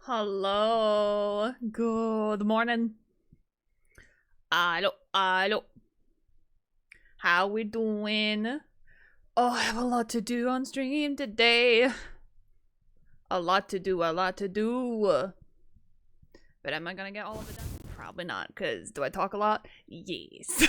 Hello. Good morning. Hello. How we doing? Oh, I have a lot to do on stream today. A lot to do. But am I gonna get all of it done? Probably not, because do I talk a lot? Yes.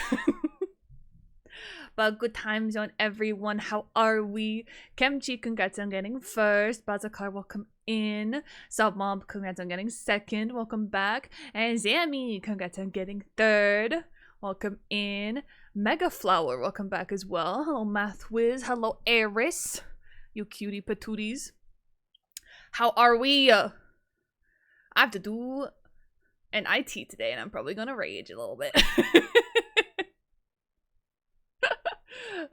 But good times on everyone. How are we? Kimchi, congrats on getting first. Bazakar, welcome in. Submob, congrats on getting second. Welcome back. And Zami, congrats on getting third. Welcome in. Mega Flower, welcome back as well. Hello, Math Wiz. Hello, Eris. You cutie patooties. How are we? I have to do an IT today, and I'm probably gonna rage a little bit.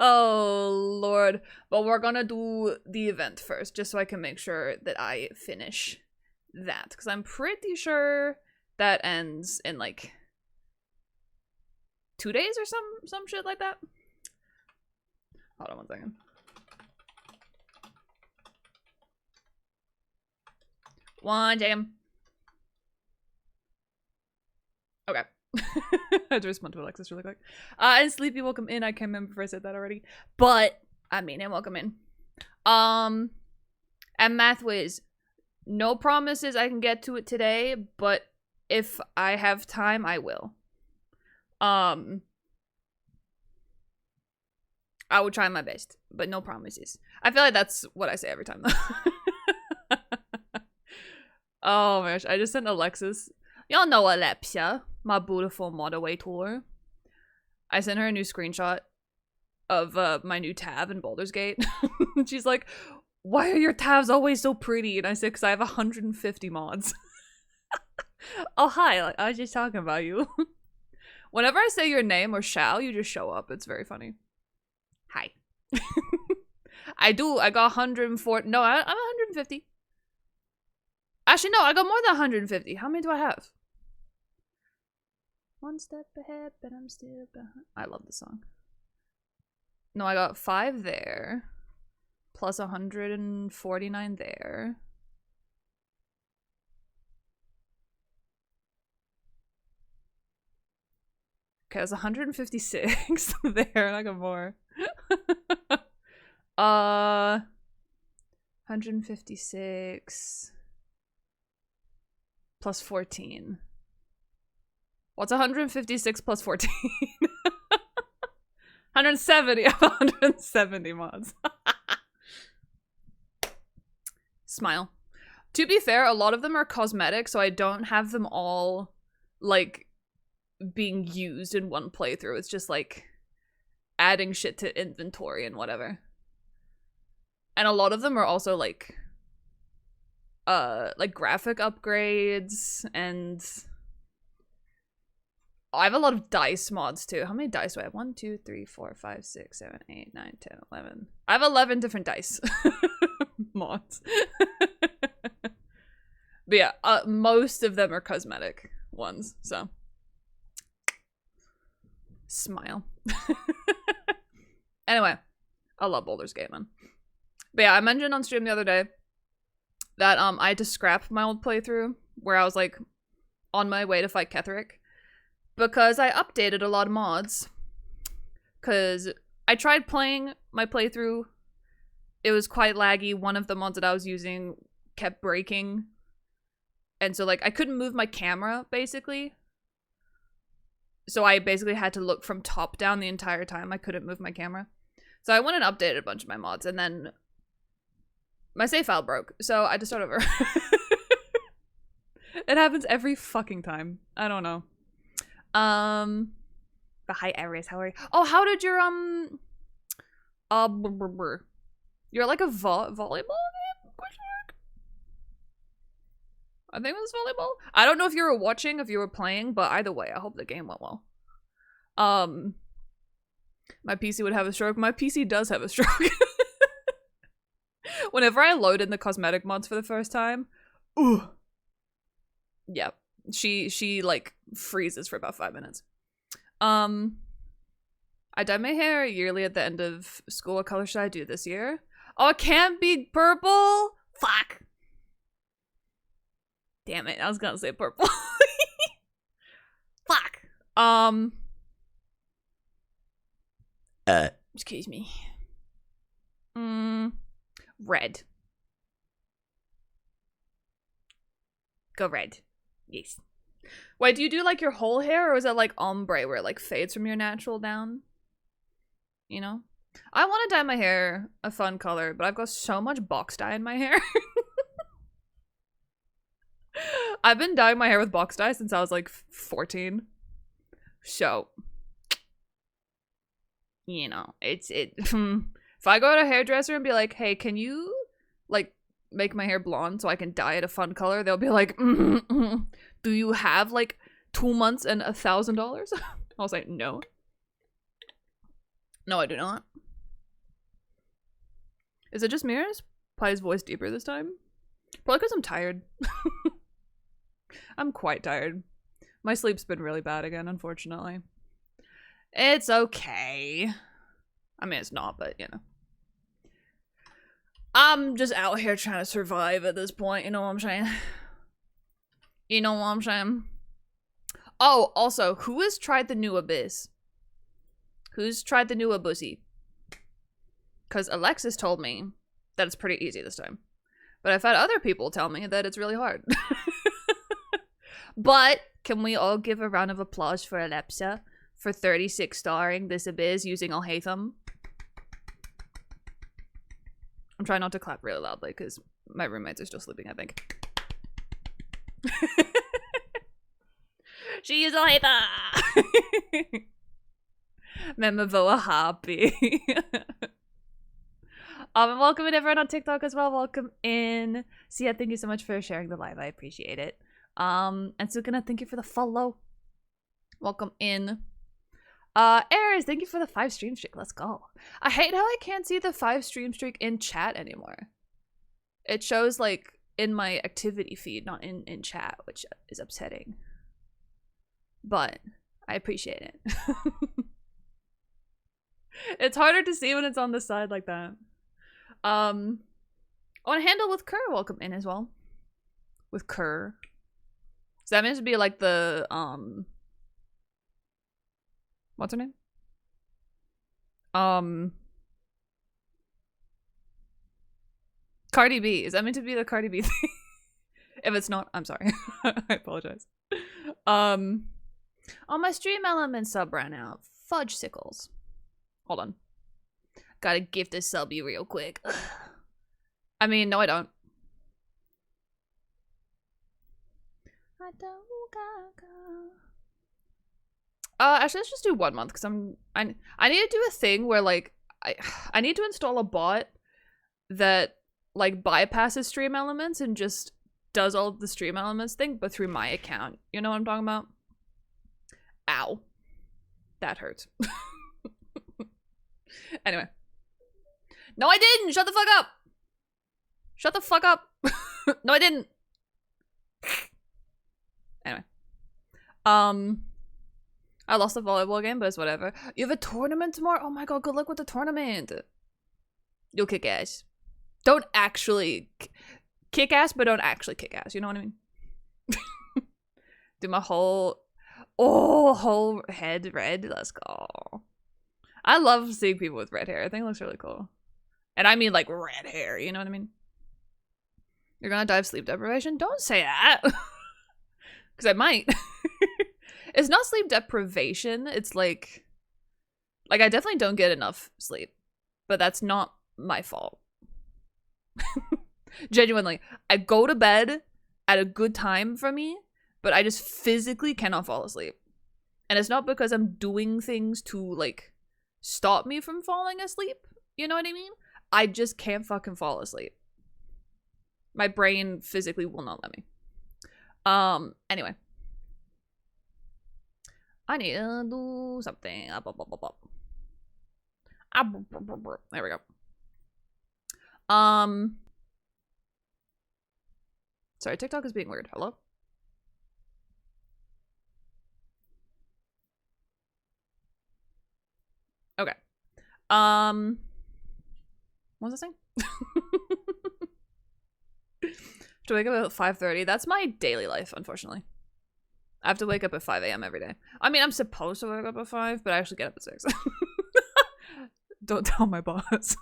Oh, Lord. But we're gonna do the event first, just so I can make sure that I finish that. Because I'm pretty sure that ends in, like, 2 days or some shit like that. Hold on one second. One second. Okay. I had to respond to Alexis really quick. And Sleepy, welcome in. I can't remember if I said that already. But, I mean, and welcome in. And Mathwiz, no promises I can get to it today, but if I have time, I will. I will try my best, but no promises. I feel like that's what I say every time, though. Oh my gosh, I just sent Alexis. Y'all know Alexia, my beautiful moderator. I sent her a new screenshot of my new tab in Baldur's Gate. She's like, why are your tabs always so pretty? And I said, because I have 150 mods. Oh, hi. Like, I was just talking about you. Whenever I say your name or shall, you just show up. It's very funny. Hi. I do. I got 140. No, I'm 150. Actually, no, I got more than 150. How many do I have? One step ahead, but I'm still behind. I love the song. No, I got 5 there. Plus 149 there. Okay, that's 156 there, and I got more. 156 plus 14. What's 156 plus 14? 170. I have 170 mods. Smile. To be fair, a lot of them are cosmetic, so I don't have them all, like, being used in one playthrough. It's just, like, adding shit to inventory and whatever. And a lot of them are also, like graphic upgrades, and I have a lot of dice mods too. How many dice do I have? 1, 2, 3, 4, 5, 6, 7, 8, 9, 10, 11. I have 11 different dice mods. But yeah, most of them are cosmetic ones, so. Smile. Anyway, I love Baldur's Gate, man. But yeah, I mentioned on stream the other day that I had to scrap my old playthrough where I was like on my way to fight Ketherick because I updated a lot of mods. Because I tried playing my playthrough. It was quite laggy. One of the mods that I was using kept breaking. And so like I couldn't move my camera basically. So I basically had to look from top down the entire time. I couldn't move my camera. So I went and updated a bunch of my mods, and then my save file broke, so I had to start over. It happens every fucking time. I don't know. But hi, Aries, how are you? Oh, how did your, you're like a volleyball game? Question mark? I think it was volleyball. I don't know if you were watching, if you were playing, but either way, I hope the game went well. My PC would have a stroke. My PC does have a stroke. Whenever I load in the cosmetic mods for the first time, ooh. Yeah. She like freezes for about 5 minutes. I dye my hair yearly at the end of school. What color should I do this year? Oh, it can't be purple? Fuck. Damn it, I was gonna say purple. Fuck. Excuse me. Red. Go red. Yes. Wait, do you do like your whole hair, or is it like ombre where it like fades from your natural down? You know? I want to dye my hair a fun color, but I've got so much box dye in my hair. I've been dyeing my hair with box dye since I was like 14. So, you know, it's if I go to a hairdresser and be like, hey, can you like make my hair blonde so I can dye it a fun color? They'll be like, do you have like 2 months and $1,000? I'll say no. No, I do not. Is it just me, or is Pie's voice deeper this time? Probably because I'm tired. I'm quite tired. My sleep's been really bad again, unfortunately. It's okay. I mean, it's not, but, you know. I'm just out here trying to survive at this point, you know what I'm saying? You know what I'm saying? Oh, also, who has tried the new Abyss? Who's tried the new Abusi? Because Alexis told me that it's pretty easy this time. But I've had other people tell me that it's really hard. But can we all give a round of applause for Alexa for 36 starring this Abyss using Alhaitham? I'm trying not to clap really loudly because my roommates are still sleeping, I think. She is Alhaitham! Memavoa happy. And welcome in everyone on TikTok as well. Welcome in. Sia, thank you so much for sharing the live. I appreciate it. And Sukuna, thank you for the follow. Welcome in. Ares, thank you for the 5 stream streak. Let's go. I hate how I can't see the 5 stream streak in chat anymore. It shows like in my activity feed, not in chat, which is upsetting. But I appreciate it. It's harder to see when it's on the side like that. On handle with Kerr, welcome in as well. With Kerr. So that means to be like the what's her name? Cardi B. Is that meant to be the Cardi B thing? If it's not, I'm sorry. I apologize. Oh, my stream element sub ran out. Fudge sickles. Hold on. Gotta gift a sub you real quick. I mean, no, I don't. Actually, let's just do 1 month because I need to do a thing where like I need to install a bot that like bypasses stream elements and just does all of the stream elements thing, but through my account. You know what I'm talking about? Ow, that hurts. Anyway. No, I didn't! Shut the fuck up! Shut the fuck up! No, I didn't! Anyway. I lost the volleyball game, but it's whatever. You have a tournament tomorrow? Oh my god, good luck with the tournament! You'll kick ass. Don't actually kick ass, but don't actually kick ass, you know what I mean? Do my whole head red. Let's go. I love seeing people with red hair. I think it looks really cool. And I mean like red hair, you know what I mean? You're gonna die of sleep deprivation? Don't say that. Because I might. It's not sleep deprivation. It's like I definitely don't get enough sleep. But that's not my fault. Genuinely. I go to bed at a good time for me, but I just physically cannot fall asleep. And it's not because I'm doing things to like stop me from falling asleep. You know what I mean? I just can't fucking fall asleep. My brain physically will not let me. Anyway. I need to do something. There we go. Sorry, TikTok is being weird. Hello? Okay. What was I saying? To wake up at 5:30. That's my daily life, unfortunately. I have to wake up at 5 a.m. every day. I mean, I'm supposed to wake up at 5, but I actually get up at 6. Don't tell my boss.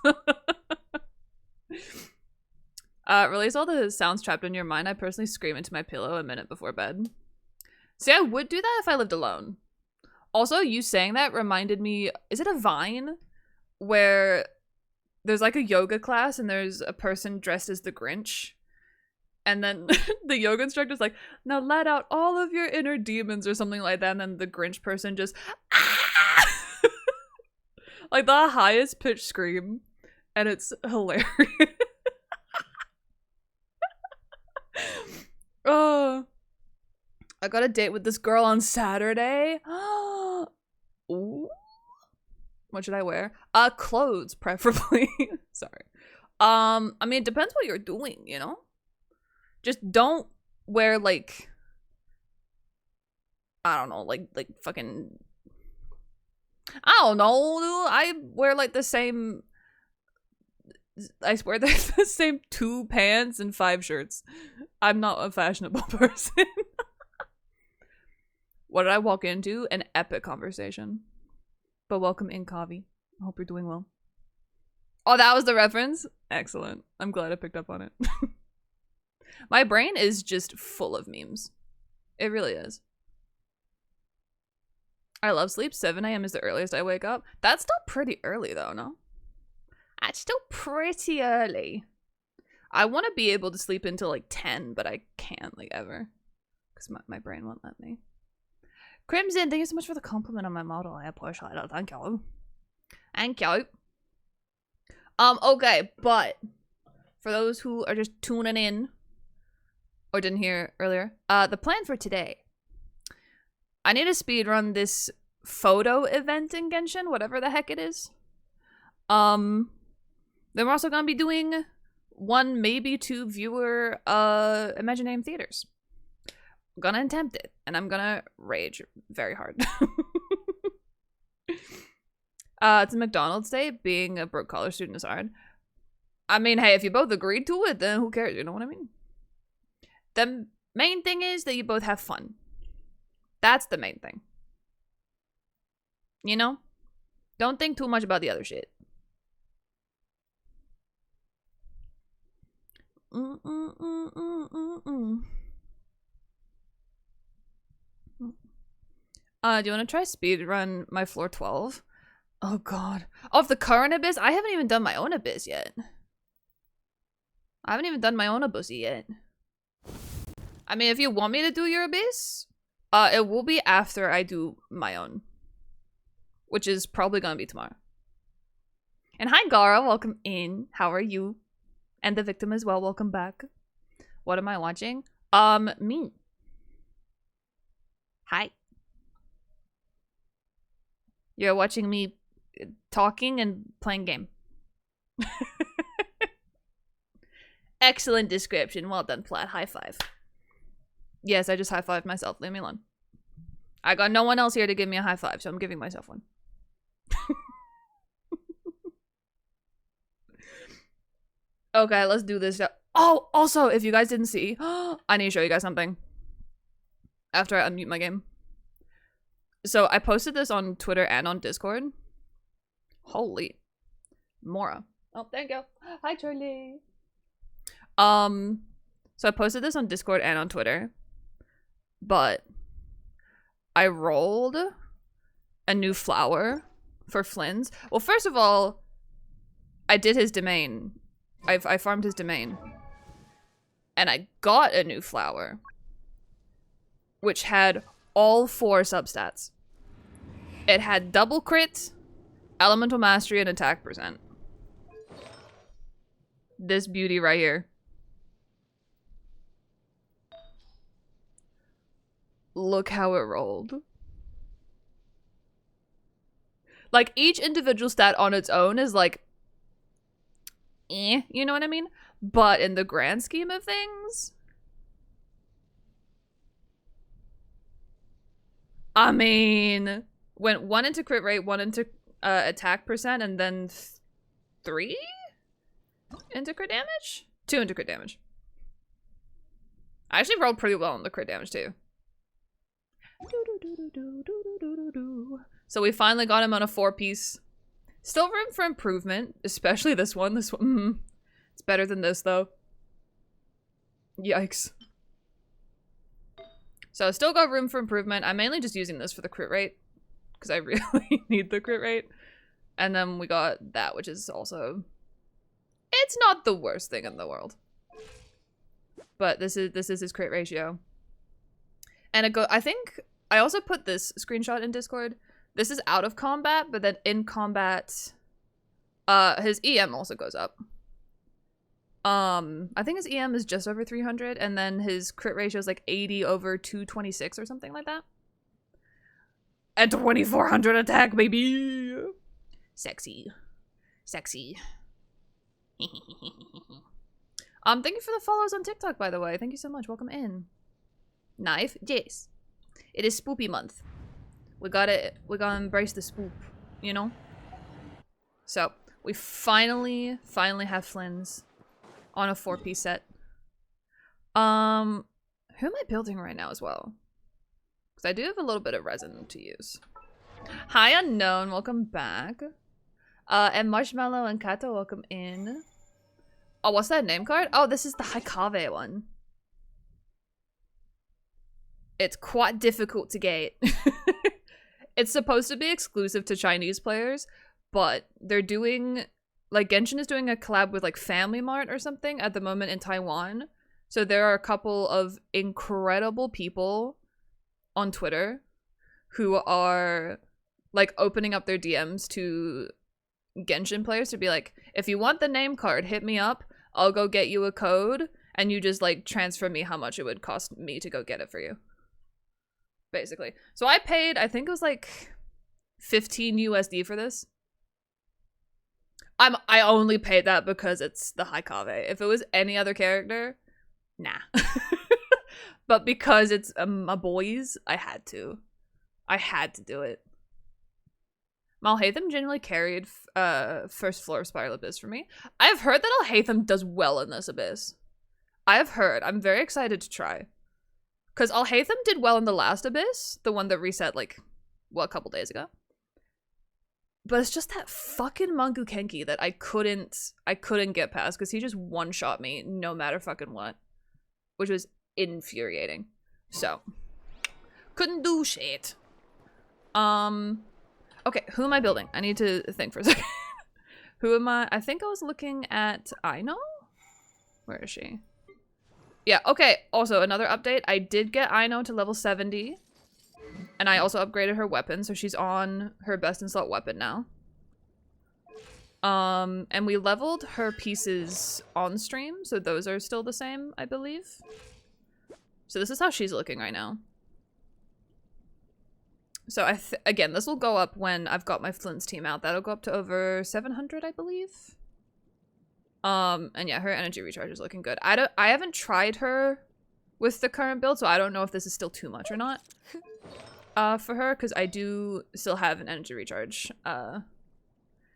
Release all the sounds trapped in your mind. I personally scream into my pillow a minute before bed. See, I would do that if I lived alone. Also, you saying that reminded me, is it a Vine? Where there's like a yoga class and there's a person dressed as the Grinch. And then the yoga instructor's like, now let out all of your inner demons or something like that. And then the Grinch person just, ah! Like the highest pitched scream. And it's hilarious. Oh, I got a date with this girl on Saturday. Ooh. What should I wear? Clothes, preferably. Sorry. I mean, it depends what you're doing, you know? Just don't wear, like, I don't know, like fucking, I don't know, dude. I wear, like, the same, I wear the same 2 pants and 5 shirts. I'm not a fashionable person. What did I walk into? An epic conversation. But welcome in, Kavi. I hope you're doing well. Oh, that was the reference? Excellent. I'm glad I picked up on it. My brain is just full of memes. It really is. I love sleep. 7 a.m. is the earliest I wake up. That's still pretty early, though, no? That's still pretty early. I want to be able to sleep until, like, 10, but I can't, like, ever. Because my brain won't let me. Crimson, thank you so much for the compliment on my model. I appreciate it. Thank you. Thank you. Okay, but for those who are just tuning in or didn't hear earlier, the plan for today. I need to speedrun this photo event in Genshin, whatever the heck it is. Then we're also gonna be doing 1, maybe 2 viewer Imaginarium theaters. I'm gonna attempt it, and I'm gonna rage very hard. It's a McDonald's day. Being a broke college student is hard. I mean, hey, if you both agreed to it, then who cares? You know what I mean? The main thing is that you both have fun. That's the main thing. You know? Don't think too much about the other shit. Do you want to try speedrun my floor 12? Oh god. Oh, the current abyss? I haven't even done my own abyss yet. I haven't even done my own abyss yet. I mean, if you want me to do your abyss, it will be after I do my own. Which is probably gonna be tomorrow. And hi Gara, welcome in. How are you? And the victim as well, welcome back. What am I watching? Me. Hi. You're watching me talking and playing game. Excellent description. Well done, Plaid. High five. Yes, I just high-fived myself. Leave me alone. I got no one else here to give me a high five, so I'm giving myself one. Okay, let's do this. Oh, also, if you guys didn't see, I need to show you guys something. After I unmute my game. So I posted this on Twitter and on Discord. Holy. Mora. Oh, thank you. Hi, Charlie. So I posted this on Discord and on Twitter. But I rolled a new flower for Flynn's. Well, first of all, I did his domain. I farmed his domain. And I got a new flower. Which had all 4 substats. It had double crit, elemental mastery, and attack percent. This beauty right here. Look how it rolled. Like, each individual stat on its own is like, you know what I mean? But in the grand scheme of things, I mean, went 1 into crit rate, 1 into attack percent, and then 3 into crit damage? 2 into crit damage. I actually rolled pretty well on the crit damage too. So we finally got him on a 4-piece. Still room for improvement, especially this one. This one, it's better than this though. Yikes. So still got room for improvement. I'm mainly just using this for the crit rate because I really need the crit rate. And then we got that, which is also, it's not the worst thing in the world. But this is his crit ratio. And I think I also put this screenshot in Discord. This is out of combat, but then in combat, his EM also goes up. I think his EM is just over 300, and then his crit ratio is like 80 over 226 or something like that. And 2400 attack, baby! Sexy. Sexy. Thank you for the follows on TikTok, by the way. Thank you so much. Welcome in. Knife? Yes. It is spoopy month. We gotta embrace the spoop, you know? So, we finally have Flynn's on a 4-piece set. Who am I building right now as well? Because I do have a little bit of resin to use. Hi, Unknown. Welcome back. And Marshmallow and Kato, welcome in. Oh, what's that name card? Oh, this is the Haikave one. It's quite difficult to get. It's supposed to be exclusive to Chinese players, but they're doing, like, Genshin is doing a collab with, like, Family Mart or something at the moment in Taiwan. So there are a couple of incredible people on Twitter who are, like, opening up their DMs to Genshin players to be like, if you want the name card, hit me up. I'll go get you a code, and you just, like, transfer me how much it would cost me to go get it for you. Basically. So I paid, I think it was like 15 USD for this. I only paid that because it's the Haikave. If it was any other character, nah. But because it's my boys, I had to. I had to do it. Malhatham genuinely carried first floor of Spiral Abyss for me. I've heard that Alhaitham does well in this Abyss. I have heard. I'm very excited to try. Because Alhaitham did well in the last Abyss, the one that reset, like, well, a couple days ago. But it's just that fucking Mangu Kenki that I couldn't get past, because he just one-shot me no matter fucking what. Which was infuriating. So, couldn't do shit. Okay, who am I building? I need to think for a second. Who am I? I think I was looking at Aino? Where is she? Yeah, okay. Also, another update. I did get Aino to level 70. And I also upgraded her weapon, so she's on her best in slot weapon now. And we leveled her pieces on stream, so those are still the same, I believe. So this is how she's looking right now. So again, this will go up when I've got my Flynn's team out. That'll go up to over 700, I believe. And yeah, her energy recharge is looking good. I haven't tried her with the current build, so I don't know if this is still too much or not. For her, because I do still have an energy recharge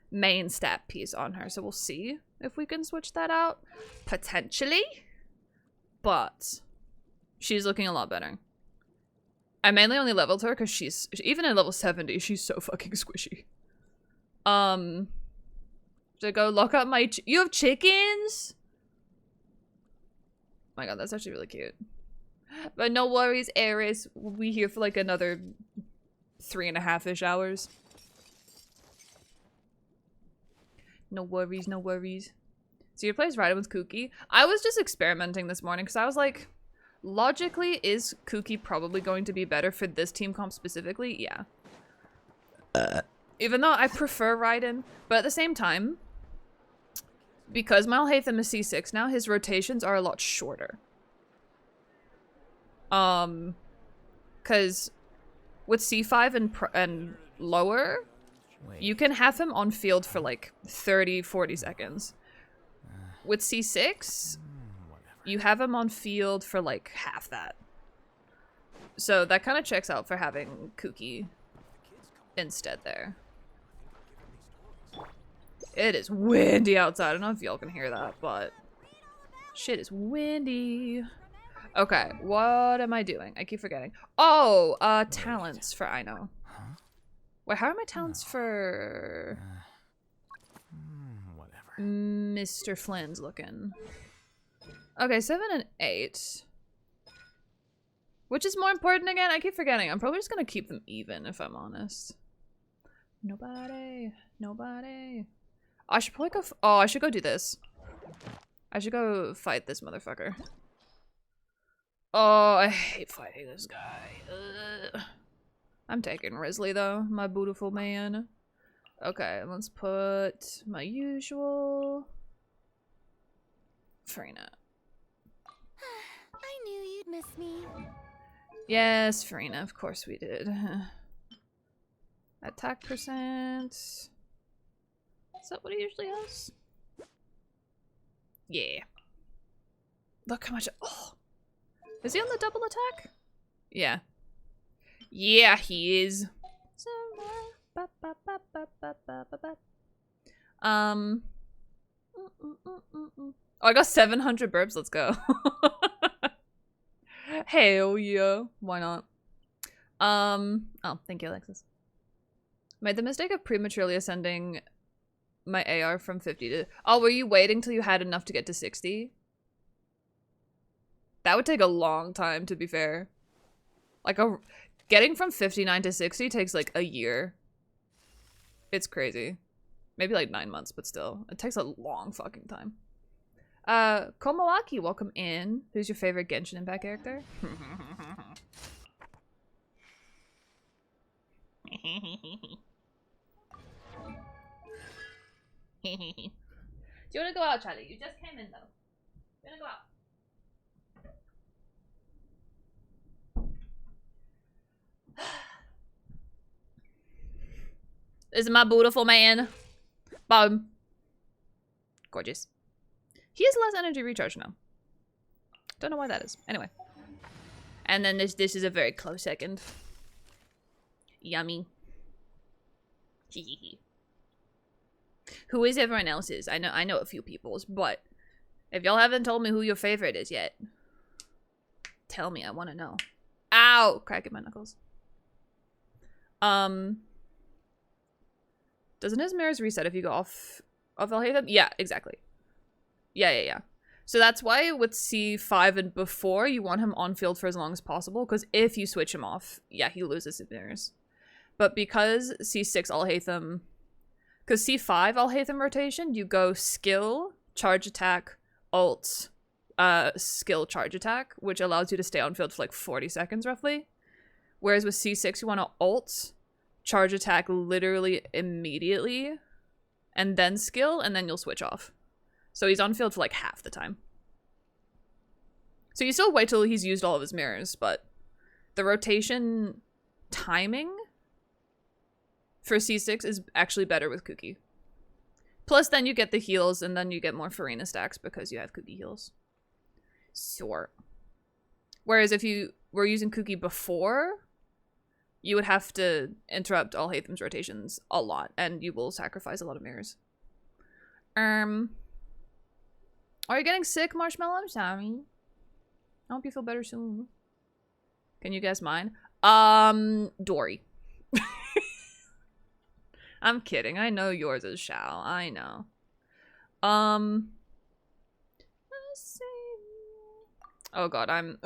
main stat piece on her, so we'll see if we can switch that out. Potentially. But she's looking a lot better. I mainly only leveled her because even at level 70, she's so fucking squishy. Should I go lock up my you have chickens? Oh my god, that's actually really cute. But no worries, Ares. We'll be here for like another 3.5-ish hours. No worries, no worries. So your plays Raiden with Kuki? I was just experimenting this morning because I was like, logically, is Kuki probably going to be better for this team comp specifically? Yeah. Even though I prefer Raiden, but at the same time, because Malhaitham is C6 now, his rotations are a lot shorter. Because with C5 and lower, you can have him on field for like 30-40 seconds. With C6, you have him on field for like half that. So that kind of checks out for having Kuki instead there. It is windy outside. I don't know if y'all can hear that, but shit is windy. Okay, what am I doing? I keep forgetting. Oh, talents for I know. Wait, how are my talents for Whatever. Mr. Flynn's looking? Okay, 7 and 8. Which is more important again? I keep forgetting. I'm probably just gonna keep them even if I'm honest. Nobody. I should probably go. Oh, I should go do this. I should go fight this motherfucker. Oh, I hate fighting this guy. Ugh. I'm taking Risley though, my beautiful man. Okay, let's put my usual Farina. I knew you'd miss me. Yes, Farina, of course we did. Attack percent. Is that what he usually has? Yeah. Look how much. Oh. Is he on the double attack? Yeah. Yeah, he is. Oh, I got 700 burps. Let's go. Hell yeah. Why not? Oh, thank you, Alexis. Made the mistake of prematurely ascending my AR from 50 to... Oh, were you waiting till you had enough to get to 60? That would take a long time, to be fair. Like, getting from 59 to 60 takes, like, a year. It's crazy. Maybe, like, 9 months, but still. It takes a long fucking time. Komowaki, welcome in. Who's your favorite Genshin Impact character? Do you want to go out, Charlie? You just came in, though. You want to go out? This is my beautiful man. Boom. Gorgeous. He has less energy recharge now. Don't know why that is. Anyway. And then this is a very close second. Yummy. Who is everyone else's? I know a few people's, but if y'all haven't told me who your favorite is yet, tell me. I want to know. Ow! Cracking my knuckles. Doesn't his mirrors reset if you go off Alhaitham? Yeah, exactly. Yeah. So that's why with C5 and before, you want him on field for as long as possible, because if you switch him off, yeah, he loses his mirrors. But because C6 Alhaitham, because C5 Alhaitham rotation, you go skill, charge attack, ult, skill, charge attack, which allows you to stay on field for like 40 seconds roughly. Whereas with C6, you want to ult, charge attack literally immediately, and then skill, and then you'll switch off. So he's on field for like half the time. So you still wait till he's used all of his mirrors, but the rotation timing for C6 is actually better with Kuki. Plus then you get the heals, and then you get more Farina stacks because you have Kuki heals. Sure. Whereas if you were using Kuki before, you would have to interrupt Alhaitham's rotations a lot, and you will sacrifice a lot of mirrors. Are you getting sick, Marshmallow? I'm sorry. I hope you feel better soon. Can you guess mine? Dory. I'm kidding. I know yours is Shao. I know. Let's see. Oh god, I'm...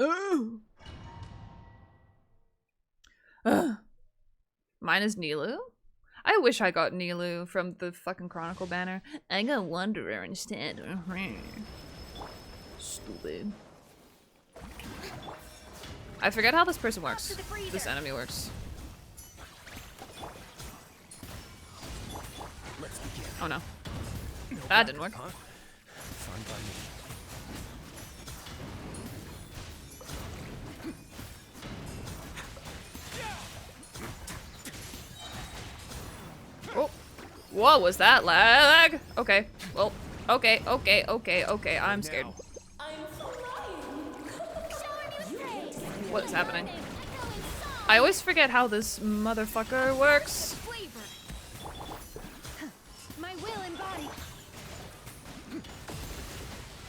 Mine is Nilu. I wish I got Nilu from the fucking Chronicle banner. I got Wanderer instead. Stupid. I forget how this person works. This enemy works. Oh no. That didn't work. Oh. What was that lag? Okay. Well, okay. I'm scared. What is happening? I always forget how this motherfucker works.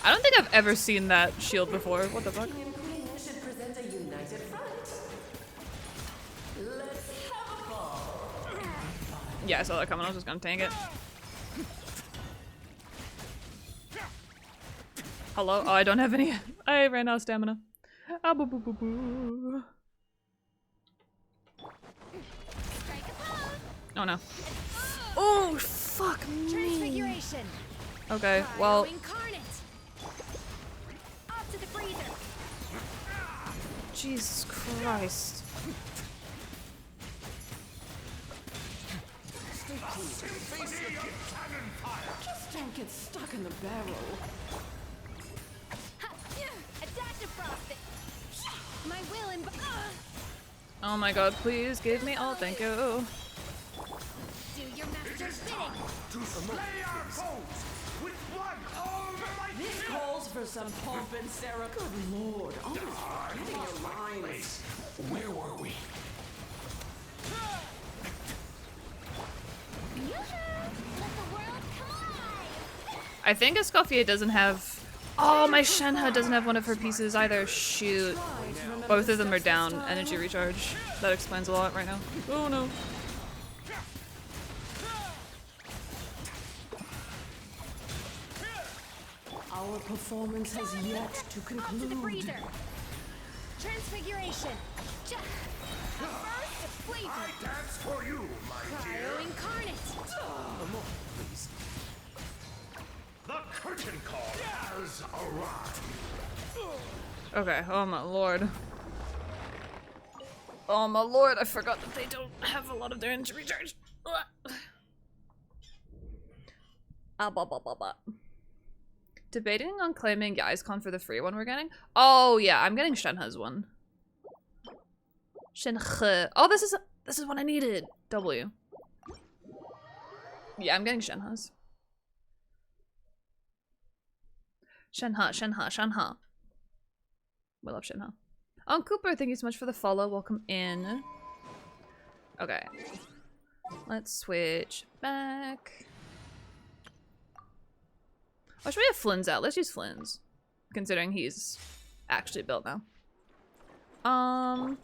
I don't think I've ever seen that shield before. What the fuck? united front. Let's have a ball. Yeah, I saw that coming. I was just gonna tank it. Hello? Oh, I don't have any. I ran out of stamina. Ah, boo boo boo boo. Oh no. Oh, fuck me. Transfiguration. Okay, well. Incarnate. Up to the breather. Jesus Christ. Just don't get stuck in the barrel. A dash of frosting. My will and Oh my god, please give me all. Thank you. do your master's bidding. To slay our foes with blood all the This calls for some pomp and Sarah. Good lord, almost getting your lines. Where were we? Let the world come alive. I think Escoffier doesn't have. Oh, my Shenhe doesn't have one of her pieces either. Shoot. Both of them are down. Energy recharge. That explains a lot right now. Oh no. Our performance has yet to Up to the conclude. breather. Transfiguration. A burst of flavor. I dance for you, my dear. Cryo incarnate. The curtain call has arrived. Okay, oh my lord. Oh my lord, I forgot that they don't have a lot of their energy recharge. Ah, blah, blah, blah, blah. Debating on claiming Yaiscon for the free one we're getting. Oh yeah, I'm getting Shenhe's one. Shenhe. Oh, this is what I needed. W. Yeah, I'm getting Shenhe's. Shenhe. We love Shenhe. Oh, Cooper, thank you so much for the follow. Welcome in. Okay. Let's switch back. Oh, should we have Flynn's out? Let's use Flynn's. Considering he's actually built now. Oh,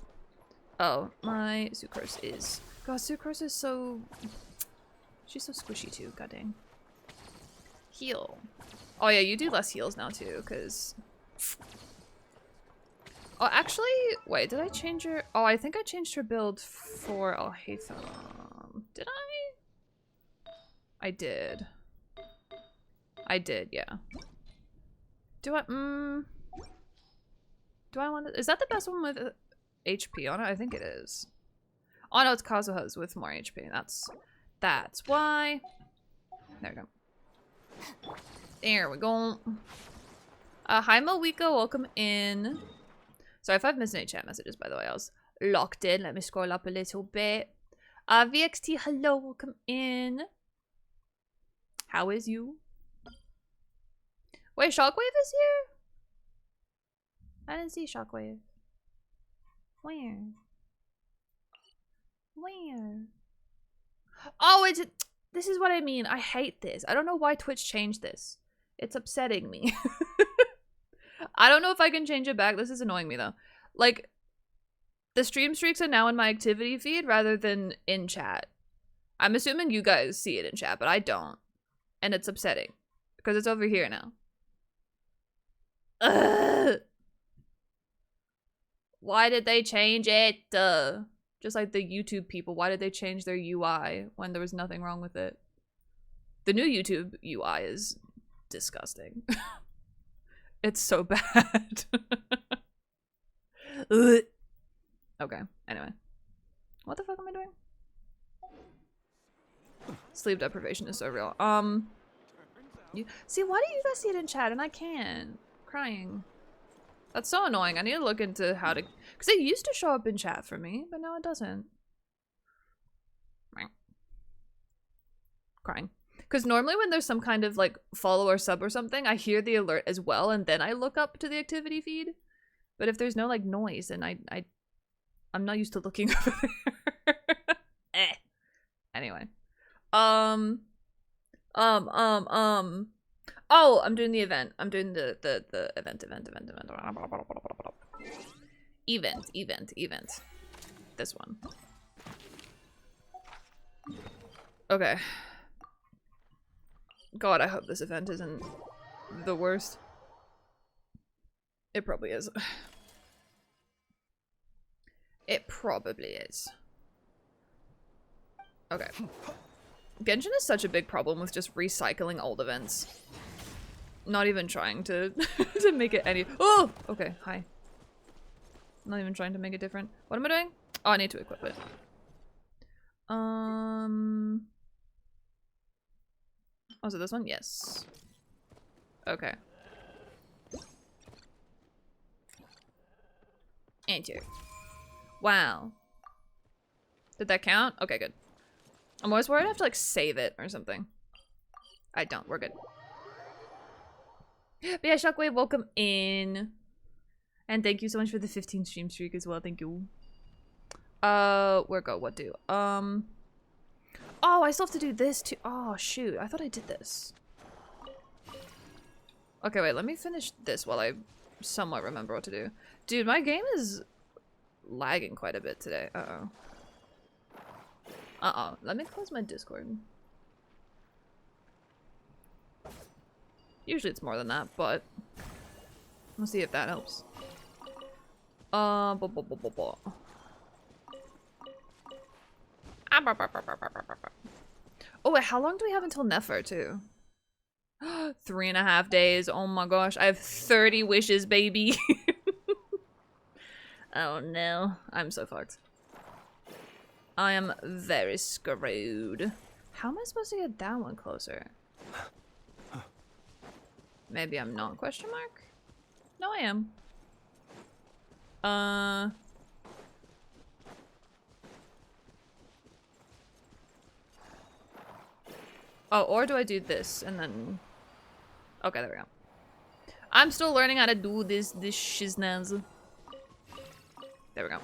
my Sucrose is... God, Sucrose is so... She's so squishy too, god dang. Heal. Oh yeah, you do less heals now too, because... Oh, actually, wait, did I change her? Oh, I think I changed her build for Alhaitham. Did I? I did. I did, yeah. Do I want to, is that the best one with HP on it? I think it is. Oh no, it's Kazuha's with more HP. That's why. There we go. There we go. Hi Moika, welcome in. Sorry if I've missed any chat messages, by the way. I was locked in. Let me scroll up a little bit. VXT, hello, welcome in. How is you? Wait, Shockwave is here? I didn't see Shockwave. Where? Where? Oh, this is what I mean. I hate this. I don't know why Twitch changed this. It's upsetting me. I don't know if I can change it back. This is annoying me though. Like, the stream streaks are now in my activity feed rather than in chat. I'm assuming you guys see it in chat, but I don't. And it's upsetting. Because it's over here now. Ugh. Why did they change it? Just like the YouTube people, why did they change their UI when there was nothing wrong with it? The new YouTube UI is disgusting. It's so bad. Okay, anyway. What the fuck am I doing? Sleep deprivation is so real. See, why do you guys see it in chat and I can't? Crying. That's so annoying. I need to look into how to... Because it used to show up in chat for me, but now it doesn't. Crying. Because normally when there's some kind of like follow or sub or something, I hear the alert as well, and then I look up to the activity feed. But if there's no like noise, then I'm not used to looking over there. Anyway. Oh, I'm doing the event. I'm doing the event. Event. This one. Okay. God, I hope this event isn't the worst. It probably is. It probably is. Okay. Genshin is such a big problem with just recycling old events. Not even trying to to make it any— oh! Okay, hi. Not even trying to make it different. What am I doing? Oh, I need to equip it. Oh, is it this one? Yes. Okay. Enter. Wow. Did that count? Okay, good. I'm always worried I have to like save it or something. I don't. We're good. But yeah, Shockwave, welcome in. And thank you so much for the 15 stream streak as well. Thank you. Where go? What do? Oh, I still have to do this too. Oh, shoot. I thought I did this. Okay, wait. Let me finish this while I somewhat remember what to do. Dude, my game is lagging quite a bit today. Uh-oh. Uh-oh. Let me close my Discord. Usually it's more than that, but we'll see if that helps. Oh, wait, how long do we have until Nefer, too? 3.5 days. Oh my gosh. I have 30 wishes, baby. Oh no. I'm so fucked. I am very screwed. How am I supposed to get that one closer? Maybe I'm not, question mark? No, I am. Oh, or do I do this and then... Okay, there we go. I'm still learning how to do this shiznaz. There we go.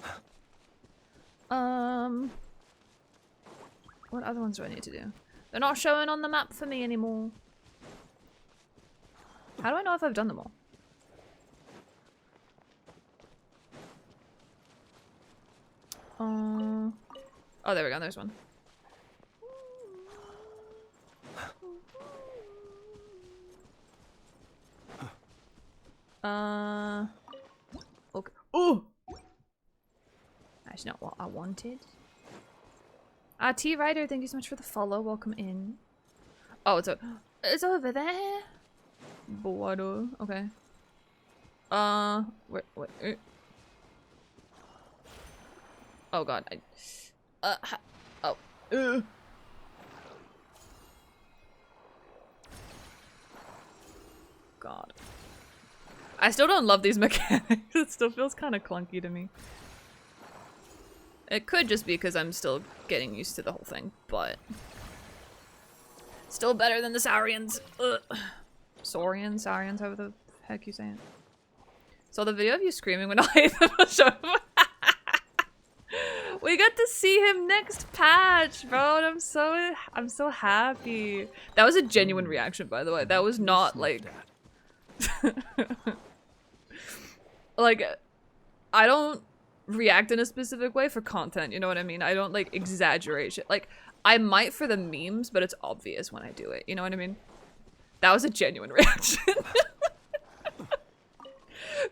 What other ones do I need to do? They're not showing on the map for me anymore. How do I know if I've done them all? Oh, there we go. There's one. Okay. Oh! That's not what I wanted. T Rider, thank you so much for the follow. Welcome in. Oh, it's over there. Boado. Okay. Wait. Oh god. God. I still don't love these mechanics. It still feels kind of clunky to me. It could just be because I'm still getting used to the whole thing, but still better than the Saurians. Ugh. Saurians, however the heck you say it. So the video of you screaming when I show up. We got to see him next patch, bro, and I'm so happy. That was a genuine reaction, by the way. That was not like like I don't react in a specific way for content, you know what I mean? I don't like exaggerate shit. Like I might for the memes, but it's obvious when I do it, you know what I mean? That was a genuine reaction.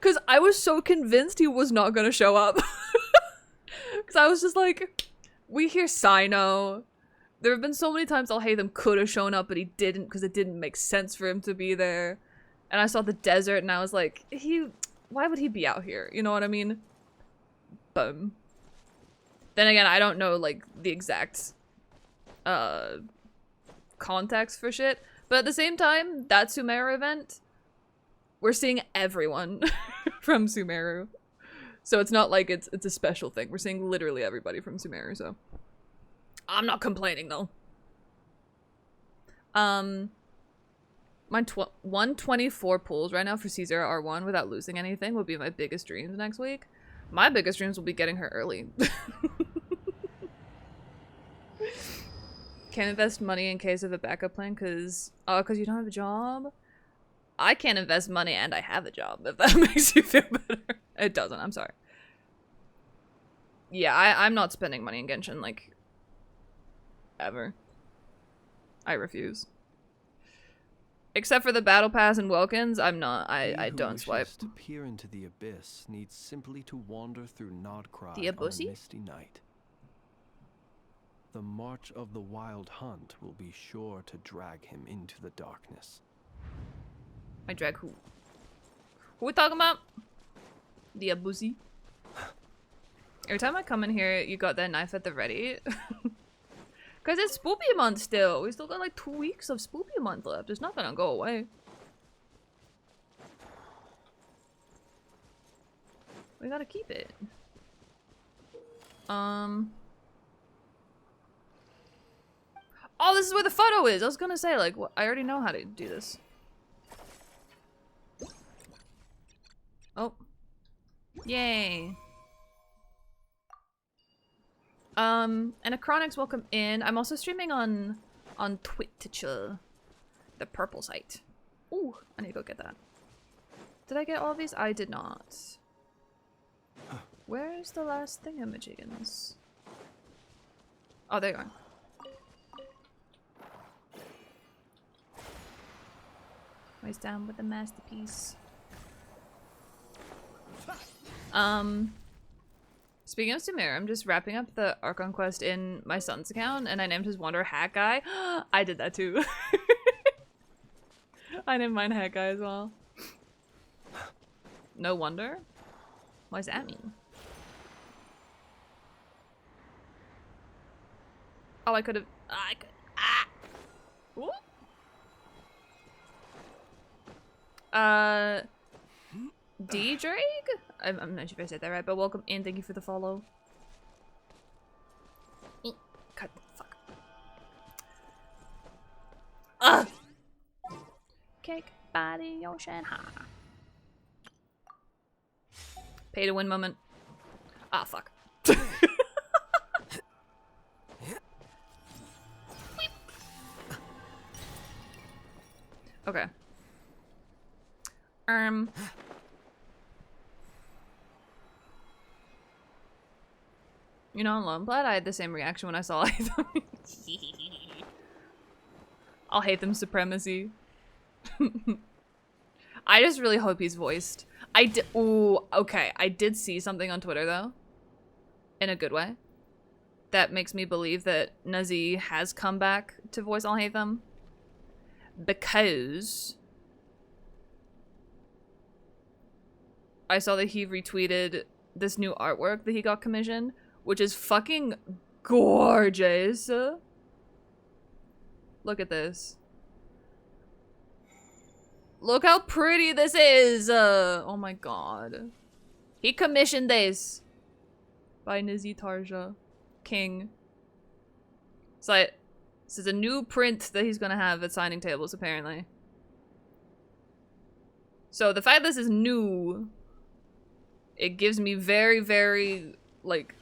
Cause I was so convinced he was not gonna show up. Cause I was just like, we hear Sino. There have been so many times I'll hate him could have shown up, but he didn't because it didn't make sense for him to be there. And I saw the desert and I was like, why would he be out here? You know what I mean? Boom. Then again, I don't know like the exact context for shit. But at the same time, that Sumeru event, we're seeing everyone from Sumeru. So it's not like it's a special thing. We're seeing literally everybody from Sumeru, so I'm not complaining though. My 124 pulls right now for C0 R1 without losing anything would be my biggest dreams next week. My biggest dreams will be getting her early. Can't invest money in case of a backup plan because you don't have a job? I can't invest money and I have a job, if that makes you feel better. It doesn't, I'm sorry. Yeah, I'm not spending money in Genshin, like, ever. I refuse. Except for the battle pass and Welkins, I'm not. I don't swipe. To peer into the abyss needs simply to wander through Nodcry The on abyssy? a misty night. The march of the wild hunt will be sure to drag him into the darkness. I drag who? Who we talking about? The abusi. Every time I come in here, you got that knife at the ready. Because it's Spoopy month still. We still got like 2 weeks of Spoopy month left. It's not gonna go away. We gotta keep it. Oh, this is where the photo is. I was gonna say, like, I already know how to do this. Oh. Yay. And Acronix, welcome in. I'm also streaming on Twitch, the purple site. Ooh, I need to go get that. Did I get all of these? I did not. Where's the last thingamajigans? Oh, there you are. Always down with the masterpiece. Speaking of Samir, I'm just wrapping up the Archon quest in my son's account, and I named his Wander Hat Guy. I did that too. I named mine Hat Guy as well. No wonder? What does that mean? Oh, I could have. I could. Ah! Ooh. D Drake? I'm not sure if I said that right, but welcome in. Thank you for the follow. God, fuck. Ugh! Cake, body, ocean, ha. Pay to win moment. Ah, fuck. Okay. You know, I'm glad I had the same reaction when I saw them. I'll hate them supremacy. I just really hope he's voiced. Ooh, okay. I did see something on Twitter though, in a good way, that makes me believe that Nazi has come back to voice I'll Hate Them, because I saw that he retweeted this new artwork that he got commissioned, which is fucking gorgeous. Look at this. Look how pretty this is. Oh my god. He commissioned this by Nizi Tarja King. So this is a new print that he's gonna have at signing tables, apparently. So the fact this is new, it gives me very, very, like,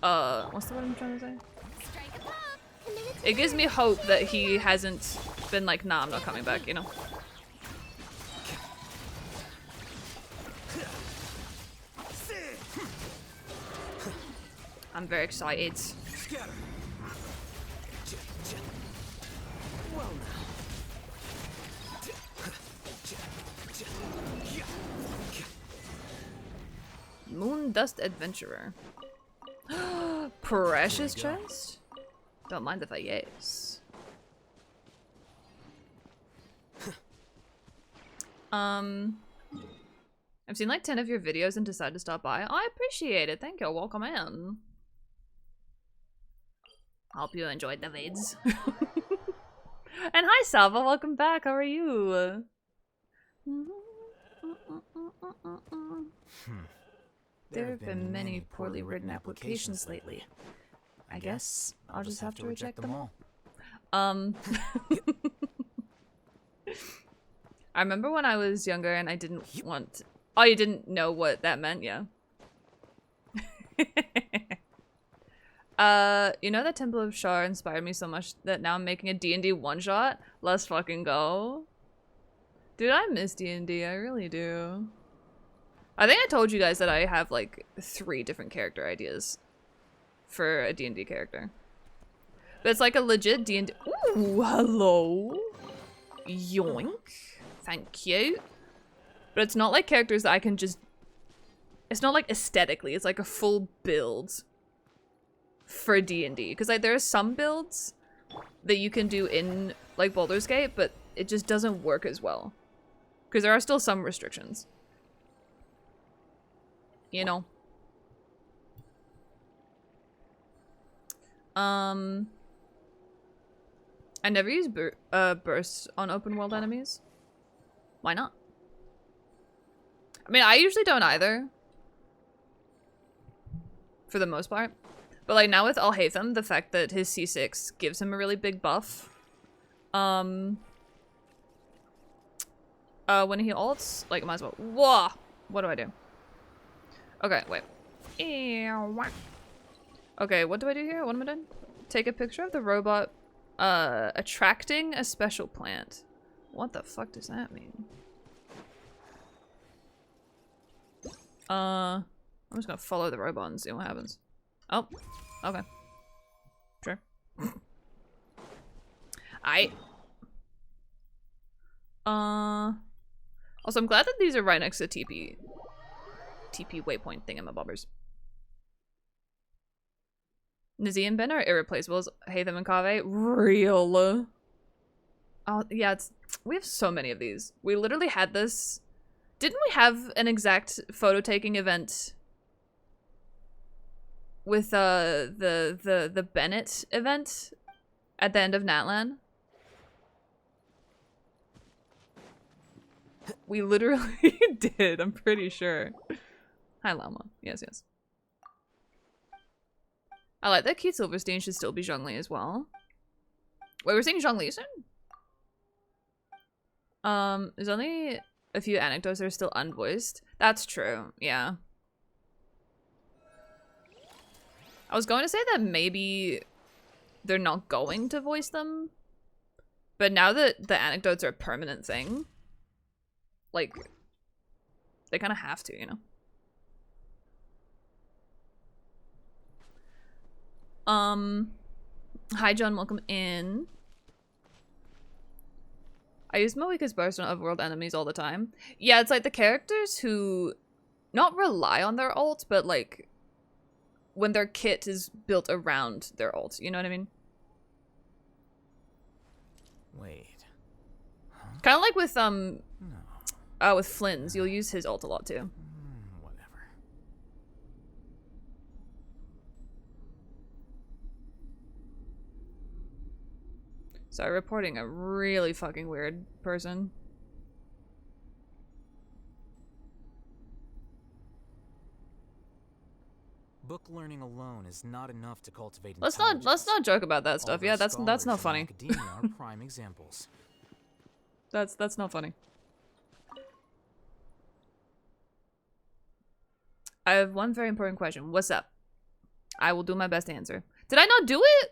what's the word I'm trying to say? It gives me hope that he hasn't been like, nah, I'm not coming back, you know? I'm very excited. Moon Dust Adventurer. Precious chest? Don't mind if I yes. I've seen like 10 of your videos and decided to stop by. Oh, I appreciate it. Thank you. Welcome in. Hope you enjoyed the vids. And hi, Salva. Welcome back. How are you? There have been many poorly written applications lately. I guess I'll just have to reject them all. I remember when I was younger and I didn't want... Oh, you didn't know what that meant? Yeah. You know that Temple of Shar inspired me so much that now I'm making a D&D one-shot? Let's fucking go. Dude, I miss D&D. I really do. I think I told you guys that I have like 3 different character ideas for a D&D character. But it's like a legit D&D. Ooh, hello. Yoink. Thank you. But it's not like characters that I can just... It's not like aesthetically. It's like a full build for D&D. Because like there are some builds that you can do in like Baldur's Gate, but it just doesn't work as well. Because there are still some restrictions. You know? I never use bursts on open world enemies. Why not? I mean, I usually don't either. For the most part. But like now with Alhaitham, the fact that his C6 gives him a really big buff. When he ults, like might as well. Whoa! What do I do? Okay, wait. Okay, what do I do here? What am I doing? Take a picture of the robot attracting a special plant. What the fuck does that mean? I'm just gonna follow the robot and see what happens. Oh, okay. Sure. Also, I'm glad that these are right next to TP waypoint thingamabobbers. Nazi and Ben are irreplaceables. Hatham and Kave, real. Oh, yeah, we have so many of these. We literally had this. Didn't we have an exact photo taking event with the Bennett event at the end of Natlan? We literally did, I'm pretty sure. Hi, Llama. Yes, yes. I like that Keith Silverstein should still be Zhongli as well. Wait, we're seeing Zhongli soon? There's only a few anecdotes that are still unvoiced. That's true, yeah. I was going to say that maybe they're not going to voice them. But now that the anecdotes are a permanent thing, like, they kind of have to, you know? Hi John, welcome in. I use Moika's burst on overworld enemies all the time. Yeah, it's like the characters who not rely on their ult, but like when their kit is built around their ult, you know what I mean? Wait. Kind of like with with Flynn's, you'll use his ult a lot too. Whatever. Sorry, reporting a really fucking weird person. Book learning alone is not enough to cultivate Let's intelligence. not joke about that stuff. Although Yeah, that's scholars not in funny. Academia are prime examples. That's not funny. I have one very important question. What's up? I will do my best to answer. Did I not do it?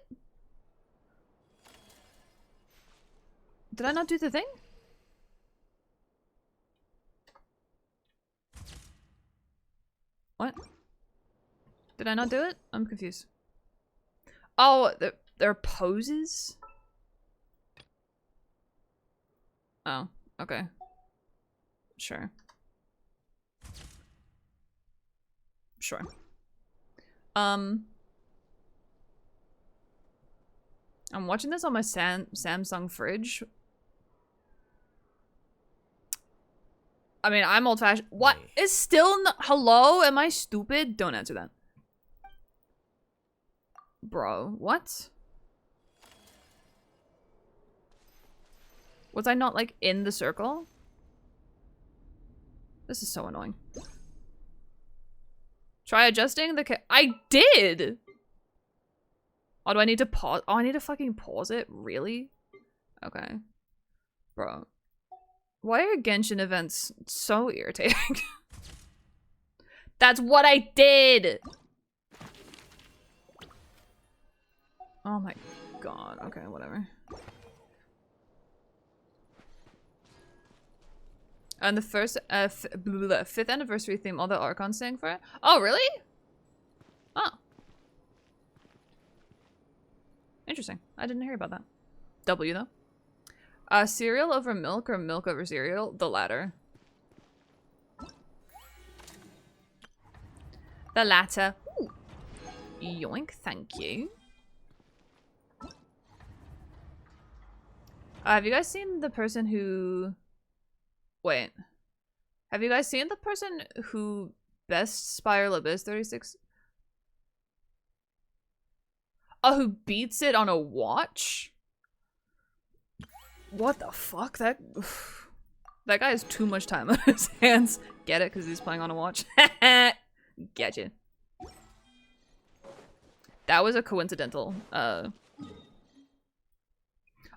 Did I not do the thing? What? Did I not do it? I'm confused. Oh, there are poses? Oh, okay. Sure. Sure. I'm watching this on my Samsung fridge. I mean, I'm old-fashioned. What? Is still not... Hello? Am I stupid? Don't answer that. Bro, what? Was I not, like, in the circle? This is so annoying. Try adjusting the I did! Oh, do I need to pause? Oh, I need to fucking pause it? Really? Okay. Bro. Why are Genshin events so irritating? That's what I did! Oh my god. Okay, whatever. And the first 5th anniversary theme, all the Archons sang for it. Oh, really? Oh. Interesting. I didn't hear about that. W though. Cereal over milk or milk over cereal? The latter. The latter. Ooh. Yoink, thank you. Have you guys seen the person who... Wait. Have you guys seen the person who best Spiral Abyss 36? Oh, who beats it on a watch? What the fuck? That guy has too much time on his hands. Get it? Because he's playing on a watch. Gotcha. That was a coincidental. Oh,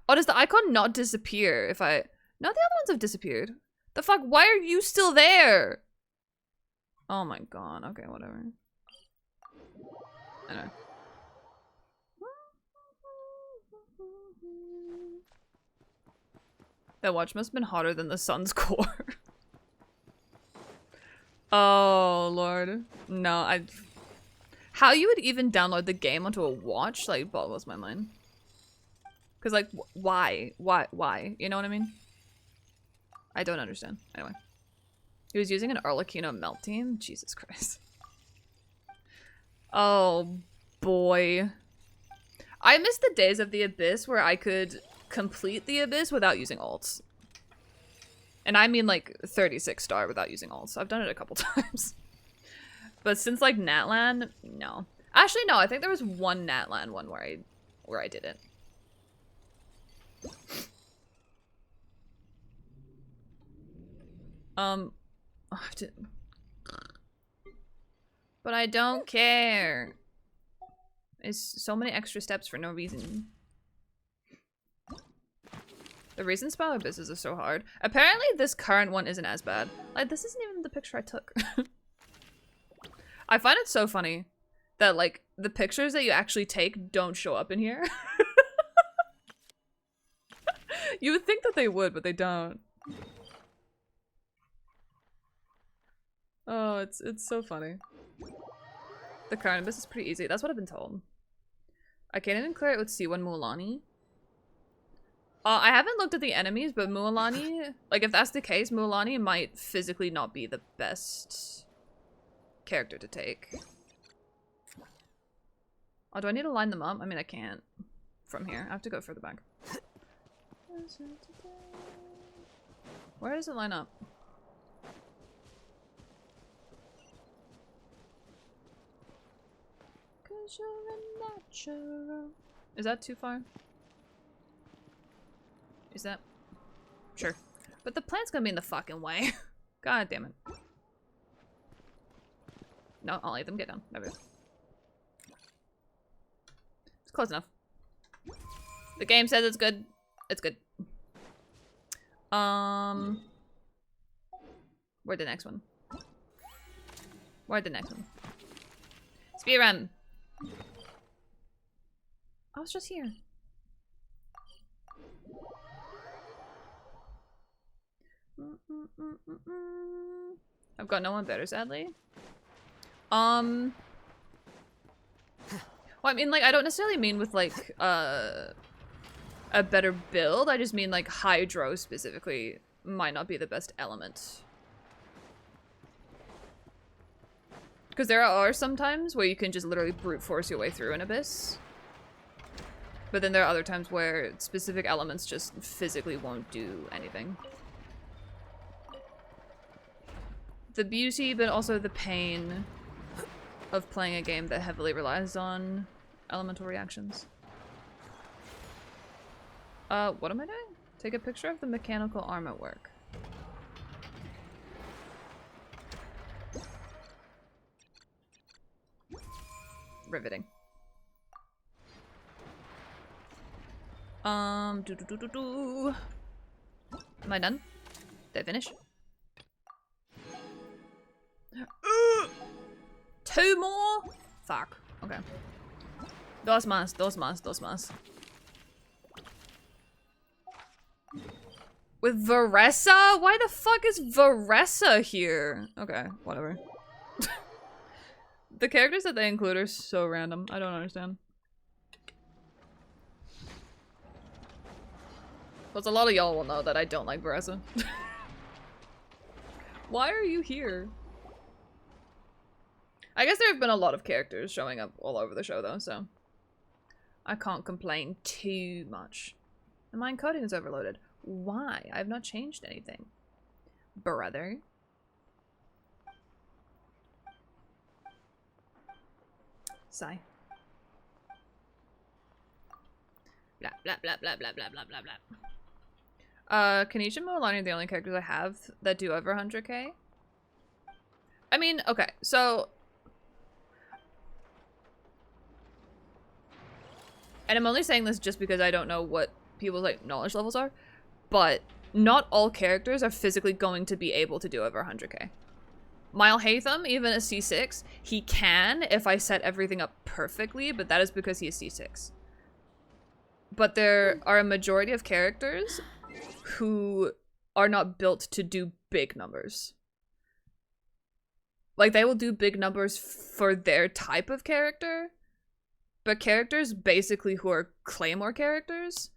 does the icon not disappear if I... No, the other ones have disappeared. The fuck? Why are you still there? Oh my god. Okay, whatever. Anyway. That watch must have been hotter than the sun's core. Oh, Lord. No, how you would even download the game onto a watch, like, boggles my mind. Because, like, why? Why? You know what I mean? I don't understand. Anyway. He was using an Arlecchino melt team? Jesus Christ. Oh, boy. I miss the days of the Abyss where I could complete the Abyss without using ults. And I mean, like, 36 star without using ults. I've done it a couple times. But since, like, Natlan, no. Actually, no. I think there was one Natlan one where I did it. But I don't care. It's so many extra steps for no reason. The reason Spiral Abysses are so hard. Apparently this current one isn't as bad. Like, this isn't even the picture I took. I find it so funny that, like, the pictures that you actually take don't show up in here. You would think that they would, but they don't. Oh, it's so funny. The current abyss is pretty easy. That's what I've been told. I can't even clear it with C1 Mualani. I haven't looked at the enemies, but Mualani, like, if that's the case, Mualani might physically not be the best character to take. Oh, do I need to line them up? I mean, I can't from here. I have to go further back. Where does it line up? Is that too far? Is that? Sure. But the plant's gonna be in the fucking way. God damn it. No, I'll let them get down. There we go. It's close enough. The game says it's good. It's good. Where'd the next one? Where'd the next one? Speedrun! I was just here. I've got no one better, sadly. Well, I mean, like, I don't necessarily mean with, like, a better build. I just mean, like, Hydro specifically might not be the best element. Because there are some times where you can just literally brute force your way through an abyss. But then there are other times where specific elements just physically won't do anything. The beauty, but also the pain of playing a game that heavily relies on elemental reactions. What am I doing? Take a picture of the mechanical arm at work. Riveting. Am I done? Did I finish? Two more? Fuck. Okay. Dos más, dos más, dos más. With Varessa? Why the fuck is Varessa here? Okay, whatever. The characters that they include are so random. I don't understand. Plus, a lot of y'all will know that I don't like Varessa. Why are you here? I guess there have been a lot of characters showing up all over the show, though, so I can't complain too much. And my encoding is overloaded. Why? I've not changed anything. Brother. Sigh. Blah, blah, blah, blah, blah, blah, blah, blah, blah. Kanisha and Moalani are the only characters I have that do over 100k. I mean, okay, so... And I'm only saying this just because I don't know what people's, like, knowledge levels are. But not all characters are physically going to be able to do over 100k. Mile Hatham, even a C6, he can if I set everything up perfectly, but that is because he is C6. But there are a majority of characters who are not built to do big numbers. Like, they will do big numbers for their type of character, but characters basically who are Claymore characters,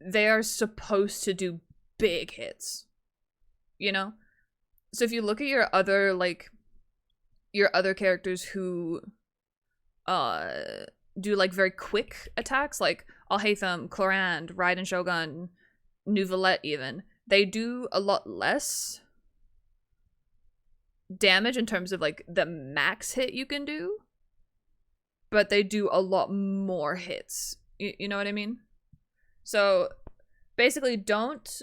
they are supposed to do big hits, you know? So if you look at your other, like, your other characters who do, like, very quick attacks, like Alhaitham, Clorand, Raiden Shogun, Nuvalette even, they do a lot less damage in terms of, like, the max hit you can do, but they do a lot more hits. You know what I mean? So, basically, don't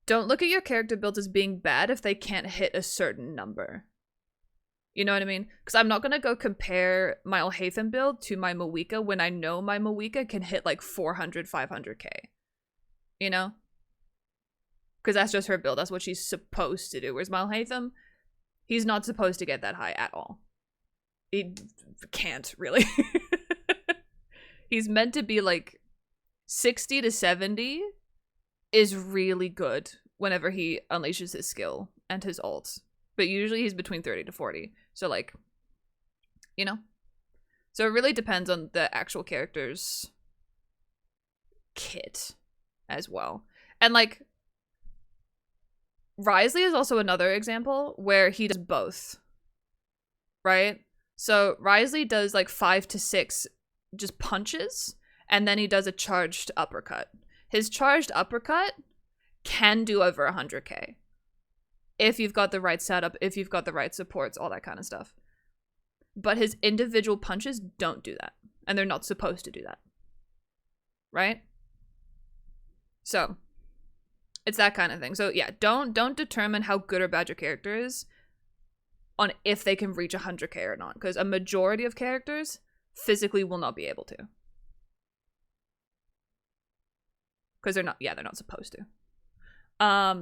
look at your character build as being bad if they can't hit a certain number. You know what I mean? Because I'm not going to go compare my Alhaitham build to my Mawika when I know my Mawika can hit, like, 400, 500k. You know? Because that's just her build. That's what she's supposed to do. Whereas my Alhaitham, he's not supposed to get that high at all. He can't, really. He's meant to be like 60 to 70 is really good whenever he unleashes his skill and his ults. But usually he's between 30 to 40. So, like, you know? So it really depends on the actual character's kit as well. And, like, Wriothesley is also another example where he does both. Right? So Wriothesley does, like, 5 to 6 just punches, and then he does a charged uppercut. His charged uppercut can do over 100k. If you've got the right setup, if you've got the right supports, all that kind of stuff. But his individual punches don't do that. And they're not supposed to do that. Right? So, it's that kind of thing. So yeah, don't determine how good or bad your character is on if they can reach 100k or not. Because a majority of characters physically will not be able to. Because they're not supposed to. But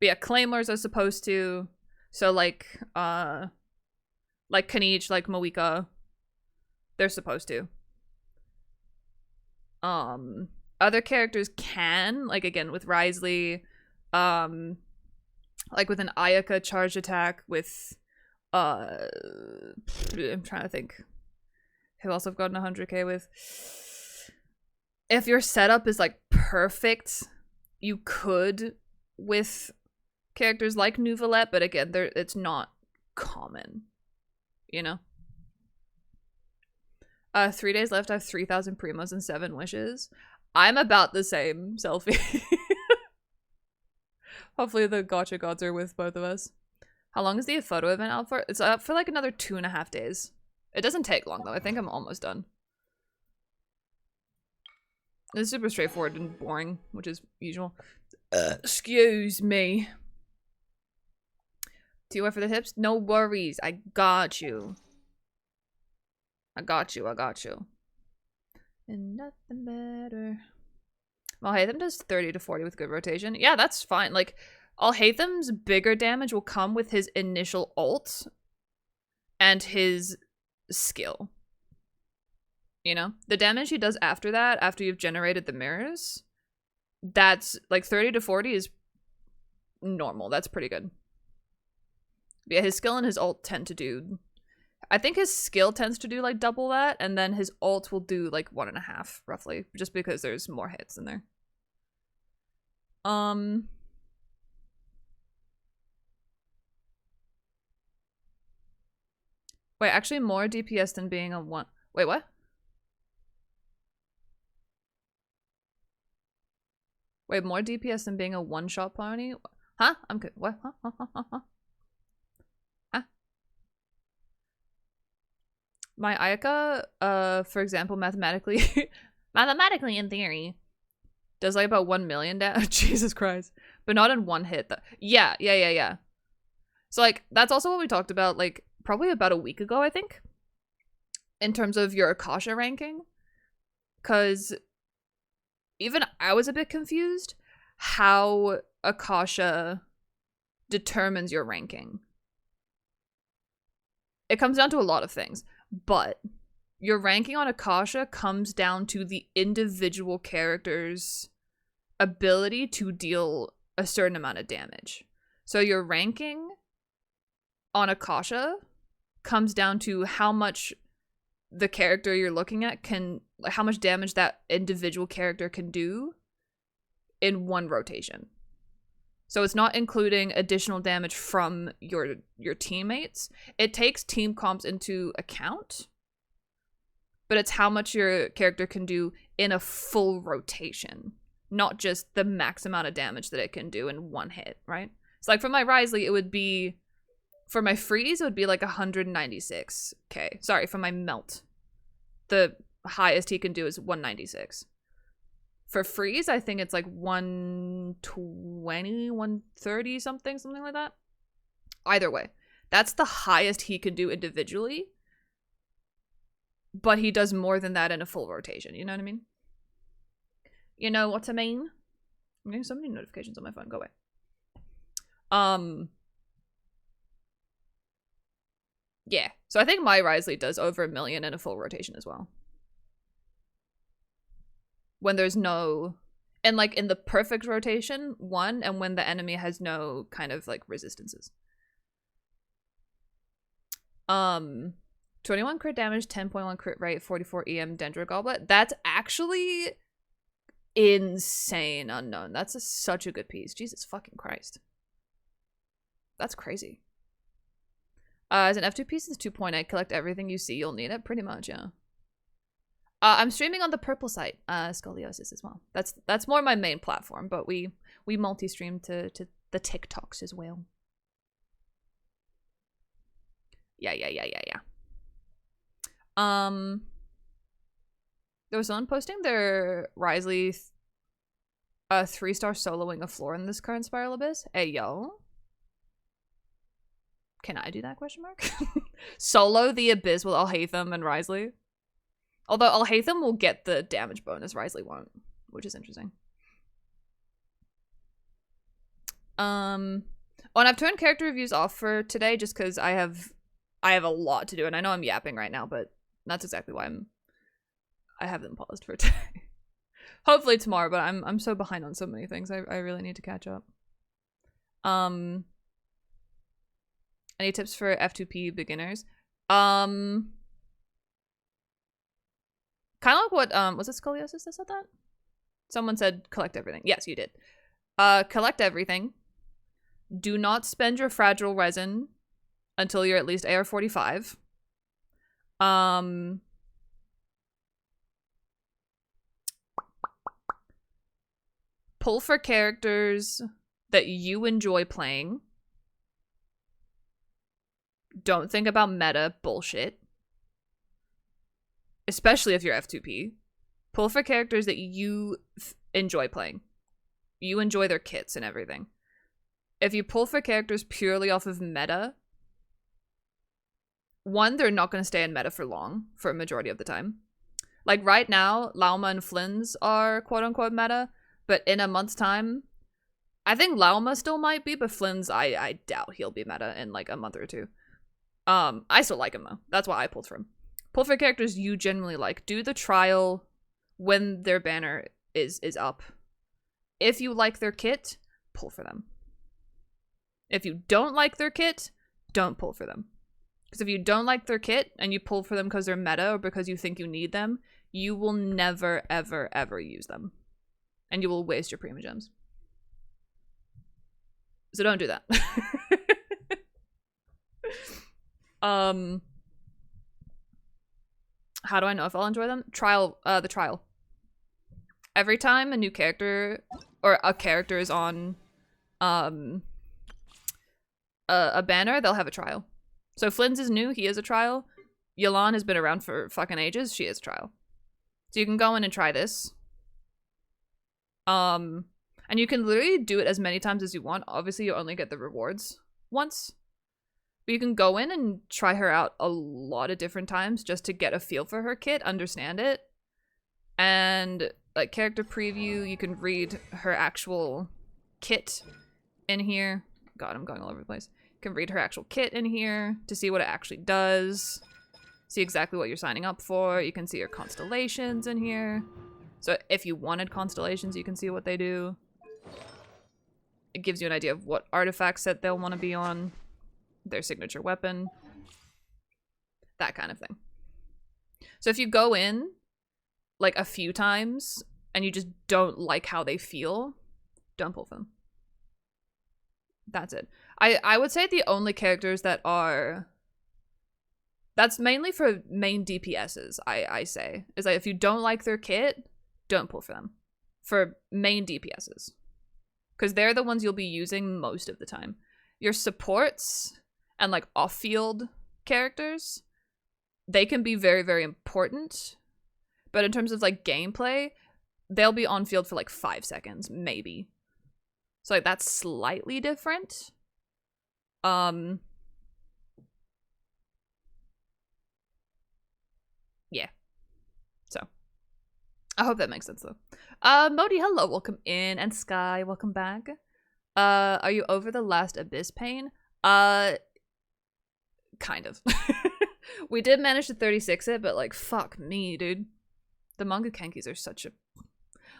yeah, Claymores are supposed to. So like Kanij, like Mawika, they're supposed to. Other characters can, like again with Wriothesley, like with an Ayaka charge attack, with I'm trying to think who else I've gotten 100k with. If your setup is like perfect, you could with characters like Nuvalette, but again, it's not common, you know? 3 days left, I have 3,000 primos and 7 wishes. I'm about the same, Selfie. Hopefully the gacha gods are with both of us. How long is the photo event out for? It's up for like another 2.5 days. It doesn't take long though. I think I'm almost done. It's super straightforward and boring, which is usual. Excuse me. Do you wait for the hips? No worries. I got you. I got you. And nothing better. Alhaitham does 30 to 40 with good rotation. Yeah, that's fine. Like, Alhaitham's bigger damage will come with his initial ult and his skill. You know? The damage he does after that, after you've generated the mirrors, that's like 30 to 40 is normal. That's pretty good. Yeah, his skill and his ult tend to do... I think his skill tends to do like double that, and then his ult will do like 1.5 roughly, just because there's more hits in there. Wait, actually more DPS than being a one... Wait, what? Wait, more DPS than being a one-shot pony? Huh? I'm good. What? Huh? Huh? Huh? Huh? Huh? Huh? My Ayaka, for example, mathematically, mathematically in theory, does like about 1 million damage. Jesus Christ. But not in one hit. Yeah. So like, that's also what we talked about, like, probably about a week ago, I think, in terms of your Akasha ranking. Because even I was a bit confused how Akasha determines your ranking. It comes down to a lot of things, but your ranking on Akasha comes down to the individual character's ability to deal a certain amount of damage. So your ranking on Akasha comes down to how much the character you're looking at can, like, how much damage that individual character can do in one rotation. So it's not including additional damage from your teammates. It takes team comps into account, but it's how much your character can do in a full rotation, not just the max amount of damage that it can do in one hit, right? So like for my Risley, it would be, for my freeze, it would be like 196k. Sorry, for my melt, the highest he can do is 196. For freeze, I think it's like 120, 130 something like that. Either way, that's the highest he can do individually, but he does more than that in a full rotation. You know what I mean? You know what I mean? I'm getting so many notifications on my phone. Go away. Yeah. So I think my Risley does over 1 million in a full rotation as well. When there's no... And like in the perfect rotation, 1, and when the enemy has no kind of like resistances. 21 crit damage, 10.1 crit rate, 44 EM Dendro Goblet. That's actually insane unknown. That's such a good piece. Jesus fucking Christ. That's crazy. As an F2 piece, it's 2.8. Collect everything you see, you'll need it. Pretty much, yeah. I'm streaming on the purple site, Scoliosis as well. That's more my main platform, but we multi-stream to the TikToks as well. Yeah. There was someone posting their Risley 3-star soloing a floor in this current Spiral Abyss. Hey, yo. Can I do that, question mark? Solo the Abyss with Alhaitham and Risley. Although Alhaitham will get the damage bonus, Risley won't, which is interesting. And I've turned character reviews off for today just because I have a lot to do, and I know I'm yapping right now, but that's exactly why I have them paused for today. Hopefully tomorrow, but I'm so behind on so many things. I really need to catch up. Any tips for F2P beginners? Kind of like what, was it Scoliosis that said that? Someone said collect everything. Yes, you did. Collect everything. Do not spend your fragile resin until you're at least AR 45. Pull for characters that you enjoy playing. Don't think about meta bullshit. Especially if you're F2P. Pull for characters that you enjoy playing. You enjoy their kits and everything. If you pull for characters purely off of meta, one, they're not going to stay in meta for long, for a majority of the time. Like right now, Lauma and Flynn's are quote-unquote meta, but in a month's time, I think Lauma still might be, but Flynn's, I doubt he'll be meta in like a month or two. I still like him though. That's why I pulled for him. Pull for characters you genuinely like. Do the trial when their banner is up. If you like their kit, pull for them. If you don't like their kit, don't pull for them. Because if you don't like their kit and you pull for them because they're meta or because you think you need them, you will never, ever, ever use them. And you will waste your prima gems. So don't do that. How do I know if I'll enjoy them? The trial. Every time a new character or a character is on a banner, they'll have a trial. So Flynn's is new, he is a trial. Yelan has been around for fucking ages, she is a trial. So you can go in and try this. And you can literally do it as many times as you want. Obviously, you only get the rewards once. But you can go in and try her out a lot of different times just to get a feel for her kit, understand it. And like character preview, you can read her actual kit in here. God, I'm going all over the place. You can read her actual kit in here to see what it actually does. See exactly what you're signing up for. You can see her constellations in here. So if you wanted constellations, you can see what they do. It gives you an idea of what artifact set they'll want to be on. Their signature weapon. That kind of thing. So if you go in like a few times and you just don't like how they feel, don't pull for them. That's it. I would say the only characters that are... That's mainly for main DPSs, I say. Is that if you don't like their kit, don't pull for them. For main DPSs. Because they're the ones you'll be using most of the time. Your supports and like off-field characters, they can be very, very important. But in terms of like gameplay, they'll be on field for like 5 seconds, maybe. So like that's slightly different. Yeah. So I hope that makes sense though. Modi, hello, welcome in, and Sky, welcome back. Are you over the last Abyss pain? Kind of. We did manage to 36 it, but like fuck me, dude. The Mangukenkis are such a...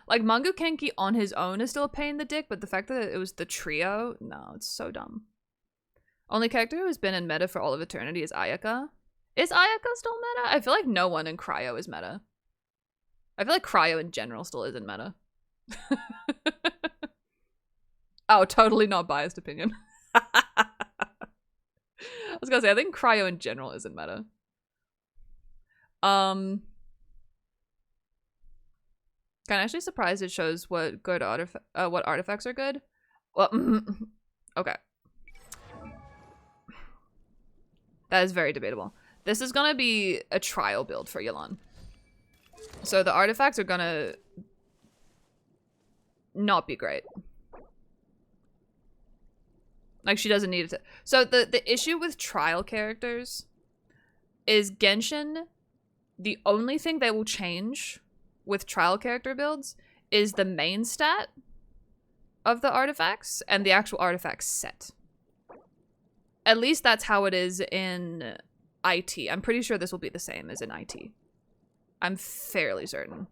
Like, Mangukenki on his own is still a pain in the dick, but the fact that it was the trio, no, it's so dumb. Only character who has been in meta for all of eternity is Ayaka. Is Ayaka still meta? I feel like no one in Cryo is meta. I feel like Cryo in general still isn't meta. Oh, totally not biased opinion. I was gonna say, I think Cryo in general isn't meta. I'm actually surprised it shows what good what artifacts are good. Well, okay. That is very debatable. This is gonna be a trial build for Yelan. So the artifacts are gonna not be great. Like, she doesn't need it to. So the issue with trial characters is Genshin, the only thing they will change with trial character builds is the main stat of the artifacts and the actual artifact set. At least that's how it is in IT. I'm pretty sure this will be the same as in IT. I'm fairly certain.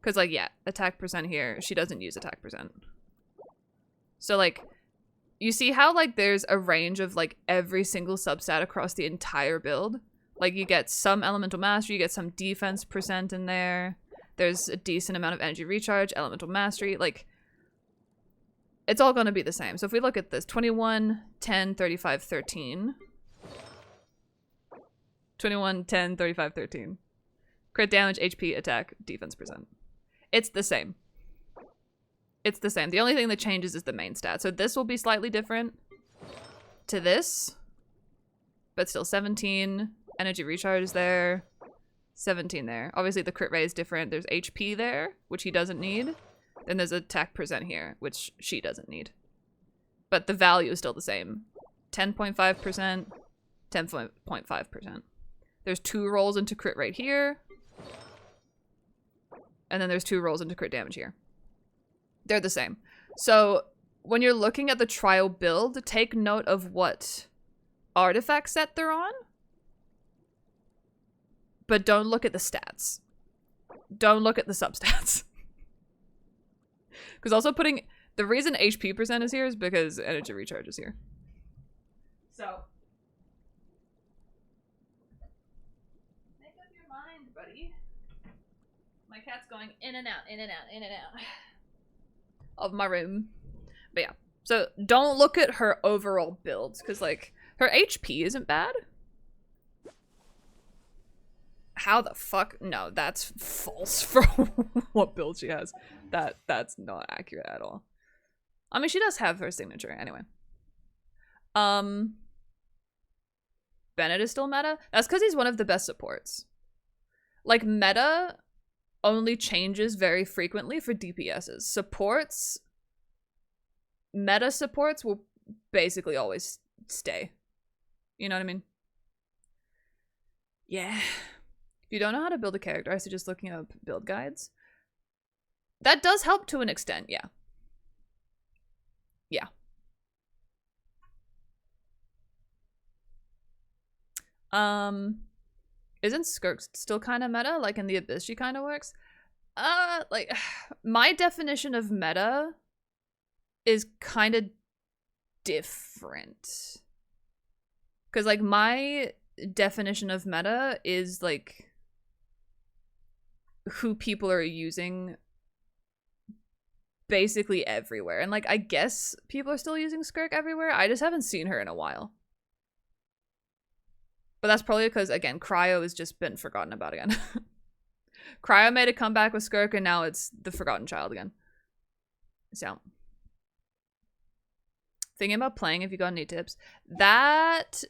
Because, like, yeah, attack percent here. She doesn't use attack percent. So, like, you see how, like, there's a range of, like, every single substat across the entire build? Like, you get some elemental mastery, you get some defense percent in there. There's a decent amount of energy recharge, elemental mastery. Like, it's all going to be the same. So if we look at this, 21, 10, 35, 13. 21, 10, 35, 13. Crit damage, HP, attack, defense percent. It's the same. It's the same. The only thing that changes is the main stat. So this will be slightly different to this. But still 17. Energy recharge is there. 17 there. Obviously the crit rate is different. There's HP there, which he doesn't need. Then there's attack percent here, which she doesn't need. But the value is still the same. 10.5%, 10.5%. There's 2 rolls into crit rate here. And then there's 2 rolls into crit damage here. They're the same. So when you're looking at the trial build, take note of what artifact set they're on. but don't look at the stats. Don't look at the substats. Because also putting... The reason HP percent is here is because energy recharge is here. So... make up your mind, buddy. My cat's going in and out, in and out, in and out. Of my room. But yeah. So don't look at her overall builds, because like, her HP isn't bad. How the fuck? No, that's false for what build she has. That's not accurate at all. I mean, she does have her signature anyway. Bennett is still meta? That's because he's one of the best supports. Like, meta only changes very frequently for DPSs. Supports, meta supports will basically always stay. You know what I mean? Yeah. If you don't know how to build a character, I suggest looking up build guides. That does help to an extent, yeah. Yeah. Isn't Skirk still kind of meta? Like in the Abyss she kind of works? Like, my definition of meta is kind of different. Because, like, my definition of meta is, like, who people are using basically everywhere. And, like, I guess people are still using Skirk everywhere. I just haven't seen her in a while. But that's probably because, again, Cryo has just been forgotten about again. Cryo made a comeback with Skirk, and now it's the forgotten child again. So, thinking about playing, if you got any tips. That...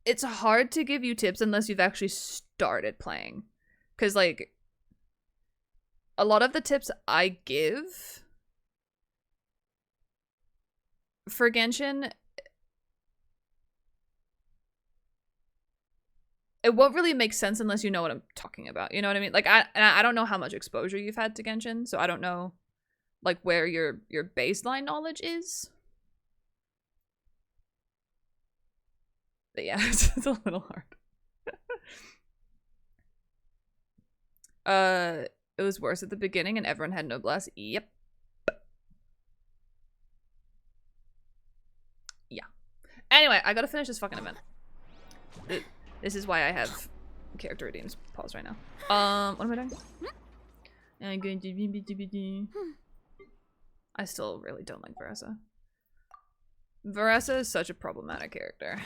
It's hard to give you tips unless you've actually started playing. Because, like, a lot of the tips I give for Genshin, it won't really make sense unless you know what I'm talking about. You know what I mean? Like, I don't know how much exposure you've had to Genshin, so I don't know, like, where your baseline knowledge is. But yeah, it's a little hard. It was worse at the beginning and everyone had noblesse. Yep. Yeah. Anyway, I gotta finish this fucking event. This is why I have character redeems paused right now. What am I doing? I'm going to... I still really don't like Veressa. Veressa is such a problematic character.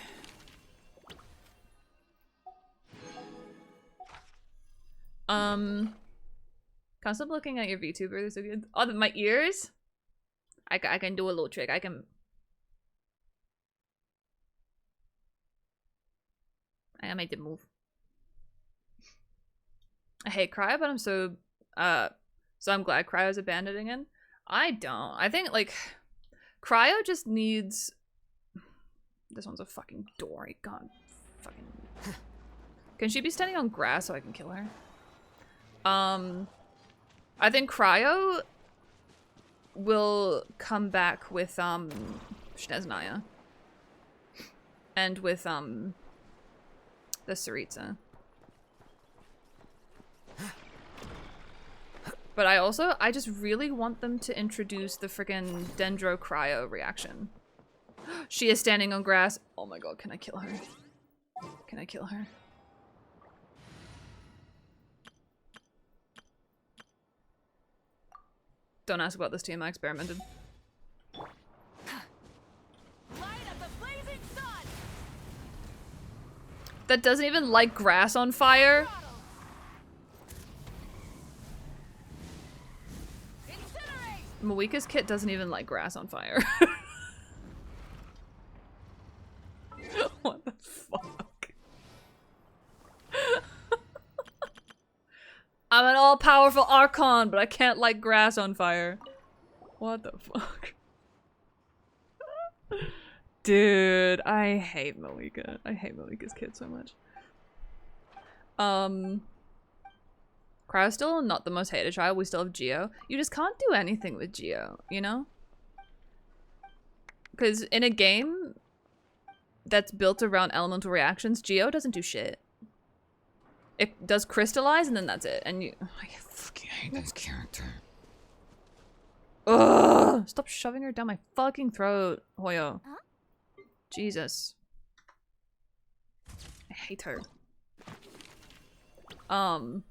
Can't stop looking at your VTuber. They're so good. Oh, my ears? I can do a little trick. I made them move. I hate Cryo, but I'm so I'm glad Cryo's abandoned again. I don't. I think, like, Cryo just needs... This one's a fucking door. God, fucking... Can she be standing on grass so I can kill her? I think Cryo will come back with, Shneznaya. And with, the Saritsa. But I just really want them to introduce the friggin' Dendro Cryo reaction. She is standing on grass. Oh my god, can I kill her? Can I kill her? Don't ask about this team, I experimented. That doesn't even light grass on fire? Moika's kit doesn't even light grass on fire. What the fuck? I'm an all-powerful Archon, but I can't light grass on fire. What the fuck? Dude, I hate Moika. I hate Moika's kit so much. Cryo's still not the most hated child. We still have Geo. You just can't do anything with Geo, you know? Because in a game, that's built around elemental reactions. Geo doesn't do shit. It does crystallize and then that's it. And you, I fucking hate this character. Ugh! Stop shoving her down my fucking throat, Hoyo. Huh? Jesus. I hate her. God.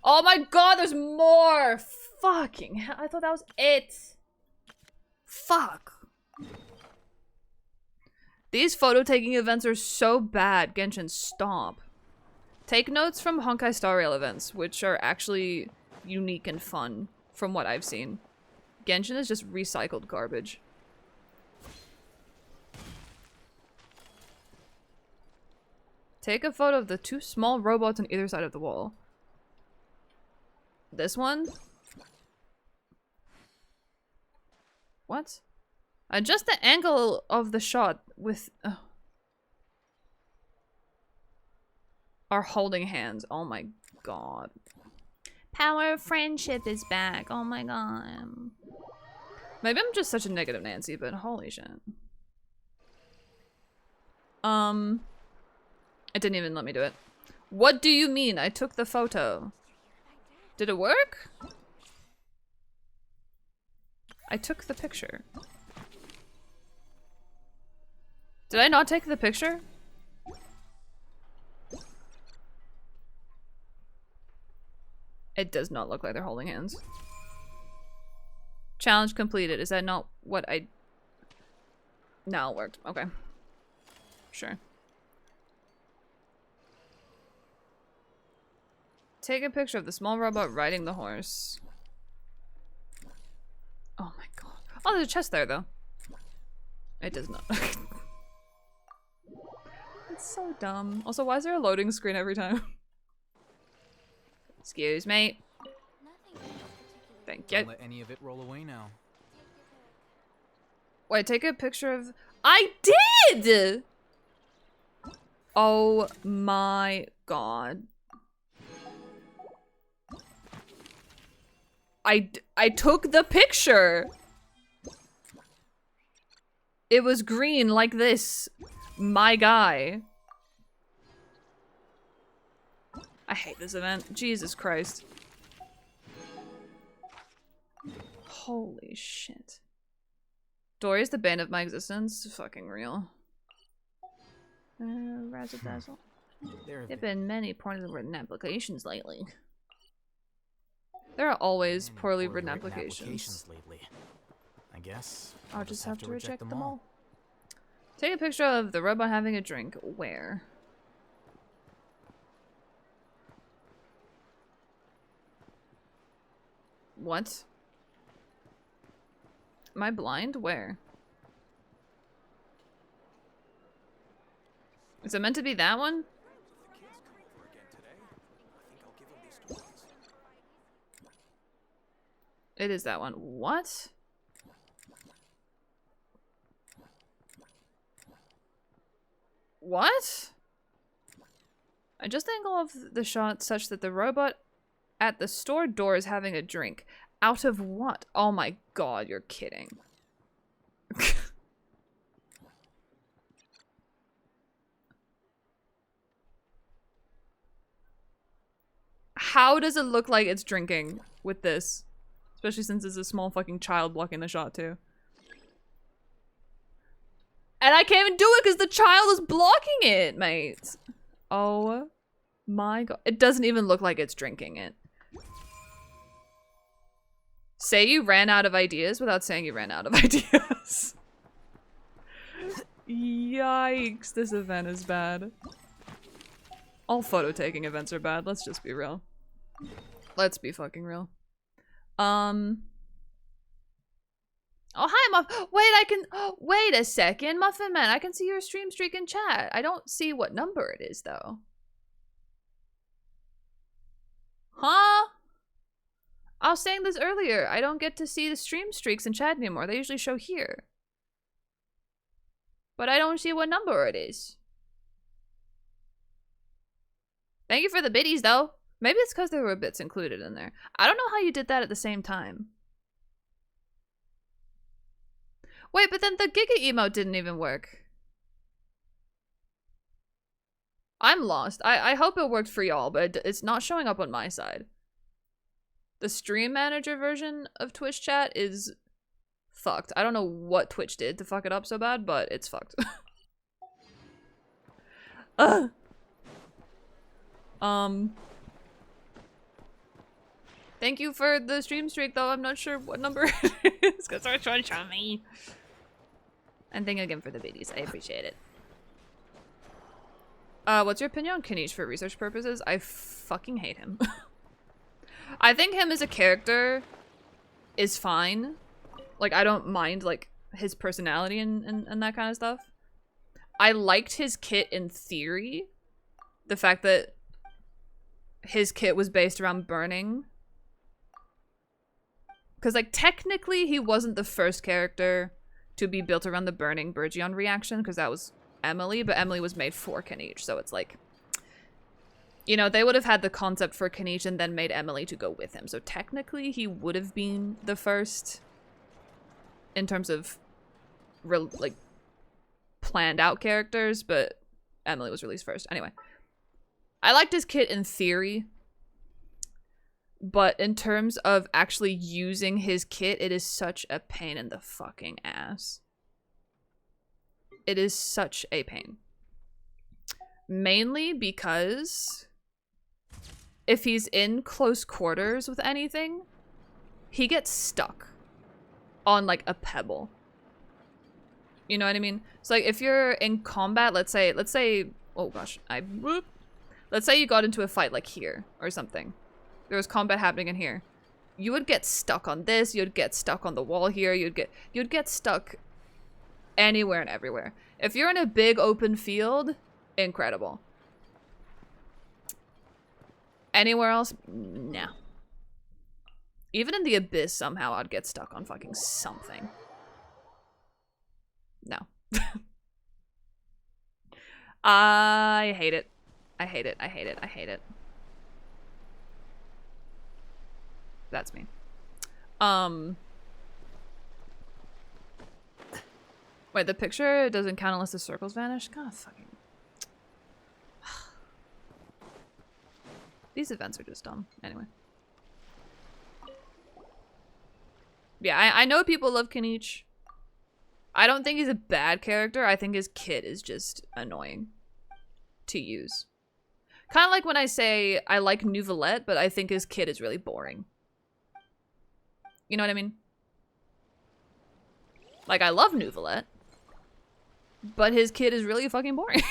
Oh my god, there's more! Fucking hell, I thought that was it. Fuck. These photo taking events are so bad. Genshin, stop. Take notes from Honkai Star Rail events, which are actually unique and fun from what I've seen. Genshin is just recycled garbage. Take a photo of the two small robots on either side of the wall. This one? What? Adjust the angle of the shot with... are holding hands. Oh my god. Power of friendship is back. Oh my god. Maybe I'm just such a negative Nancy, but holy shit. It didn't even let me do it. What do you mean? I took the photo. Did it work? I took the picture. Did I not take the picture? It does not look like they're holding hands. Challenge completed. Is that not what I... No, it worked. Okay. Sure. Take a picture of the small robot riding the horse. Oh my god. Oh, there's a chest there, though. It does not. It's so dumb. Also, why is there a loading screen every time? Excuse me. Thank you. Don't let any of it roll away now. Wait, take a picture of... I did! Oh my god. I took the picture! It was green like this. My guy. I hate this event. Jesus Christ. Holy shit. Dory is the bane of my existence. Fucking real. Razzle dazzle. There have been many poorly written applications lately. There are always poorly written applications. Lately. I guess I'll just have to reject them all. Take a picture of the robot having a drink. Where? What? Am I blind? Where? Is it meant to be that one? It is that one. What? What? Adjust the angle of the shot such that the robot at the store door is having a drink. Out of what? Oh my god, you're kidding. How does it look like it's drinking with this? Especially since it's a small fucking child blocking the shot too. And I can't even do it because the child is blocking it, mate. Oh my god. It doesn't even look like it's drinking it. Say you ran out of ideas without saying you ran out of ideas. Yikes, this event is bad. All photo taking events are bad, let's just be real. Let's be fucking real. Oh, hi, Wait, I can... wait a second, Muffin Man. I can see your stream streak in chat. I don't see what number it is, though. Huh? I was saying this earlier. I don't get to see the stream streaks in chat anymore. They usually show here. But I don't see what number it is. Thank you for the biddies, though. Maybe it's because there were bits included in there. I don't know how you did that at the same time. Wait, but then the Giga emote didn't even work. I'm lost. I hope it worked for y'all, but it's not showing up on my side. The stream manager version of Twitch chat is fucked. I don't know what Twitch did to fuck it up so bad, but it's fucked. Ugh. Thank you for the stream streak, though. I'm not sure what number it is, because they're trying to show me. And thank you again for the biddies. I appreciate it. What's your opinion on Kanish for research purposes? I fucking hate him. I think him as a character is fine. Like, I don't mind, like, his personality and that kind of stuff. I liked his kit in theory. The fact that his kit was based around burning. Because, like, technically he wasn't the first character to be built around the burning Burgeon reaction, because that was Emily, but Emily was made for Kanish, so it's like, you know, they would have had the concept for Kanish and then made Emily to go with him. So technically he would have been the first in terms of like planned out characters, but Emily was released first. Anyway, I liked his kit in theory, but in terms of actually using his kit, it is such a pain in the fucking ass. It is such a pain. Mainly because if he's in close quarters with anything, he gets stuck on like a pebble. You know what I mean? So like if you're in combat, let's say, oh gosh, let's say you got into a fight like here or something. There was combat happening in here. You would get stuck on this, you'd get stuck on the wall here, you'd get stuck anywhere and everywhere. If you're in a big open field, incredible. Anywhere else, no. Even in the abyss, somehow I'd get stuck on fucking something. No. I hate it. I hate it. I hate it. I hate it. That's me. Wait, the picture doesn't count unless the circles vanish? God fucking... These events are just dumb. Anyway. Yeah, I know people love Kanish. I don't think he's a bad character. I think his kit is just annoying to use. Kind of like when I say I like Nouvelette, but I think his kit is really boring. You know what I mean? Like, I love Nouvelette, but his kit is really fucking boring.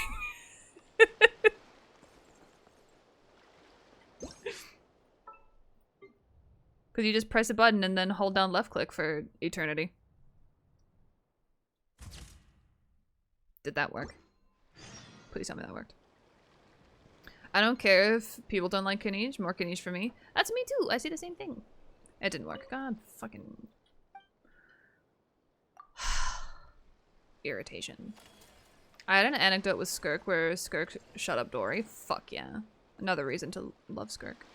Because you just press a button and then hold down left click for eternity. Did that work? Please tell me that worked. I don't care if people don't like Kanish. More Kanish for me. That's me too. I see the same thing. It didn't work. God fucking... Irritation. I had an anecdote with Skirk where Skirk shut up Dory. Fuck yeah. Another reason to love Skirk.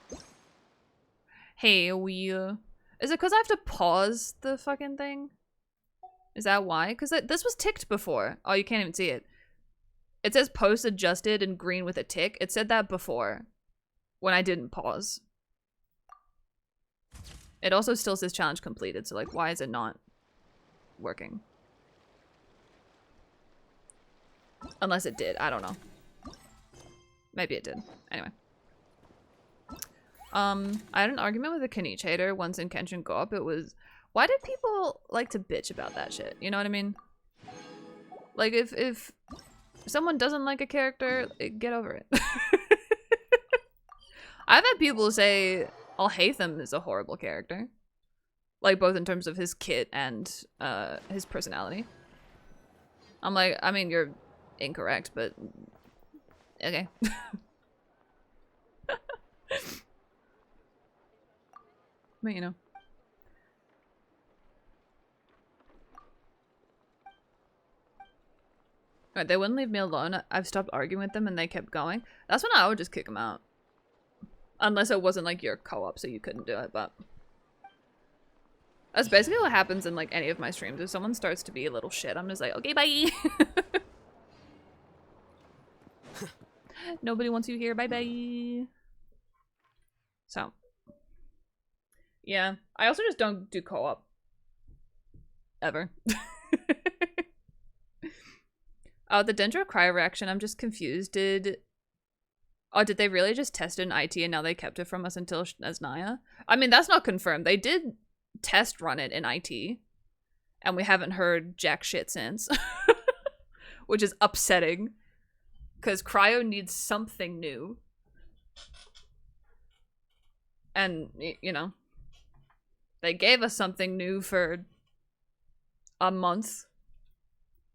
Hey, we... Is it because I have to pause the fucking thing? Is that why? Because this was ticked before. Oh, you can't even see it. It says post adjusted in green with a tick. It said that before. When I didn't pause. It also still says challenge completed. So, like, why is it not working? Unless it did. I don't know. Maybe it did. Anyway. I had an argument with a Kanish hater once in Genshin Co-op. It was, why did people like to bitch about that shit? You know what I mean? Like, if someone doesn't like a character, get over it. I've had people say Alhaitham is a horrible character. Like, both in terms of his kit and his personality. I'm like, I mean, you're incorrect, but okay. But, you know. Right, they wouldn't leave me alone. I've stopped arguing with them and they kept going. That's when I would just kick them out. Unless it wasn't like your co-op, so you couldn't do it, but... That's basically what happens in like any of my streams. If someone starts to be a little shit, I'm just like, okay, bye. Nobody wants you here. Bye bye. So, yeah. I also just don't do co-op. Ever. Oh, the Dendro cryo reaction, I'm just confused. Did they really just test it in IT and now they kept it from us until Nesnaya? I mean, that's not confirmed. They did test run it in IT, and we haven't heard jack shit since. Which is upsetting, because cryo needs something new. And, you know, they gave us something new for a month,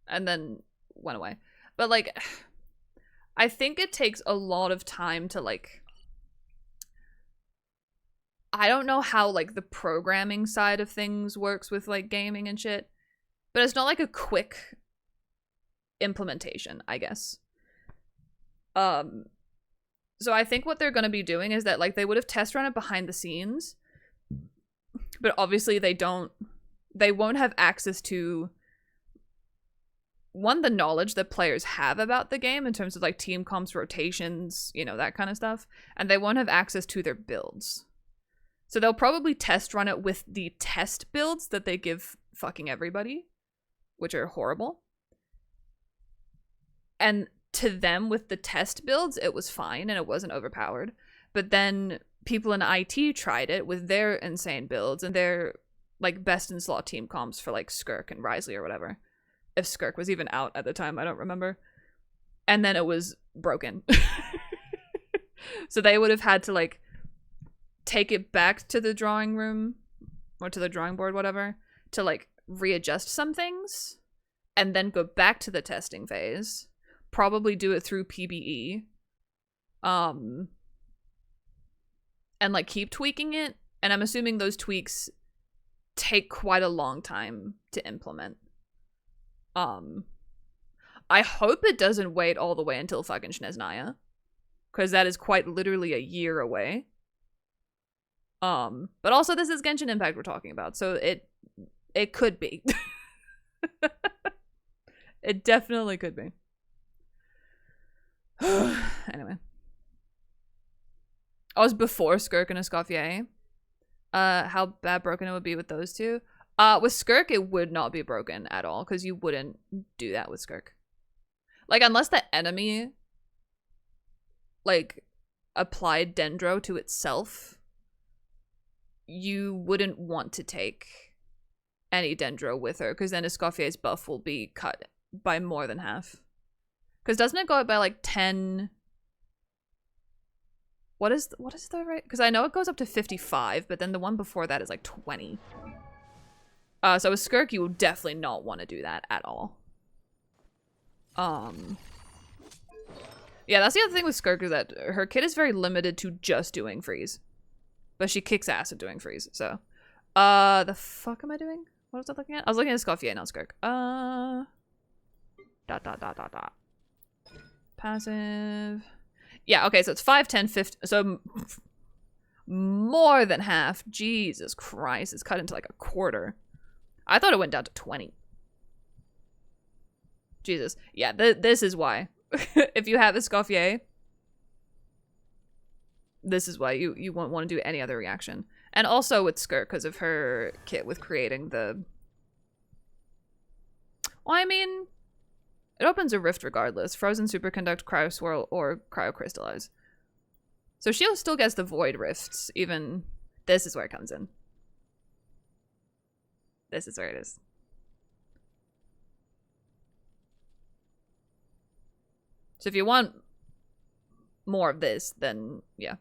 and then went away. But, like, I think it takes a lot of time to, like, I don't know how, like, the programming side of things works with, like, gaming and shit, but it's not, like, a quick implementation, I guess. So I think what they're gonna be doing is that, like, they would have test run it behind the scenes, but obviously they won't have access to, one, the knowledge that players have about the game in terms of, like, team comps, rotations, you know, that kind of stuff, and they won't have access to their builds. So they'll probably test run it with the test builds that they give fucking everybody, which are horrible. And to them, with the test builds, it was fine and it wasn't overpowered. But then people in IT tried it with their insane builds and their, like, best in slot team comps for, like, Skirk and Risley or whatever. If Skirk was even out at the time, I don't remember. And then it was broken. So they would have had to, like, take it back to the drawing room or to the drawing board, whatever, to, like, readjust some things and then go back to the testing phase. Probably do it through PBE. And, like, keep tweaking it. And I'm assuming those tweaks take quite a long time to implement. I hope it doesn't wait all the way until fucking Snezhnaya, because that is quite literally a year away. But also this is Genshin Impact we're talking about, so it could be. It definitely could be. Anyway. I was before Skirk and Escoffier. How bad broken it would be with those two. With Skirk, it would not be broken at all, because you wouldn't do that with Skirk. Like, unless the enemy, like, applied Dendro to itself, you wouldn't want to take any Dendro with her, because then Escoffier's buff will be cut by more than half. Because doesn't it go up by, like, 10... What is the right? Because I know it goes up to 55, but then the one before that is, like, 20. So with Skirk, you will definitely not want to do that at all. Yeah, that's the other thing with Skirk, is that her kit is very limited to just doing freeze. But she kicks ass at doing freeze, so. The fuck am I doing? What was I looking at? I was looking at Escoffier, not Skirk. Passive. Yeah, okay, so it's 5, 10, 50, so more than half. Jesus Christ, it's cut into like a quarter. I thought it went down to 20. Jesus. Yeah, this is why. If you have Escoffier, this is why you won't want to do any other reaction. And also with Skirk, because of her kit with creating the... Well, I mean, it opens a rift regardless. Frozen, Superconduct, Cryo Swirl, or Cryo Crystallize. So she still gets the Void Rifts, even... This is where it comes in. This is where it is. So if you want more of this, then yeah.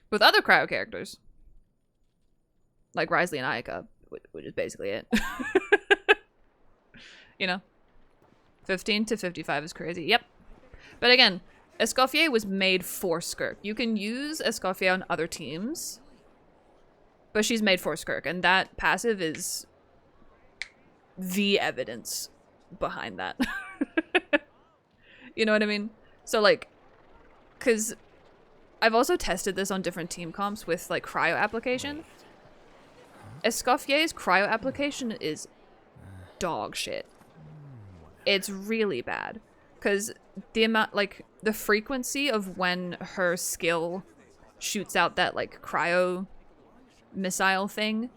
With other cryo characters, like Risley and Ayaka, which is basically it. You know? 15 to 55 is crazy. Yep. But again, Escoffier was made for Skirk. You can use Escoffier on other teams, but she's made for Skirk, and that passive is the evidence behind that. You know what I mean? So, like, because I've also tested this on different team comps with, like, cryo application, Escoffier's cryo application is dog shit. It's really bad. Because the amount, like, the frequency of when her skill shoots out that, like, cryo missile thing,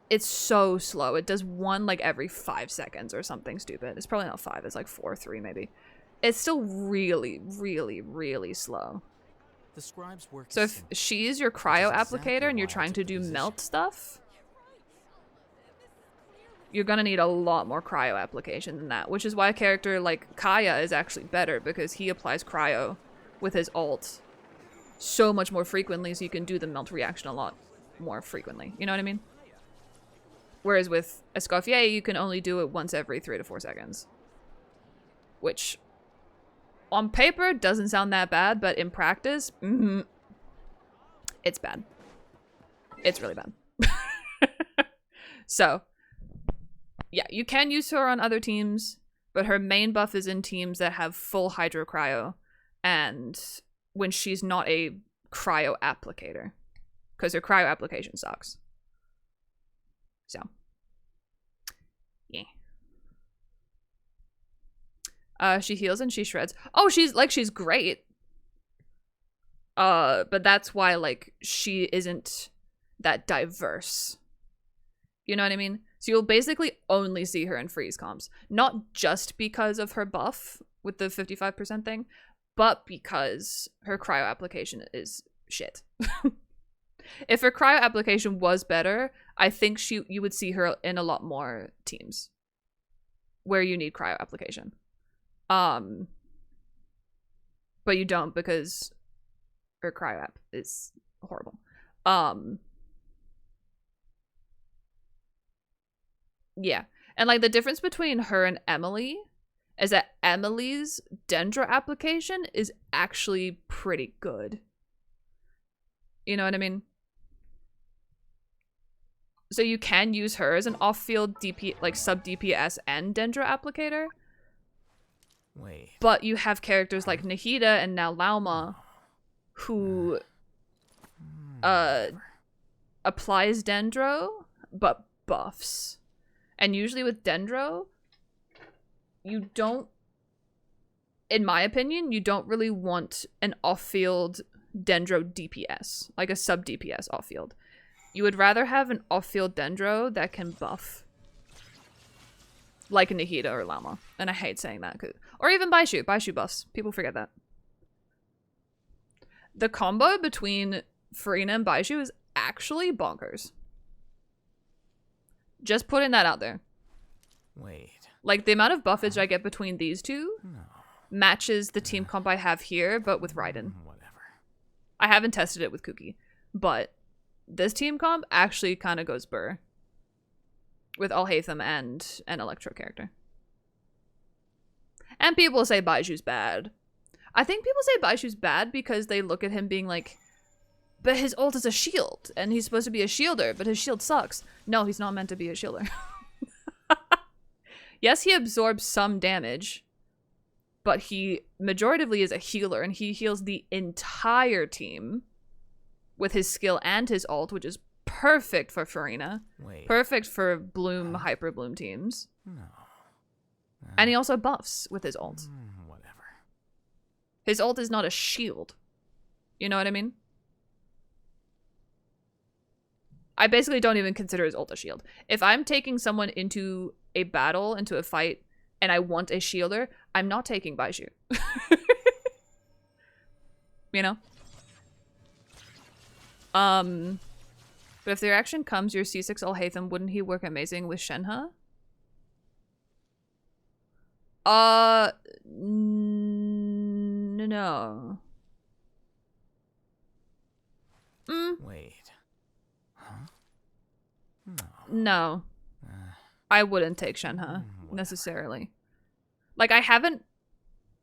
it's so slow. It does one, like, every 5 seconds or something stupid. It's probably not 5. It's like 4 or 3 maybe. It's still really, really, really slow. The scribe's work So is if simple, she's your which is cryo exactly applicator and you're why I trying to took the do position. melt stuff, you're gonna need a lot more cryo application than that, which is why a character like Kaya is actually better, because he applies cryo with his ult so much more frequently, so you can do the melt reaction a lot more frequently. You know what I mean? Whereas with Escoffier, you can only do it once every 3 to 4 seconds. Which, on paper, doesn't sound that bad, but in practice, it's bad. It's really bad. So, yeah, you can use her on other teams, but her main buff is in teams that have full Hydro Cryo, and when she's not a cryo applicator, because her cryo application sucks. So, yeah. She heals and she shreds. Oh, she's great. But that's why, like, she isn't that diverse. You know what I mean? So you'll basically only see her in freeze comps. Not just because of her buff with the 55% thing, but because her cryo application is shit. If her cryo application was better, I think you would see her in a lot more teams where you need cryo application. But you don't, because her cryo app is horrible. Yeah. And like the difference between her and Emily is that Emily's Dendra application is actually pretty good. You know what I mean? So you can use her as an off-field DP, like sub DPS and Dendra applicator. Wait. But you have characters like Nahida and now Lauma who applies Dendro but buffs. And usually with Dendro, you don't, in my opinion, you don't really want an off-field Dendro DPS, like a sub DPS off-field. You would rather have an off-field Dendro that can buff. Like a Nahida or Llama. And I hate saying that. Or even Baishu. Baishu buffs. People forget that. The combo between Furina and Baishu is actually bonkers. Just putting that out there. Wait. Like, the amount of buffage I get between these two matches the team comp I have here, but with Raiden. Whatever. I haven't tested it with Kuki, but this team comp actually kind of goes burr with Alhaitham and an Electro character. And people say Baiju's bad. I think people say Baiju's bad because they look at him being like, but his ult is a shield, and he's supposed to be a shielder, but his shield sucks. No, he's not meant to be a shielder. Yes, he absorbs some damage, but he majoritively is a healer, and he heals the entire team with his skill and his ult, which is perfect for Furina. Wait. Perfect for Bloom, Hyper Bloom teams. No. And he also buffs with his ult. Whatever. His ult is not a shield. You know what I mean? I basically don't even consider his ult a shield. If I'm taking someone into a battle, into a fight, and I want a shielder, I'm not taking Baishu. You know? But if the reaction comes, your C6 Alhaitham, wouldn't he work amazing with Shenhe? No. Wait. Huh? No. No. I wouldn't take Shenhe, necessarily. Like, I haven't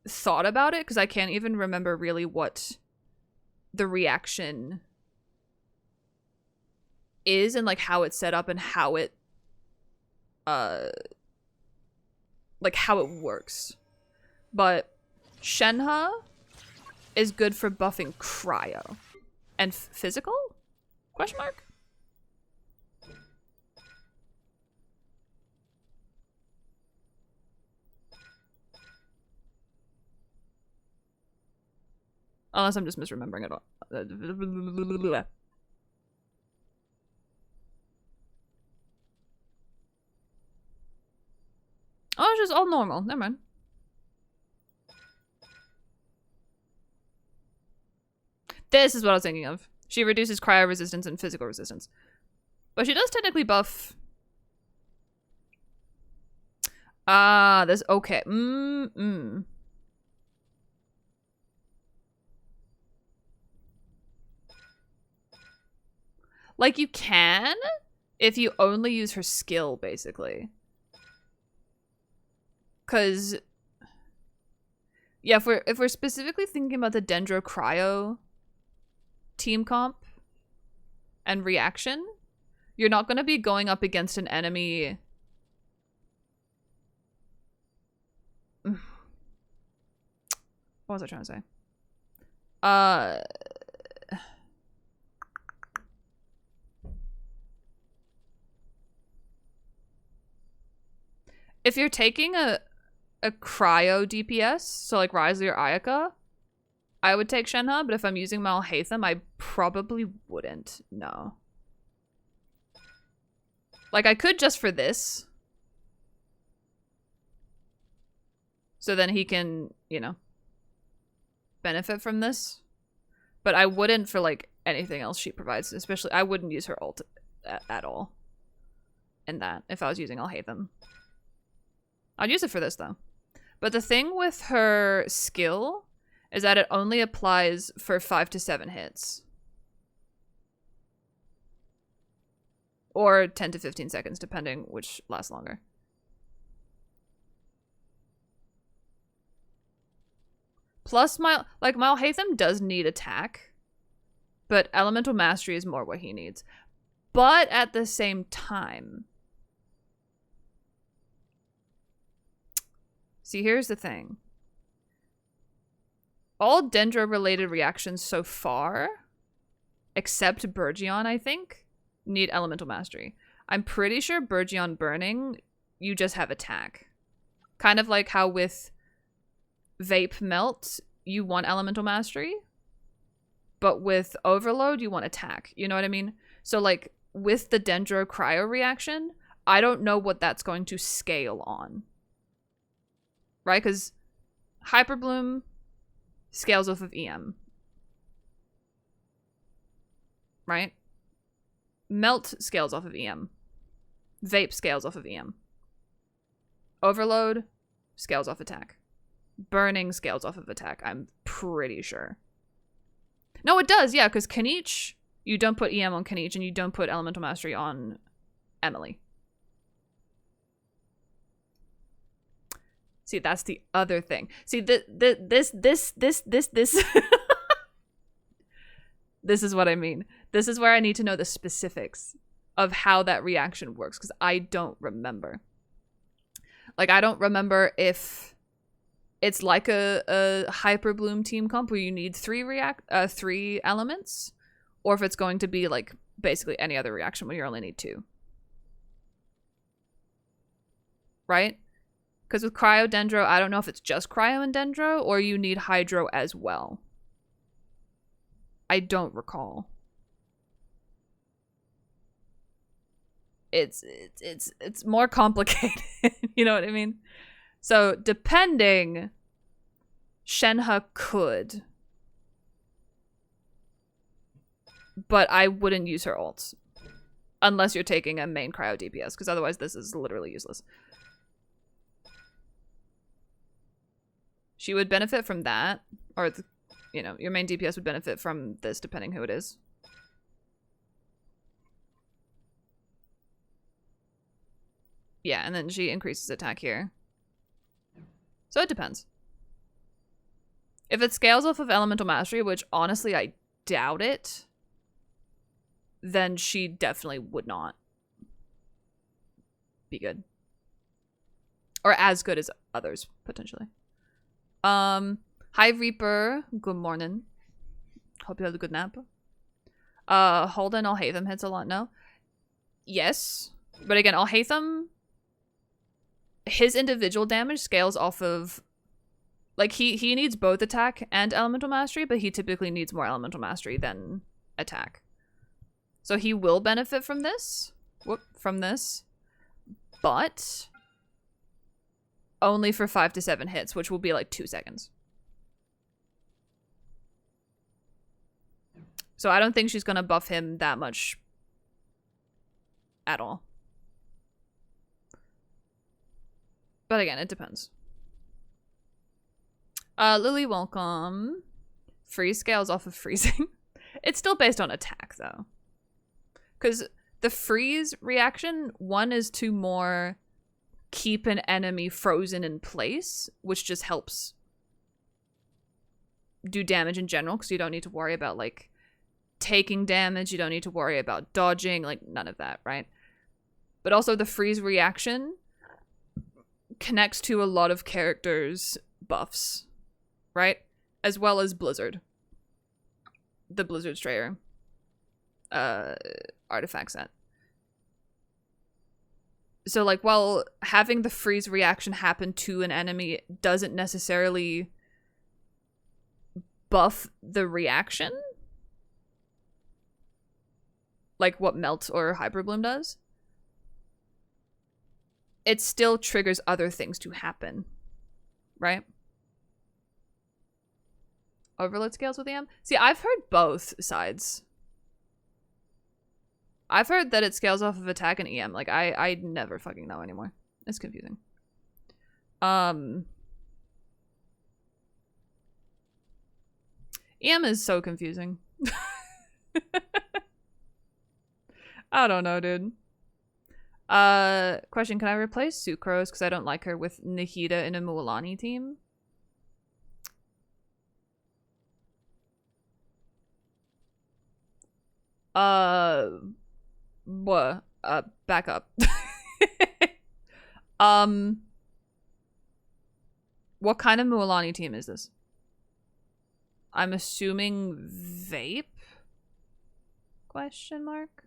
thought about it, because I can't even remember really what the reaction is, and like how it's set up, and how it like how it works. But Shenhe is good for buffing cryo and physical? Question mark? Unless I'm just misremembering it all. Oh, it's just all normal. Never mind. This is what I was thinking of. She reduces cryo resistance and physical resistance. But she does technically buff... Ah, this... Okay. Like, you can if you only use her skill, basically. Because... Yeah, if we're specifically thinking about the Dendro Cryo team comp and reaction, you're not going to be going up against an enemy... What was I trying to say? If you're taking a cryo DPS, so like Risley or Ayaka, I would take Shenhe, but if I'm using Malhatham, I probably wouldn't. No. Like, I could just for this. So then he can, you know, benefit from this. But I wouldn't for, like, anything else she provides. Especially, I wouldn't use her ult at all. In that, if I was using Alhaitham. I'd use it for this, though. But the thing with her skill is that it only applies for 5 to 7 hits. Or 10 to 15 seconds, depending which lasts longer. Plus, Malhatham does need attack. But Elemental Mastery is more what he needs. But at the same time... See, here's the thing. All Dendro-related reactions so far, except Burgeon, I think, need Elemental Mastery. I'm pretty sure Burgeon Burning, you just have attack. Kind of like how with Vape Melt, you want Elemental Mastery. But with Overload, you want attack. You know what I mean? So, like, with the Dendro Cryo reaction, I don't know what that's going to scale on. Right? Because Hyper Bloom scales off of EM. Right? Melt scales off of EM. Vape scales off of EM. Overload scales off attack. Burning scales off of attack, I'm pretty sure. No, it does, yeah, because Kaniche, you don't put EM on Kaniche and you don't put Elemental Mastery on Emily. See, that's the other thing. See, this this is what I mean. This is where I need to know the specifics of how that reaction works, because I don't remember. Like, I don't remember if it's like a Hyper Bloom team comp where you need 3 elements, or if it's going to be like basically any other reaction where you only need 2. Right? Because with Cryo Dendro, I don't know if it's just Cryo and Dendro, or you need Hydro as well. I don't recall. It's more complicated. You know what I mean? So, depending, Shenhe could. But I wouldn't use her ults. Unless you're taking a main Cryo DPS, because otherwise this is literally useless. She would benefit from that, or, you know, your main DPS would benefit from this, depending who it is. Yeah, and then she increases attack here. So it depends. If it scales off of Elemental Mastery, which honestly I doubt it, then she definitely would not be good. Or as good as others, potentially. Hi Reaper, good morning. Hope you had a good nap. Holden Alhaitham hits a lot, no? Yes. But again, Alhaitham, his individual damage scales off of Like, he needs both attack and elemental mastery, but he typically needs more elemental mastery than attack. So he will benefit from this. But only for 5 to 7 hits, which will be like 2 seconds. So I don't think she's gonna buff him that much at all. But again, it depends. Lily, welcome. Freeze scales off of freezing. It's still based on attack, though. Because the freeze reaction, one is to more keep an enemy frozen in place, which just helps do damage in general, because you don't need to worry about, like, taking damage. You don't need to worry about dodging, like, none of that, right? But also the freeze reaction connects to a lot of characters' buffs, right? As well as Blizzard. The Blizzard Strayer artifact set. So, like, while having the freeze reaction happen to an enemy doesn't necessarily buff the reaction, like what Melt or Hyper Bloom does, it still triggers other things to happen, right? Overload scales with EM? See, I've heard both sides. I've heard that it scales off of attack and EM. Like, I never fucking know anymore. It's confusing. EM is so confusing. I don't know, dude. Question, can I replace Sucrose because I don't like her with Nahida in a Mualani team? What? Back up. What kind of Mualani team is this? I'm assuming Vape? Question mark?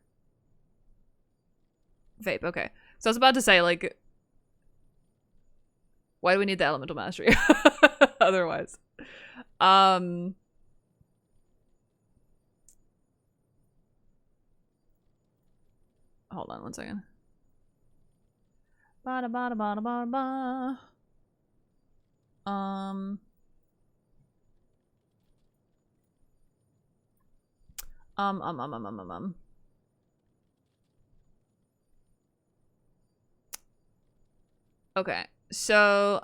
Vape, okay. So I was about to say, like, why do we need the elemental mastery? Otherwise. Hold on one second. Ba da ba da ba da ba ba. Okay, so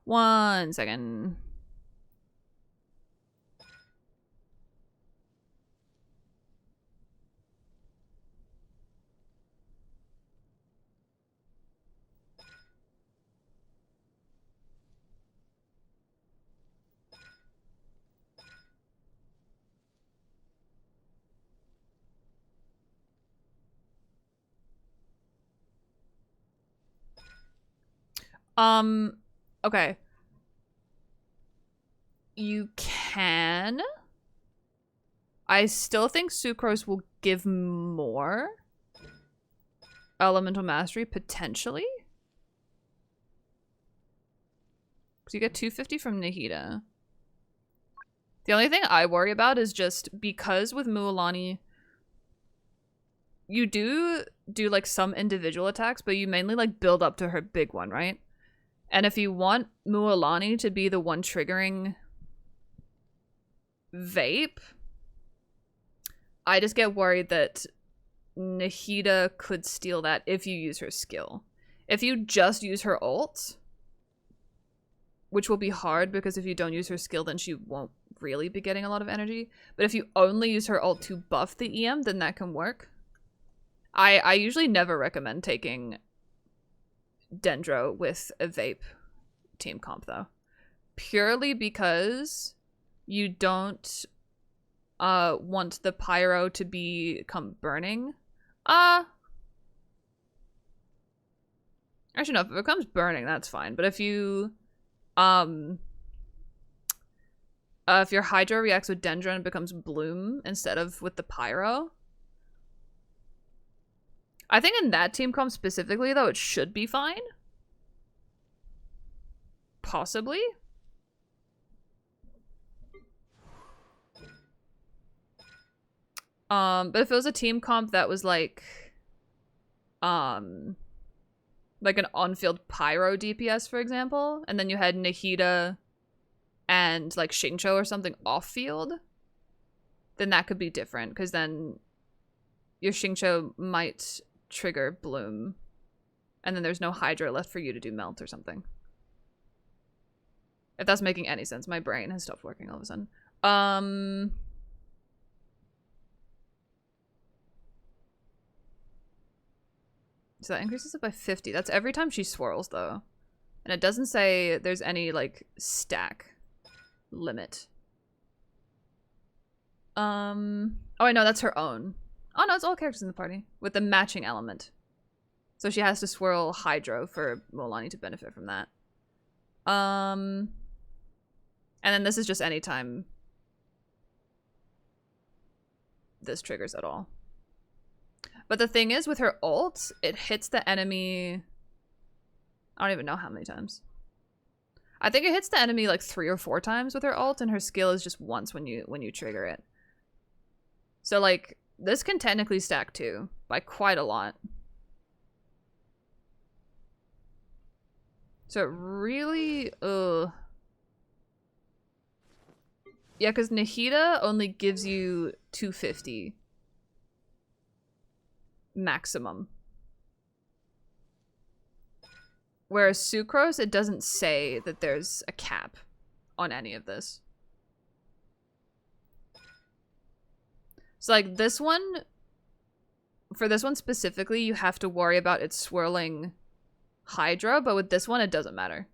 one second. Okay. You can. I still think Sucrose will give more elemental mastery, potentially. Because you get 250 from Nahida. The only thing I worry about is just because with Mualani, you do like some individual attacks, but you mainly like build up to her big one, right? And if you want Mualani to be the one triggering Vape, I just get worried that Nahida could steal that if you use her skill. If you just use her ult, which will be hard because if you don't use her skill, then she won't really be getting a lot of energy. But if you only use her ult to buff the EM, then that can work. I usually never recommend taking Dendro with a Vape team comp, though. Purely because you don't want the pyro to become burning. Actually, no, if it becomes burning, that's fine. But if you, if your Hydro reacts with Dendron, it becomes Bloom instead of with the Pyro. I think in that team comp specifically, though, it should be fine. Possibly. But if it was a team comp that was like an on-field Pyro DPS, for example, and then you had Nahida and like Xingqiu or something off-field, then that could be different, because then your Xingqiu might trigger Bloom, and then there's no Hydra left for you to do Melt or something. If that's making any sense. My brain has stopped working all of a sudden. So that increases it by 50. That's every time she swirls, though. And it doesn't say there's any, like, stack limit. Oh, I know, that's her own. Oh, no, it's all characters in the party. With the matching element. So she has to swirl Hydro for Molani to benefit from that. And then this is just any time this triggers at all. But the thing is, with her ult, it hits the enemy... I don't even know how many times. I think it hits the enemy like 3 or 4 times with her ult, and her skill is just once when you trigger it. So, like, this can technically stack too, by quite a lot. So it really... Yeah, because Nahida only gives you 250. Maximum. Whereas Sucrose, it doesn't say that there's a cap on any of this. So like this one, for this one specifically, you have to worry about it swirling Hydra, but with this one, it doesn't matter.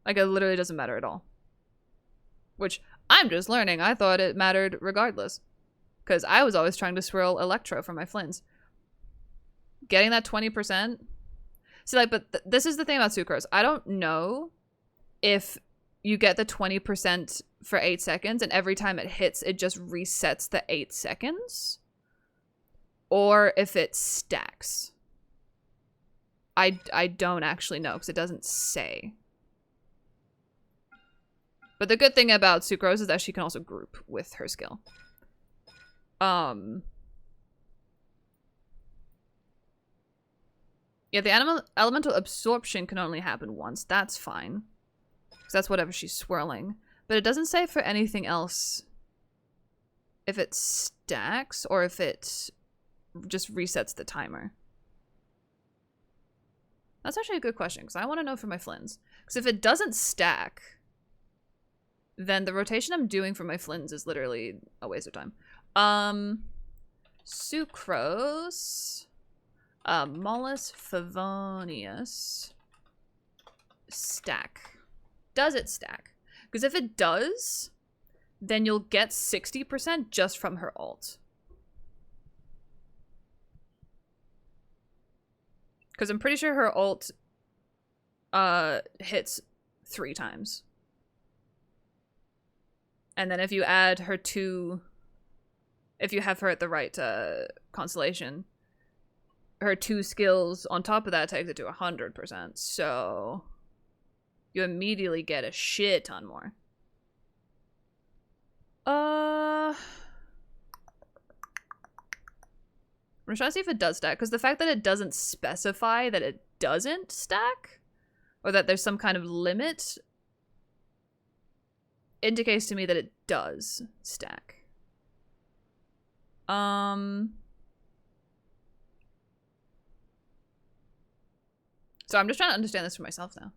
Like it literally doesn't matter at all. Which I'm just learning. I thought it mattered regardless. Because I was always trying to swirl Electro for my Flins. Getting that 20%. See, like, but this is the thing about Sucrose. I don't know if you get the 20% for 8 seconds and every time it hits, it just resets the 8 seconds. Or if it stacks. I don't actually know because it doesn't say. But the good thing about Sucrose is that she can also group with her skill. Yeah, the elemental absorption can only happen once. That's fine. Because that's whatever she's swirling. But it doesn't say for anything else if it stacks or if it just resets the timer. That's actually a good question, because I want to know for my Flins. Because if it doesn't stack, then the rotation I'm doing for my Flins is literally a waste of time. Sucrose... Mollis Favonius stack. Does it stack? Because if it does, then you'll get 60% just from her ult. Because I'm pretty sure her ult hits 3 times. And then if you add her to... If you have her at the right constellation... Her 2 skills on top of that takes it to 100%. So you immediately get a shit ton more. I'm trying to see if it does stack, because the fact that it doesn't specify that it doesn't stack, or that there's some kind of limit, indicates to me that it does stack. So I'm just trying to understand this for myself now.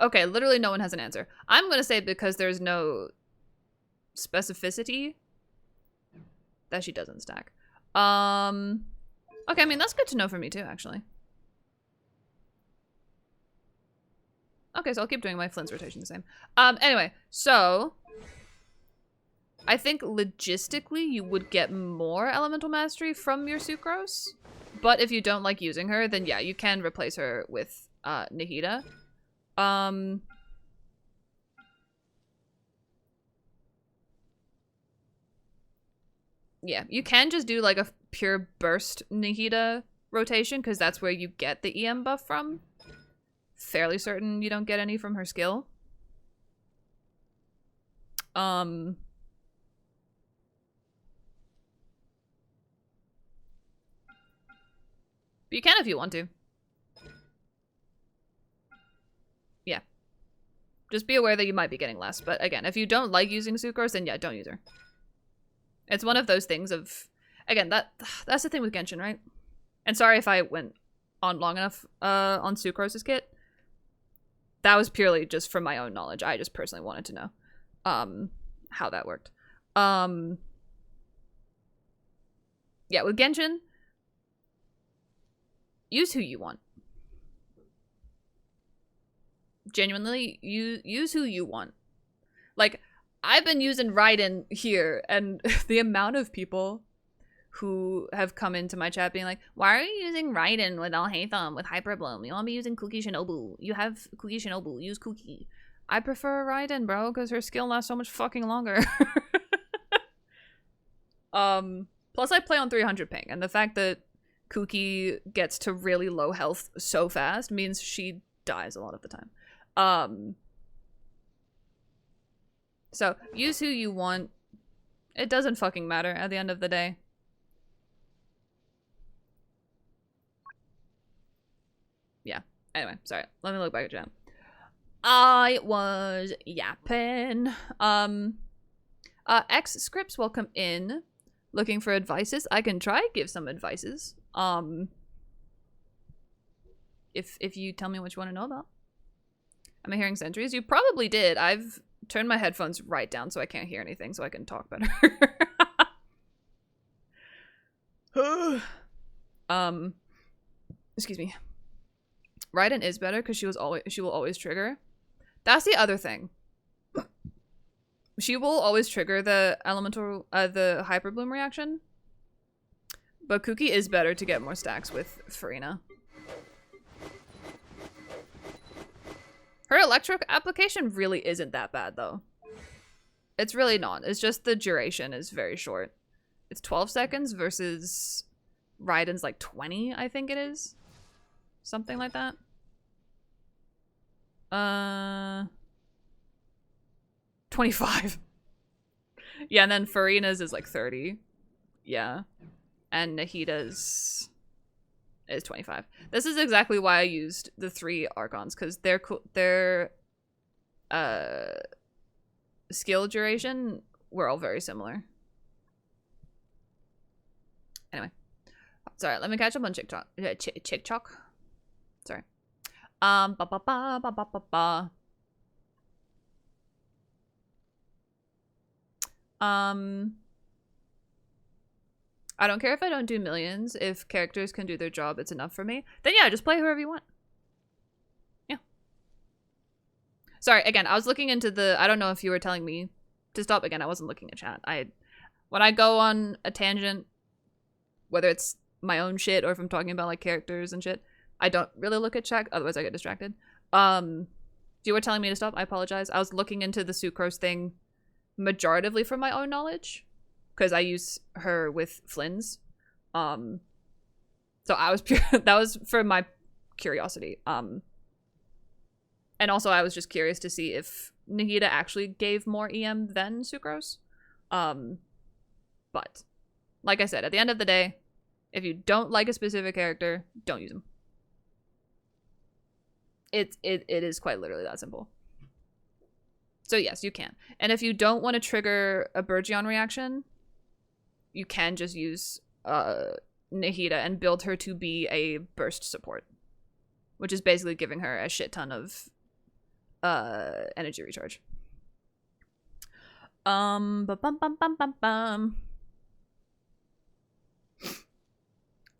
Okay, literally no one has an answer. I'm gonna say because there's no specificity that she doesn't stack. Okay, I mean, that's good to know for me too, actually. Okay, so I'll keep doing my Flint's rotation the same. Anyway, so I think logistically you would get more elemental mastery from your Sucrose. But if you don't like using her, then yeah, you can replace her with Nahida. Yeah, you can just do like a pure burst Nahida rotation because that's where you get the EM buff from. Fairly certain you don't get any from her skill. You can if you want to. Yeah. Just be aware that you might be getting less. But again, if you don't like using Sucrose, then yeah, don't use her. It's one of those things of... Again, that's the thing with Genshin, right? And sorry if I went on long enough on Sucrose's kit. That was purely just from my own knowledge. I just personally wanted to know how that worked. Yeah, with Genshin, use who you want. Genuinely, use who you want. Like, I've been using Raiden here, and the amount of people who have come into my chat being like, why are you using Raiden with Alhaitham, with Hyperbloom? You want to be using Kuki Shinobu. You have Kuki Shinobu. Use Kuki. I prefer Raiden, bro, because her skill lasts so much fucking longer. Plus I play on 300 ping, and the fact that Kuki gets to really low health so fast means she dies a lot of the time. So, use who you want. It doesn't fucking matter at the end of the day. Yeah. Anyway, sorry. Let me look back at chat. I was yapping. X Scripts, welcome in. Looking for advices? I can try give some advices. If you tell me what you want to know about. Am I hearing sentries? You probably did. I've turned my headphones right down so I can't hear anything, so I can talk better. Excuse me. Raiden is better because she will always trigger. That's the other thing. She will always trigger the elemental the Hyperbloom reaction. But Kuki is better to get more stacks with Farina. Her electric application really isn't that bad though. It's really not. It's just the duration is very short. It's 12 seconds versus Raiden's like 20, I think it is. Something like that. 25. Yeah, and then Farina's is like 30. Yeah. And Nahida's is 25. This is exactly why I used the 3 Archons, because their skill duration were all very similar. Anyway. Sorry, let me catch up on TikTok. TikTok? Sorry. Ba ba ba ba ba ba ba. I don't care if I don't do millions. If characters can do their job, it's enough for me. Then yeah, just play whoever you want. Yeah. Sorry, again, I was looking into the... I don't know if you were telling me to stop. Again, I wasn't looking at chat. When I go on a tangent, whether it's my own shit or if I'm talking about like characters and shit, I don't really look at chat, otherwise I get distracted. If you were telling me to stop, I apologize. I was looking into the Sucrose thing majoritively from my own knowledge, because I use her with Flynn's. So I was that was for my curiosity. And also I was just curious to see if Nahida actually gave more EM than Sucrose. But like I said, at the end of the day, if you don't like a specific character, don't use them. It is quite literally that simple. So yes, you can. And if you don't want to trigger a Burgeon reaction, you can just use Nahida and build her to be a burst support, which is basically giving her a shit ton of energy recharge. Bum bum bum bum bum bum.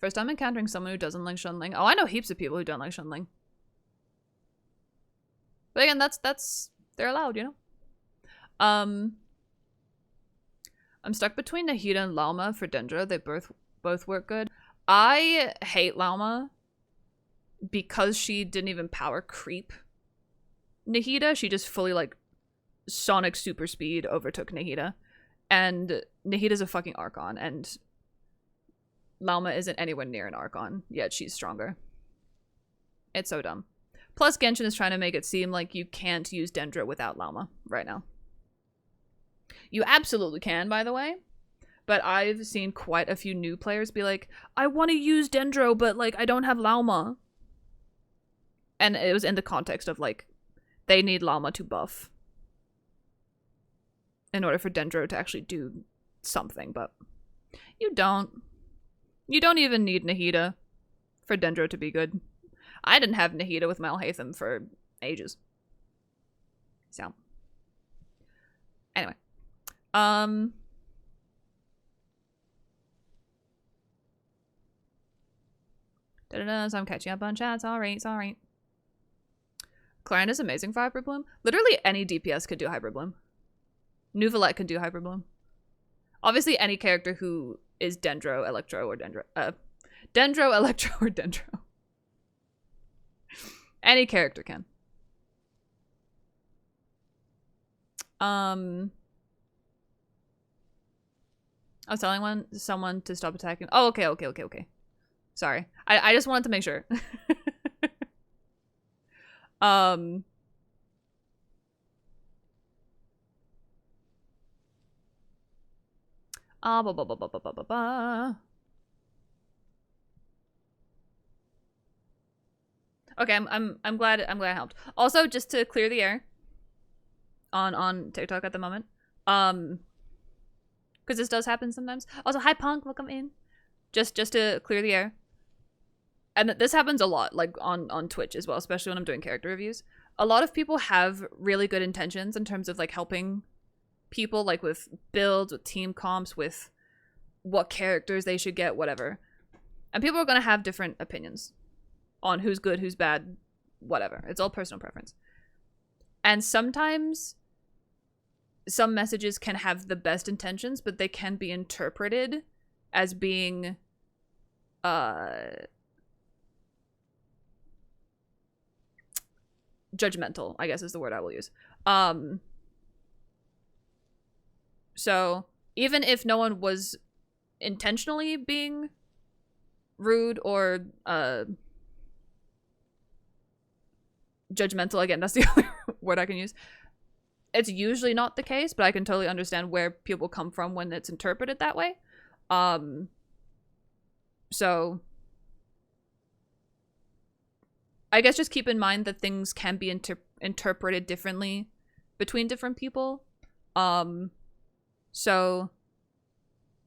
First time encountering someone who doesn't like Shunling. Oh, I know heaps of people who don't like Shunling. But again, that's they're allowed, you know? I'm stuck between Nahida and Lalma for Dendro. They both work good. I hate Lalma because she didn't even power creep Nahida. She just fully, like, sonic super speed overtook Nahida. And Nahida's a fucking Archon, and Lalma isn't anywhere near an Archon, yet she's stronger. It's so dumb. Plus, Genshin is trying to make it seem like you can't use Dendro without Lalma right now. You absolutely can, by the way. But I've seen quite a few new players be like, I want to use Dendro, but, like, I don't have Lalma. And it was in the context of, like, they need Lalma to buff in order for Dendro to actually do something, but you don't. You don't even need Nahida for Dendro to be good. I didn't have Nahida with Malhatham for ages. So. Anyway. So I'm catching up on chat. Sorry. Clarin is amazing for Hyper Bloom. Literally any DPS could do Hyper Bloom. Nuvalette could do Hyper Bloom. Obviously any character who is Dendro, Electro, or Dendro. Dendro, Electro, or Dendro. Any character can. I was telling someone to stop attacking. Oh, okay. Sorry. I just wanted to make sure. Okay, I'm glad I helped. Also, just to clear the air on TikTok at the moment. Because this does happen sometimes. Also, hi Punk, welcome in. Just to clear the air. And this happens a lot, like on Twitch as well, especially when I'm doing character reviews. A lot of people have really good intentions in terms of like helping people, like with builds, with team comps, with what characters they should get, whatever. And people are going to have different opinions on who's good, who's bad, whatever. It's all personal preference. And sometimes some messages can have the best intentions, but they can be interpreted as being judgmental, I guess is the word I will use. So even if no one was intentionally being rude or judgmental, again, that's the only word I can use. It's usually not the case, but I can totally understand where people come from when it's interpreted that way. So I guess just keep in mind that things can be interpreted differently between different people. So,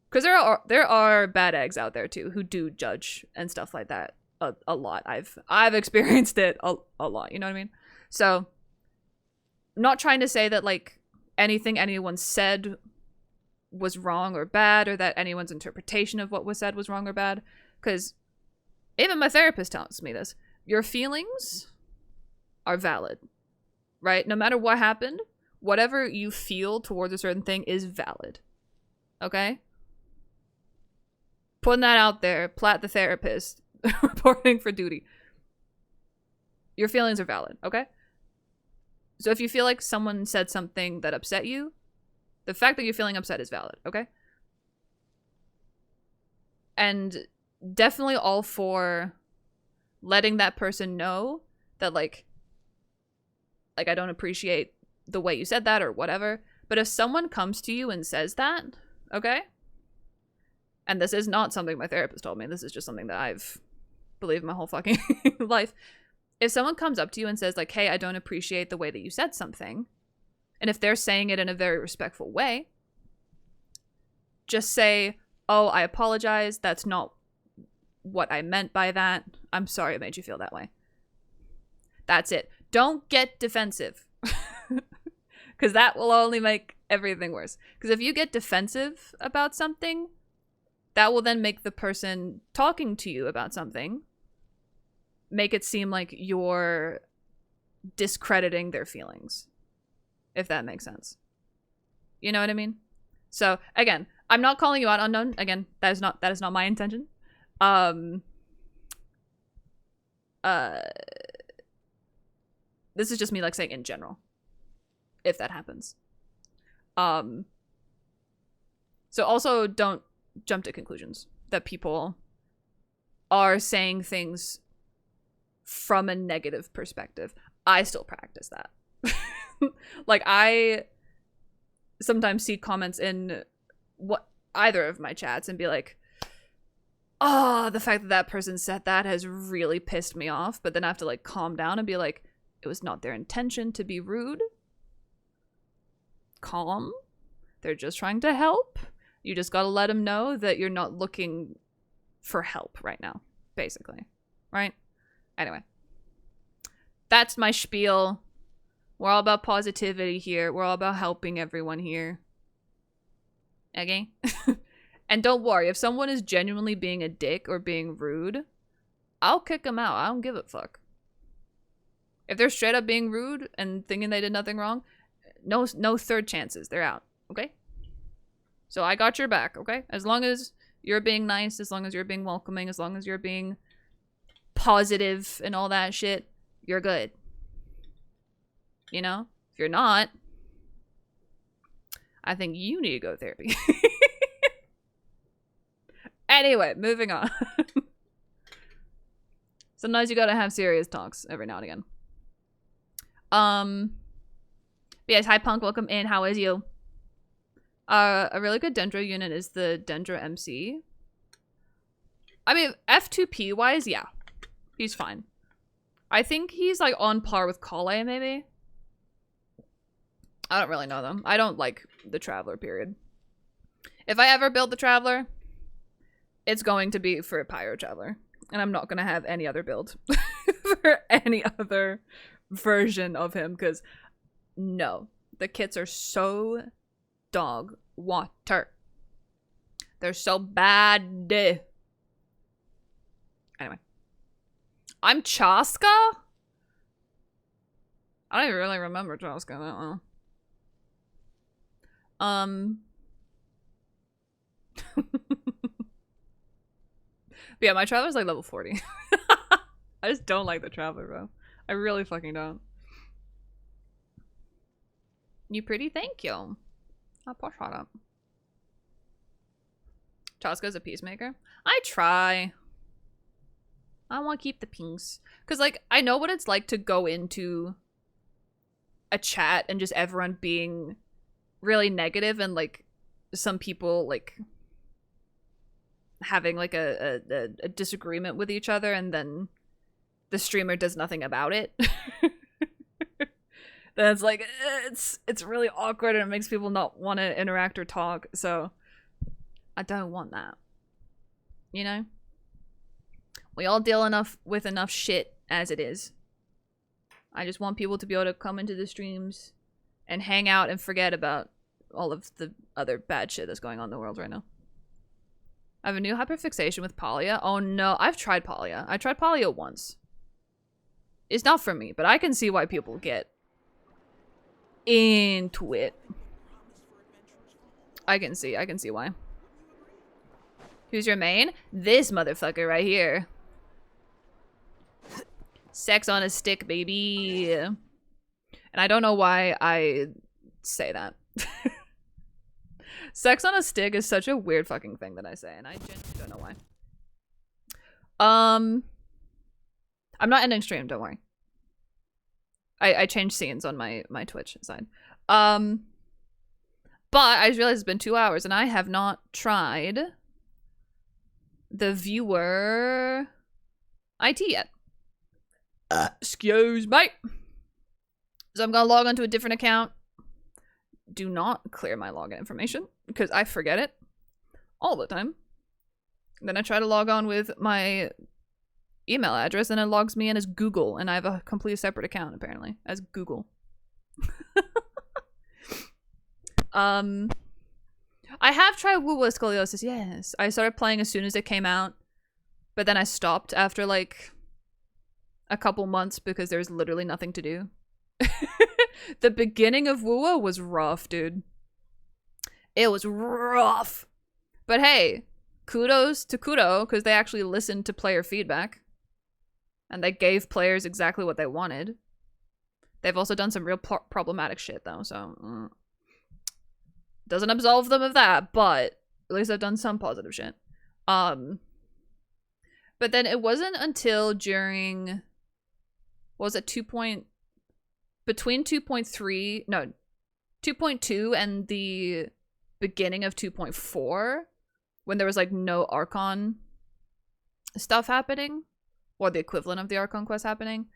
because there are bad eggs out there too who do judge and stuff like that a lot. I've experienced it a lot. You know what I mean? So, I'm not trying to say that like anything anyone said was wrong or bad, or that anyone's interpretation of what was said was wrong or bad. Because even my therapist tells me this. Your feelings are valid, right? No matter what happened, whatever you feel towards a certain thing is valid. Okay? Putting that out there, Platt the therapist, reporting for duty. Your feelings are valid, okay? So if you feel like someone said something that upset you, the fact that you're feeling upset is valid, okay? And definitely all for letting that person know that like I don't appreciate the way you said that or whatever. But if someone comes to you and says that, okay? And this is not something my therapist told me. This is just something that I've believed my whole fucking life. If someone comes up to you and says like, hey, I don't appreciate the way that you said something, and if they're saying it in a very respectful way, just say, oh, I apologize. That's not what I meant by that. I'm sorry it made you feel that way. That's it. Don't get defensive. Because that will only make everything worse. Because if you get defensive about something, that will then make the person talking to you about something make it seem like you're discrediting their feelings, if that makes sense. You know what I mean? So again, I'm not calling you out, unknown. Again, that is not my intention. This is just me like saying in general, if that happens. So also don't jump to conclusions that people are saying things from a negative perspective. I still practice that. Like, I sometimes see comments in either of my chats and be like, oh, the fact that that person said that has really pissed me off. But then I have to like calm down and be like, it was not their intention to be rude. Calm. They're just trying to help. You just gotta let them know that you're not looking for help right now, basically. Right? Anyway. That's my spiel. We're all about positivity here. We're all about helping everyone here. Okay? And don't worry, if someone is genuinely being a dick or being rude, I'll kick them out. I don't give a fuck. If they're straight up being rude and thinking they did nothing wrong, no third chances. They're out. Okay? So I got your back, okay? As long as you're being nice, as long as you're being welcoming, as long as you're being positive and all that shit, you're good. You know? If you're not, I think you need to go to therapy. Anyway, moving on. Sometimes you gotta have serious talks every now and again. Yes, hi Punk, welcome in. How is you? A really good Dendro unit is the Dendro MC. I mean, F2P wise, yeah. He's fine. I think he's like on par with Kale, maybe. I don't really know them. I don't like the Traveler, period. If I ever build the Traveler, it's going to be for a Pyro Traveler. And I'm not going to have any other build for any other version of him. Because, no. The kits are so dog water. They're so bad. Anyway. I'm Chaska? I don't even really remember Chaska that well. But yeah, my Traveler's like level 40. I just don't like the Traveler, bro. I really fucking don't. You pretty? Thank you. I'll push that up. Chaska's a peacemaker. I try. I want to keep the peace. Because, like, I know what it's like to go into a chat and just everyone being really negative and, like, some people, like, having like a disagreement with each other and then the streamer does nothing about it. Then it's like it's really awkward and it makes people not want to interact or talk. So I don't want that. You know? We all deal with enough shit as it is. I just want people to be able to come into the streams and hang out and forget about all of the other bad shit that's going on in the world right now. I have a new hyperfixation with Polya. Oh no, I've tried Polya. I tried Polya once. It's not for me, but I can see why people get into it. I can see why. Who's your main? This motherfucker right here. Sex on a stick, baby. And I don't know why I say that. Sex on a stick is such a weird fucking thing that I say, and I genuinely don't know why. I'm not ending stream, don't worry. I changed scenes on my Twitch side. But I just realized it's been 2 hours, and I have not tried the viewer IT yet. Excuse me. So I'm gonna log onto a different account. Do not clear my login information because I forget it all the time. Then I try to log on with my email address and it logs me in as Google, and I have a completely separate account apparently as Google. I have tried Woo Woo Scoliosis, yes. I started playing as soon as it came out, but then I stopped after like a couple months because there's literally nothing to do The beginning of Wuwa was rough, dude. It was rough. But hey, kudos to Kudo, because they actually listened to player feedback. And they gave players exactly what they wanted. They've also done some real problematic shit, though, so... doesn't absolve them of that, but at least I've done some positive shit. But then it wasn't until during... what was it, between 2.3... no, 2.2 and the beginning of 2.4, when there was, like, no Archon stuff happening, or the equivalent of the Archon quest happening,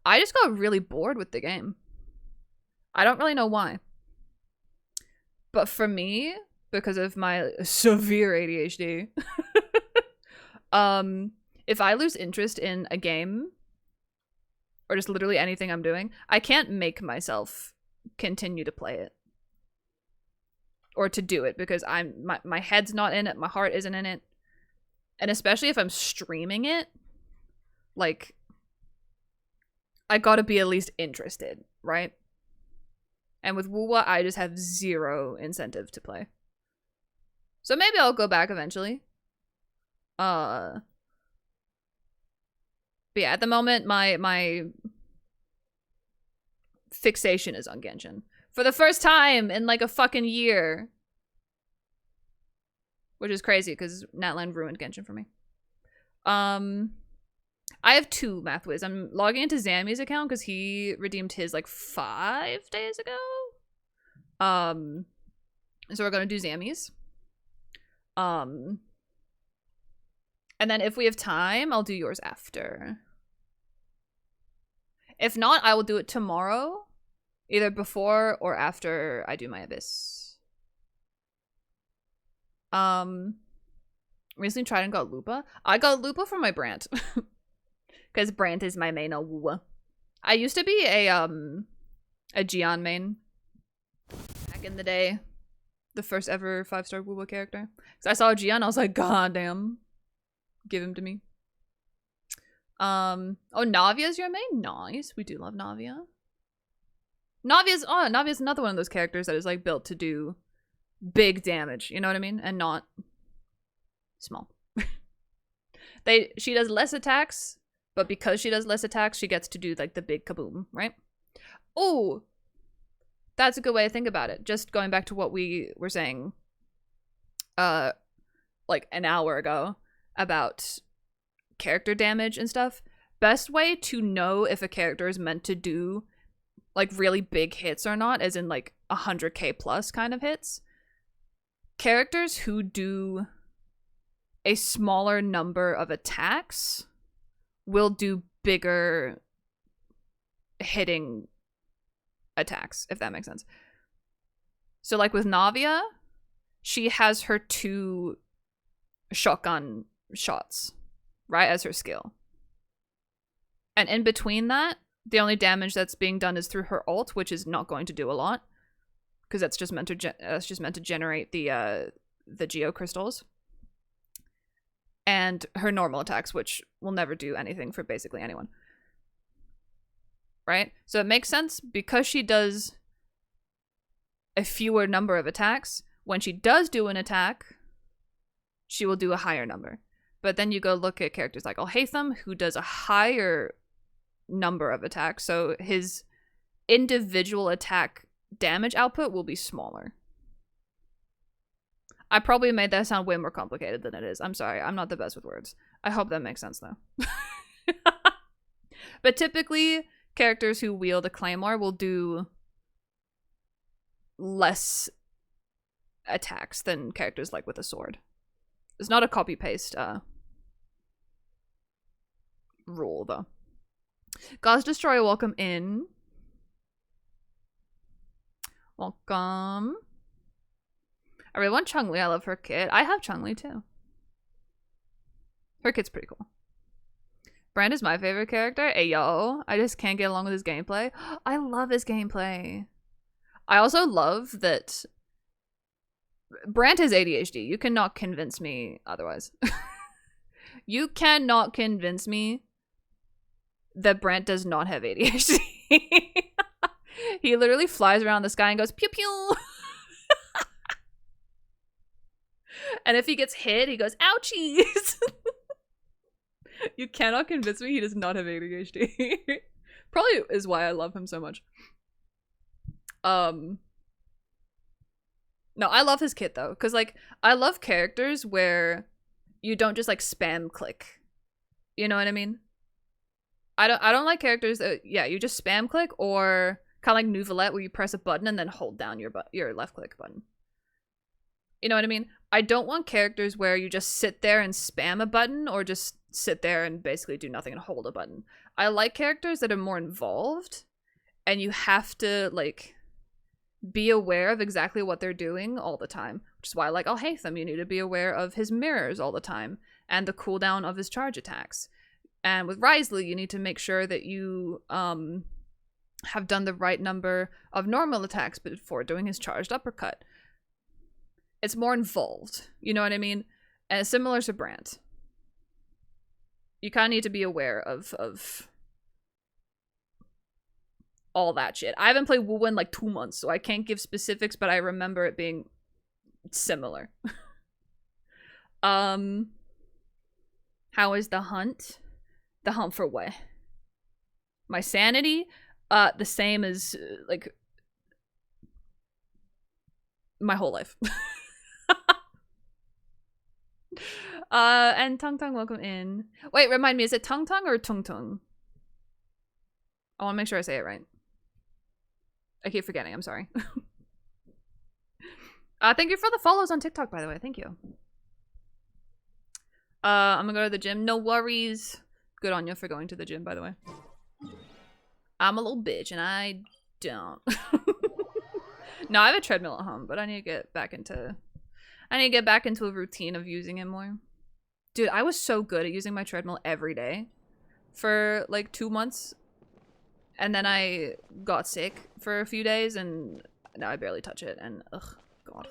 I just got really bored with the game. I don't really know why. But for me, because of my severe ADHD, if I lose interest in a game, or just literally anything I'm doing, I can't make myself continue to play it. Or to do it, because my head's not in it, my heart isn't in it. And especially if I'm streaming it, like, I gotta be at least interested, right? And with Wuwa, I just have zero incentive to play. So maybe I'll go back eventually. But yeah, at the moment, my fixation is on Genshin. For the first time in like a fucking year. Which is crazy, because Natland ruined Genshin for me. I have 2 Mathwiz. I'm logging into Zammy's account because he redeemed his like 5 days ago. So we're gonna do Zammy's. And then if we have time, I'll do yours after. If not, I will do it tomorrow. Either before or after I do my Abyss. Recently tried and got Lupa. I got Lupa from my Brant. Because Brant is my main Wuwa. I used to be a Gion main. Back in the day. The first ever 5-star Wuwa character. So I saw a Gion, I was like, god damn. Give him to me. Oh, Navia's your main? Nice. We do love Navia. Navia's another one of those characters that is like built to do big damage, you know what I mean? And not small. She does less attacks, but because she does less attacks, she gets to do like the big kaboom, right? Oh, that's a good way to think about it. Just going back to what we were saying like an hour ago about character damage and stuff. Best way to know if a character is meant to do like really big hits or not, as in like 100k plus kind of hits. Characters who do a smaller number of attacks will do bigger hitting attacks, if that makes sense. So like with Navia, she has her 2 shotgun shots, right, as her skill. And in between that, the only damage that's being done is through her ult, which is not going to do a lot, because that's just meant to generate the geo crystals. And her normal attacks, which will never do anything for basically anyone. Right? So it makes sense, because she does a fewer number of attacks. When she does do an attack, she will do a higher number. But then you go look at characters like Alhaitham, who does a higher number of attacks, so his individual attack damage output will be smaller. I probably made that sound way more complicated than it is. I'm sorry, I'm not the best with words. I hope that makes sense though. But typically, characters who wield a claymore will do less attacks than characters like with a sword. It's not a copy-paste rule though. God's Destroyer, welcome in. Welcome. I really want Chun-Li. I love her kit. I have Chun-Li too. Her kit's pretty cool. Brand is my favorite character. Ayo. I just can't get along with his gameplay. I love his gameplay. I also love that Brand has ADHD. You cannot convince me otherwise. You cannot convince me that Brant does not have ADHD. He literally flies around the sky and goes pew pew. And if he gets hit, he goes ouchies. You cannot convince me he does not have ADHD. Probably is why I love him so much. No, I love his kit though, because like I love characters where you don't just like spam click. You know what I mean? I don't like characters that you just spam click, or kind of like Nouvellette where you press a button and then hold down your left click button. You know what I mean? I don't want characters where you just sit there and spam a button, or just sit there and basically do nothing and hold a button. I like characters that are more involved, and you have to like be aware of exactly what they're doing all the time, which is why like Alhaitham, you need to be aware of his mirrors all the time and the cooldown of his charge attacks. And with Wriothesley, you need to make sure that you have done the right number of normal attacks before doing his charged uppercut. It's more involved, you know what I mean? And similar to Brandt. You kind of need to be aware of all that shit. I haven't played Wu in like 2 months, so I can't give specifics, but I remember it being similar. How is the hunt? The hunt for what? My sanity? The same as, like, my whole life. And Tung Tung, welcome in. Wait, remind me, is it Tung Tung or Tung Tung? I want to make sure I say it right. I keep forgetting, I'm sorry. Thank you for the follows on TikTok, by the way. Thank you. I'm gonna go to the gym. No worries. Good on you for going to the gym, by the way. I'm a little bitch, and I don't. No, I have a treadmill at home, but I need to get back into... a routine of using it more. Dude, I was so good at using my treadmill every day for like 2 months. And then I got sick for a few days, and now I barely touch it, and ugh, God.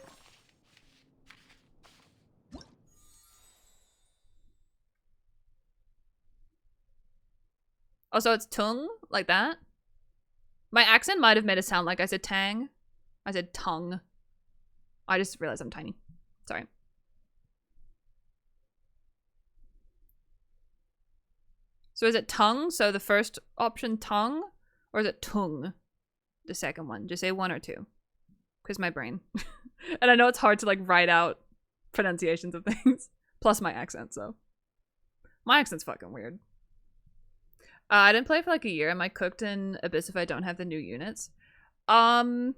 Oh, so it's tongue? Like that? My accent might have made it sound like I said tang. I said tongue. I just realized I'm tiny. Sorry. So is it tongue? So the first option tongue? Or is it tung? The second one. Just say one or two. Because my brain. And I know it's hard to like write out pronunciations of things. Plus my accent, so. My accent's fucking weird. I didn't play for like a year. Am I cooked in Abyss if I don't have the new units? I mean,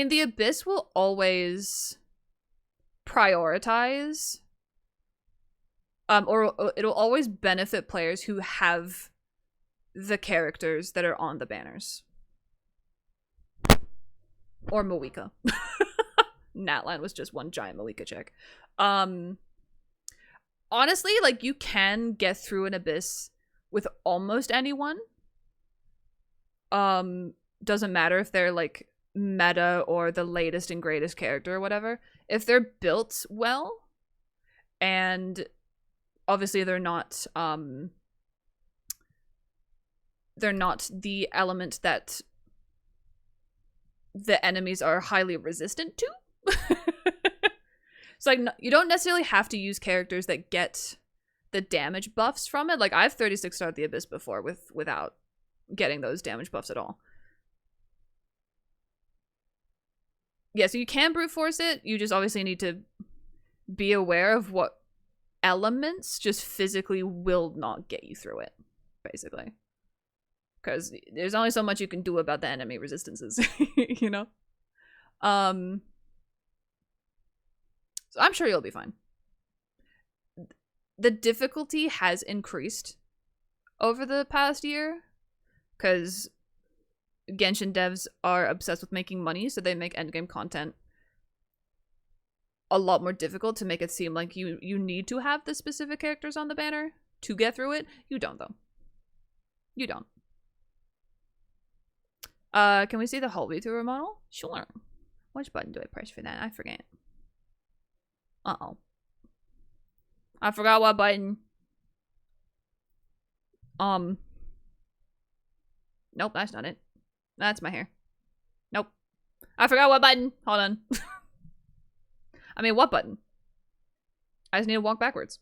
the Abyss will always prioritize, or it'll always benefit players who have the characters that are on the banners. Or Moeka. Natlan was just one giant Moeka chick. Honestly, like, you can get through an Abyss with almost anyone. Doesn't matter if they're like meta or the latest and greatest character or whatever. If they're built well, and obviously they're not the element that the enemies are highly resistant to. So like, you don't necessarily have to use characters that get the damage buffs from it. Like, I've 36 starred the Abyss before without getting those damage buffs at all. Yeah, so you can brute force it. You just obviously need to be aware of what elements just physically will not get you through it, basically. Because there's only so much you can do about the enemy resistances, you know? So I'm sure you'll be fine. The difficulty has increased over the past year, because Genshin devs are obsessed with making money, so they make endgame content a lot more difficult to make it seem like you need to have the specific characters on the banner to get through it. You don't, though. You don't. Can we see the whole V2 remodel? Sure. Which button do I press for that? I forget. Uh-oh. I forgot what button. Nope, that's not it. That's my hair. I forgot what button. Hold on. I mean, what button? I just need to walk backwards.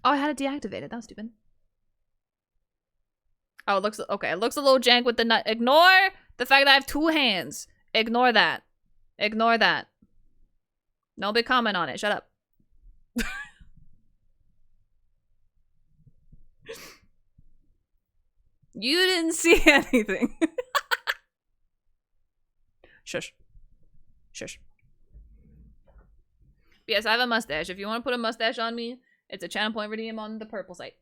Oh, I had to deactivate it. That was stupid. Oh, it looks okay. It looks a little jank with the nut. Ignore the fact that I have 2 hands. Ignore that. Ignore that. No big comment on it. Shut up. You didn't see anything. Shush. Shush. But yes, I have a mustache. If you want to put a mustache on me, it's a channel point redeem on the purple site.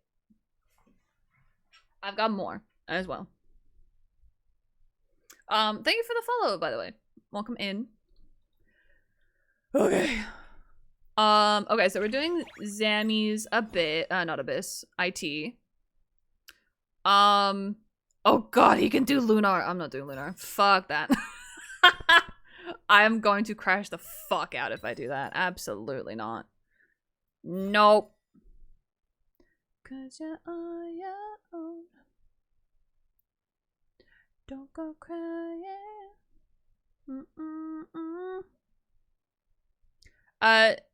I've got more as well. Thank you for the follow, by the way. Welcome in. Okay. Okay, so we're doing Zammy's not Abyss, IT. Oh god, he can do Lunar. I'm not doing Lunar. Fuck that. I am going to crash the fuck out if I do that. Absolutely not. Nope. 'Cause you're on your own. Don't go crying.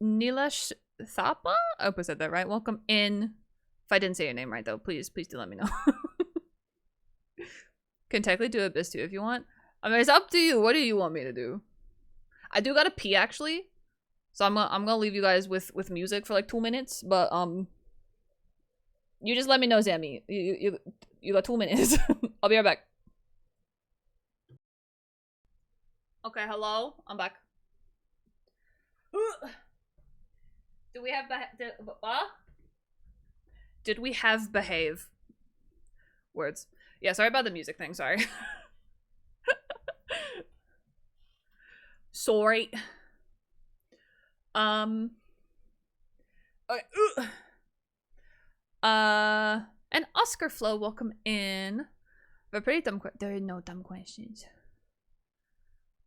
Nilesh Thapa? I hope I said that right. Welcome in. If I didn't say your name right, though, please do let me know. Can technically do Abyss too if you want. I mean, it's up to you. What do you want me to do? I do gotta pee actually, so I'm gonna leave you guys with music for like 2 minutes. But you just let me know, Zammy. You got 2 minutes. I'll be right back. Okay, hello. I'm back. Do we have Did we have behave? Words. Yeah, sorry about the music thing, sorry. Sorry. Okay. And Oscar Flow, welcome in. But pretty dumb there are no dumb questions.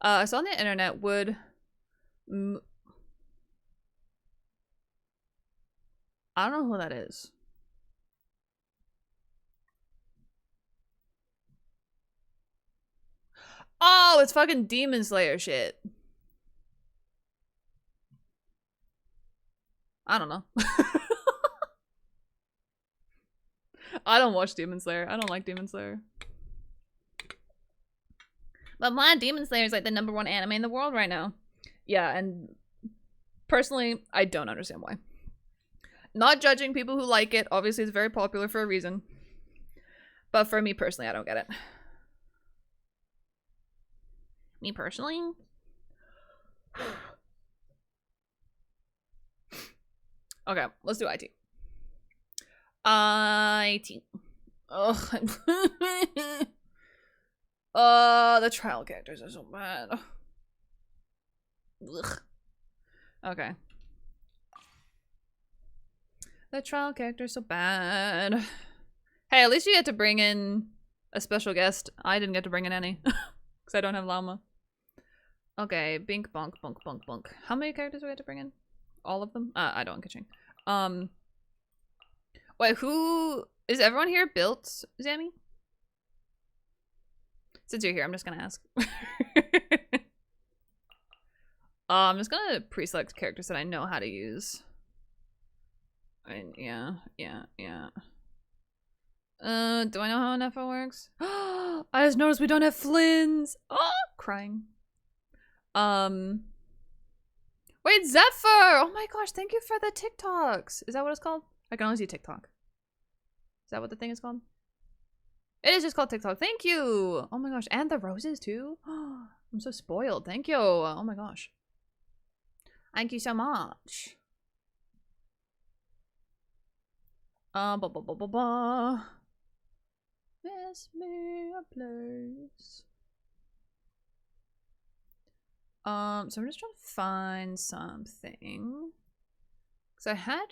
I saw on the internet would I don't know who that is. Oh, it's fucking Demon Slayer shit. I don't know. I don't watch Demon Slayer. I don't like Demon Slayer. But my Demon Slayer is like the #1 anime in the world right now. Yeah, and personally, I don't understand why. Not judging people who like it. Obviously, it's very popular for a reason. But for me personally, I don't get it. Me personally? Okay, let's do IT. IT. Ugh. The trial characters are so bad. Ugh. Okay. The trial character's so bad. Hey, at least you get to bring in a special guest. I didn't get to bring in any. Because I don't have llama. Okay, bink, bonk, bonk, bonk, bonk. How many characters do we have to bring in? All of them? I don't, catching. Wait, who... Is everyone here built, Zammy? Since you're here, I'm just gonna ask. I'm just gonna pre-select characters that I know how to use. I mean, yeah. Do I know how an FO works? I just noticed we don't have Flynn's. Oh, crying. Wait, Zephyr! Oh my gosh, thank you for the TikToks. Is that what it's called? I can only see TikTok. Is that what the thing is called? It is just called TikTok. Thank you! Oh my gosh, and the roses too? I'm so spoiled. Thank you. Oh my gosh. Thank you so much. Miss me a place. So I'm just trying to find something. Cause I had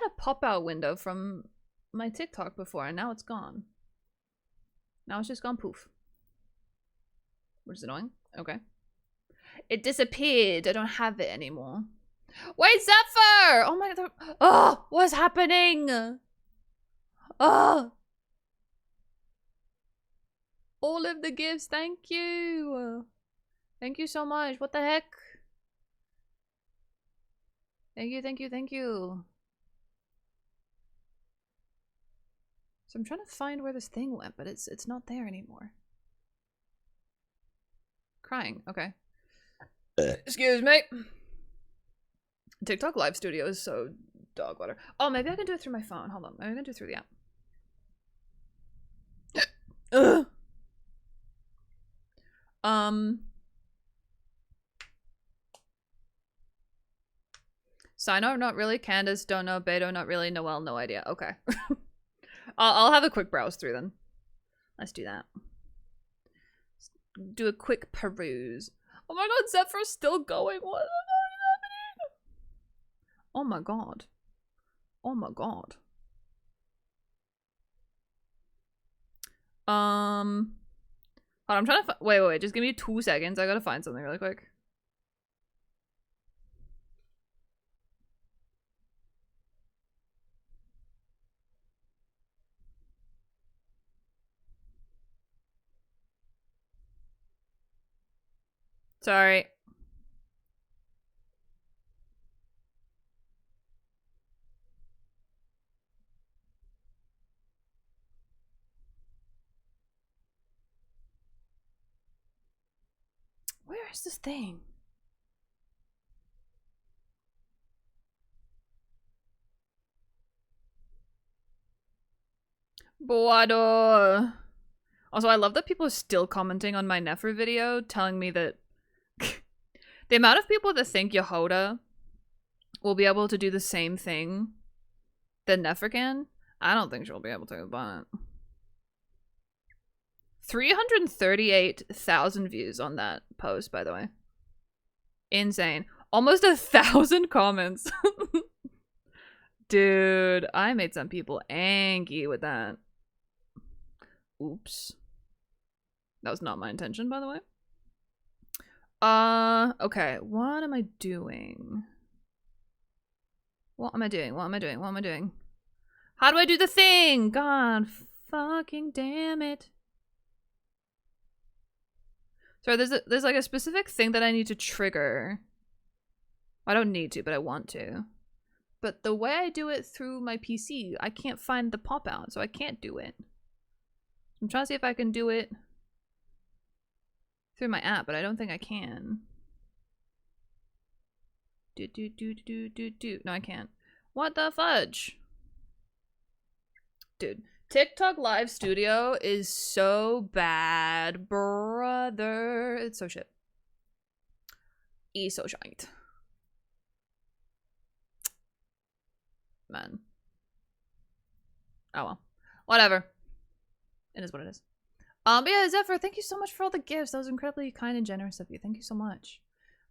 a pop-out window from my TikTok before, and now it's gone. Now it's just gone poof. Which is annoying. Okay. It disappeared. I don't have it anymore. Wait, Zephyr! Oh my god. Oh, what's happening? Oh. all of the gifts. Thank you. Thank you so much. What the heck? Thank you, thank you, thank you. So I'm trying to find where this thing went, but it's not there anymore. Crying. Okay. Excuse me. TikTok live studio is so dog water. Oh, maybe I can do it through my phone. Hold on. Maybe I can do it through the app. Ugh. Sino, not really. Candace, don't know. Beto, not really. Noel, no idea. Okay. I'll have a quick browse through then. Let's do that. Do a quick peruse. Oh my god, Zephyr's still going. What the fuck is happening? Oh my god. Oh my god. Hold on, I'm trying to wait, just give me 2 seconds. I gotta find something really quick. Sorry. Where is this thing? Boado. Also, I love that people are still commenting on my Nefer video, telling me that the amount of people that think Yehoda will be able to do the same thing that Nefer can, I don't think she'll be able to, but 338,000 views on that post, by the way. Insane. Almost 1,000 comments. Dude, I made some people angry with that. Oops. That was not my intention, by the way. Okay. What am I doing? What am I doing? What am I doing? What am I doing? How do I do the thing? God fucking damn it. Sorry, there's like a specific thing that I need to trigger. I don't need to, but I want to. But the way I do it through my PC, I can't find the pop out, so I can't do it. I'm trying to see if I can do it through my app, but I don't think I can. No, I can't. What the fudge? Dude, TikTok Live Studio is so bad, brother. It's so shit. It's so shite. Man. Oh well. Whatever. It is what it is. But yeah, Zephyr, thank you so much for all the gifts. That was incredibly kind and generous of you. Thank you so much.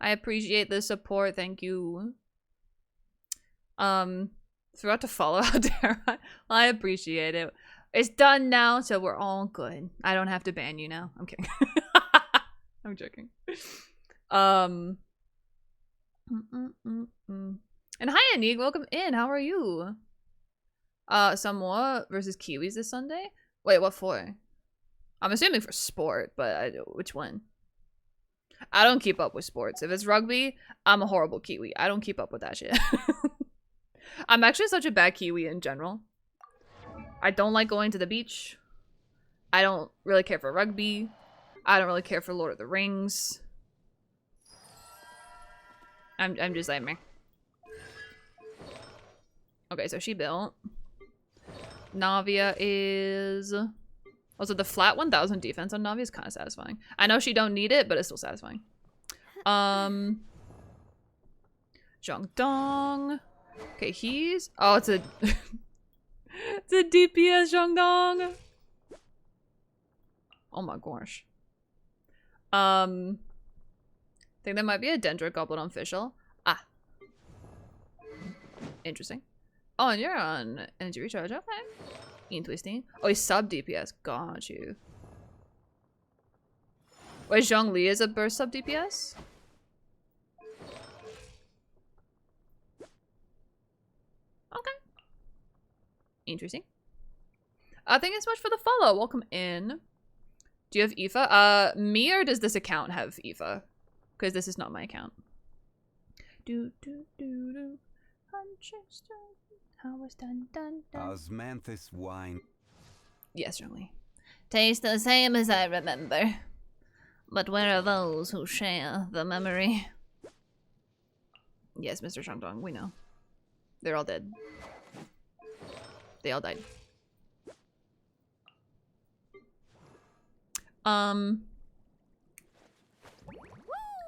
I appreciate the support. Thank you. Forgot to follow out there. I appreciate it. It's done now, so we're all good. I don't have to ban you now. I'm kidding. I'm joking. And hi, Anik. Welcome in. How are you? Samoa versus Kiwis this Sunday? Wait, what for? I'm assuming for sport, but which one? I don't keep up with sports. If it's rugby, I'm a horrible Kiwi. I don't keep up with that shit. I'm actually such a bad Kiwi in general. I don't like going to the beach. I don't really care for rugby. I don't really care for Lord of the Rings. I'm just like meh. Okay, so she built. Navia is... Also, the flat 1,000 defense on Navi is kind of satisfying. I know she don't need it, but it's still satisfying. Zhongdong. Okay, he's... Oh, it's a... it's a DPS Zhongdong. Oh my gosh. I think there might be a Dendro Goblin official. Ah. Interesting. Oh, and you're on energy recharge. Okay. Ian twisting. Oh, he's sub DPS. Got you. Wait, Zhongli is a burst sub DPS? Okay. Interesting. Thank you so much for the follow. Welcome in. Do you have Aoife? Me or does this account have Aoife? Because this is not my account. Do do do do. How was done. Osmanthus wine. Yes, strongly. Taste the same as I remember. But where are those who share the memory? Yes, Mr. Shangdong, we know. They're all dead. They all died.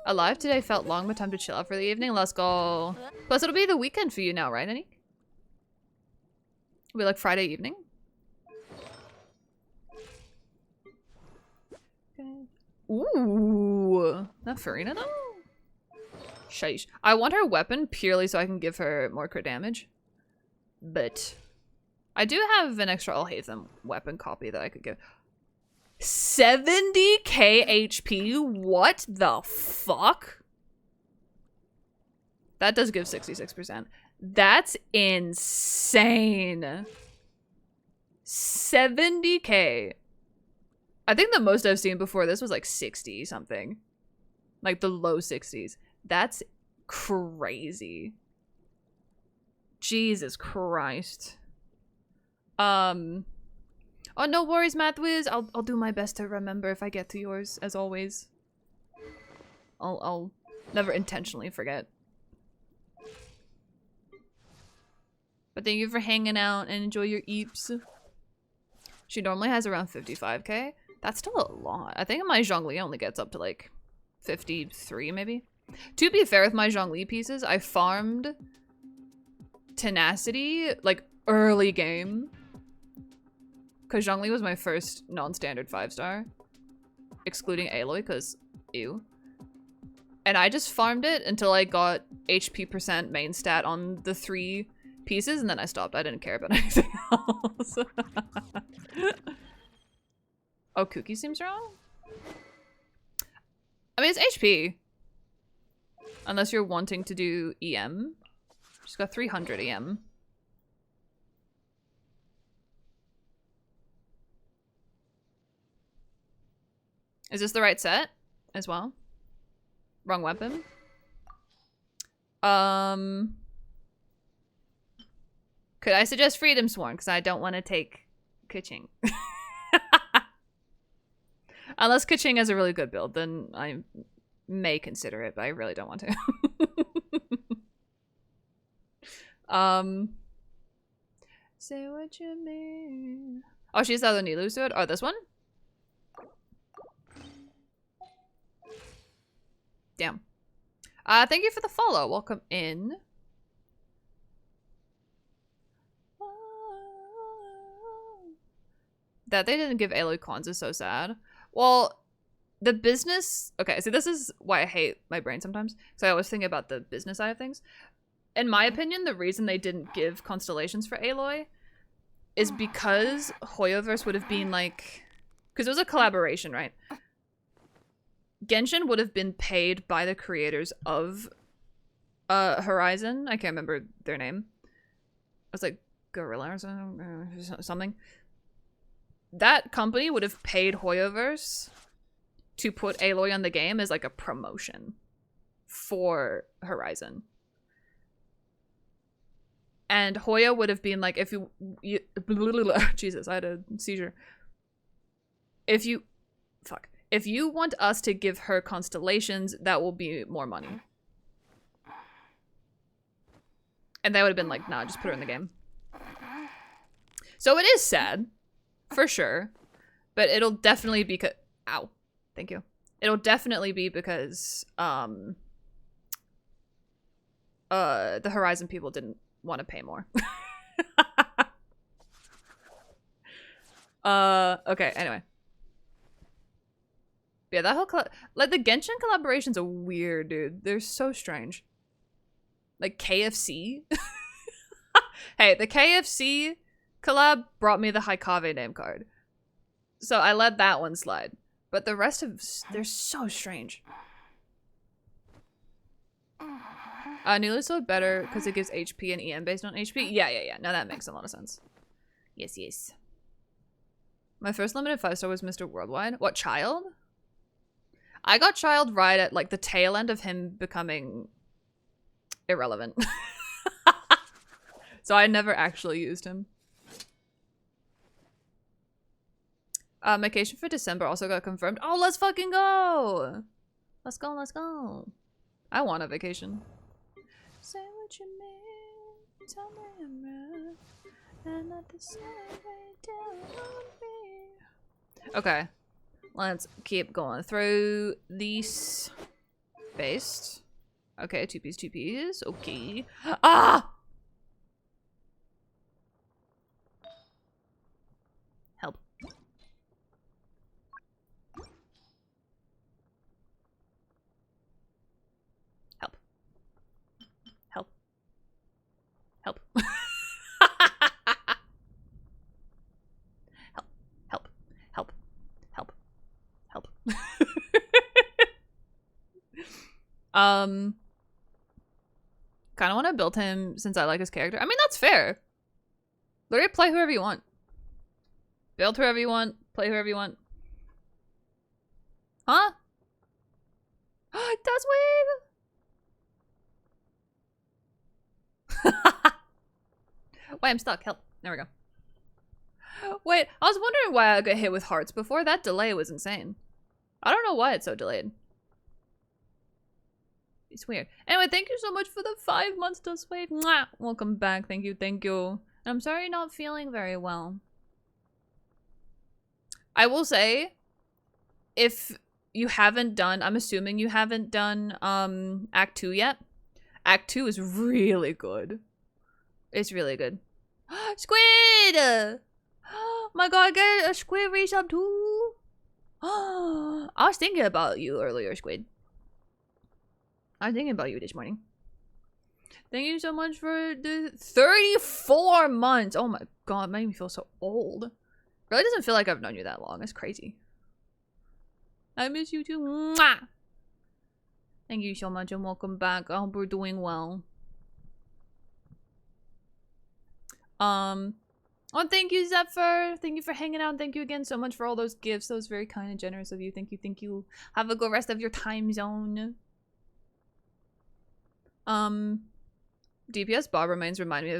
Alive today felt long, but time to chill out for the evening. Let's go. Plus, it'll be the weekend for you now, right, Anik? It'll be like Friday evening. Okay. Ooh, that Farina though? Sheesh. I want her weapon purely so I can give her more crit damage. But I do have an extra Alhaitham weapon copy that I could give. 70k HP? What the fuck? That does give 66%. That's insane. 70k. I think the most I've seen before this was like 60 something. Like the low 60s. That's crazy. Jesus Christ. Oh, no worries, Mathwiz. I'll do my best to remember if I get to yours, as always. I'll never intentionally forget. But thank you for hanging out and enjoy your eeps. She normally has around 55k. That's still a lot. I think my Zhongli only gets up to like 53 maybe. To be fair with my Zhongli pieces, I farmed Tenacity like early game. Because Zhongli was my first non-standard 5-star. Excluding Aloy, because ew. And I just farmed it until I got HP percent main stat on the 3 pieces, and then I stopped. I didn't care about anything else. Oh, Cookie seems wrong? I mean, it's HP. Unless you're wanting to do EM. She's got 300 EM. Is this the right set as well? Wrong weapon. Could I suggest Freedom Sworn? Because I don't want to take Kuching. Unless Kuching has a really good build, then I may consider it, but I really don't want to. Say what you mean. Oh, she's the other Nilu sword? Oh, this one? Damn. Thank you for the follow. Welcome in. That they didn't give Aloy cons is so sad. Well, the business... Okay, so this is why I hate my brain sometimes. So I always think about the business side of things. In my opinion, the reason they didn't give constellations for Aloy is because Hoyoverse would have been like... Because it was a collaboration, right? Genshin would have been paid by the creators of Horizon. I can't remember their name. It was like Gorilla or something. That company would have paid Hoyoverse to put Aloy on the game as like a promotion for Horizon. And Hoya would have been like, if you Jesus, I had a seizure. If you want us to give her constellations, that will be more money. And they would have been like, nah, just put her in the game. So it is sad, for sure. But it'll definitely be ow. Thank you. It'll definitely be because the Horizon people didn't want to pay more. Okay, anyway. Yeah, that whole like the Genshin collaborations are weird, dude. They're so strange. Like KFC. Hey, the KFC collab brought me the Haikave name card, so I let that one slide. But the rest of they're so strange. Newly Sword better because it gives HP and EM based on HP. Yeah. No, that makes a lot of sense. Yes. My first limited 5-star was Mr. Worldwide. What, Child? I got Child right at like the tail end of him becoming irrelevant. So I never actually used him. Vacation for December also got confirmed. Oh, let's fucking go! Let's go, let's go. I want a vacation. Say what you mean, tell me I'm right, and not the same way down on me. Okay, let's keep going through these. Based. Okay, 2Ps, 2Ps. Okay. Ah! Help. Help. Help. Help. Help. Help. Help. Help. Kind of want to build him since I like his character. I mean, that's fair. Literally play whoever you want. Build whoever you want. Play whoever you want. Huh? It does wave! Wait, I'm stuck. Help. There we go. Wait, I was wondering why I got hit with hearts before. That delay was insane. I don't know why it's so delayed. It's weird. Anyway, thank you so much for the 5 months, Dustwave. Mwah! Welcome back. Thank you, thank you. And I'm sorry you're not feeling very well. I will say, if you haven't done, I'm assuming you haven't done Act 2 yet. Act 2 is really good. It's really good. Squid! My god, get a squid resub too. I was thinking about you earlier, Squid. I was thinking about you this morning. Thank you so much for the 34 months. Oh my god, it made me feel so old. Really doesn't feel like I've known you that long. It's crazy. I miss you too. Mwah! Thank you so much and welcome back. I hope we're doing well. Oh, thank you, Zephyr. Thank you for hanging out. Thank you again so much for all those gifts. That was very kind and generous of you. Thank you, thank you. Have a good rest of your time zone. DPS Bob remains remind me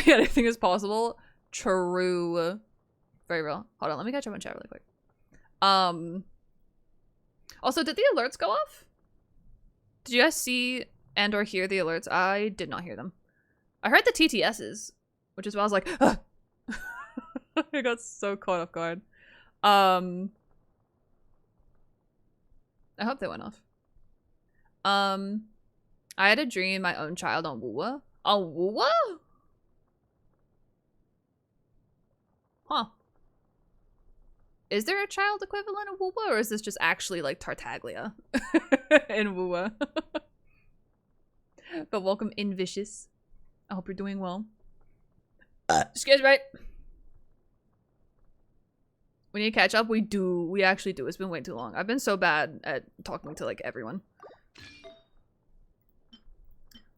anything is possible. True. Very real. Hold on, let me catch up on chat really quick. Also, did the alerts go off? Did you guys see and or hear the alerts? I did not hear them. I heard the TTSs, which is why I was like, ah! I got so caught off guard. I hope they went off. I had a dream my own child on Wuwa. On Wuwa? Huh. Is there a child equivalent of Wuwa, or is this just actually like Tartaglia in Wuwa? But welcome in Vicious. I hope you're doing well. Excuse me. We need to catch up. We do. We actually do. It's been way too long. I've been so bad at talking to like everyone.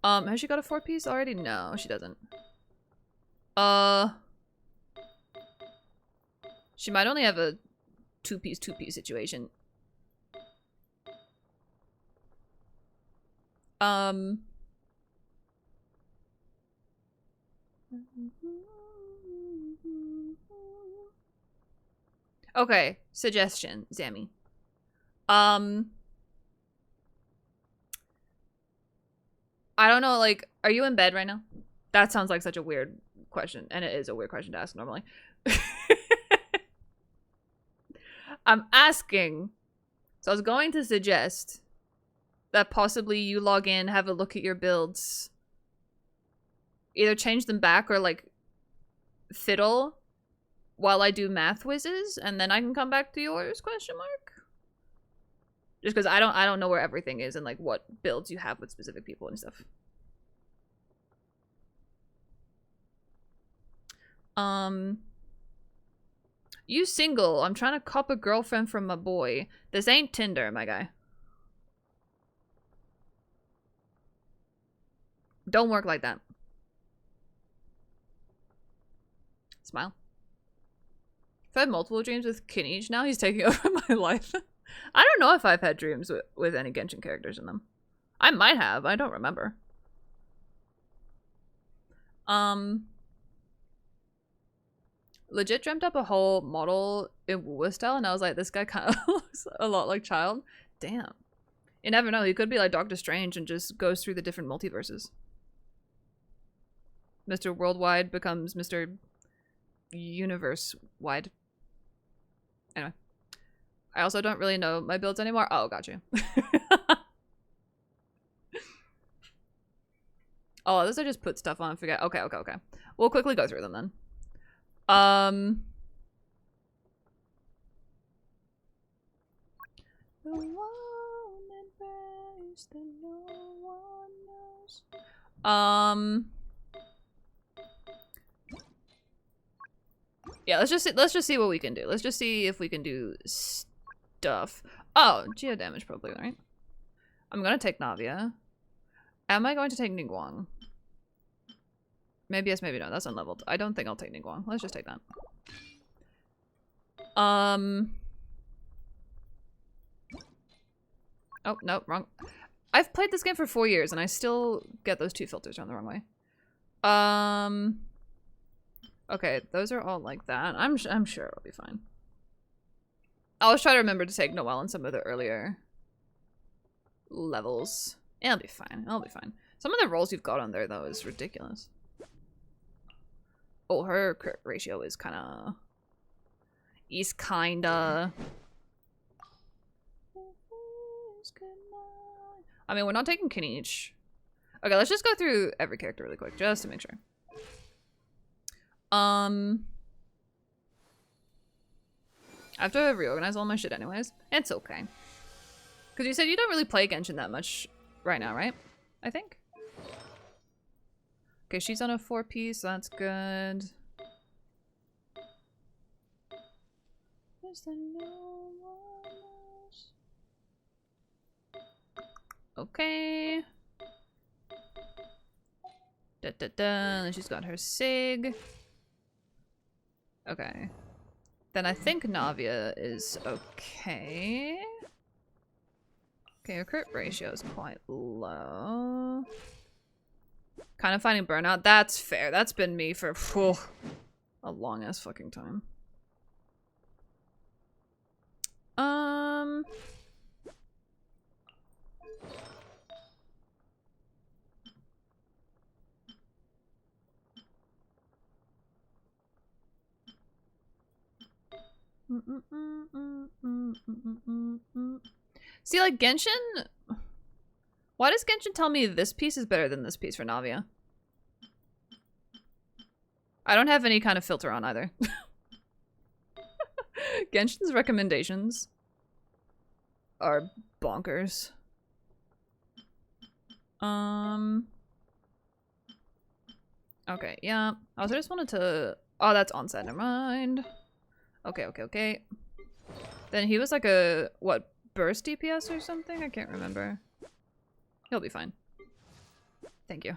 Has she got a 4-piece already? No, she doesn't. She might only have a 2-piece situation. Okay, suggestion, Zammy. I don't know, like, are you in bed right now? That sounds like such a weird question, and it is a weird question to ask normally. I'm asking. So I was going to suggest that possibly you log in, have a look at your builds, either change them back or like fiddle while I do math whizzes, and then I can come back to yours, question mark? Just because I don't know where everything is and like what builds you have with specific people and stuff. You single. I'm trying to cop a girlfriend from my boy. This ain't Tinder, my guy. Don't work like that. Smile. If I have multiple dreams with Kinich now, he's taking over my life. I don't know if I've had dreams with any Genshin characters in them. I might have. I don't remember. Legit dreamt up a whole model in Wu style, and I was like, this guy kind of looks a lot like Child. Damn. You never know. He could be like Doctor Strange and just goes through the different multiverses. Mr. Worldwide becomes Mr. Universe-wide. Anyway. I also don't really know my builds anymore. Oh, got you. Oh, those are just put stuff on and forget. Okay. We'll quickly go through them then. The one embrace that no one knows. Yeah, let's just see what we can do. Let's just see if we can do stuff. Oh, geo damage probably, right? I'm gonna take Navia. Am I going to take Ningguang? Maybe yes, maybe no. That's unleveled. I don't think I'll take Ningguang. Let's just take that. Oh, no, wrong. I've played this game for 4 years and I still get those two filters on the wrong way. Okay, those are all like that. I'm sure it'll be fine. I'll always try to remember to take Noelle in some of the earlier levels. It'll be fine. It'll be fine. Some of the rolls you've got on there, though, is ridiculous. Oh, her crit ratio is kinda... I mean, we're not taking Kinich. Okay, let's just go through every character really quick, just to make sure. I have to reorganize all my shit anyways. It's okay. Because you said you don't really play Genshin that much right now, right? I think. Okay, she's on a 4-piece, so that's good. Okay. Then she's got her Sig. Okay. Then I think Navia is okay. Okay, her crit ratio is quite low. Kind of finding burnout. That's fair. That's been me for a long ass fucking time. See, like, Genshin... Why does Genshin tell me this piece is better than this piece for Navia? I don't have any kind of filter on either. Genshin's recommendations are bonkers. Okay, yeah. I also just wanted to... Oh, that's onset. Never mind. Okay. Then he was like a, what, burst DPS or something? I can't remember. He'll be fine. Thank you.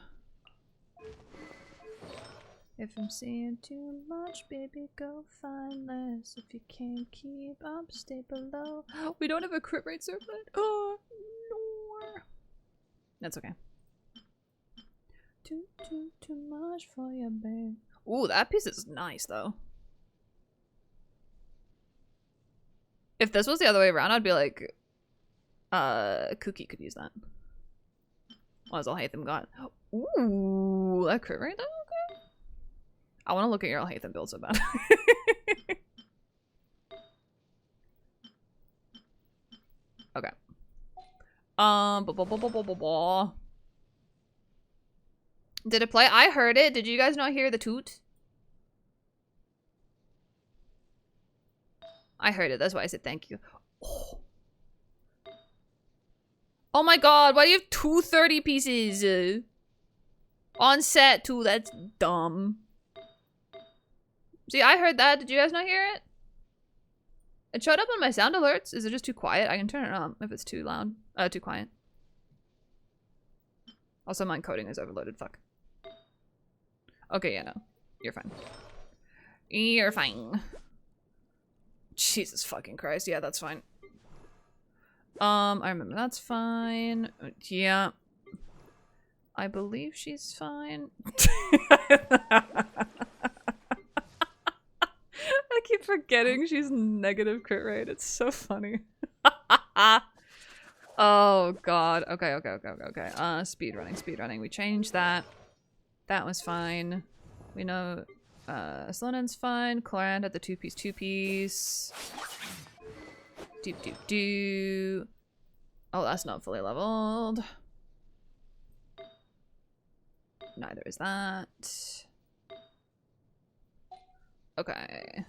If I'm seeing too much, baby, go find less. If you can't keep up, stay below. We don't have a crit rate circlet. Oh, no. That's okay. Too much for your babe. Ooh, that piece is nice, though. If this was the other way around, I'd be like, Cookie could use that. What does Alhaitham got? Ooh, that crit rate though? Okay. I want to look at your Alhaitham build so bad. Okay. Did it play? I heard it. Did you guys not hear the toot? I heard it. That's why I said thank you. Oh my god, why do you have 230 pieces? On set too, that's dumb. See, I heard that. Did you guys not hear it? It showed up on my sound alerts. Is it just too quiet? I can turn it on if it's too loud. Too quiet. Also, my encoding is overloaded. Fuck. Okay, yeah, no. You're fine. You're fine. Jesus fucking Christ. Yeah, that's fine. I remember that's fine. Yeah. I believe she's fine. I keep forgetting she's negative crit rate. It's so funny. Oh god. Okay. Speedrunning. We changed that. That was fine. We know Selenine's fine. Clorant at the 2-piece. Do. Oh, that's not fully leveled. Neither is that. Okay.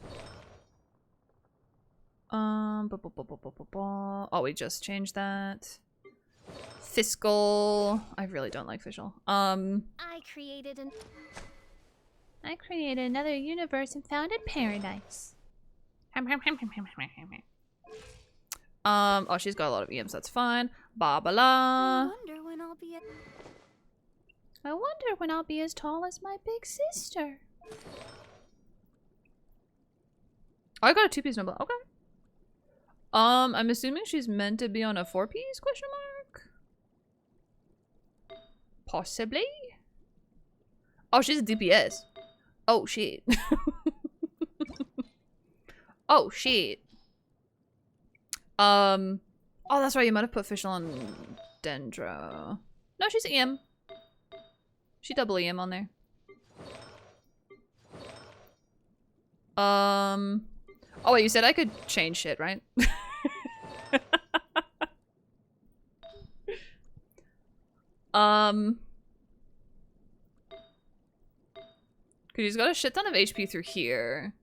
Oh, we just changed that. Fiscal. I really don't like Fischl. I created another universe and founded paradise. Oh, she's got a lot of EMs, that's fine. Babala. I wonder when I'll be as tall as my big sister. Oh, I got a 2-piece number. Okay. I'm assuming she's meant to be on a 4-piece question mark? Possibly? Oh, she's a DPS. Oh, shit. Oh, shit. Oh, that's right. You might have put Fischl on Dendro. No, she's EM. She double EM on there. Oh, wait, you said I could change shit, right? Cause he's got a shit ton of HP through here.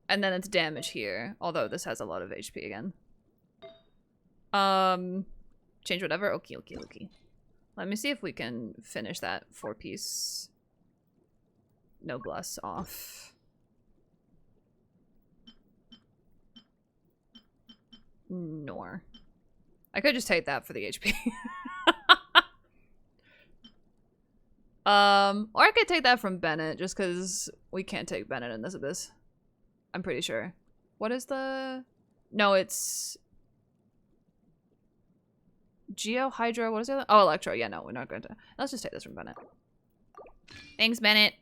And then it's damage here. Although this has a lot of HP again. Change whatever? Okay. Let me see if we can finish that 4-piece Noblesse off. Nor. I could just take that for the HP. Or I could take that from Bennett, just because we can't take Bennett in this abyss. I'm pretty sure. What is the... No, it's... Geo, Hydro, what is the other? Oh, Electro. Yeah, no, we're not going to... Let's just take this from Bennett. Thanks, Bennett.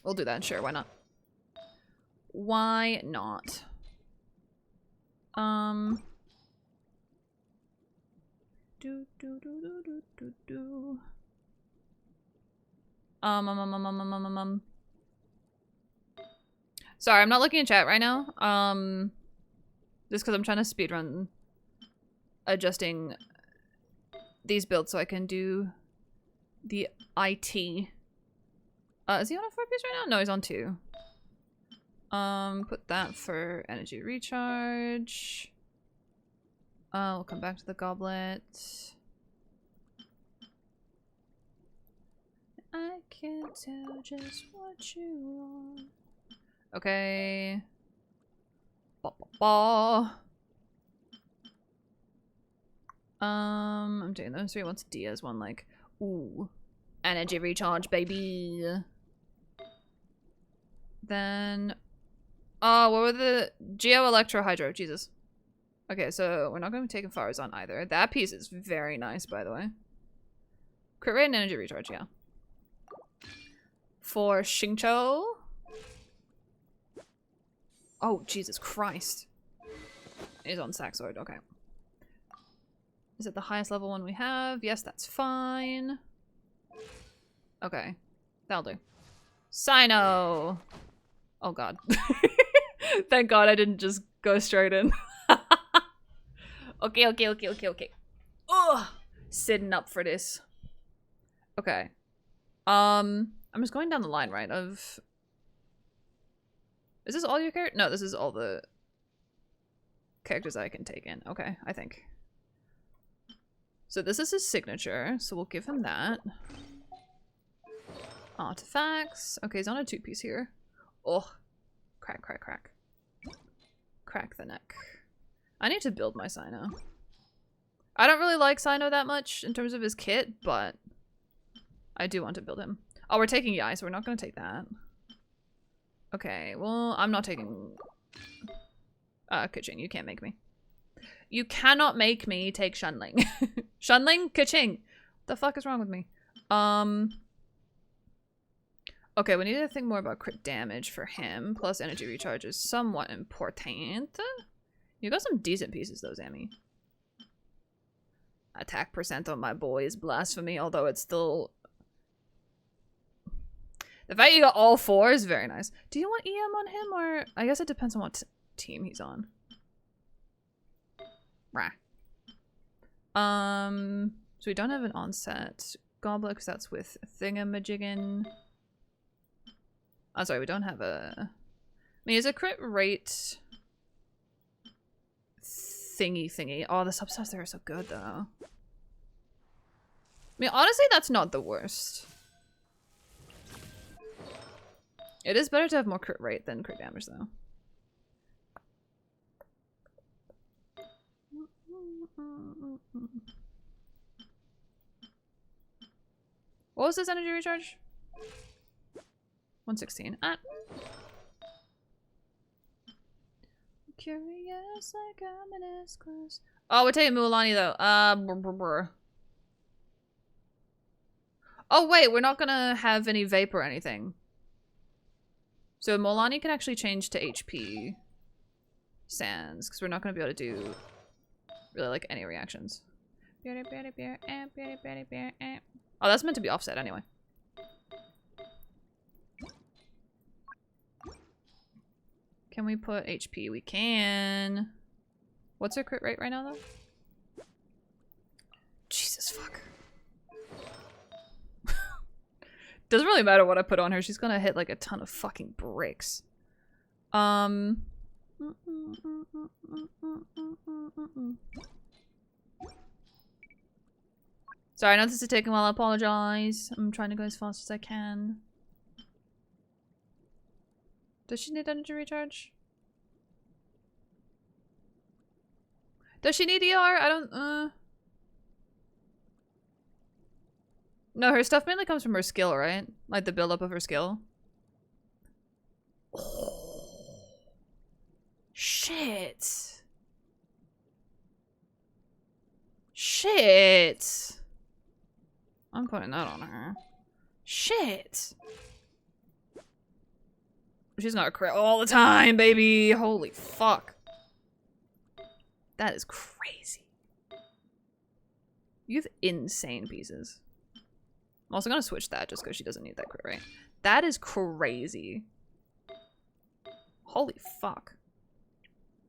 We'll do that, sure, why not? Why not? Sorry, I'm not looking in chat right now. Just because I'm trying to speedrun adjusting these builds so I can do the IT. Is he on a 4-piece right now? No, he's on 2. Put that for energy recharge. We'll come back to the goblet. I can't tell just what you want. Okay. I'm doing those 3. What's Dia's one like? Ooh. Energy recharge, baby. Then what were the Geo, Electro, Hydro? Jesus. Okay, so we're not going to be taking flowers on either. That piece is very nice, by the way. Crit rate and energy recharge, yeah. For Xingqiu. Oh, Jesus Christ. He's on Sack Sword, okay. Is it the highest level one we have? Yes, that's fine. Okay, that'll do. Sino! Oh god. Thank god I didn't just go straight in. Okay. Ugh! Sitting up for this. Okay. I'm just going down the line, right, of... Is this all your characters? No, this is all the characters I can take in. Okay, I think. So this is his signature, so we'll give him that. Artifacts. Okay, he's on a 2-piece here. Oh. Crack. Crack the neck. I need to build my Sino. I don't really like Sino that much in terms of his kit, but I do want to build him. Oh, we're taking Yai, so we're not going to take that. Okay, well, I'm not taking Ka-ching, you can't make me. You cannot make me take Shunling. Shunling, ka-ching. The fuck is wrong with me? Okay, we need to think more about crit damage for him. Plus energy recharge is somewhat important. You got some decent pieces though, Zammy. Attack percent on my boy is blasphemy, although it's still... The fact you got all 4 is very nice. Do you want EM on him, or... I guess it depends on what team he's on. Rah. So we don't have an onset goblet, because that's with Thingamajiggin. Oh, sorry, we don't have a... I mean, is a crit rate... thingy. Oh, the substats there are so good, though. I mean, honestly, that's not the worst. It is better to have more crit rate than crit damage, though. What was this energy recharge? 116. Ah. Curious like I'm an S-class. Oh, we're taking Mulan though. Oh wait, we're not gonna have any vape or anything. So Molani can actually change to HP Sans, because we're not gonna be able to do really like any reactions. Oh, that's meant to be offset anyway. Can we put HP? We can. What's her crit rate right now, though? Jesus fuck. Doesn't really matter what I put on her. She's gonna hit like a ton of fucking bricks. Sorry, I know this is taking a while. I apologize. I'm trying to go as fast as I can. Does she need energy recharge? Does she need ER? I don't, No, her stuff mainly comes from her skill, right? Like the buildup of her skill. Oh. Shit. Shit. I'm putting that on her. Shit. She's gonna crit all the time, baby. Holy fuck. That is crazy. You have insane pieces. I'm also gonna switch that just because she doesn't need that crit, right? That is crazy. Holy fuck.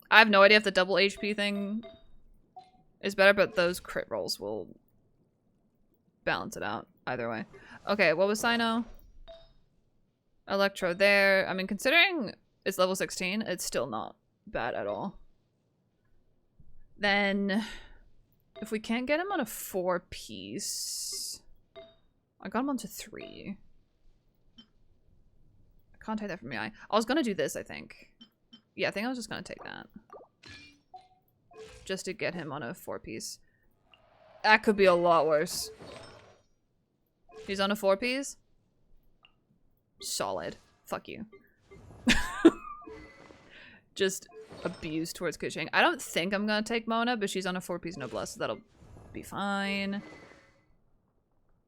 I have no idea if the double HP thing is better, but those crit rolls will balance it out either way. Okay, what was Sino? Electro there. I mean, considering it's level 16, it's still not bad at all. Then, if we can't get him on a 4-piece... I got him onto 3. I can't take that from me. I was gonna do this, I think. Yeah, I think I was just gonna take that. Just to get him on a 4-piece. That could be a lot worse. He's on a 4-piece? Solid. Fuck you. Just abuse towards Kuching. I don't think I'm gonna take Mona, but she's on a 4-piece noblesse, so that'll be fine.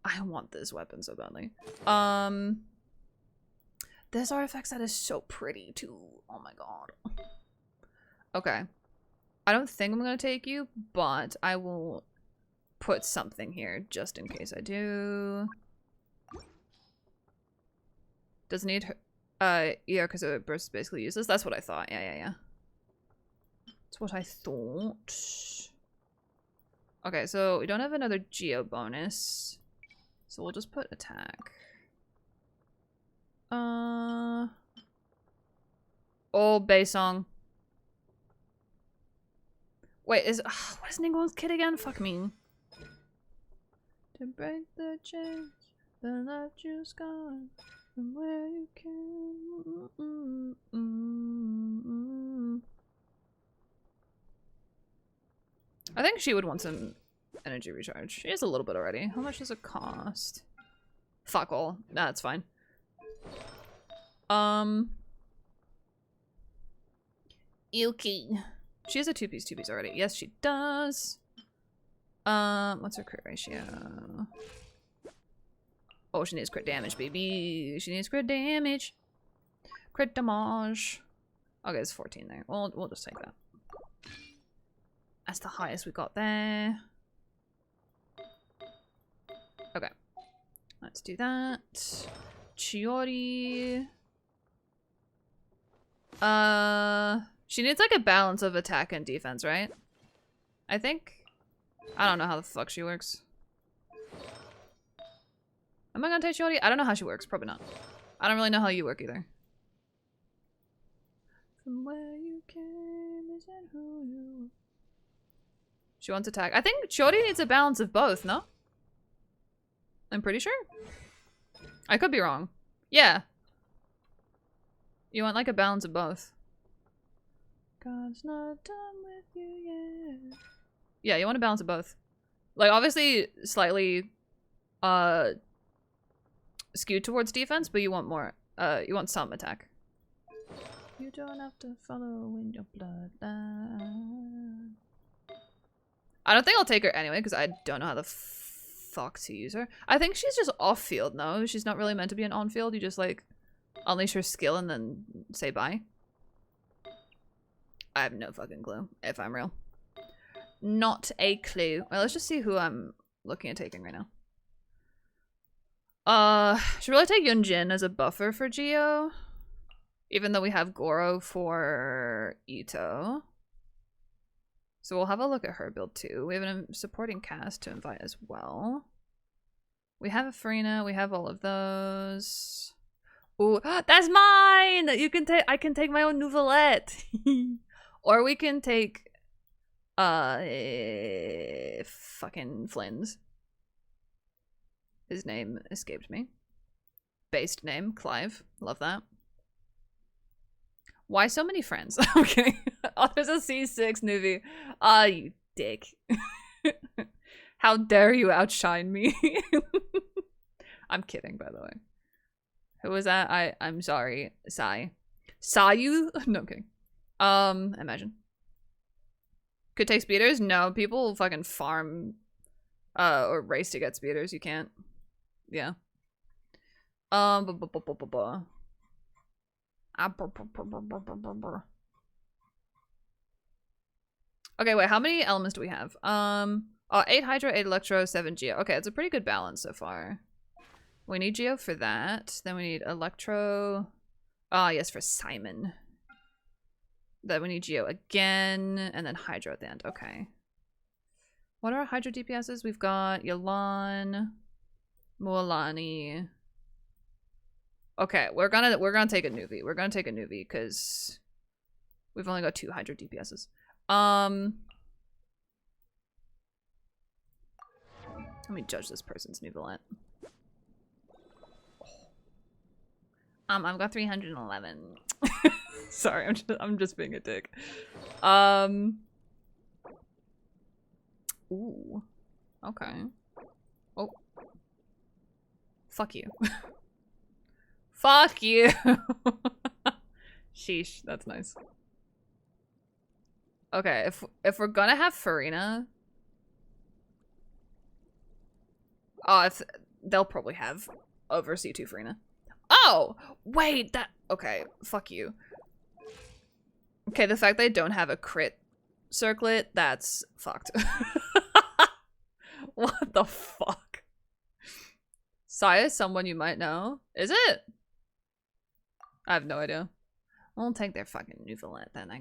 I want this weapon so badly. This artifact set is so pretty too. Oh my god. Okay. I don't think I'm gonna take you, but I will put something here just in case I do. Does need her yeah, because it burst basically useless. That's what I thought. Yeah. That's what I thought. Okay, so we don't have another geo bonus. So we'll just put attack. Oh, Baesong. Wait, what is Ningguang's kid again? Fuck me. To break the chains that left you scarred from where you came. I think she would want some energy recharge. She has a little bit already. How much does it cost? Fuck all. That's fine. Yuki. She has a two-piece already. Yes, she does. What's her crit ratio? Oh, she needs crit damage, baby. She needs crit damage. Crit damage. Okay, it's 14 there. We'll just take that. That's the highest we got there. Okay. Let's do that. Chiori. She needs like a balance of attack and defense, right? I think. I don't know how the fuck she works. Am I gonna take Chiori? I don't know how she works. Probably not. I don't really know how you work either. From where you came isn't who you are. She wants attack. I think Chiori needs a balance of both, no? I'm pretty sure. I could be wrong. Yeah. You want like a balance of both. God's not done with you yet. Yeah, you want a balance of both. Like obviously slightly skewed towards defense, but you want more you want some attack. You don't have to follow in your bloodline. I don't think I'll take her anyway, because I don't know how the fuck to use her. I think she's just off-field, no? She's not really meant to be an on-field. You just, like, unleash her skill and then say bye. I have no fucking clue, if I'm real. Not a clue. Well, let's just see who I'm looking at taking right now. Should really take Yunjin as a buffer for Geo. Even though we have Goro for Ito. So we'll have a look at her build too. We have a supporting cast to invite as well. We have a Farina. We have all of those. Ooh, that's mine! You can take. I can take my own Nouvelette. Or we can take fucking Flynn's. His name escaped me. Based name, Clive. Love that. Why so many friends? I'm kidding. Oh, there's a C6 Nuvi. Ah, you dick. How dare you outshine me? I'm kidding, by the way. Who was that? I'm sorry. Sai. Saw you? No, I'm kidding. Imagine. Could take speeders? No, people fucking farm or race to get speeders. You can't. Yeah. Okay, wait, how many elements do we have? 8 Hydro, 8 Electro, 7 Geo. Okay, it's a pretty good balance so far. We need Geo for that. Then we need Electro. Ah, yes, for Simon. Then we need Geo again, and then Hydro at the end. Okay. What are our Hydro DPSs? We've got Yalan, Mualani. Okay, we're gonna take a Nuvi. We're gonna take a Nuvi because we've only got 2 Hydro DPSs. Let me judge this person's Nouvelette. I've got 311. Sorry, I'm just being a dick. Ooh. Okay. Oh. Fuck you. Fuck you. Sheesh, that's nice. Okay, if we're gonna have Farina, they'll probably have over C2 Farina. Oh, wait, okay, fuck you. Okay, the fact they don't have a crit circlet, that's fucked. What the fuck? Saya is someone you might know. Is it? I have no idea. We'll take their fucking Nouvelette then.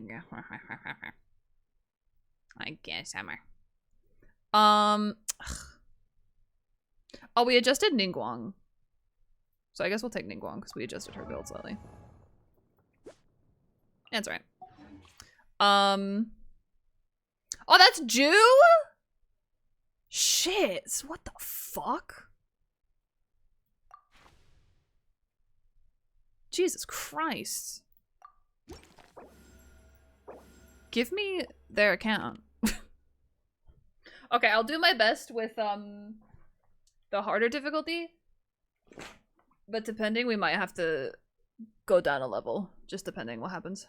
I guess, Hammer. Oh, we adjusted Ningguang. So I guess we'll take Ningguang because we adjusted her build slightly. That's right. Oh, that's Jew? Shit. What the fuck? Jesus Christ. Give me their account. Okay, I'll do my best with the harder difficulty. But depending, we might have to go down a level. Just depending what happens.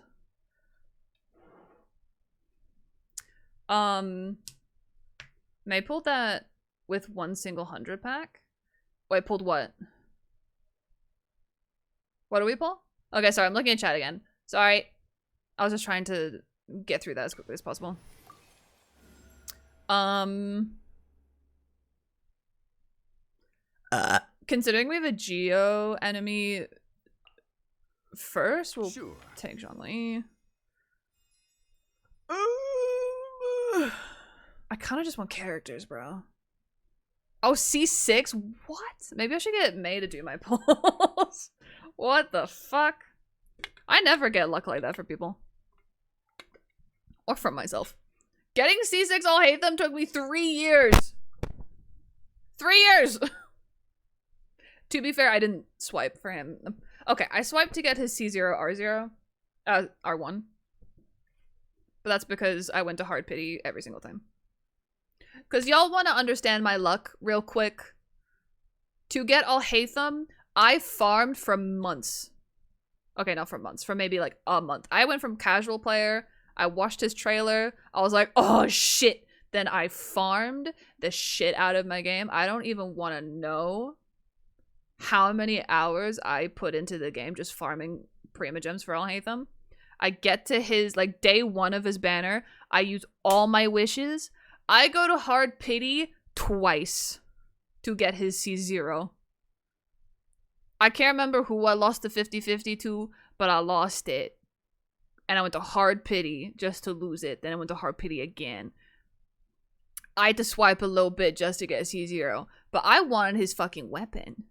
May pulled that with one single 100 pack. Wait, pulled what? What do we pull? Okay, sorry, I'm looking at chat again. Sorry. I was just trying to get through that as quickly as possible. Considering we have a Geo enemy first, we'll take Zhongli. I kind of just want characters, bro. Oh, C6? What? Maybe I should get May to do my polls. What the fuck? I never get luck like that for people. Or from myself. Getting C6, I'll hate them, took me 3 years. 3 years! To be fair, I didn't swipe for him. Okay, I swiped to get his C0, R0. R1. But that's because I went to hard pity every single time. Because y'all want to understand my luck real quick. To get Alhaitham, I farmed for months. Okay, not for months. For maybe like a month. I went from casual player. I watched his trailer. I was like, oh shit. Then I farmed the shit out of my game. I don't even want to know how many hours I put into the game just farming Primogems for Alhaitham. I get to his, like, day 1 of his banner. I use all my wishes. I go to hard pity twice to get his C0. I can't remember who I lost the 50-50 to, but I lost it. And I went to hard pity just to lose it. Then I went to hard pity again. I had to swipe a little bit just to get C0. But I wanted his fucking weapon.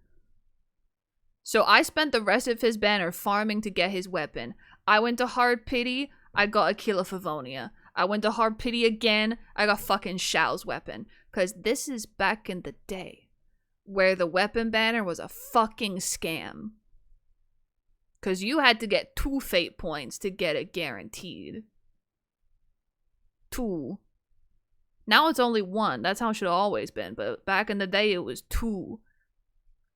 So I spent the rest of his banner farming to get his weapon. I went to hard pity. I got Aquila Favonia. I went to hard pity again. I got fucking Shao's weapon. Because this is back in the day where the weapon banner was a fucking scam. Because you had to get 2 fate points to get it guaranteed. 2. Now it's only 1. That's how it should have always been. But back in the day, it was 2.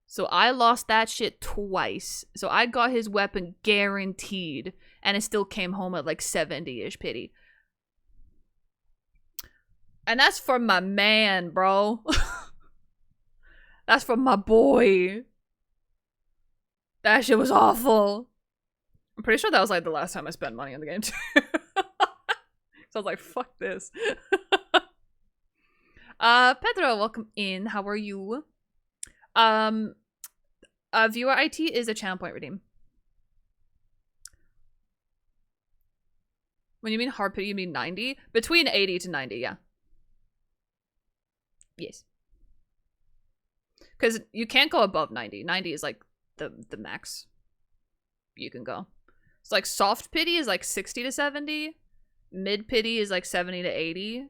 So I lost that shit twice. So I got his weapon guaranteed. And it still came home at like 70-ish pity. And that's for my man, bro. That's for my boy. That shit was awful. I'm pretty sure that was like the last time I spent money on the game too. So I was like, fuck this. Pedro, welcome in. How are you? Viewer IT is a channel point redeem. When you mean hard pity, you mean 90? Between 80 to 90, yeah. Yes. Because you can't go above 90. 90 is like the max you can go. It's like soft pity is like 60 to 70. Mid pity is like 70 to 80.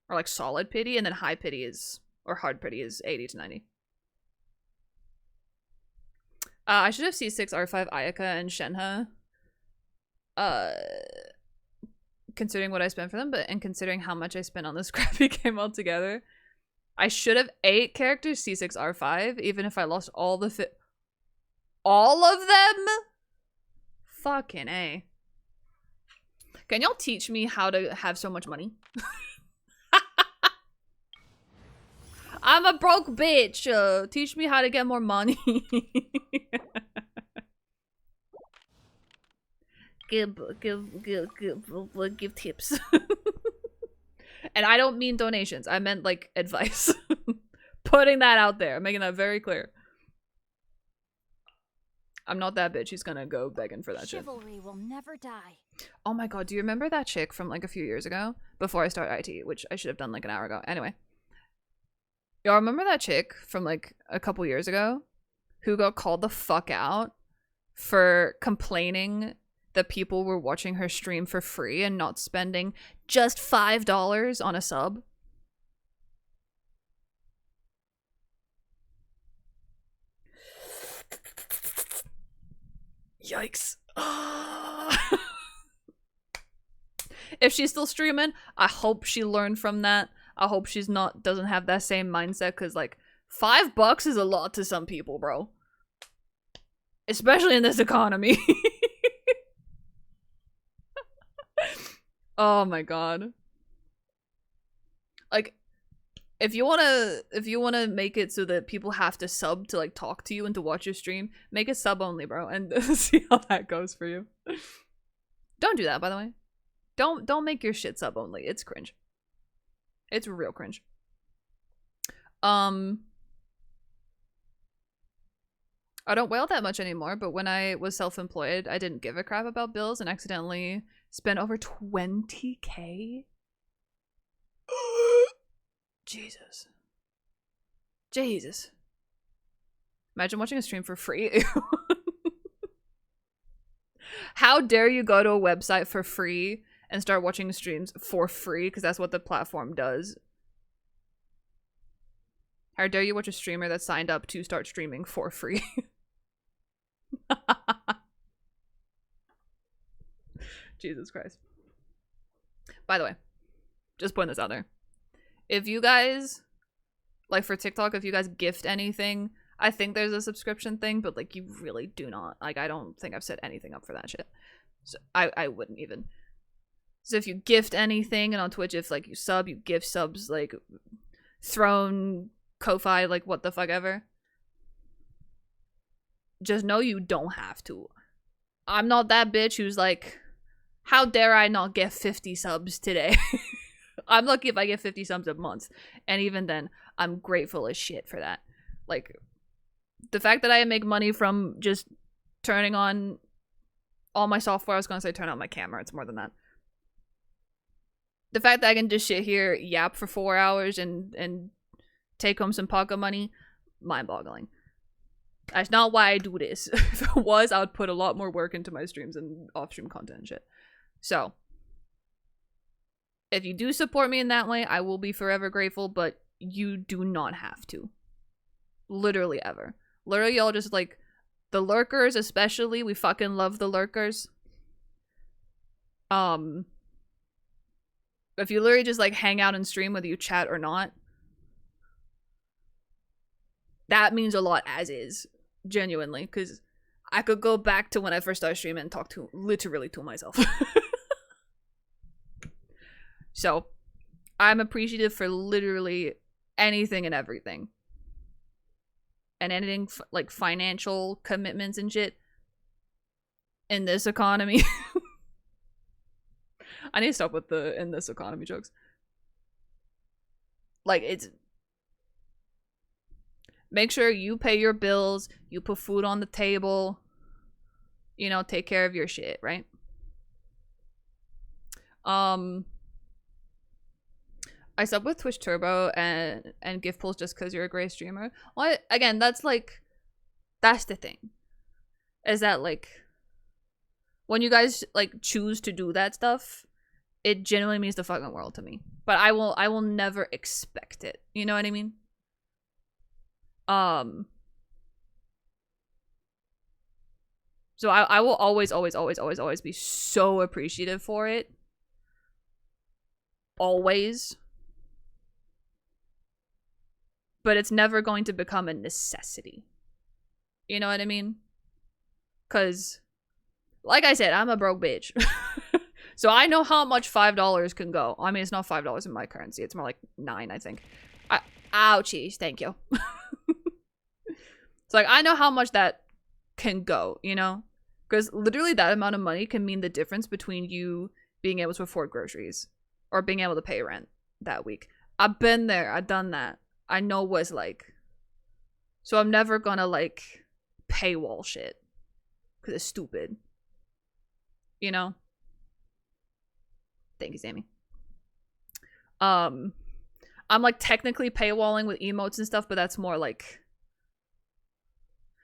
Or like solid pity. And then high pity is, or hard pity is 80 to 90. I should have C6, R5, Ayaka, and Shenhe. Considering what I spent for them, and considering how much I spent on this crappy game altogether. I should have 8 characters, C6, R5, even if I lost all the all of them? Fucking A. Can y'all teach me how to have so much money? I'm a broke bitch. Teach me how to get more money. give tips. And I don't mean donations. I meant like advice. Putting that out there. Making that very clear. I'm not that bitch who's gonna go begging for that shit. Chivalry will never die. Oh my god, do you remember that chick from like a few years ago? Before I started IT, which I should have done like an hour ago. Anyway. Y'all remember that chick from like a couple years ago? Who got called the fuck out for complaining that people were watching her stream for free and not spending just $5 on a sub? Yikes. If she's still streaming, I hope she learned from that. I hope she's doesn't have that same mindset, because like $5 is a lot to some people, bro. Especially in this economy. Oh my god. Like, if you wanna make it so that people have to sub to like talk to you and to watch your stream, make it sub only, bro, and see how that goes for you. Don't do that, by the way. Don't make your shit sub only. It's cringe. It's real cringe. I don't wail that much anymore, but when I was self-employed, I didn't give a crap about bills and accidentally spent over 20K. Jesus. Jesus. Imagine watching a stream for free. How dare you go to a website for free and start watching streams for free, because that's what the platform does. How dare you watch a streamer that signed up to start streaming for free. Jesus Christ. By the way, just putting this out there. If you guys, like for TikTok, if you guys gift anything, I think there's a subscription thing, but like you really do not. Like I don't think I've set anything up for that shit. So I wouldn't even. So if you gift anything, and on Twitch if like you sub, you gift subs like Throne, Ko-Fi, like what the fuck ever. Just know you don't have to. I'm not that bitch who's like, how dare I not get 50 subs today? I'm lucky if I get 50 subs a month. And even then, I'm grateful as shit for that. Like, the fact that I make money from just turning on all my software, I was gonna say turn on my camera, it's more than that. The fact that I can just sit here, yap for 4 hours and take home some pocket money, mind-boggling. That's not why I do this. If it was, I would put a lot more work into my streams and off-stream content and shit. So, if you do support me in that way, I will be forever grateful, but you do not have to. Literally ever. Literally, y'all just like, the lurkers especially, we fucking love the lurkers. If you literally just like hang out and stream whether you chat or not, that means a lot as is. Genuinely, because I could go back to when I first started streaming and talk to literally to myself. So, I'm appreciative for literally anything and everything. And anything like financial commitments and shit in this economy. I need to stop with the in this economy jokes. Like, it's... Make sure you pay your bills, you put food on the table, you know, take care of your shit, right? I sub with Twitch Turbo and gift pulls just because you're a great streamer. Well, again, that's like, that's the thing. Is that like, when you guys like choose to do that stuff, it genuinely means the fucking world to me. But I will never expect it. You know what I mean? So I will always be so appreciative for it. Always. But it's never going to become a necessity. You know what I mean? Because, like I said, I'm a broke bitch. So I know how much $5 can go. I mean, it's not $5 in my currency. It's more like 9, I think. Ouchies, thank you. So, like, I know how much that can go, you know? Because literally that amount of money can mean the difference between you being able to afford groceries or being able to pay rent that week. I've been there. I've done that. I know what it's like. So I'm never gonna, like, paywall shit. Because it's stupid. You know? Thank you, Sammy. I'm, like, technically paywalling with emotes and stuff, but that's more, like...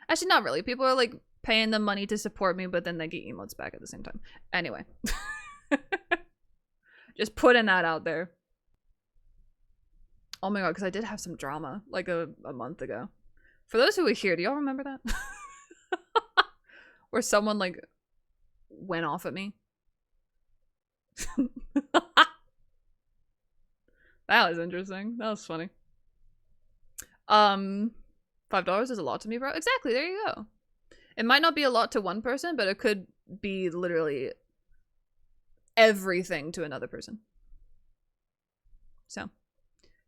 Actually, not really. People are, like, paying them money to support me, but then they get emotes back at the same time. Anyway. Just putting that out there. Oh my god, because I did have some drama, like, a month ago. For those who were here, do y'all remember that? Where someone, like, went off at me? That was interesting. That was funny. $5 is a lot to me, bro. Exactly, there you go. It might not be a lot to one person, but it could be literally everything to another person. So,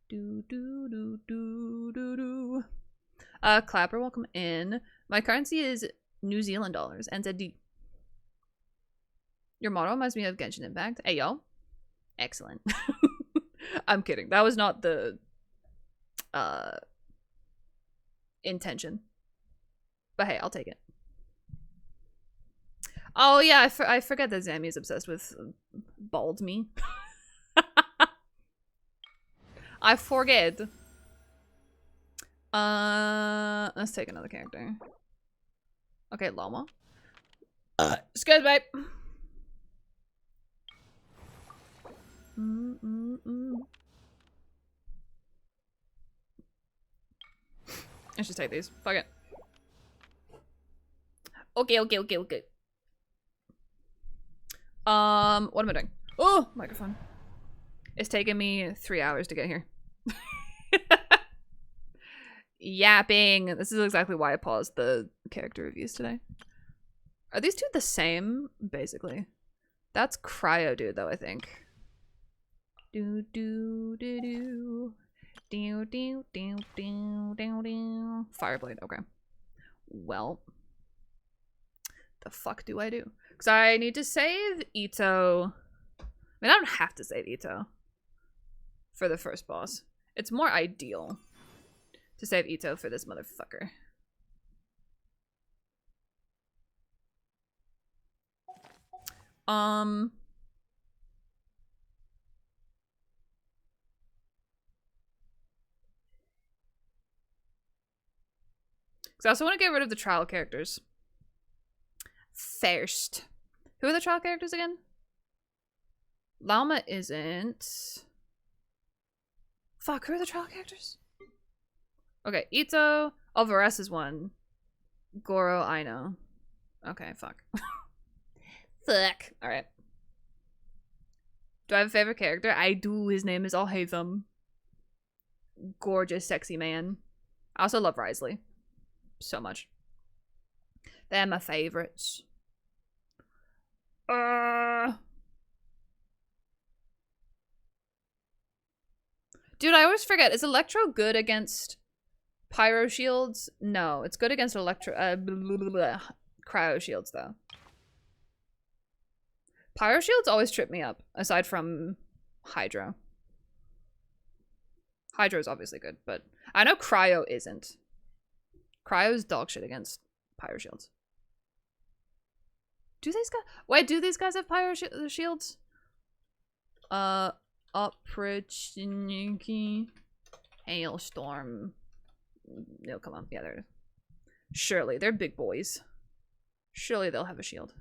Do do do do do do. Clapper, welcome in. My currency is New Zealand dollars. NZD. Your model reminds me of Genshin Impact. Hey, yo. Excellent. I'm kidding. That was not the intention. But hey, I'll take it. Oh yeah, I forget that Zammy is obsessed with bald me. I forget. Let's take another character. Okay, Llama. Excuse me. Let's just take these. Fuck it. Okay. What am I doing? Oh, microphone. It's taken me 3 hours to get here. Yapping. This is exactly why I paused the character reviews today. Are these two the same? Basically. That's Cryo Dude, though, I think. Do do do do. Do do do do do do. Fireblade, okay. Well. The fuck do I do? Because I need to save Ito. I mean, I don't have to save Ito for the first boss. It's more ideal to save Ito for this motherfucker. Because I also want to get rid of the trial characters. First. Who are the trial characters again? Llama isn't. Fuck, who are the trial characters? Okay, Ito. Oh, Varese is one. Goro, I know. Okay, fuck. Fuck. Alright. Do I have a favorite character? I do. His name is Alhaitham. Gorgeous, sexy man. I also love Risley. So much. They're my favorites. Dude, I always forget. Is Electro good against Pyro Shields? No, it's good against Cryo Shields, though. Pyro Shields always trip me up, aside from Hydro. Hydro is obviously good, but I know Cryo isn't. Cryo's dog shit against Pyro Shields. Do these guys... Wait, do these guys have Pyro Shields? Opportunity... Hailstorm... No, come on. Yeah, they're... Surely, they're big boys. Surely they'll have a shield.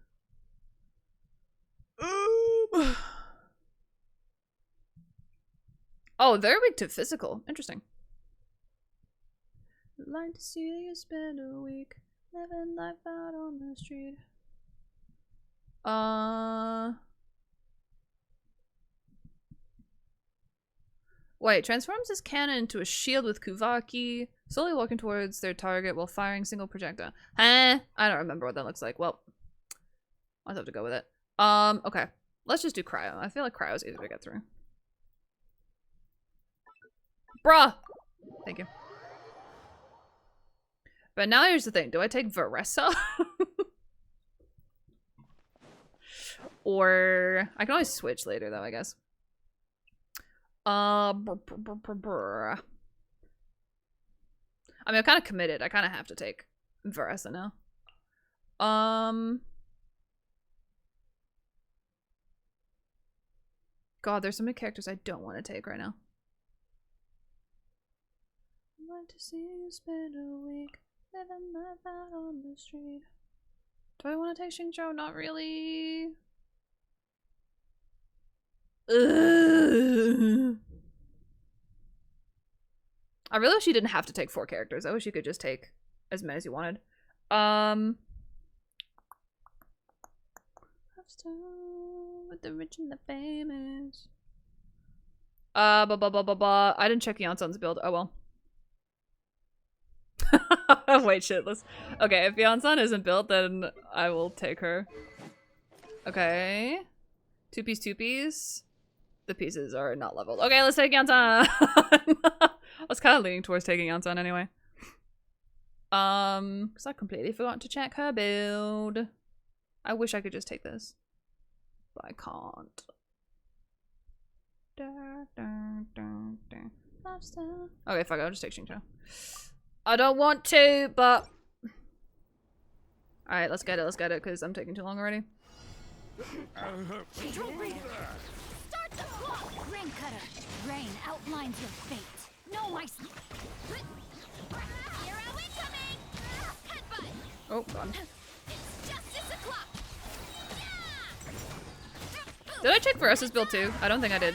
Oh, they're weak to physical. Interesting. Like to see you spend a week living life out on the street. Wait, transforms his cannon into a shield with Kuvaki, slowly walking towards their target while firing single projectile. Huh? I don't remember what that looks like. Well, I'll have to go with it. Okay. Let's just do Cryo. I feel like Cryo is easier to get through. Bruh! Thank you. But now here's the thing. Do I take Varese? Or... I can always switch later, though, I guess. I mean, I'm kind of committed. I kind of have to take Varese now. God, there's so many characters I don't want to take right now. I'd like to see you spend a week living life out on the street. Do I want to take Xingqiu? Not really. Ugh. I really wish you didn't have to take 4 characters. I wish you could just take as many as you wanted. With the rich and the famous. I didn't check Yonson's build. Oh well. Wait, shitless. Okay, if Yonson isn't built, then I will take her. Okay. 2-piece. the pieces are not leveled. Okay, let's take Yansan. I was kind of leaning towards taking Yansan anyway. Because I completely forgot to check her build. I wish I could just take this, but I can't. Okay, fuck it, I'll just take Xingqiu. I don't want to, but... Alright, let's get it, because I'm taking too long already. Control breather. Start the clock. Rain cutter. Rain outlines your fate. No, my. Hero incoming. Headbutt. Oh, God. It's justice o'clock. Did I check Veresa's build too? I don't think I did.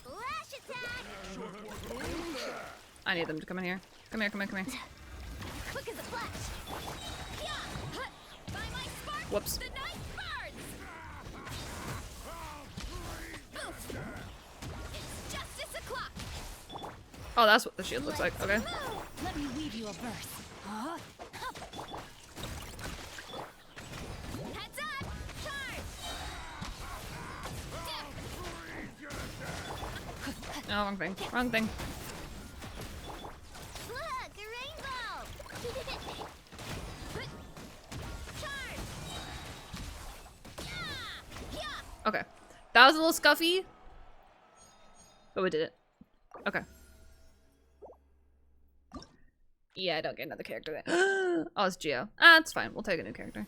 Flash attack. I need them to come in here. Come here, come here, come here. Quick as a flash. By my spark. Whoops. The night burns. It's justice o'clock. Oh, that's what the shield looks like. Okay. Let me weave you a verse. Huh? Heads up! Charge! No, wrong thing. Wrong thing. Look, a rainbow! Charge! Yeah! Okay. That was a little scuffy. But we did it. Okay. Yeah, I don't get another character there. Oh, it's Geo. Ah, it's fine. We'll take a new character.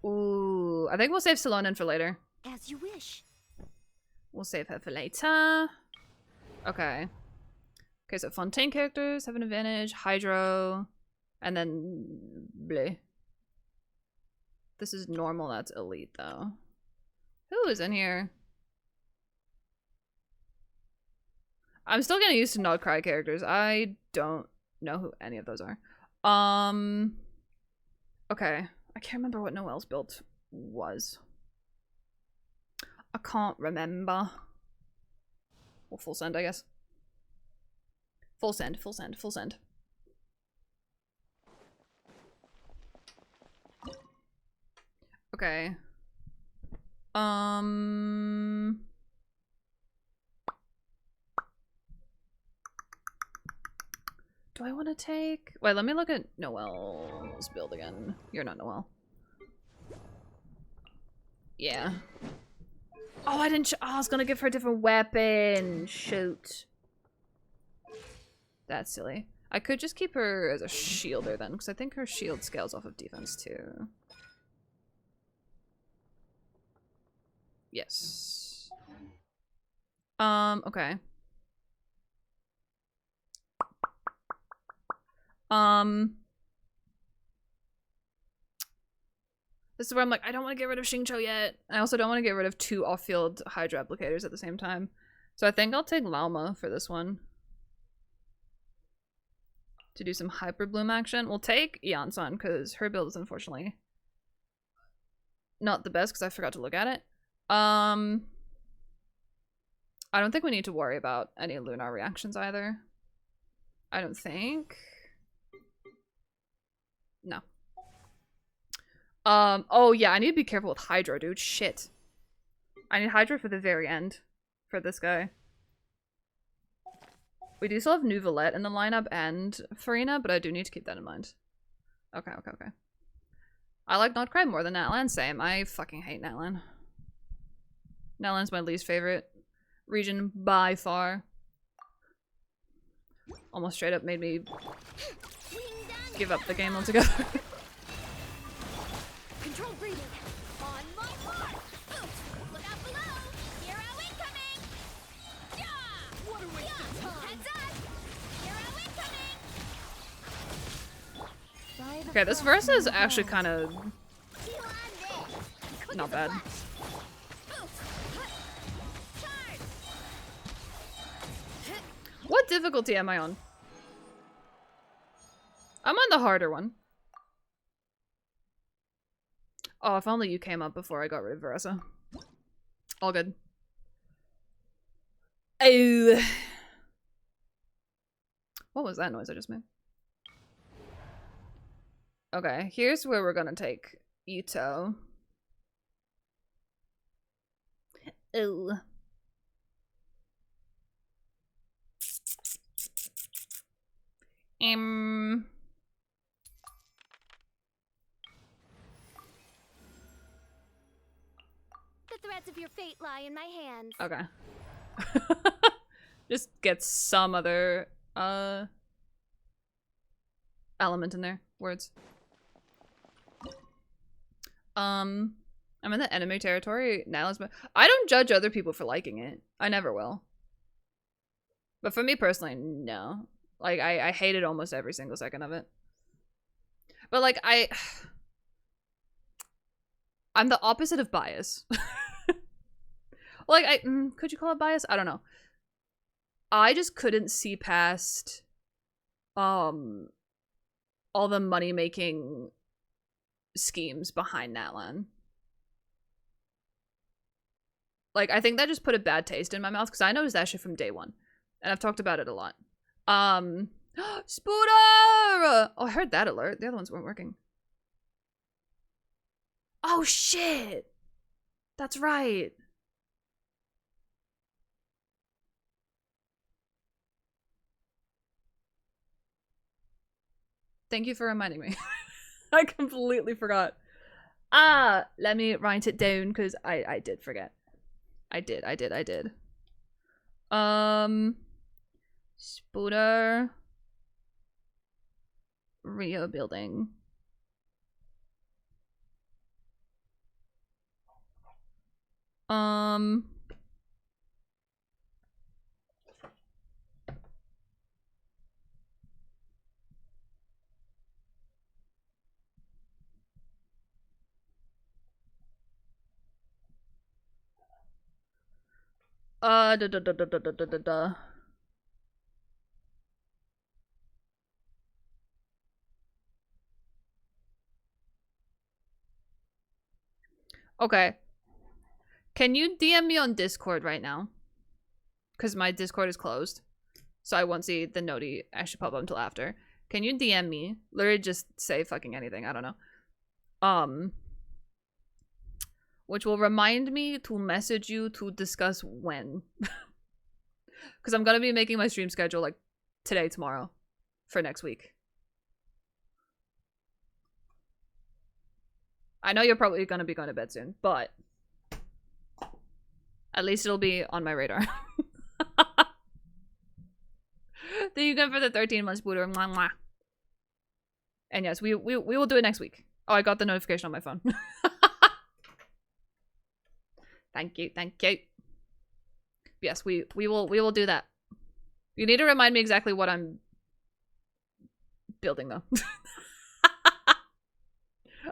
Ooh, I think we'll save Salonen for later. As you wish. We'll save her for later. Okay. Okay, so Fontaine characters have an advantage. Hydro. And then bleh. This is normal, that's elite though. Who is in here? I'm still getting used to not cry characters. I don't know who any of those are. Okay. I can't remember what Noelle's build was. I can't remember. Or full send, I guess. Full send, full send, full send. Okay. Do I want to take... Wait, let me look at Noelle's build again. You're not Noelle. Yeah. Oh, I didn't... Oh, I was gonna give her a different weapon. Shoot. That's silly. I could just keep her as a shielder then, because I think her shield scales off of defense too. Yes. Okay. This is where I'm like, I don't want to get rid of Xingqiu yet. I also don't want to get rid of 2 off-field Hydra applicators at the same time. So I think I'll take Lauma for this one. To do some Hyper Bloom action. We'll take Yansan, because her build is unfortunately not the best, because I forgot to look at it. I don't think we need to worry about any Lunar reactions either. I don't think. No. Oh yeah, I need to be careful with Hydra, dude. Shit. I need Hydra for the very end. For this guy. We do still have Nuvolette in the lineup and Farina, but I do need to keep that in mind. Okay, okay, okay. I like Notcry more than Natlan. Same. I fucking hate Natlan. Natlan's my least favorite region by far. Almost straight up made me give up the game altogether. Control breathing. On my mark. Look out below. Hero incoming. Yeah. What a waste of time. Heads up. Hero incoming. Okay, this verse is actually kind of not bad. What difficulty am I on? I'm on the harder one. Oh, if only you came up before I got rid of Veresa. All good. Oh. What was that noise I just made? Okay, here's where we're gonna take Ito. Ooh. The threads of your fate lie in my hands. Okay. Just get some other element in there. Words. I'm in the enemy territory. Now I don't judge other people for liking it. I never will. But for me personally, no. Like I hated almost every single second of it. But like I'm the opposite of bias. Like could you call it bias? I don't know. I just couldn't see past all the money making schemes behind Natlan. Like I think that just put a bad taste in my mouth because I noticed that shit from day one. And I've talked about it a lot. Spooter! Oh, I heard that alert. The other ones weren't working. Oh shit! That's right. Thank you for reminding me. I completely forgot. Let me write it down because I did forget. I did. Spooter Rio building. Da. Okay. Can you DM me on Discord right now? Because my Discord is closed. So I won't see the noti actually pop up until after. Can you DM me? Literally just say fucking anything. I don't know. Which will remind me to message you to discuss when. Because I'm going to be making my stream schedule like today, tomorrow. For next week. I know you're probably going to be going to bed soon. But at least it'll be on my radar. Thank you again for the 13 months, Booter. Mwah, mwah. And yes, we will do it next week. Oh, I got the notification on my phone. Thank you. Yes, we will do that. You need to remind me exactly what I'm building though.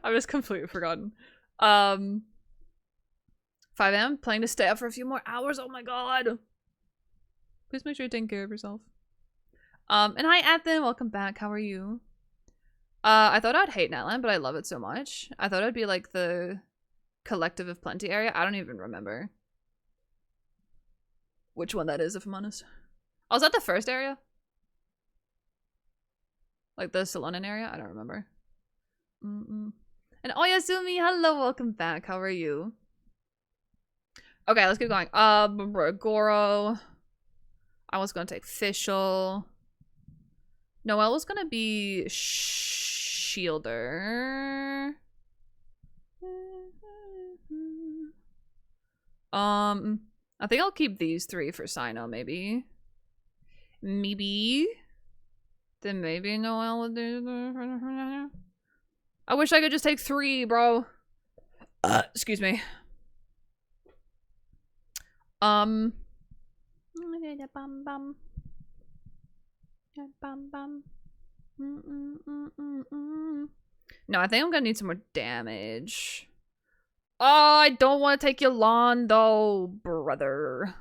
I've just completely forgotten. 5 AM, planning to stay up for a few more hours. Oh my god. Please make sure you're taking care of yourself. And hi Athen, welcome back. How are you? I thought I'd hate Natlan, but I love it so much. I thought it'd be like the Collective of Plenty area. I don't even remember which one that is, if I'm honest. Oh, was that the first area? Like the Salonen area? I don't remember. And Oyasumi, hello, welcome back. How are you? Okay, let's keep going. Goro. I was gonna take Fischl. Noelle was gonna be Shielder. I think I'll keep these 3 for Sino, maybe. Maybe. Then maybe Noelle would do. I wish I could just take 3, bro. Excuse me. No, I think I'm gonna need some more damage. Oh, I don't want to take Yolan though, brother.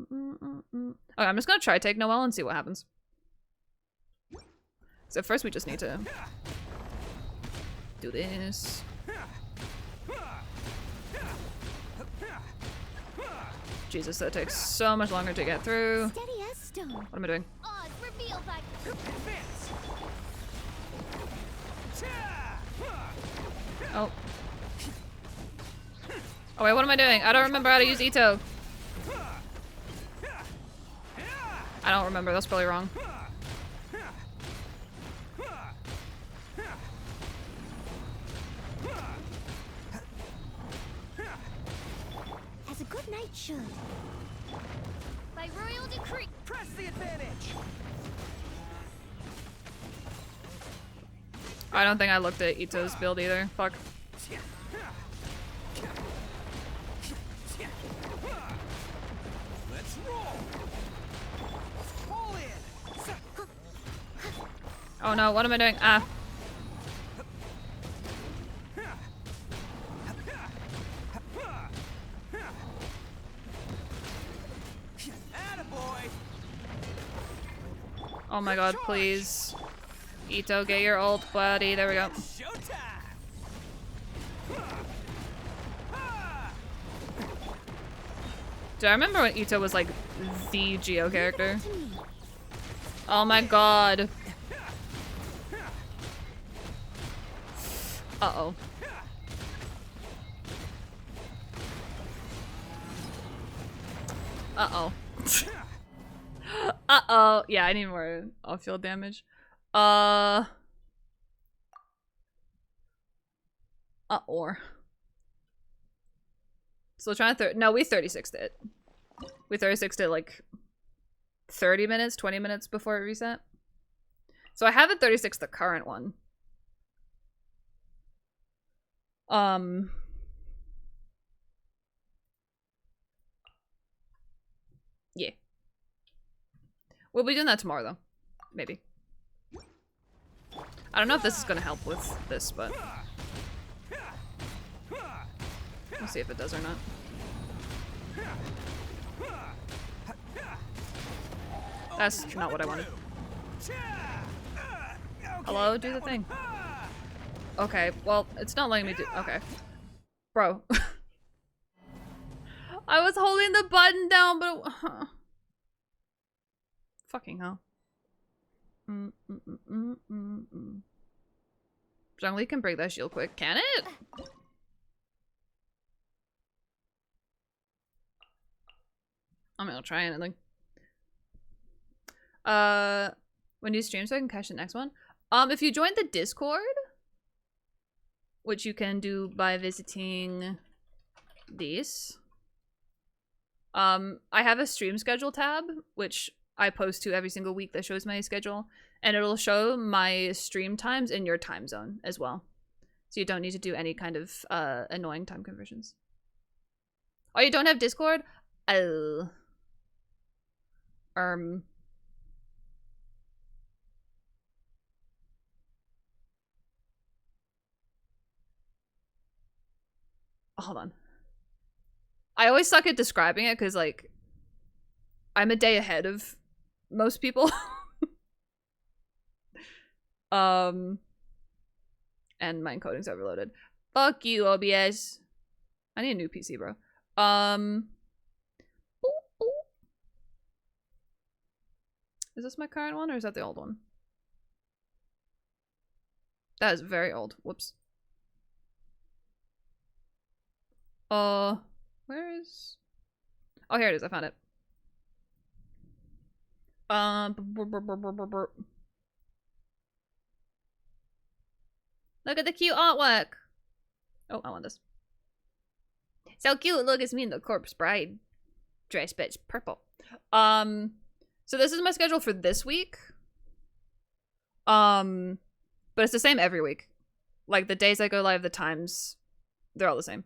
Okay, I'm just gonna try take Noelle and see what happens. So first we just need to do this. Jesus, that takes so much longer to get through. Steady as stone. What am I doing? Odds revealed by Oh. Oh wait, what am I doing? I don't remember how to use Ito. I don't remember, that's probably wrong. As a good knight should. By royal decree. Press the advantage. I don't think I looked at Ito's build either. Fuck. Let's roll. Fall in. Oh no, what am I doing? Ah. Attaboy. Oh my god, please. Ito, get your ult, buddy. There we go. Showtime. Do I remember when Ito was like the Geo character? Oh my god. Uh-oh. Uh-oh. Uh-oh. Yeah, I need more off-field damage. Or. So trying to no, we 36'd it. We 36'd it like 30 minutes, 20 minutes before it reset. So I haven't 36'd the current one. Yeah. We'll be doing that tomorrow though. Maybe. I don't know if this is gonna help with this, but we'll see if it does or not. That's not what I wanted. Hello? Do the thing. Okay, well, it's not letting me do- okay. Bro. I was holding the button down, but it, fucking hell. Zhongli can break that shield quick. Can it? I'm gonna try anything. When you stream so I can catch the next one? If you join the Discord, which you can do by visiting these. I have a stream schedule tab, which I post to every single week that shows my schedule. And it'll show my stream times in your time zone as well. So you don't need to do any kind of annoying time conversions. Oh, you don't have Discord? Oh. Hold on. I always suck at describing it because, like, I'm a day ahead of most people. And my encoding's overloaded. Fuck you, OBS. I need a new PC, bro. Is this my current one or is that the old one? That is very old. Whoops. Where is... Oh, here it is. I found it. Look at the cute artwork. Oh, I want this. So cute. Look, it's me and the corpse bride dress, but it's purple. So this is my schedule for this week. But it's the same every week. Like the days I go live, the times, they're all the same.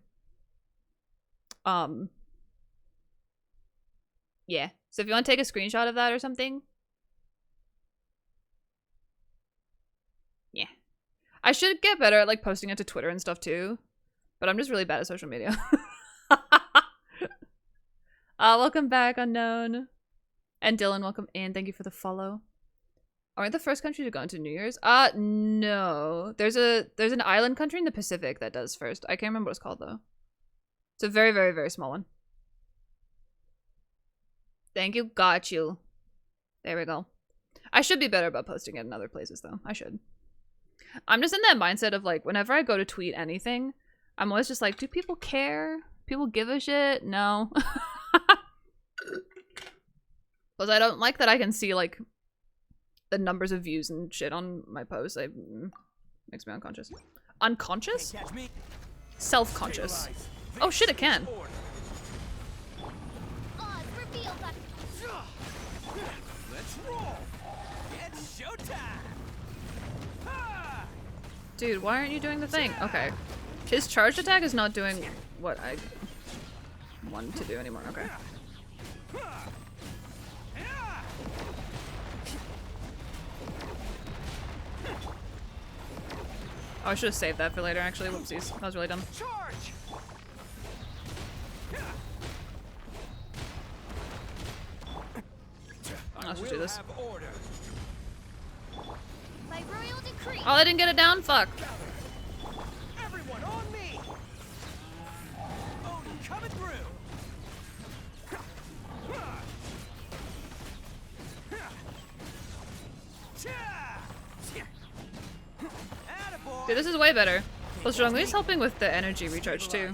Yeah. So if you want to take a screenshot of that or something. Yeah. I should get better at like posting it to Twitter and stuff too. But I'm just really bad at social media. Welcome back, Unknown. And Dylan, welcome in. Thank you for the follow. Are we the first country to go into New Year's? No. There's an island country in the Pacific that does first. I can't remember what it's called though. It's a very, very, very small one. Thank you. Got you. There we go. I should be better about posting it in other places though. I should. I'm just in that mindset of like, whenever I go to tweet anything, I'm always just like, do people care? People give a shit? No. Because I don't like that I can see, like, the numbers of views and shit on my posts. Makes me unconscious. Unconscious? Catch me. Self-conscious. Oh shit, it can. Oz revealed us. Let's roll. It's showtime. Dude, why aren't you doing the thing? Okay. His charged attack is not doing what I want to do anymore. Okay. Oh, I should have saved that for later, actually. Whoopsies. That was really dumb. Charge. Let's just do this. Have order. By royal decree. Oh, I didn't get it down? Fuck. Everyone on me. Odin coming through. Dude, this is way better. Plus, Zhongli's helping with the energy recharge, too.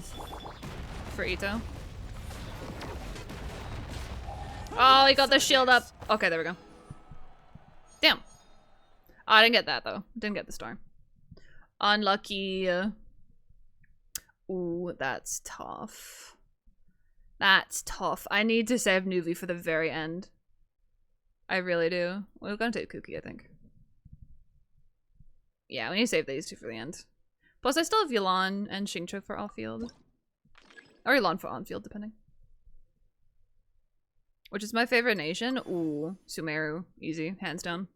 For Ito. Oh, he got the shield up. Okay, there we go. Damn. Oh, I didn't get that, though. Didn't get the star. Unlucky. Ooh, that's tough. That's tough. I need to save Nuvi for the very end. I really do. We're gonna take Kuki, I think. Yeah, we need to save these two for the end. Plus, I still have Yulan and Xingqiu for off-field. Or Yulan for on-field, depending. Which is my favorite nation? Ooh, Sumeru. Easy. Hands down.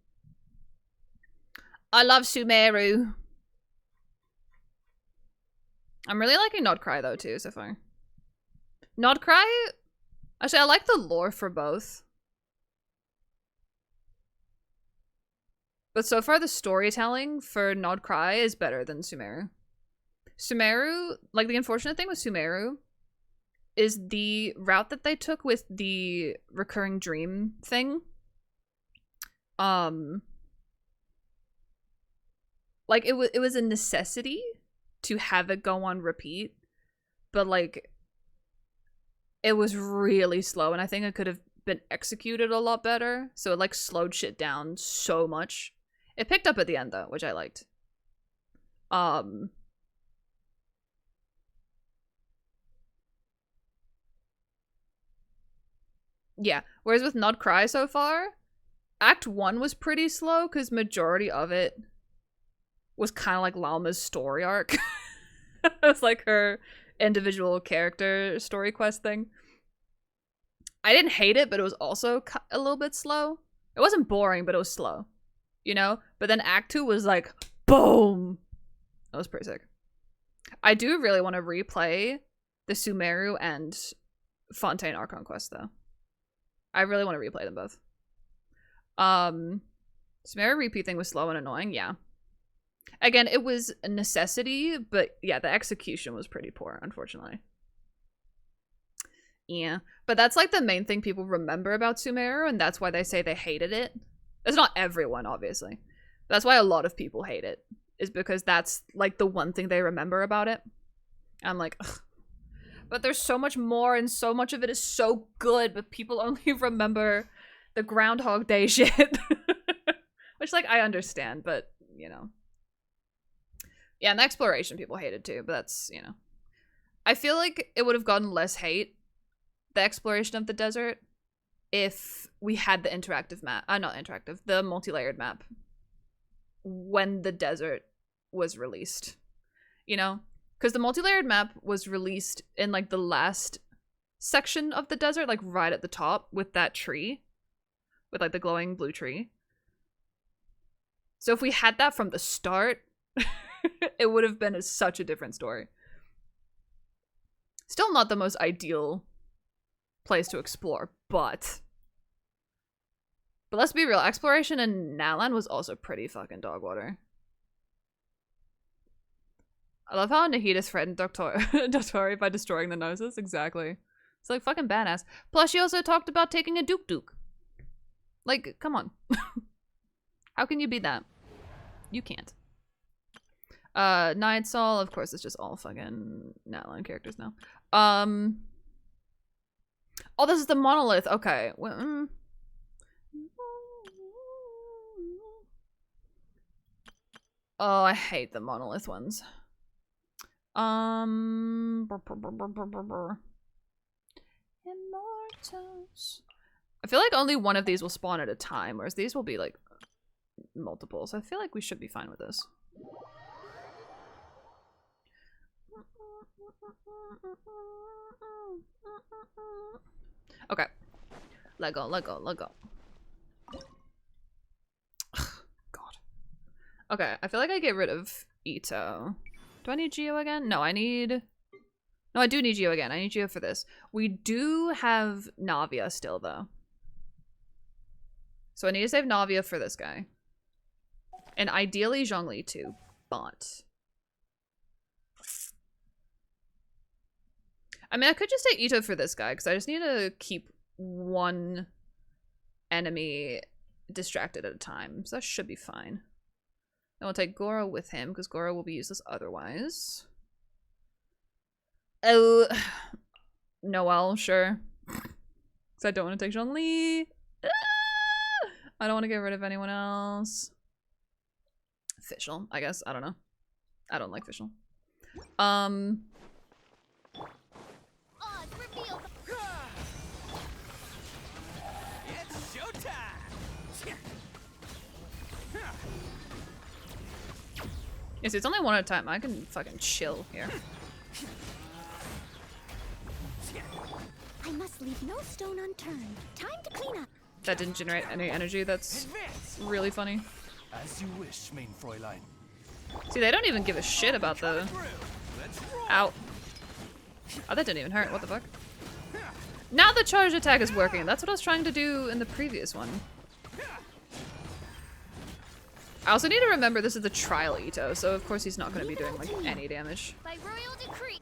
I love Sumeru. I'm really liking Nodcry, though, too, so far. Nodcry... Actually, I like the lore for both. But so far, the storytelling for Nodcry is better than Sumeru. Sumeru, like, the unfortunate thing with Sumeru is the route that they took with the recurring dream thing. Like, it was a necessity to have it go on repeat, but, like, it was really slow, and I think it could have been executed a lot better, so it, like, slowed shit down so much. It picked up at the end, though, which I liked. Yeah, whereas with Nodcry so far, Act 1 was pretty slow, because majority of it was kind of like Lalma's story arc. It was like her individual character story quest thing. I didn't hate it, but it was also a little bit slow. It wasn't boring, but it was slow. You know? But then Act 2 was like, boom! That was pretty sick. I do really want to replay the Sumeru and Fontaine Archon quest, though. I really want to replay them both. Sumeru repeat thing was slow and annoying, yeah. Again, it was a necessity, but yeah, the execution was pretty poor, unfortunately. Yeah, but that's like the main thing people remember about Sumeru, and that's why they say they hated it. It's not everyone, obviously. That's why a lot of people hate it, is because that's like the one thing they remember about it. I'm like, ugh. But there's so much more, and so much of it is so good, but people only remember the Groundhog Day shit. Which, like, I understand, but, you know. Yeah, and the exploration people hated too, but that's, you know. I feel like it would have gotten less hate, the exploration of the desert, if we had the interactive map. Not interactive, the multi-layered map. When the desert was released. You know? Because the multi-layered map was released in, like, the last section of the desert, like, right at the top, with that tree. With, like, the glowing blue tree. So if we had that from the start, it would have been such a different story. Still not the most ideal place to explore, but let's be real, exploration in Natlan was also pretty fucking dog water. I love how Nahida's threatened Dotori by destroying the noses. Exactly. It's like fucking badass. Plus, she also talked about taking a Duke. Like, come on. How can you be that? You can't. Night Sol, of course, it's just all fucking Natlan characters now. Oh, this is the monolith. Okay. Oh, I hate the monolith ones. Immortals. I feel like only one of these will spawn at a time, whereas these will be like multiples. I feel like we should be fine with this. Okay. Let go, let go, let go. God. Okay, I feel like I get rid of Ito. Do I need Geo again? No, I need... No, I do need Geo again. I need Geo for this. We do have Navia still, though. So I need to save Navia for this guy. And ideally Zhongli too, but... I mean, I could just take Ito for this guy, because I just need to keep one enemy distracted at a time. So that should be fine. Then we'll take Goro with him, because Goro will be useless otherwise. Oh, Noelle, sure. Because I don't want to take Zhongli. I don't want to get rid of anyone else. Fischl, I guess. I don't know. I don't like Fischl. Oz, reveal the It's showtime! Yes, it's only one at a time. I can fucking chill here. I must leave no stone unturned. Time to clean up. That didn't generate any energy. That's Advance! really funny. As you wish, main Fräulein. See, they don't even give a shit about the... Through. Let's roll! Ow. Oh, that didn't even hurt. What the fuck? Now the charge attack is working. That's what I was trying to do in the previous one. I also need to remember this is the trial Ito, so of course he's not going to be doing like any damage. By royal decree.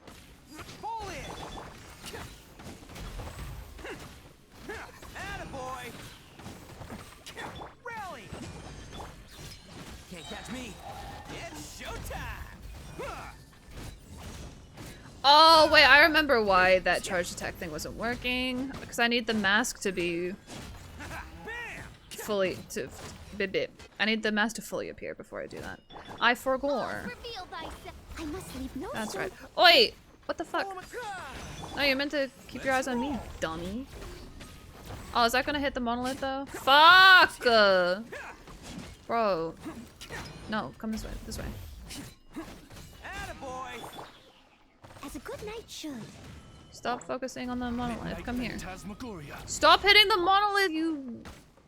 Pull in! Attaboy! Rally! Can't catch me! It's showtime! Oh, wait, I remember why that charge attack thing wasn't working. Because I need the mask to be fully... I need the mask to fully appear before I do that. I forgore. Reveal thyself. I must leave no That's stone. right. Oh, wait! What the fuck? No, you're meant to keep your eyes on me, dummy. Oh, is that gonna hit the monolith, though? Fuck! Bro. No, come this way. This way. Attaboy! As a good knight should. Stop focusing on the monolith. Come here. Phantasmagoria. Stop hitting the monolith, you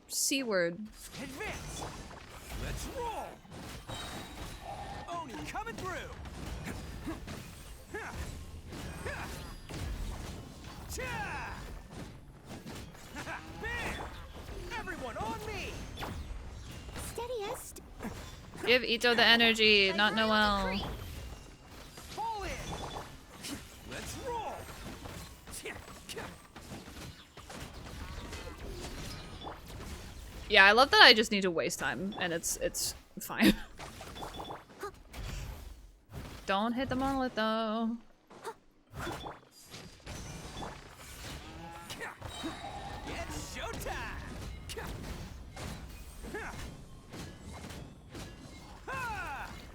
C-word. Advance! Let's roll! Oni coming through! Cha! Bam! Everyone on me! Steady as Give Ito the energy, by not royal Noelle. decree. Pull in! Let's roll! Yeah, I love that I just need to waste time, and it's fine. Don't hit the monolith, though. It's showtime!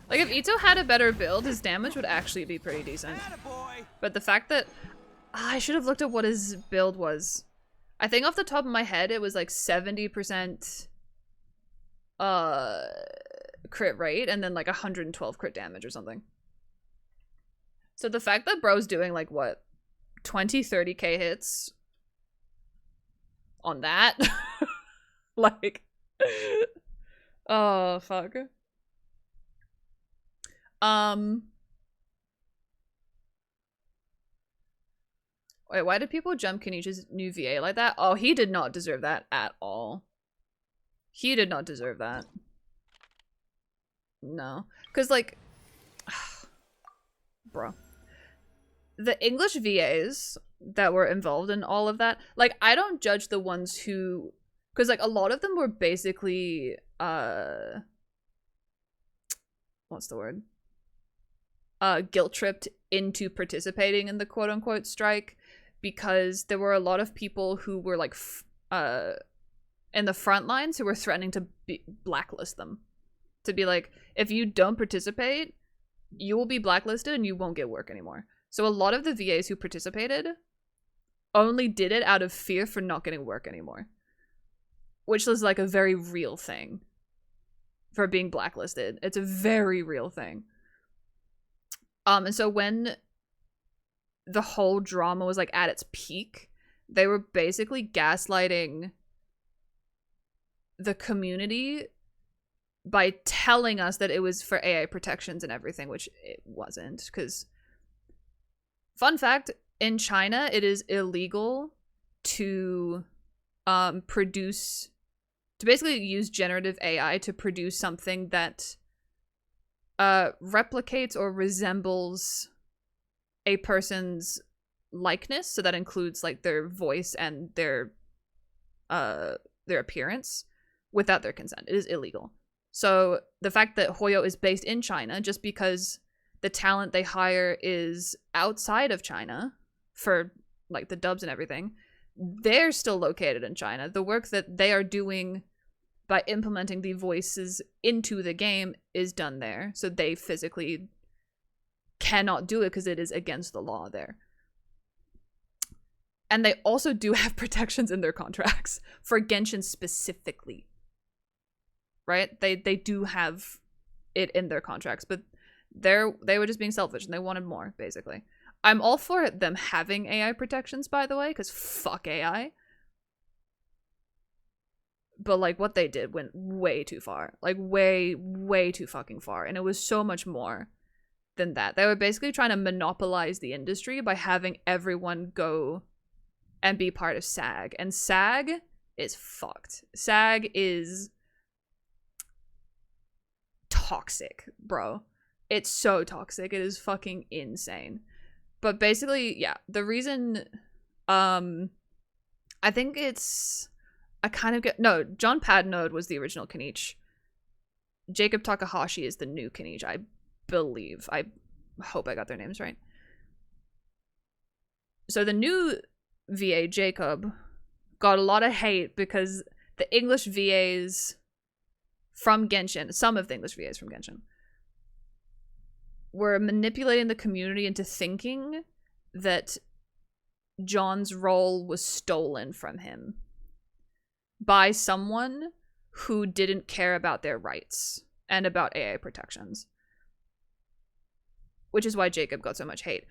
Like, if Ito had a better build, his damage would actually be pretty decent. Attaboy! But the fact that... I should have looked at what his build was. I think off the top of my head, it was like 70% crit rate, and then like 112 crit damage or something. So the fact that bro's doing like, what, 20, 30k hits on that? Like... Oh, fuck. Wait, why did people jump Kenichi's new VA like that? Oh, he did not deserve that at all. He did not deserve that. No. Because, like... Bro. The English VAs that were involved in all of that, like, I don't judge the ones who... Because, like, a lot of them were basically, what's the word? guilt tripped into participating in the quote unquote strike, because there were a lot of people who were like in the front lines who were threatening to blacklist them, to be like, if you don't participate, you will be blacklisted and you won't get work anymore. So a lot of the VAs who participated only did it out of fear for not getting work anymore, which is like a very real thing for being blacklisted. It's a very real thing. And so when the whole drama was like at its peak, they were basically gaslighting the community by telling us that it was for AI protections and everything, which it wasn't. Because, fun fact, in China, it is illegal to basically use generative AI to produce something that replicates or resembles a person's likeness. So that includes like their voice and their appearance, without their consent. It is illegal. So the fact that Hoyo is based in China, just because the talent they hire is outside of China for like the dubs and everything, they're still located in China. The work that they are doing by implementing the voices into the game is done there. So they physically cannot do it because it is against the law there. And they also do have protections in their contracts for Genshin specifically. Right? They do have it in their contracts, but they were just being selfish and they wanted more, basically. I'm all for them having AI protections, by the way, because fuck AI. But like what they did went way too far. Like way, way too fucking far. And it was so much more than that. They were basically trying to monopolize the industry by having everyone go and be part of SAG. And SAG is fucked. SAG is toxic, bro. It's so toxic. It is fucking insane. But basically, yeah, the reason I think it's John Padnode was the original Kenichi. Jacob Takahashi is the new Kenichi, I believe. I hope I got their names right. So the new VA, Jacob, got a lot of hate because the English VAs from Genshin, some of the English VAs from Genshin, were manipulating the community into thinking that John's role was stolen from him by someone who didn't care about their rights and about AI protections. Which is why Jacob got so much hate.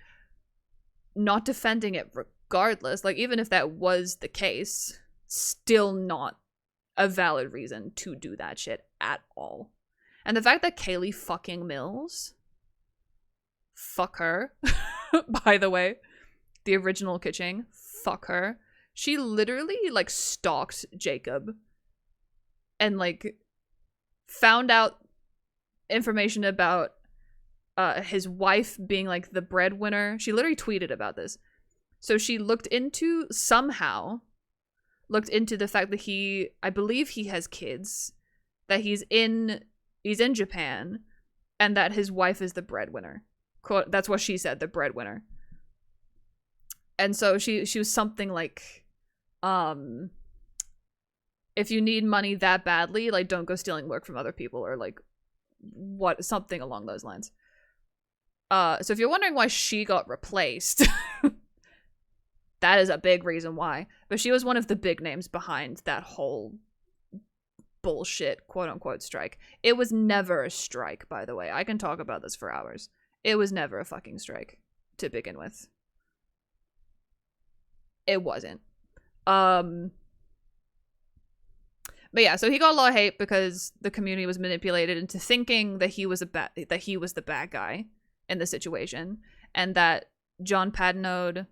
Not defending it regardless, like even if that was the case, still not a valid reason to do that shit at all. And the fact that Kaylee fucking Mills, fuck her, by the way, the original Kiching, fuck her. She literally like stalked Jacob and like found out information about his wife being like the breadwinner. She literally tweeted about this. So she somehow looked into the fact that I believe he has kids, that he's in Japan, and that his wife is the breadwinner. Quote, that's what she said, the breadwinner. And so she was something like, if you need money that badly, like don't go stealing work from other people, or like something along those lines. So if you're wondering why she got replaced, that is a big reason why. But she was one of the big names behind that whole bullshit quote-unquote strike. It was never a strike, by the way. I can talk about this for hours. It was never a fucking strike to begin with. It wasn't. But yeah, so he got a lot of hate because the community was manipulated into thinking that he was the bad guy in the situation, and that John Padnode,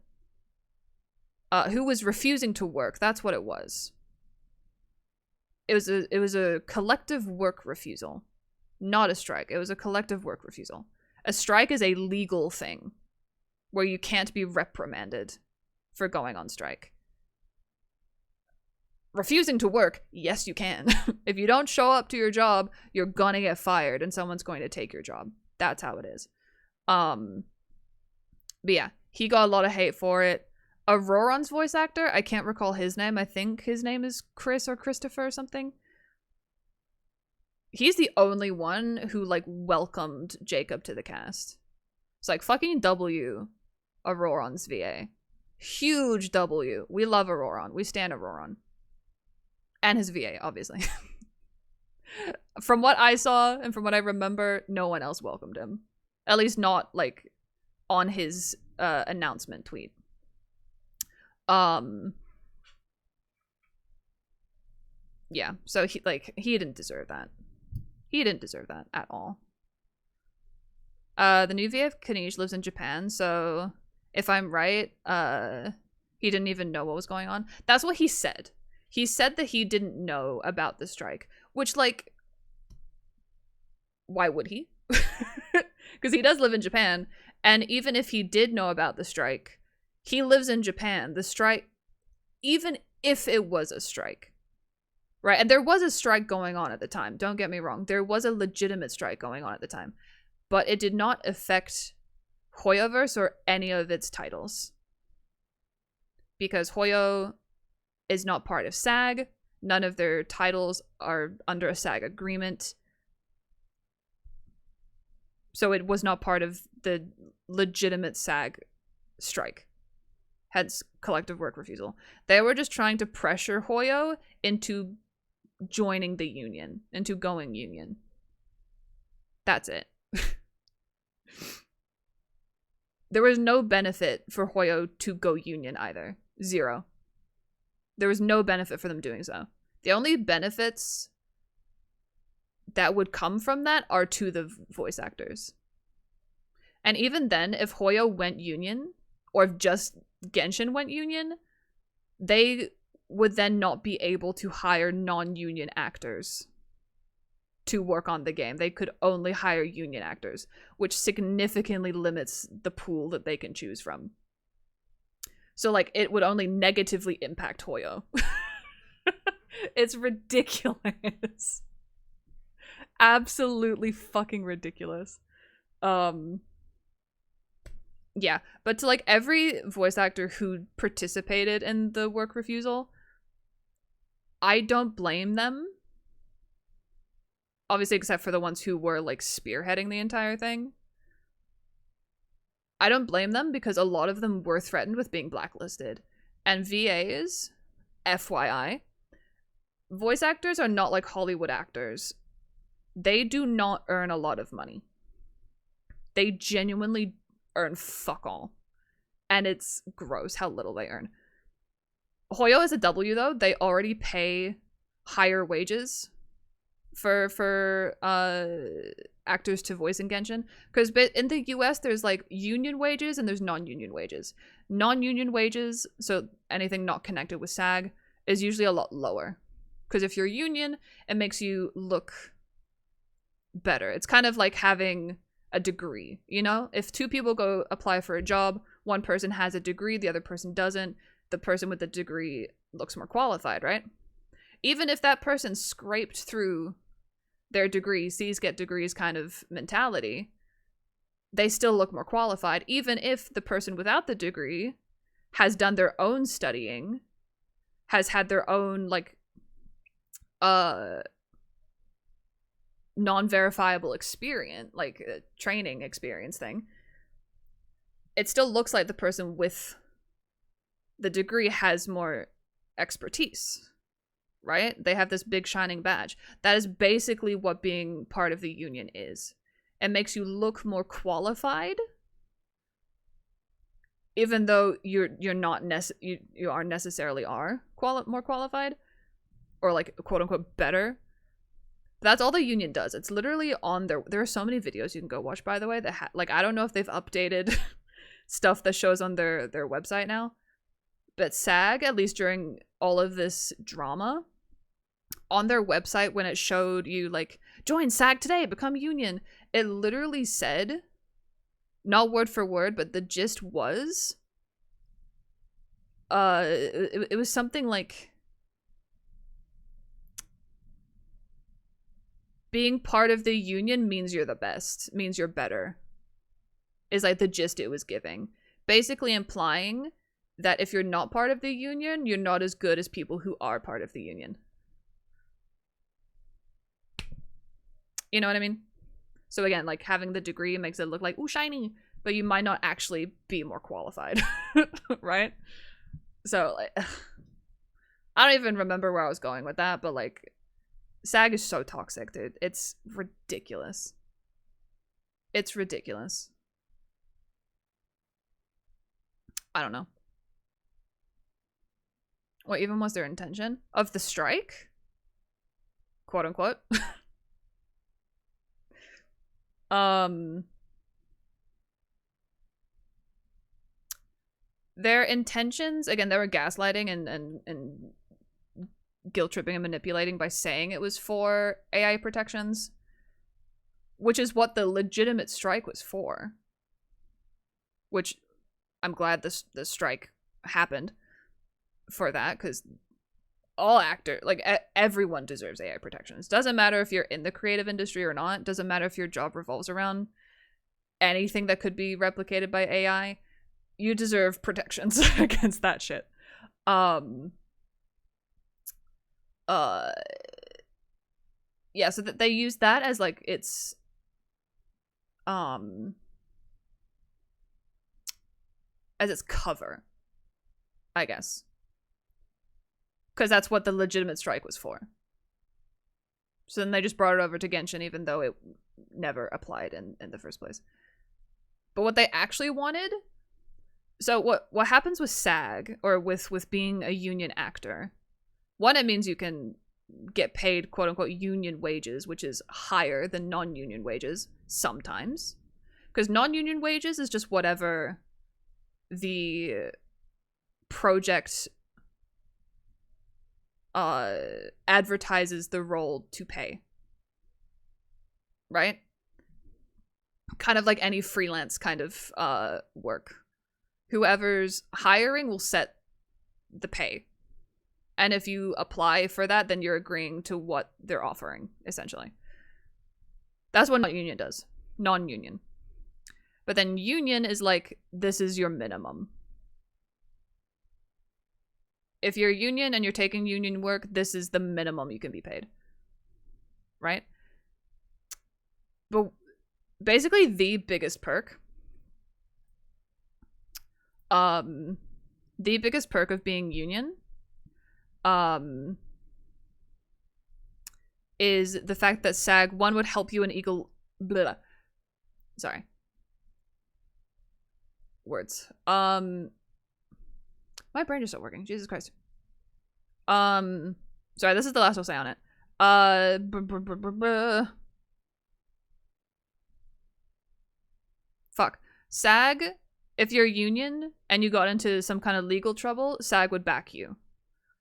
who was refusing to work, that's what it was. It was a collective work refusal, not a strike. It was a collective work refusal. A strike is a legal thing where you can't be reprimanded for going on strike. Refusing to work, yes, you can. If you don't show up to your job, you're gonna get fired and someone's going to take your job. That's how it is. But yeah, he got a lot of hate for it. Auroron's voice actor, I can't recall his name. I think his name is Chris or Christopher or something. He's the only one who, like, welcomed Jacob to the cast. It's like, fucking W, Auroron's VA. Huge W. We love Auroron. We stand Auroron. And his VA, obviously. From what I saw and from what I remember, no one else welcomed him. At least not, like, on his announcement tweet. Yeah, so he didn't deserve that. He didn't deserve that at all. The new VF Kanish lives in Japan, so if I'm right, he didn't even know what was going on. That's what he said. He said that he didn't know about the strike, which, like, why would he? Because he does live in Japan, and even if he did know about the strike, he lives in Japan. The strike, even if it was a strike, right? And there was a strike going on at the time. Don't get me wrong. There was a legitimate strike going on at the time. But it did not affect Hoyoverse or any of its titles. Because Hoyo is not part of SAG. None of their titles are under a SAG agreement. So it was not part of the legitimate SAG strike. Hence, collective work refusal. They were just trying to pressure Hoyo into joining the union, into going union. That's it. There was no benefit for Hoyo to go union either. Zero. There was no benefit for them doing so. The only benefits that would come from that are to the voice actors. And even then, if Hoyo went union, or if just Genshin went union, they would then not be able to hire non-union actors to work on the game. They could only hire union actors, which significantly limits the pool that they can choose from. So, like, it would only negatively impact Hoyo. It's ridiculous. Absolutely fucking ridiculous. Yeah, but to, like, every voice actor who participated in the work refusal, I don't blame them. Obviously, except for the ones who were, like, spearheading the entire thing. I don't blame them because a lot of them were threatened with being blacklisted. And VAs, FYI, voice actors are not like Hollywood actors. They do not earn a lot of money. They genuinely earn fuck all. And it's gross how little they earn. Hoyo is a W, though. They already pay higher wages for actors to voice in Genshin, because in the US there's like union wages and there's non-union wages. Non-union wages, so anything not connected with SAG, is usually a lot lower, because if you're union, it makes you look better. It's kind of like having a degree, you know? If two people go apply for a job, one person has a degree, the other person doesn't, the person with the degree looks more qualified, right? Even if that person scraped through their degree, C's get degrees kind of mentality, they still look more qualified, even if the person without the degree has done their own studying, has had their own, like, non-verifiable experience, like training experience thing. It still looks like the person with the degree has more expertise. Right? They have this big shining badge. That is basically what being part of the union is. It makes you look more qualified, even though you're not you are necessarily more qualified, or like quote unquote better. That's all the union does. It's literally on there are so many videos you can go watch, by the way, that like, I don't know if they've updated stuff that shows on their website now, but SAG, at least during all of this drama, on their website, when it showed you, like, join SAG today, become union, it literally said, not word for word, but the gist was, it was something like, being part of the union means you're the best, means you're better. is like the gist it was giving. Basically implying that if you're not part of the union, you're not as good as people who are part of the union. You know what I mean? So again, like having the degree makes it look like, ooh, shiny, but you might not actually be more qualified, right? So like, I don't even remember where I was going with that, but like, SAG is so toxic, dude. It's ridiculous. It's ridiculous. I don't know. What even was their intention of the strike? Quote unquote. Their intentions, again, they were gaslighting and guilt tripping and manipulating by saying it was for AI protections, which is what the legitimate strike was for. Which I'm glad the strike happened for that, because all actors, like everyone deserves AI protections. Doesn't matter if you're in the creative industry or not. Doesn't matter if your job revolves around anything that could be replicated by AI. You deserve protections against that shit. Yeah, so that they use that as like it's as its cover, I guess. Because that's what the legitimate strike was for. So then they just brought it over to Genshin, even though it never applied in the first place. But what they actually wanted... So what happens with SAG, or with being a union actor... One, it means you can get paid quote-unquote union wages, which is higher than non-union wages, sometimes. Because non-union wages is just whatever the project advertises the role to pay. Right? Kind of like any freelance kind of work. Whoever's hiring will set the pay. And if you apply for that, then you're agreeing to what they're offering, essentially. That's what non-union does. Non-union. But then union is like, this is your minimum. If you're union and you're taking union work, this is the minimum you can be paid. Right? But basically the biggest perk... the biggest perk of being union... is the fact that SAG, one, would help you in equal... Blah. Sorry. Words. My brain just stopped working. Jesus Christ. Sorry, this is the last I'll say on it. Fuck. SAG, if you're union and you got into some kind of legal trouble, SAG would back you.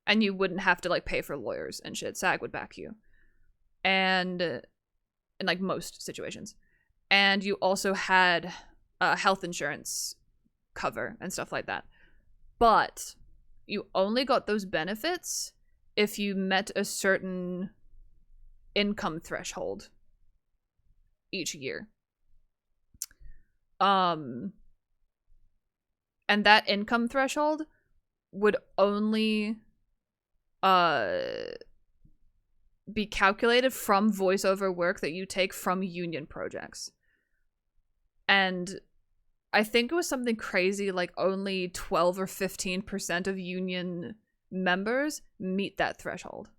And you wouldn't have to, like, pay for lawyers and shit. SAG would back you. And in, like, most situations. And you also had health insurance cover and stuff like that. But you only got those benefits if you met a certain income threshold each year. And that income threshold would only be calculated from voiceover work that you take from union projects. And I think it was something crazy, like only 12 or 15% of union members meet that threshold.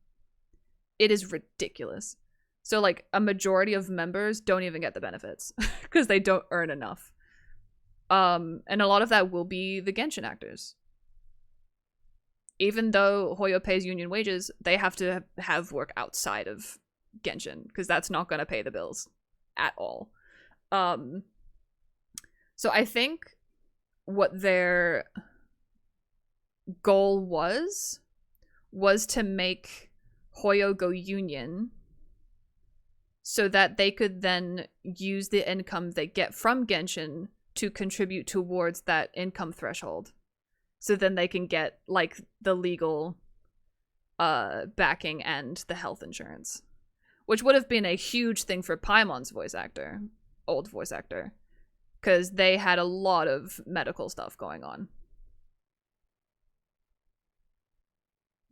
It is ridiculous. So like a majority of members don't even get the benefits because they don't earn enough. And a lot of that will be the Genshin actors. Even though Hoyo pays union wages, they have to have work outside of Genshin because that's not going to pay the bills at all. So I think what their goal was to make Hoyo go union so that they could then use the income they get from Genshin to contribute towards that income threshold. So then they can get, like, the legal backing and the health insurance. Which would have been a huge thing for Paimon's voice actor. Old voice actor. because they had a lot of medical stuff going on.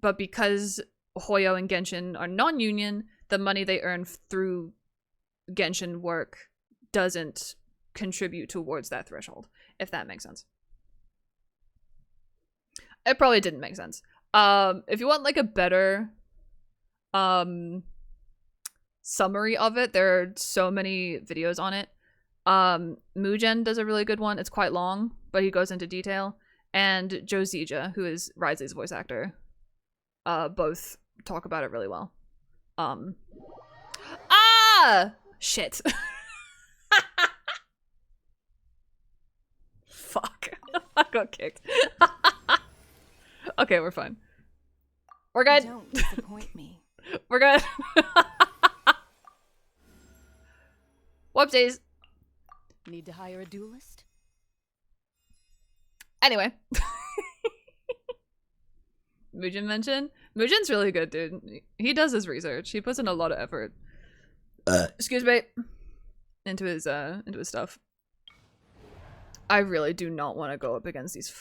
But because Hoyo and Genshin are non-union, the money they earn through Genshin work doesn't contribute towards that threshold, if that makes sense. It probably didn't make sense. If you want like a better summary of it, there are so many videos on it. Mugen does a really good one. It's quite long, but he goes into detail. And Josija, who is Risley's voice actor, both talk about it really well. Shit. Fuck. I got kicked. Okay, we're fine. We're good. Don't disappoint me. We're good. Whoopsies. Need to hire a duelist? Anyway. Mugen mention? Mugen's really good, dude. He does his research. He puts in a lot of effort. Excuse me. Into his stuff. I really do not want to go up against these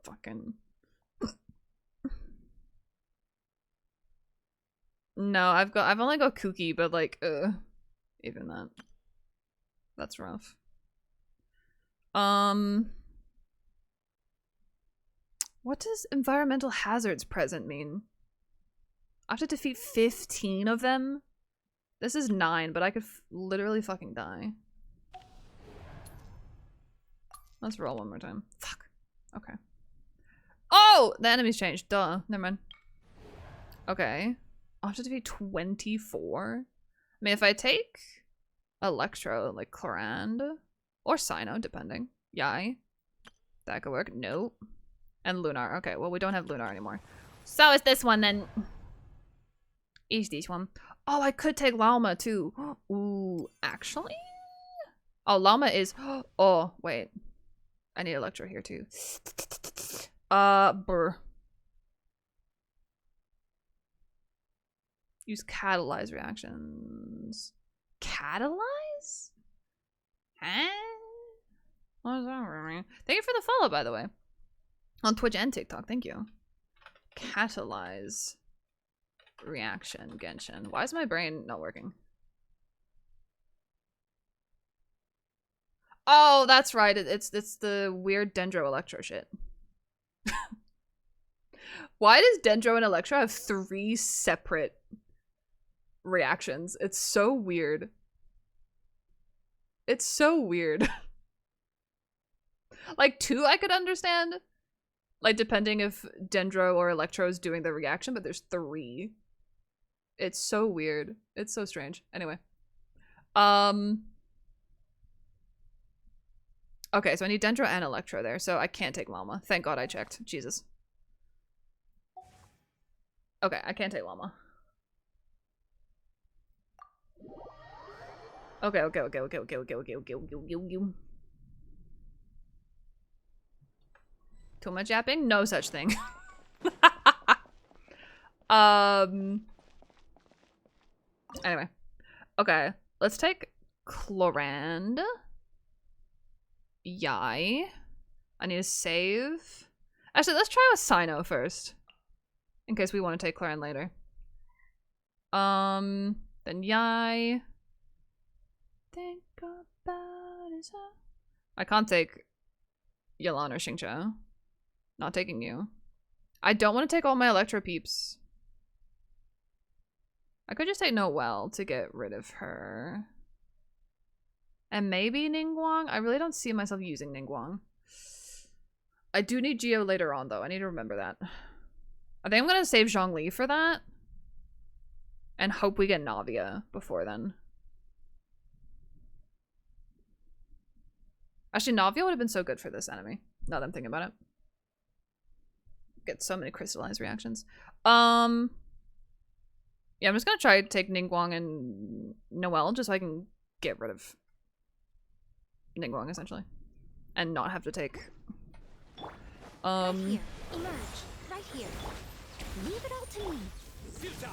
fucking... No, I've only got Kuki, but like, even that. That's rough. What does environmental hazards present mean? I have to defeat 15 of them? This is 9, but I could literally fucking die. Let's roll one more time. Fuck. Okay. Oh! The enemy's changed. Duh. Never mind. Okay. I'll have to defeat 24? I mean, if I take Electro, like Clorand, or Sino, depending. Yai. That could work. Nope. And Lunar. Okay, well, we don't have Lunar anymore. So it's this one, then. Is this one. Oh, I could take Llama, too. Ooh, actually? Oh, Llama is... Oh, wait. I need Electro here, too. Brr. Use catalyze reactions. Catalyze? Huh? What does that mean? Thank you for the follow, by the way. On Twitch and TikTok, thank you. Catalyze reaction, Genshin. Why is my brain not working? Oh, that's right. It's the weird Dendro Electro shit. Why does Dendro and Electro have 3 separate reactions? It's so weird. It's so weird. Like 2 I could understand. Like depending if Dendro or Electro is doing the reaction, but there's 3. It's so weird. It's so strange. Anyway. Okay, so I need Dendro and Electro there, so I can't take Llama. Thank God I checked. Jesus. Okay, I can't take Llama. Okay. Too much yapping? No such thing. Anyway. Okay, let's take Clorand. Yai. I need to save. Actually, let's try with Sino first. In case we want to take Clorand later. Then Yai. Think about it. I can't take Yelan or Xingqiu. Not taking you. I don't want to take all my Electro peeps. I could just take Noelle to get rid of her. And maybe Ningguang? I really don't see myself using Ningguang. I do need Geo later on, though. I need to remember that. I think I'm going to save Zhongli for that. And hope we get Navia before then. Actually, Navia would have been so good for this enemy. Now that I'm thinking about it. Get so many crystallized reactions. Yeah, I'm just gonna try to take Ningguang and Noelle just so I can get rid of Ningguang, essentially. And not have to take... Right here. Emerge. Right here. Leave it all to me. Futile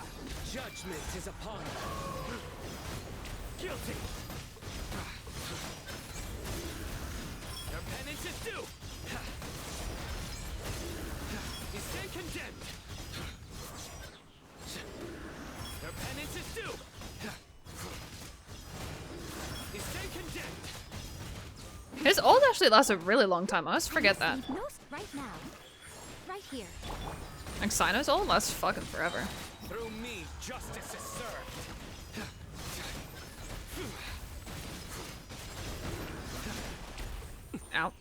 judgment is upon you. Guilty. penance is due! You stand condemned! Your penance is due! You stand condemned! His ult actually lasts a really long time. I always forget that. No, right now. Right here. Like Sino's ult lasts fucking forever. Through me, justice is served. Ow.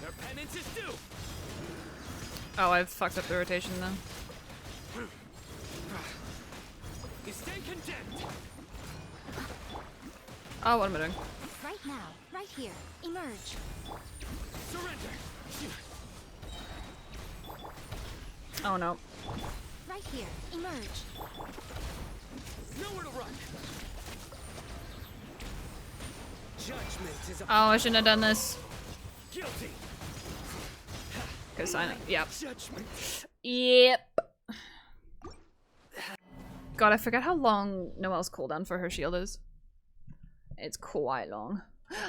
Your penance is due! Oh, I've fucked up the rotation then. You stand condemned! Oh, what am I doing? Right now. Right here. Emerge. Surrender! Oh no. Right here. Emerge. Nowhere to run! Judgment is a Oh, I shouldn't have done this. guilty! Cause Sino. Yep. Judgment! Yep. God, I forget how long Noelle's cooldown for her shield is. It's quite long.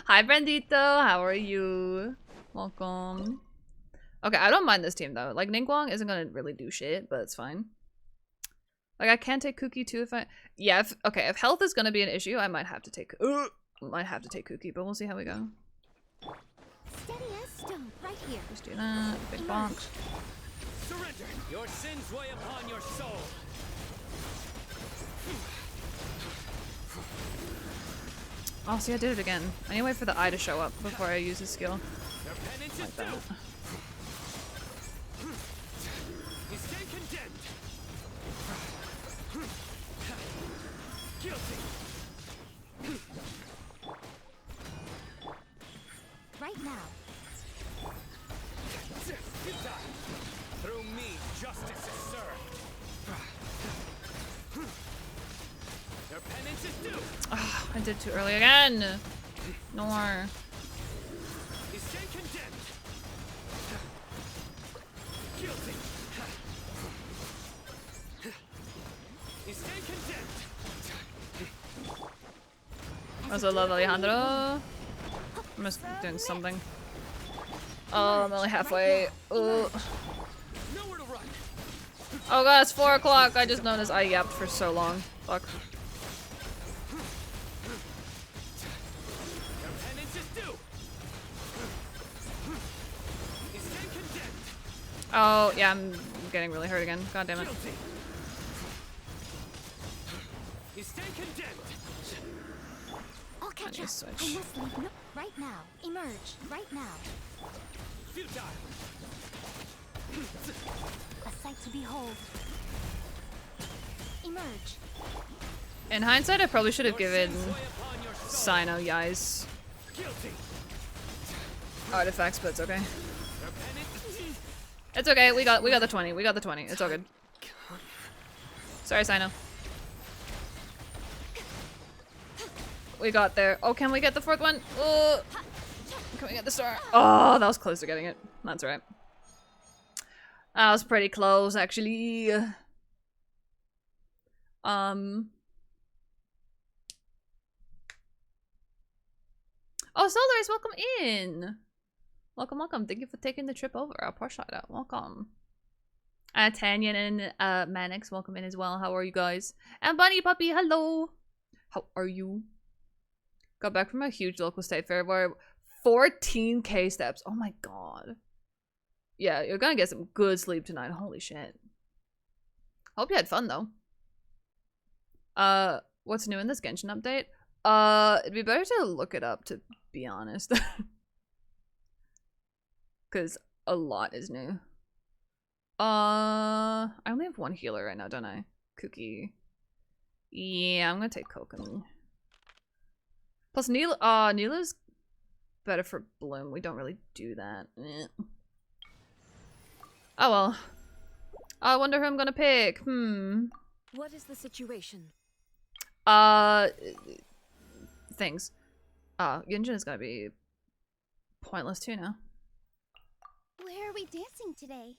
Hi, Brandito. How are you? Welcome. Okay, I don't mind this team though. Like Ningguang isn't gonna really do shit, but it's fine. Like I can take Kuki too if I. Yeah. Okay. If health is gonna be an issue, I might have to take. Might have to take Kuki, but we'll see how we go. Steady as stone. Right here. Just do that. Big bonk. Surrender! Your sins weigh upon your soul! Oh, see, I did it again. I need to wait for the eye to show up before I use his skill. Your penance is Like due! that. You stand condemned! Guilty! Right now. You die! Through me, justice is served! Your penance is due! Oh, I did too early again. Nor. You stand condemned! Guilty! You stand condemned! Also love Alejandro. I'm just doing something. Oh, I'm only halfway. Oh, Nowhere to run! oh god, it's 4 o'clock. I just noticed I yapped for so long. Fuck. Your penance is due! You stand condemned! Oh, yeah, I'm getting really hurt again. God damn it. Guilty! You stand condemned! I'll catch need up. to switch. I must leave. No. Right now. Emerge. Right now. Futile! A sight to behold. Emerge. In hindsight, I probably should have given Sins weigh upon your soul! Sino Yai's Guilty! artifacts, but it's okay. Your penance... It's okay. We got the 20. We got the 20. It's all good. Sorry, Sino. We got there. Oh, can we get the 4th one? Oh, can we get the star? Oh, that was close to getting it. That's right. That was pretty close, actually. Oh, Solaris, welcome in. Welcome, welcome. Thank you for taking the trip over. I'll push that out. Welcome. Tanya and Manix, welcome in as well. How are you guys? And Bunny Puppy, hello. How are you? Got back from a huge local state fair where 14k steps. Oh my god. Yeah, you're gonna get some good sleep tonight. Holy shit. Hope you had fun though. What's new in this Genshin update? It'd be better to look it up, to be honest. Because a lot is new. I only have one healer right now, don't I? Cookie. Yeah, I'm gonna take Koken. Plus Neela's better for Bloom. We don't really do that. Eh. Oh well. I wonder who I'm gonna pick. What is the situation? Things. Genshin is gonna be pointless too now. Where are we dancing today?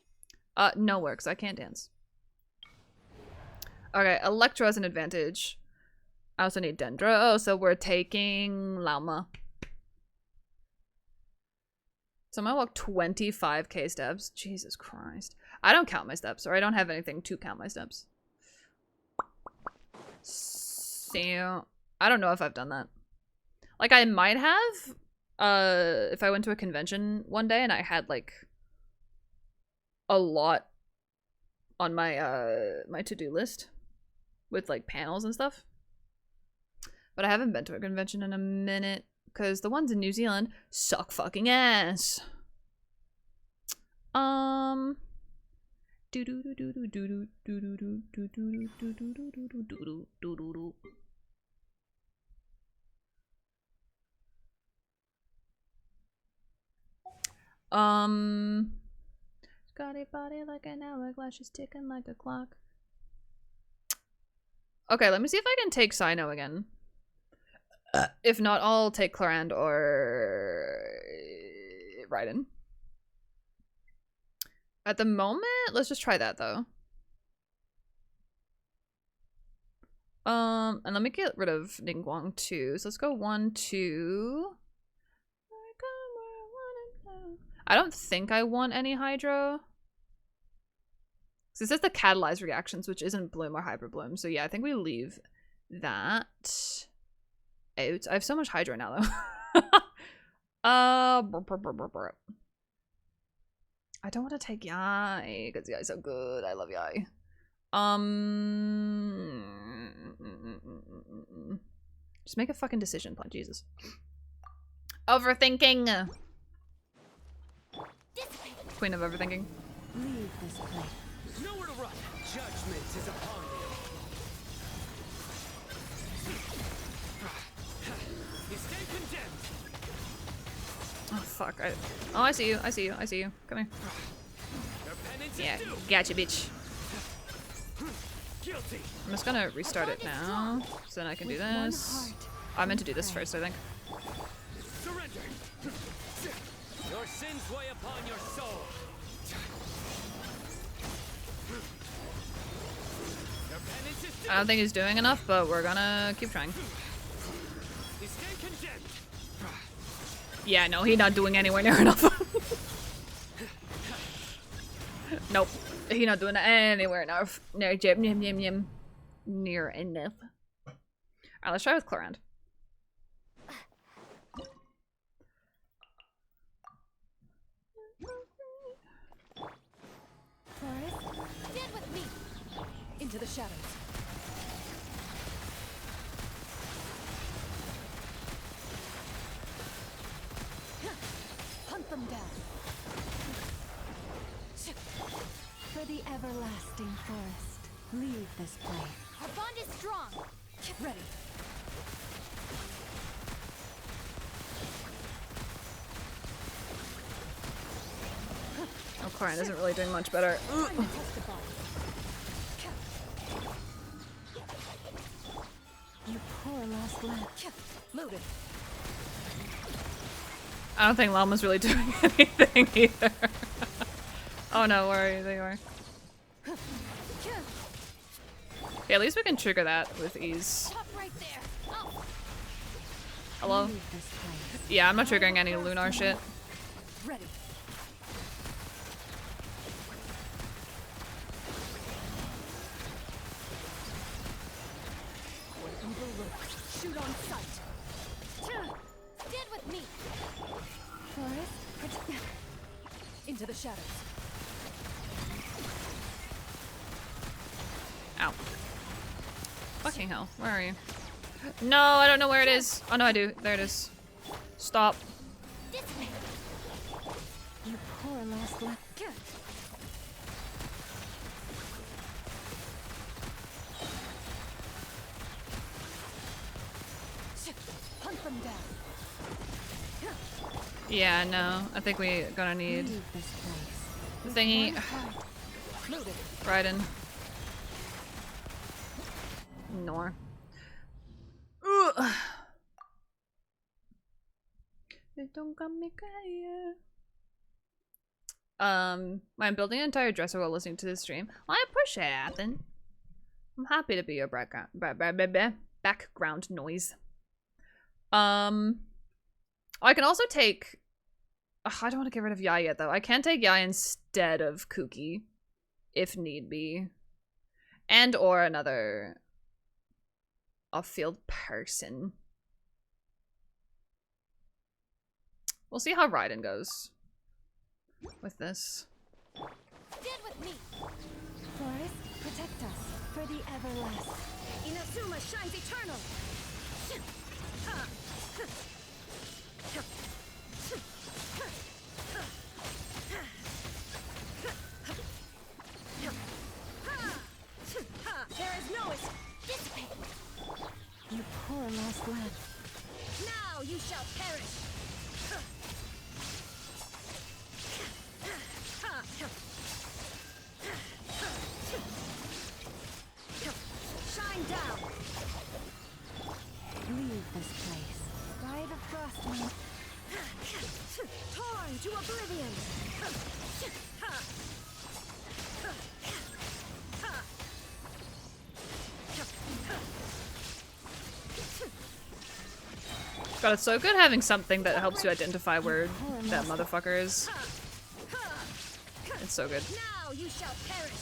Nowhere, because I can't dance. Okay, Electro has an advantage. I also need Dendro, so we're taking Llama. So I'm gonna walk 25k steps. Jesus Christ. I don't count my steps, or I don't have anything to count my steps. So, I don't know if I've done that. Like, I might have, if I went to a convention one day and I had, like, a lot on my, my to-do list with, like, panels and stuff. But I haven't been to a convention in a minute because the ones in New Zealand suck fucking ass. Got a body like an hourglass, she's ticking like a clock. Okay, let me see if I can take Sino again. If not, I'll take Clarand or Raiden. At the moment, let's just try that though. And let me get rid of Ningguang too. So let's go 1, 2. I don't think I want any Hydro. So it says the catalyzed reactions, which isn't Bloom or Hyper Bloom. So yeah, I think we leave that out. I have so much Hydro now though. I don't want to take Yai because Yai's so good. I love Yai. Just make a fucking decision, plan. Jesus. Overthinking. Queen of overthinking. Leave this place. Nowhere to run. Judgment is upon you. You stay condemned. Oh fuck. Oh, I see you. I see you. I see you. Come here. Yeah, gotcha, bitch. Guilty. I'm just gonna restart it now, so then I can do this. I meant to do this first, I think. Surrender. Your sins weigh upon your soul. Your penance is due. I don't think he's doing enough, but we're gonna keep trying. You stay condemned. Yeah, no, he's not doing anywhere near enough. Nope. He's not doing anywhere enough. Near enough. Alright, let's try with Clarand. Forest, Stand with me. into the shadows. Hunt them down. For the everlasting forest, leave this place. Our bond is strong. Ready. Oh, Clarand isn't really doing much better. Time to test the bond. You poor last lamp. Loaded. I don't think Llama's really doing anything either. Oh no, where are you? There you are. Okay, at least we can trigger that with ease. Stop right there. Oh, Hello? Leave this place. Yeah, I'm not triggering any Lunar shit. Ready. shoot on sight. Stand with me. Forest, into the shadows. Ow. Fucking hell. Where are you? No, I don't know where it is. Oh no, I do. There it is. Stop. This way. You poor last lamp. Hunt them down. Yeah, no. I think we gonna need Leave this place. the thingy. Loaded. Raiden. Nor. Don't come me cry. I'm building an entire dresser while listening to this stream. I appreciate it. I'm happy to be your background background noise. I can also take... Ugh, I don't want to get rid of Yai yet, though. I can take Yai instead of Kuki, if need be. And or another off-field person. We'll see how Raiden goes with this. Stand with me. Forest, protect us for the everlasting. Inazuma shines eternal. There is no dissipate. You poor lost lad. Now you shall perish. Shine down. Leave this place. By the frostman. Torn to oblivion. God, it's so good having something that helps you identify where that motherfucker is. It's so good. Now you shall perish.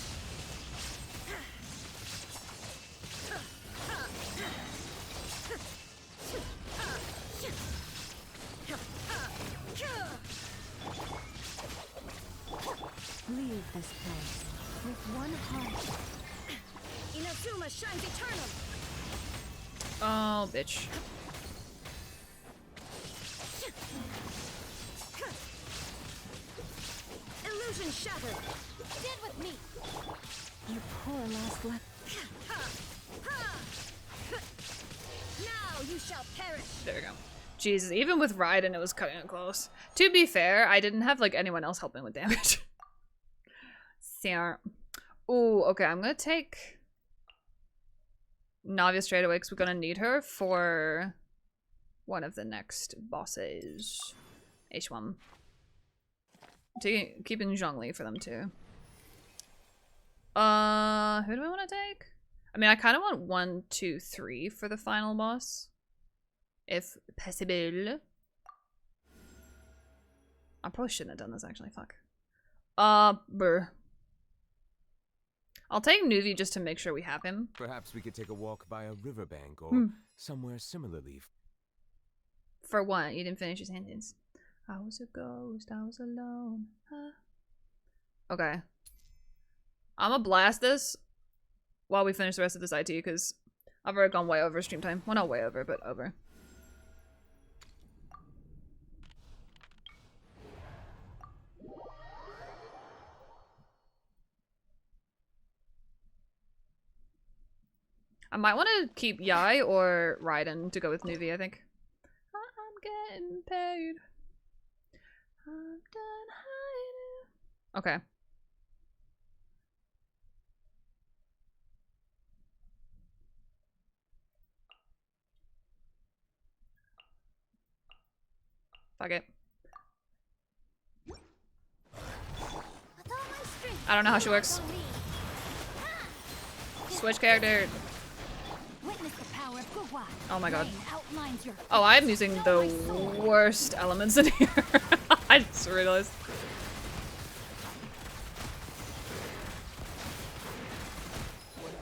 Leave this place with one heart. Inazuma shines eternal. Oh, bitch. Illusion shattered. Stand with me. You poor lost lad. Now you shall perish. There we go. Jesus, even with Raiden, it was cutting it close. To be fair, I didn't have, like, anyone else helping with damage. Ooh, okay, I'm gonna take Navia straight away because we're gonna need her for one of the next bosses. H1. Keeping Zhongli for them too. Who do I want to take? I mean, I kind of want 1, 2, 3 for the final boss, if possible. I probably shouldn't have done this actually. Fuck. Brr. I'll take Nuvi just to make sure we have him. Perhaps we could take a walk by a riverbank or somewhere similarly. For what? You didn't finish your sentence. I was a ghost. I was alone. Huh? Okay. I'm gonna blast this while we finish the rest of this IT because I've already gone way over stream time. Well, not way over, but over. I might want to keep Yai or Raiden to go with Nuvi, I think. I'm getting paid. I'm done hiding. Okay. Fuck it. I don't know how she works. Switch character. Oh my god. Oh, I'm using the worst elements in here. I just realized.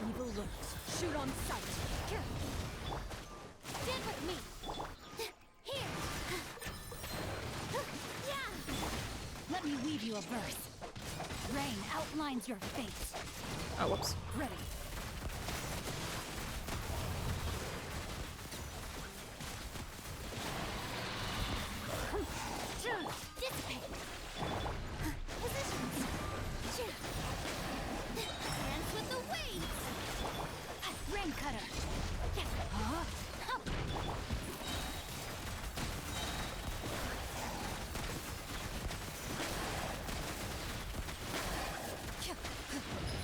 Evil looks. Shoot on sight. Stand with me. Here. Let me weave you a verse. Rain outlines your fate. Oh, whoops. Ready. Dissipate. Positions. Dance with the waves. Rain cutter.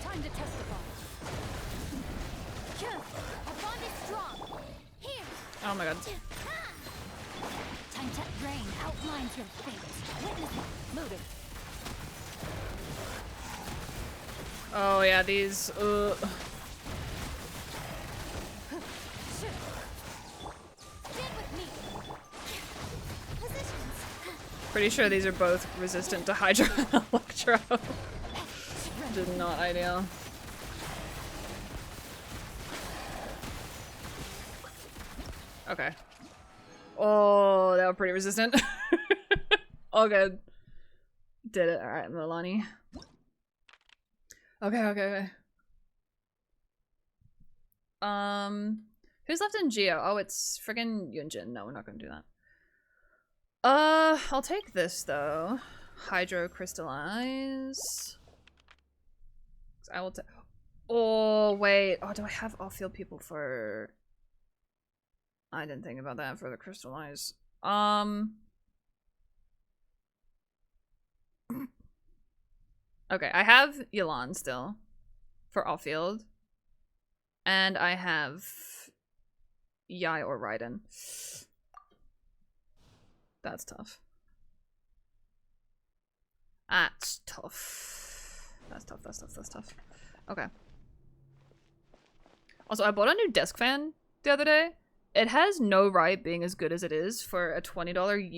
Time to test the ball. Our bond is strong. Here. Oh my god. Time to rain outlines your fate. Witness it. Moving. Oh yeah, these. Pretty sure these are both resistant to Hydro and Electro. Which is not ideal. Okay. Oh, they were pretty resistant. All good. Did it. Alright, Milani. Okay. Who's left in Geo? Oh, it's friggin' Yunjin. No, we're not gonna do that. I'll take this though. Hydro crystallize. I will take. Oh wait. Oh, do I have off-field people for? I didn't think about that for the crystallize. Okay, I have Yelan still for off-field, and I have Yai or Raiden. That's tough. That's tough. That's tough. Okay. Also, I bought a new desk fan the other day. It has no right being as good as it is for a $20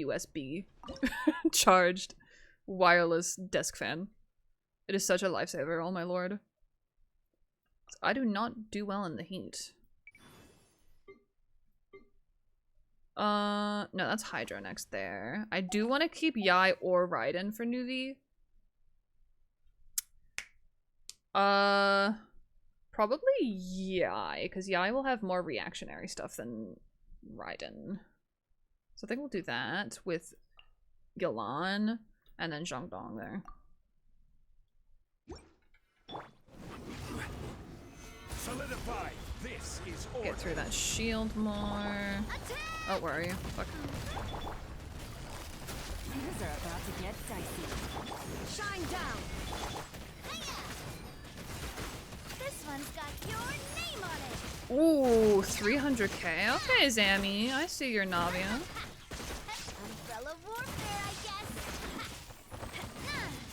USB charged wireless desk fan. It is such a lifesaver, oh my lord. I do not do well in the heat. No, that's Hydro next there. I do want to keep Yai or Raiden for Nuvi. Probably Yai, because Yai will have more reactionary stuff than Raiden. So I think we'll do that with Gilan and then Zhongdong there. Solidify. This is order. Get through that shield more. Oh, where are you? Fuck. Things are about to get dicey. Shine down. This one's got your name on it. Ooh, 300k. Okay, Zammy. I see your Navia. Umbrella warfare, I guess.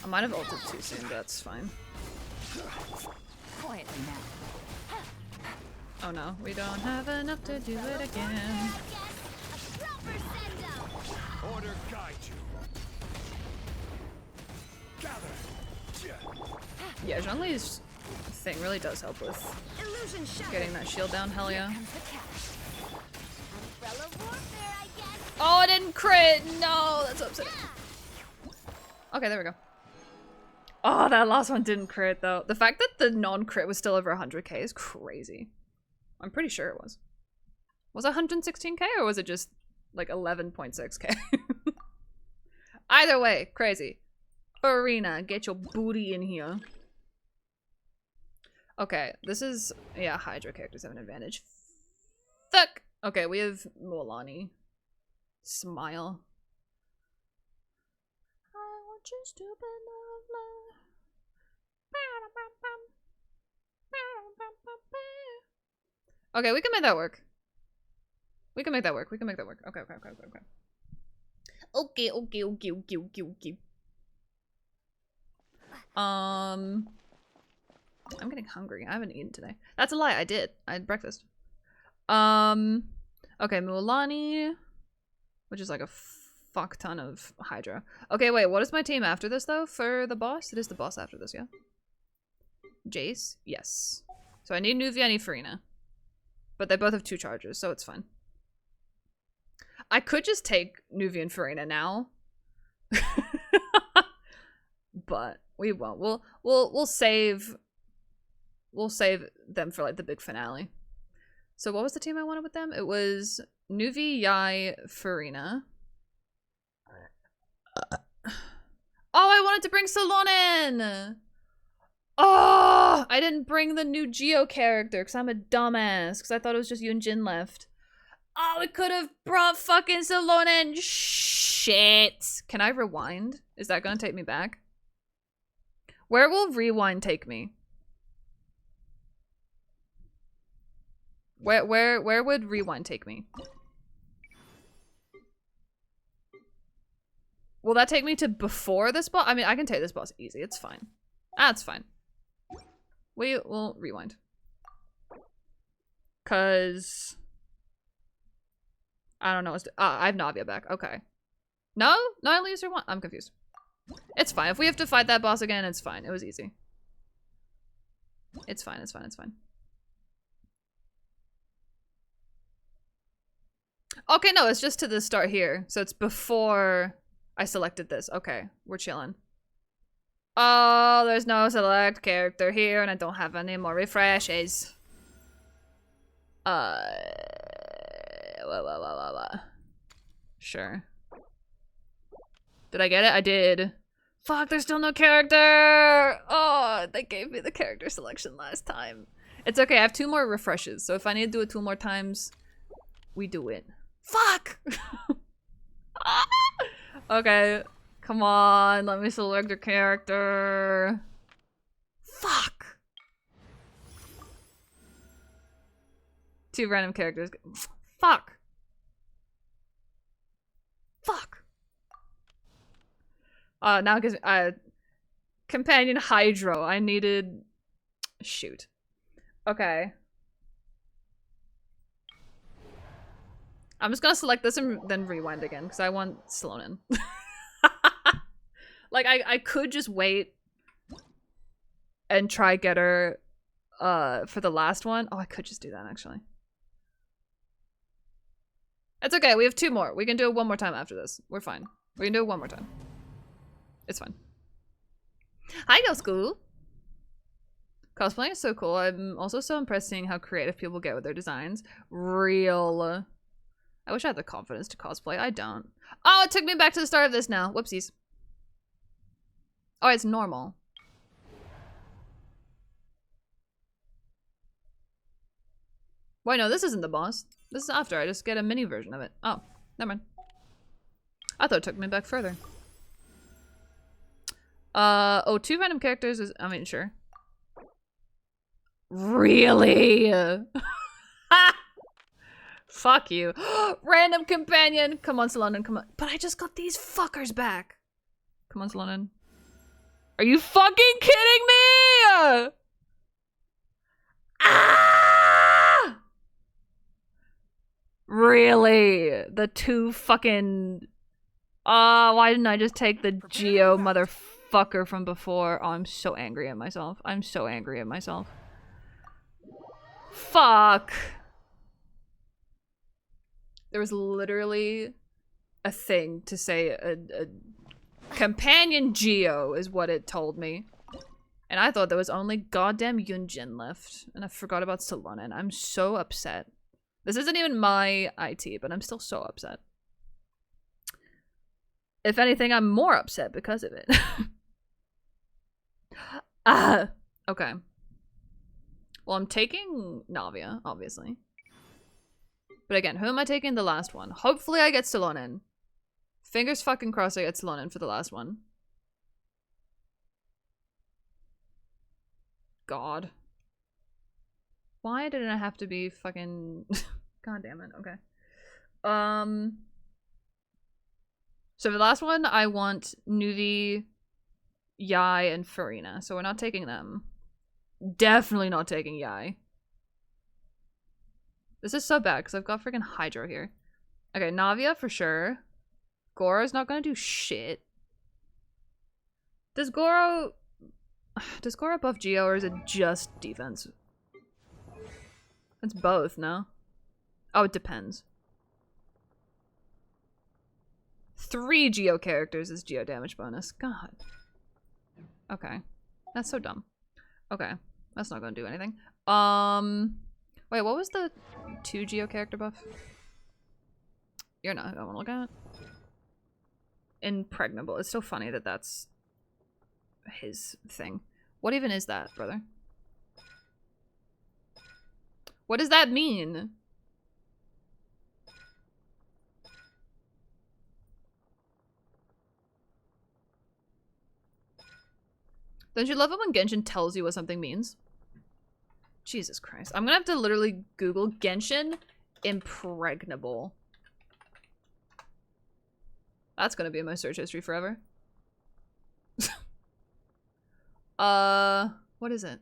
I might have ulted too soon, but that's fine. Quietly now. Oh no, we don't have enough to do it again. Order guide you. Gather. Yeah, Zhongli's thing really does help with Illusion shattered. getting that shield down, hell yeah. Umbrella warfare, I guess. Oh, I didn't crit! No, that's upsetting. Okay, there we go. Oh, that last one didn't crit though. The fact that the non-crit was still over 100k is crazy. I'm pretty sure it was. Was it 116k or was it just like 11.6k? Either way, crazy. Farina, get your booty in here. Okay, this is... yeah, Hydra characters have an advantage. Fuck! Okay, we have Mualani. Smile. I want you stupid love. Okay, we can make that work. We can make that work. Okay. Okay. I'm getting hungry. I haven't eaten today. That's a lie. I did. I had breakfast. Okay, Mualani, which is like a fuck ton of Hydra. Okay, wait. What is my team after this though? For the boss, it is the boss after this. Yeah. Jace, yes. So I need Nuvia, I need Farina, but they both have 2 charges, so it's fine. I could just take Nuvia and Farina now, but we won't. We'll save them for like the big finale. So what was the team I wanted with them? It was Nuvi, Yai, Farina. Oh, I wanted to bring Salon in! Oh, I didn't bring the new Geo character because I'm a dumbass because I thought it was just Yunjin left. Oh, we could have brought fucking Salon in. Shit. Can I rewind? Is that gonna take me back? Where will rewind take me? Where would rewind take me? Will that take me to before this boss? I mean, I can take this boss easy. It's fine. That's fine. We will rewind. Cause I don't know. I have Navia back. Okay. No? No, I only used her one. I'm confused. It's fine. If we have to fight that boss again, it's fine. It was easy. It's fine, it's fine, it's fine. Okay, no, it's just to the start here. So it's before I selected this. Okay, we're chilling. Oh, there's no select character here, and I don't have any more refreshes. Sure. Did I get it? I did. Fuck, there's still no character! Oh, they gave me the character selection last time. It's okay, I have 2 more refreshes, so if I need to do it 2 more times, we do it. Fuck! Okay, come on, let me select a character. Fuck! 2 random characters. Fuck! Fuck! Now it gives me, companion Hydro. I needed... Shoot. Okay. I'm just gonna select this and then rewind again, because I want Sloanin. Like, I could just wait and try get her, for the last one. Oh, I could just do that, actually. It's okay, we have 2 more. We can do it 1 more time after this. We're fine. We can do it 1 more time. It's fine. Hi, Go School! Cosplaying is so cool. I'm also so impressed seeing how creative people get with their designs. Real. I wish I had the confidence to cosplay. I don't. Oh, it took me back to the start of this now. Whoopsies. Oh, it's normal. Wait, no, this isn't the boss. This is after. I just get a mini version of it. Oh, never mind. I thought it took me back further. Oh, 2 random characters is, I mean, sure. Really? Fuck you. Random companion. Come on, Salonin, come on. But I just got these fuckers back. Come on, Salonin. Are you fucking kidding me? Ah! Really? The 2 fucking... why didn't I just take the Geo motherfucker from before? Oh, I'm so angry at myself. I'm so angry at myself. Fuck. There was literally a thing to say a companion Geo is what it told me. And I thought there was only goddamn Yunjin left. And I forgot about Salonin. I'm so upset. This isn't even my IT, but I'm still so upset. If anything, I'm more upset because of it. Okay. Well, I'm taking Navia, obviously. But again, who am I taking the last one? Hopefully I get Salonin. Fingers fucking crossed I get Salonin for the last one. God. Why did it have to be fucking... God damn it, okay. So for the last one, I want Nuvi, Yai, and Farina. So we're not taking them. Definitely not taking Yai. This is so bad because I've got freaking Hydro here. Okay, Navia for sure. Goro's not gonna do shit. Does Goro buff Geo or is it just defense? It's both, no? Oh, it depends. 3 Geo characters is Geo damage bonus. God. Okay. That's so dumb. Okay. That's not gonna do anything. Wait, what was the 2 Geo character buff? You're not gonna wanna look at it. Impregnable. It's so funny that that's his thing. What even is that, brother? What does that mean? Don't you love it when Genshin tells you what something means? Jesus Christ. I'm gonna have to literally Google Genshin impregnable. That's gonna be in my search history forever. What is it?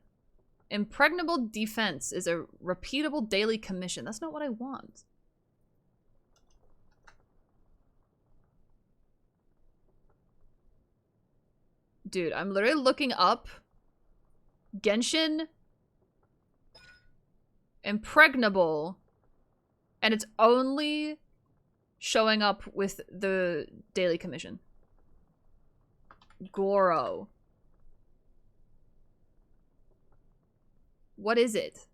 Impregnable defense is a repeatable daily commission. That's not what I want. Dude, I'm literally looking up Genshin Impregnable, and it's only showing up with the daily commission. Goro. What is it?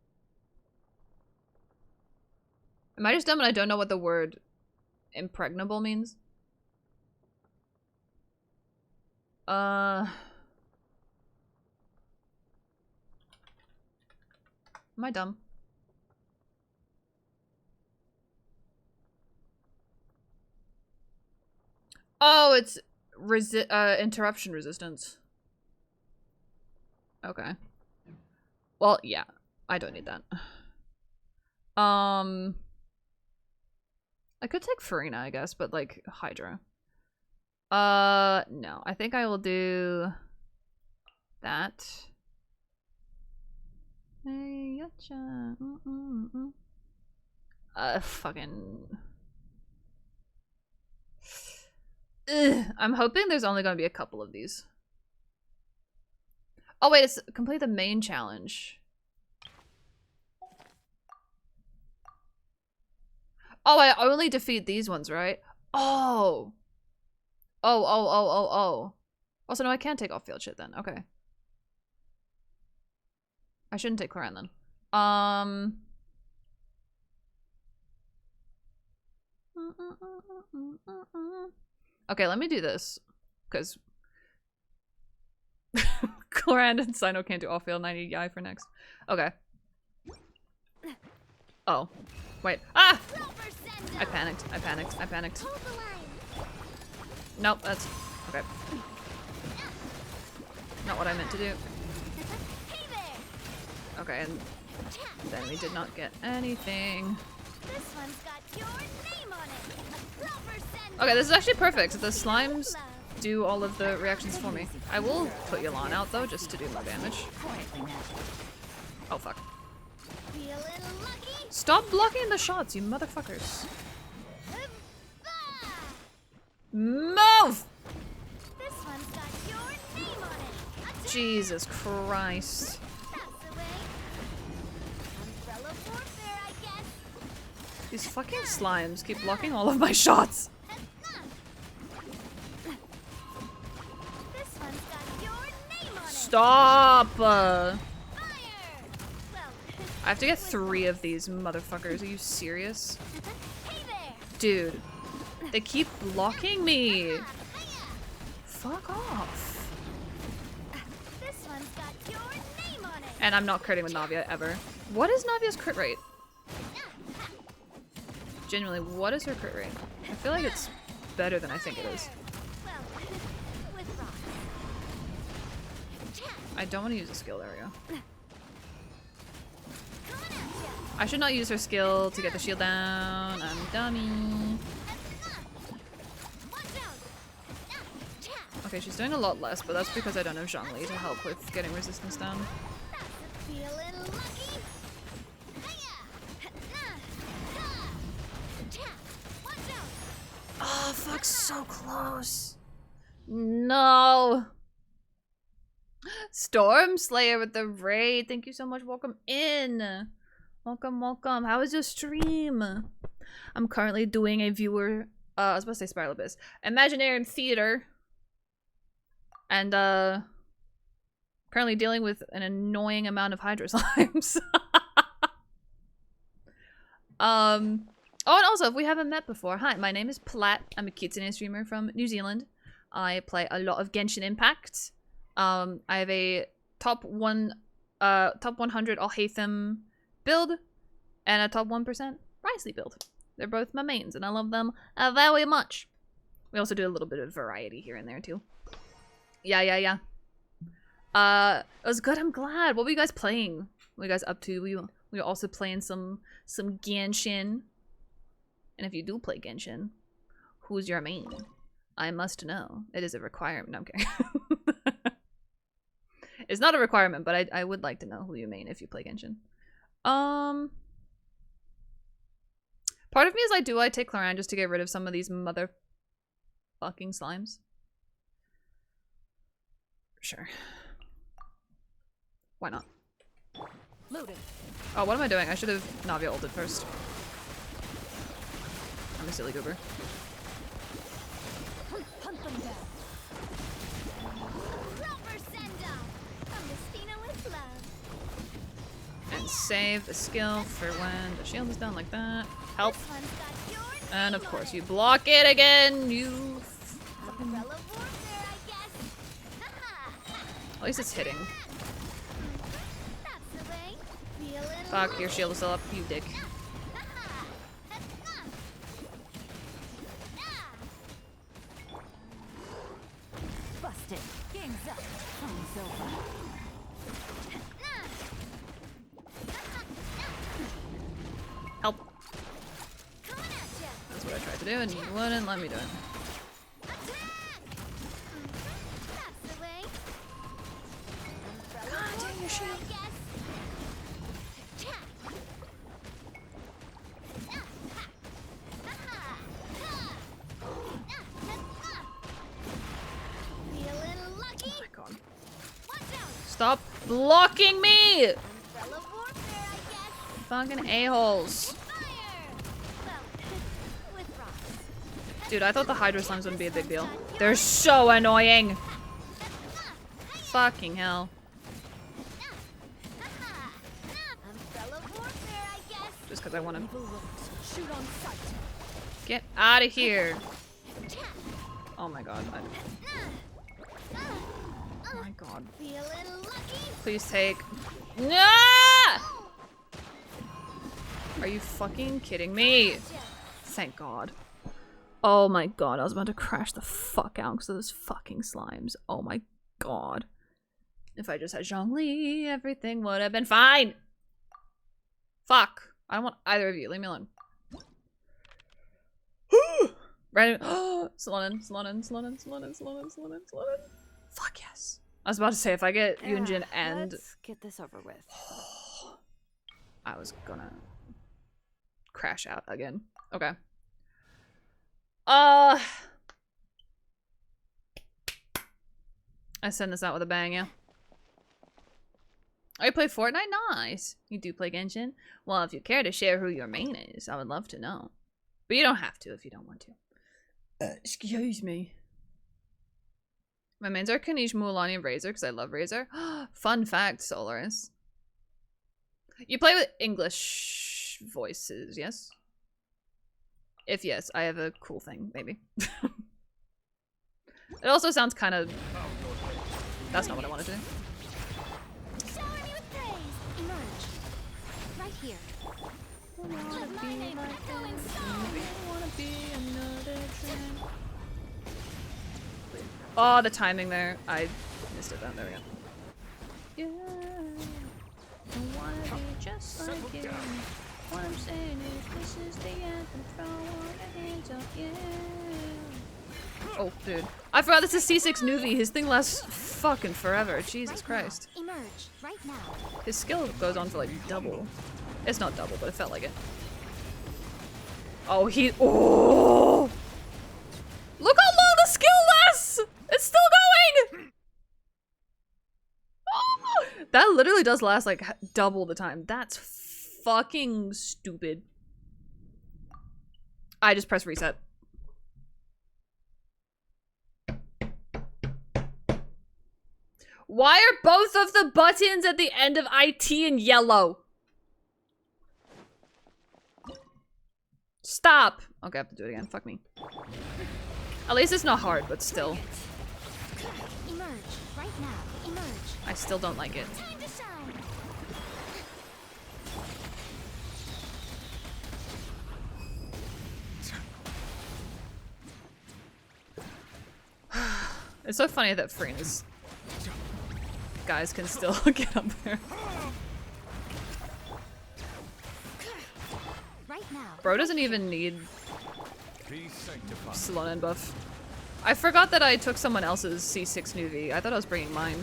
Am I just dumb and I don't know what the word impregnable means? Am I dumb? Oh, it's interruption resistance. Okay. Well, yeah. I don't need that. I could take Farina, I guess, but like Hydra. No. I think I will do that. Hey, gotcha. Fucking. Ugh. I'm hoping there's only gonna be a couple of these. Oh wait, it's complete the main challenge. Oh, I only defeat these ones, right? Oh. Oh. Also, no, I can't take off-field shit then. Okay. I shouldn't take Cloran then. Okay, let me do this. Because Cloran and Sino can't do off-field, and I need Yai for next. Okay. Oh. Wait. Ah! I panicked. Nope, that's... Okay. Not what I meant to do. Okay, and then we did not get anything. Okay, this is actually perfect. The slimes do all of the reactions for me. I will put Yelan out though, just to do more damage. Oh fuck. Stop blocking the shots, you motherfuckers. Move! Jesus Christ. These fucking slimes keep blocking all of my shots. Stop! I have to get 3 of these motherfuckers. Are you serious? Dude, they keep blocking me. Fuck off. And I'm not critting with Navia ever. What is Navia's crit rate? Genuinely, what is her crit rate? I feel like it's better than I think it is. I don't want to use a skill, there we go. I should not use her skill to get the shield down. I'm a dummy. Okay, she's doing a lot less, but that's because I don't have Zhongli to help with getting resistance down. Oh, fuck, so close. No. Storm Slayer with the raid. Thank you so much. Welcome in. Welcome. How is your stream? I'm currently doing a viewer, I was about to say Spiral Abyss. Imaginarium Theater. And, currently dealing with an annoying amount of Hydra slimes. Oh, and also, if we haven't met before, hi, my name is Platt. I'm a kitsune streamer from New Zealand. I play a lot of Genshin Impact. I have a top 100 Alhaitham build and a top 1% Risley build. They're both my mains and I love them very much. We also do a little bit of variety here and there too. Yeah. It was good, I'm glad. What were you guys playing? What were you guys up to? We were also playing some Genshin. And if you do play Genshin, who's your main? I must know. It is a requirement. No, I'm kidding. It's not a requirement, but I would like to know who you main if you play Genshin. Part of me is like, do I take Cloran just to get rid of some of these motherfucking slimes? Sure. Why not? Loaded. Oh, what am I doing? I should have Navia ulted first. I'm a silly goober. Hunt them down. Proper send-off from Destino with love. And save the skill for when the shield is done like that. Help. This one's got your And of name course on you it. block it again, you... Umbrella warfare, I guess. At least it's hitting. That's the way. Be a little Fuck, your shield is still up, you dick. Busted. Game's up. Time's over. Help. Coming at ya. That's what I tried to do and you wouldn't let me do it. Attack! That's the way. Umbrella God, dang your warfare, shield. I guess. Attack! Be a little lucky. Oh my god. Watch out! Stop blocking me! Umbrella warfare, I guess. Fucking a-holes. Fire! Well, with rocks. Dude, I thought the Hydro Slimes wouldn't be a big deal. They're so annoying. Fucking hell. Umbrella warfare, I guess. Just because I want to Shoot on sight. get out of here. Oh my god. Oh my god. Be a little lucky. Please take. No! Are you fucking kidding me? Thank god. Oh my god, I was about to crash the fuck out because of those fucking slimes. Oh my god. If I just had Zhongli, everything would have been fine. Fuck. I don't want either of you. Leave me alone. Right. Slonin. Fuck yes. I was about to say if I get Yunjin and Let's get this over with. I was gonna crash out again. Okay. I send this out with a bang, yeah. Oh, you play Fortnite? Nice. You do play Genshin? Well, if you care to share who your main is, I would love to know. But you don't have to if you don't want to. Excuse me. My mains are Kanish, Mulan, and Razor because I love Razor. Fun fact, Solaris. You play with English voices, yes? If yes, I have a cool thing, maybe. It also sounds kind of... That's not what I wanted to do. Shower me with praise. Emerge. Right here. Let my name echo in song. Oh, the timing there. I missed it then. There we go. Yeah. I wanna be just like you. What I'm saying is this is the anthem. Throw all the hands up, yeah. Oh, dude. I forgot this is C6 Nuvi. His thing lasts fucking forever. Jesus Christ. Emerge. Right now. His skill goes on for like double. It's not double, but it felt like it. Oh, he. Oh! Look how long the skill lasts! It's still going! Oh! That literally does last like double the time. That's fucking stupid. I just press reset. Why are both of the buttons at the end of IT in yellow? Stop! Okay, I have to do it again. Fuck me. At least it's not hard, but still. Emerge. Right now. Emerge. I still don't like it. Time to shine. It's so funny that Farina's guys can still get up there. Right now. Bro doesn't even need Be sanctified. Slonin buff. I forgot that I took someone else's C6 Nuvi. I thought I was bringing mine.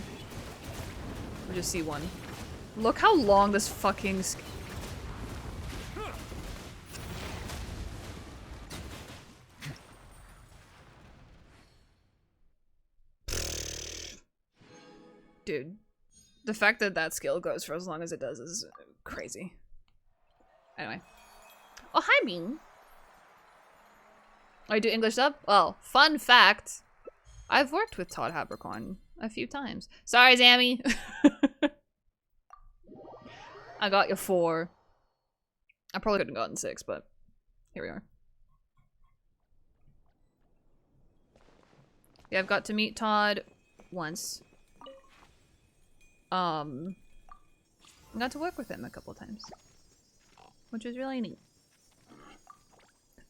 Or just C1. Look how long this fucking... Dude, the fact that that skill goes for as long as it does is crazy. Anyway. Oh, hi, Ming. Oh, you do English dub? Well, fun fact. I've worked with Todd Habercorn a few times. Sorry, Zammy. I got you 4. I probably couldn't have gotten 6, but here we are. Yeah, I've got to meet Todd once. I got to work with him a couple times, which was really neat.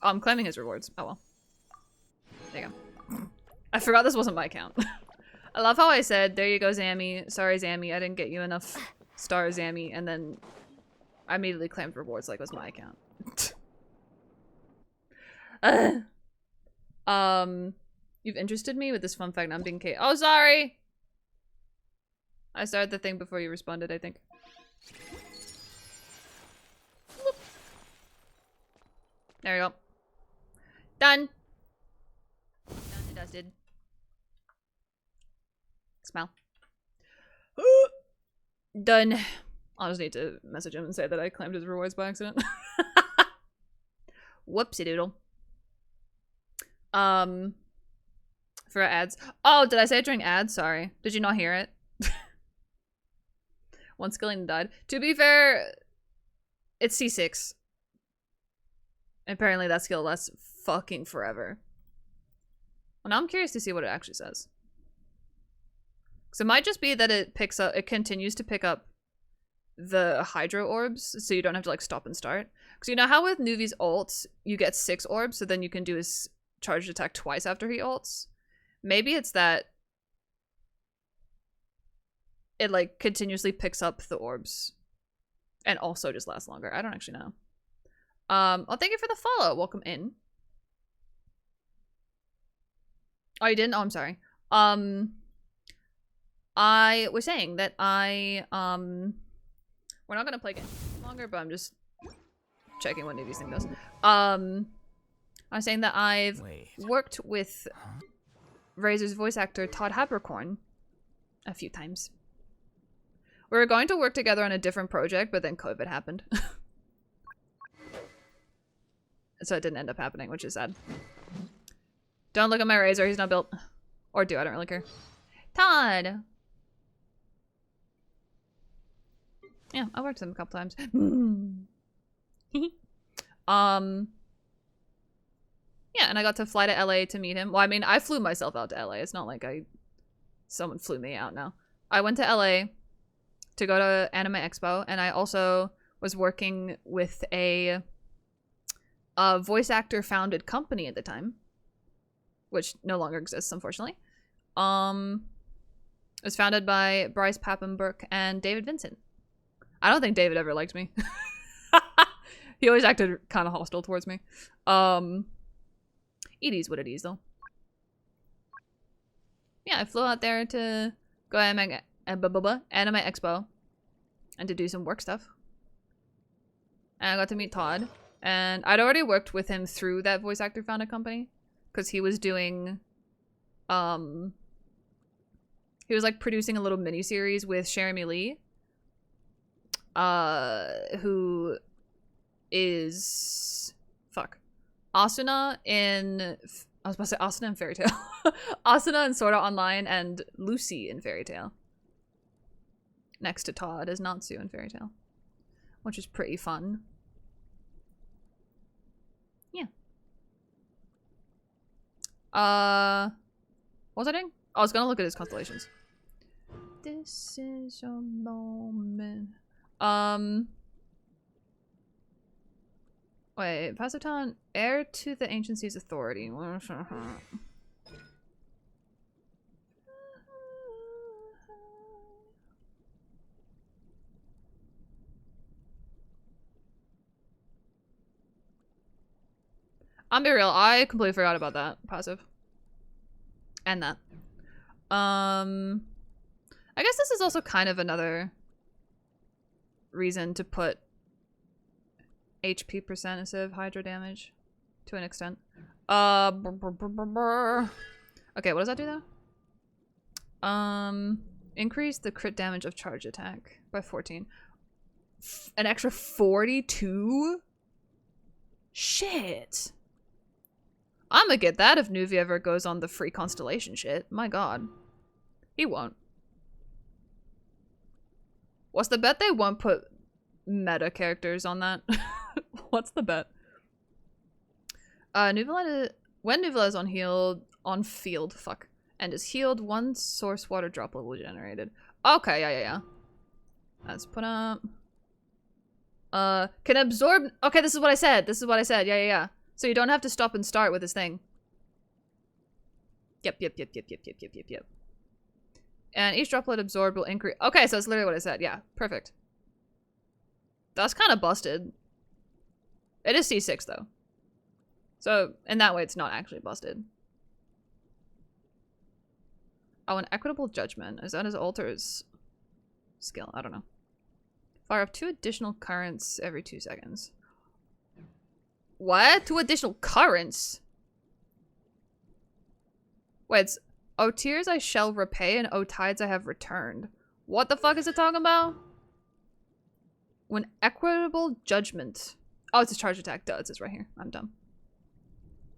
Oh, I'm claiming his rewards. Oh well. There you go. I forgot this wasn't my account. I love how I said, there you go, Zammy. Sorry, Zammy, I didn't get you enough stars, Zammy, and then I immediately claimed rewards like it was my account. You've interested me with this fun fact. I'm being Kate. Oh, sorry! I started the thing before you responded, I think. Whoop. There we go. Done! Done and dusted. Smell. Done. I'll just need to message him and say that I claimed his rewards by accident. Whoopsie doodle. For ads. Oh, did I say it during ads? Sorry. Did you not hear it? One skilling died. To be fair, it's C6. Apparently that skill lasts fucking forever. Well, now I'm curious to see what it actually says. So it might just be that it picks up, it continues to pick up the hydro orbs, so you don't have to like stop and start. Because you know how with Nuvi's ult, you get 6 orbs, so then you can do his charged attack twice after he ults? Maybe it's that it like continuously picks up the orbs and also just lasts longer. I don't actually know. Oh, thank you for the follow. Welcome in. Oh, you didn't? Oh, I'm sorry. I was saying that we're not gonna play Genshin longer, but I'm just checking what Nuvi's thing does. I was saying that I've worked with Razor's voice actor Todd Habercorn a few times. We were going to work together on a different project, but then COVID happened. So it didn't end up happening, which is sad. Don't look at my Razor, he's not built. Or do, I don't really care. Todd! Yeah, I worked with him a couple times. Yeah, and I got to fly to LA to meet him. Well, I mean, I flew myself out to LA. It's not like someone flew me out now. I went to LA to go to Anime Expo, and I also was working with a voice actor founded company at the time, which no longer exists, unfortunately. It was founded by Bryce Papenbrook and David Vincent. I don't think David ever liked me. He always acted kind of hostile towards me. It is what it is, though. Yeah, I flew out there to go Anime Expo and to do some work stuff. And I got to meet Todd. And I'd already worked with him through that voice actor founded company. Because he was doing... he was like producing a little mini-series with Jeremy Lee. Who is... Fuck. Asuna in... I was about to say Asuna in Fairy Tail. Asuna in Sword Art Online and Lucy in Fairy Tail. Next to Todd is Natsu in Fairy Tail. Which is pretty fun. Yeah. What was I doing? I was gonna look at his constellations. This is your moment. Wait, passive talent, heir to the Ancient Sea's authority. I'll be real, I completely forgot about that passive. And that. I guess this is also kind of another reason to put HP percentage hydro damage to an extent. Okay, what does that do though? Increase the crit damage of charge attack by 14. An extra 42? Shit. I'm gonna get that if Nuvi ever goes on the free constellation shit. My god. He won't. What's the bet they won't put meta characters on that? What's the bet? Nuvula, when Nuvula is on field, fuck, and is healed, 1 source water drop level generated. Okay, yeah. Let's put up. Can absorb. Okay, this is what I said. Yeah. So you don't have to stop and start with this thing. Yep. And each droplet absorbed will increase. Okay, so it's literally what I said. Yeah, perfect. That's kind of busted. It is C6 though. So in that way, it's not actually busted. Oh, an equitable judgment. Is that his altar's skill? I don't know. Fire up 2 additional currents every 2 seconds. What? 2 additional currents? Wait, it's O tears I shall repay and O tides I have returned. What the fuck is it talking about? When equitable judgment. Oh, it's a charge attack. Duh, it says right here. I'm dumb.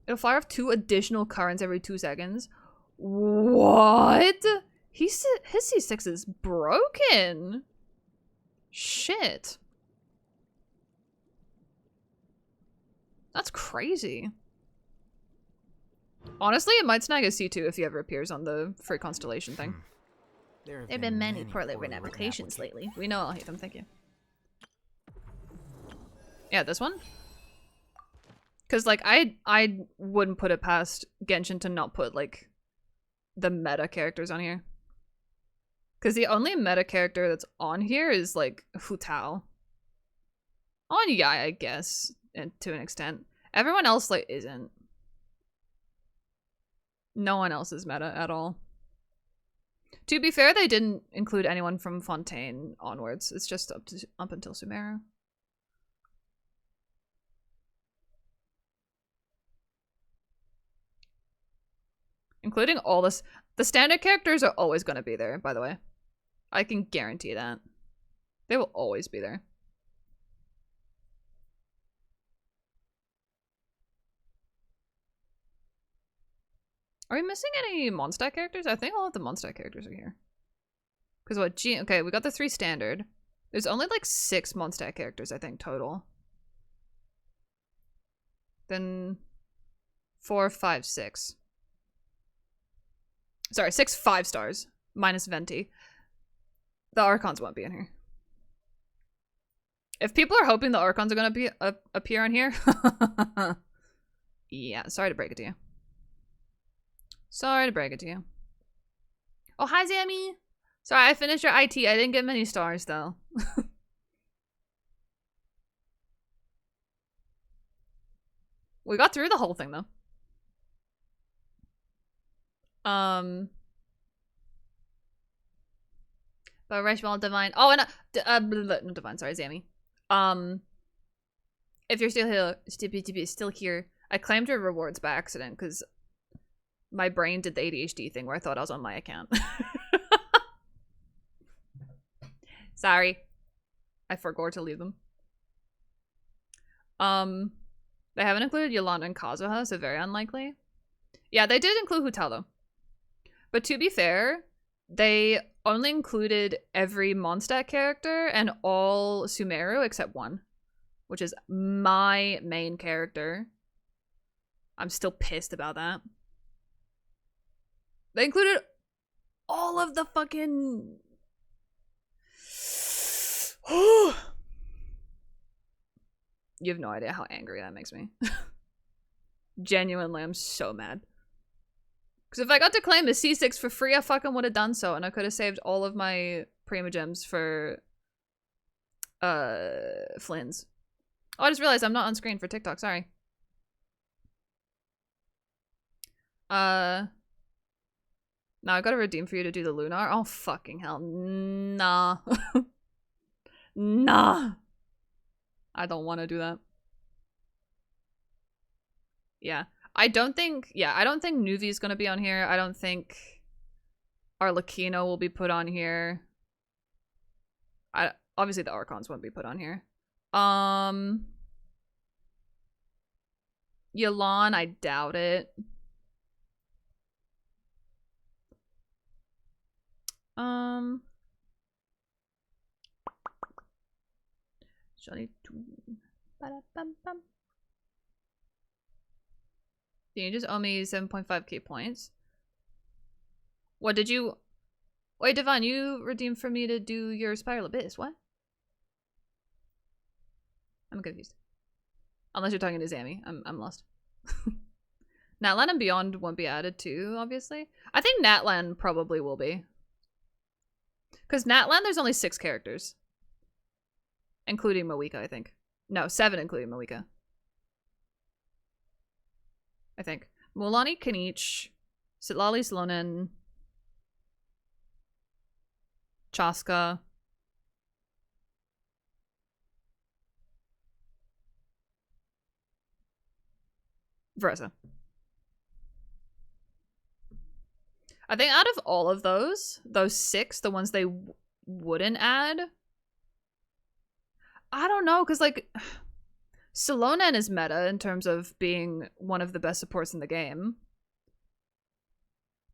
It'll fire off 2 additional currents every 2 seconds. What? His C6 is broken. Shit. That's crazy. Honestly, it might snag a C2 if he ever appears on the free constellation thing. There have been many poorly written applications lately. We know I'll hate them, thank you. Yeah, this one? Because, like, I wouldn't put it past Genshin to not put, like, the meta characters on here. Because the only meta character that's on here is, like, Hu Tao. On Yai, I guess, and to an extent. Everyone else, like, isn't. No one else is meta at all. To be fair, they didn't include anyone from Fontaine onwards. It's just up until Sumeru. Including all this. The standard characters are always going to be there, by the way. I can guarantee that. They will always be there. Are we missing any Mondstadt characters? I think all of the Mondstadt characters are here. Because what? Okay, we got the 3 standard. There's only like 6 Mondstadt characters, I think, total. Then 4, 5, 6. Sorry, 6 5-stars. Minus Venti. The Archons won't be in here. If people are hoping the Archons are going to be appear on here. Yeah, sorry to break it to you. Sorry to break it to you. Oh, hi, Zammy. Sorry, I finished your IT. I didn't get many stars, though. We got through the whole thing, though. But Reshmal Divine. Oh, and no, Divine. Sorry, Zammy. If you're still here, I claimed your rewards by accident because my brain did the ADHD thing where I thought I was on my account. Sorry. I forgot to leave them. They haven't included Yolanda and Kazuha, so very unlikely. Yeah, they did include Hu Tao, though. But to be fair, they only included every Mondstadt character and all Sumeru except one, which is my main character. I'm still pissed about that. They included all of the fucking... You have no idea how angry that makes me. Genuinely, I'm so mad. Because if I got to claim the C6 for free, I fucking would have done so, and I could have saved all of my Primogems for Flynn's. Oh, I just realized I'm not on screen for TikTok, sorry. Now I gotta redeem for you to do the Lunar. Oh, fucking hell. Nah. Nah. I don't want to do that. Yeah. I don't think Nuvi is gonna be on here. I don't think Arlecchino will be put on here. Obviously the Archons won't be put on here. Yelan, I doubt it. Johnny. You just owe me 7.5k points. What did you... Wait, Devon, you redeemed for me to do your Spiral Abyss. What? I'm confused. Unless you're talking to Zami. I'm lost. Natlan and Beyond won't be added too, obviously. I think Natlan probably will be. Because Natlan, there's only 6 characters. Including Moeka, I think. No, 7 including Moeka. I think. Mualani, Kanich, Sitlali, Slonen, Chaska. Versa. I think out of all of those 6, the ones they wouldn't add, I don't know, because like Salonen is meta in terms of being one of the best supports in the game.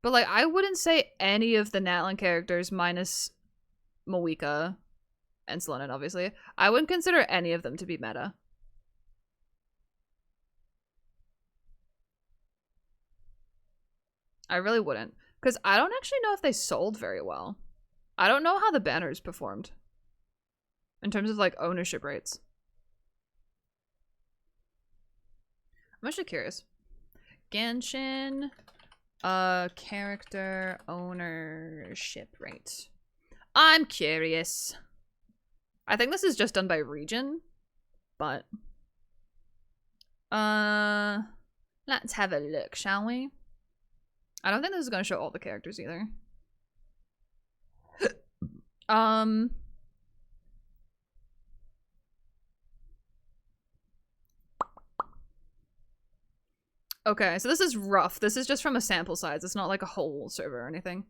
But like I wouldn't say any of the Natlan characters minus Moeka and Salonen, obviously. I wouldn't consider any of them to be meta. I really wouldn't. Because I don't actually know if they sold very well. I don't know how the banners performed. In terms of, like, ownership rates. I'm actually curious. Genshin, character ownership rate. I'm curious. I think this is just done by region, but let's have a look, shall we? I don't think this is going to show all the characters either. Okay, so this is rough. This is just from a sample size. It's not like a whole server or anything.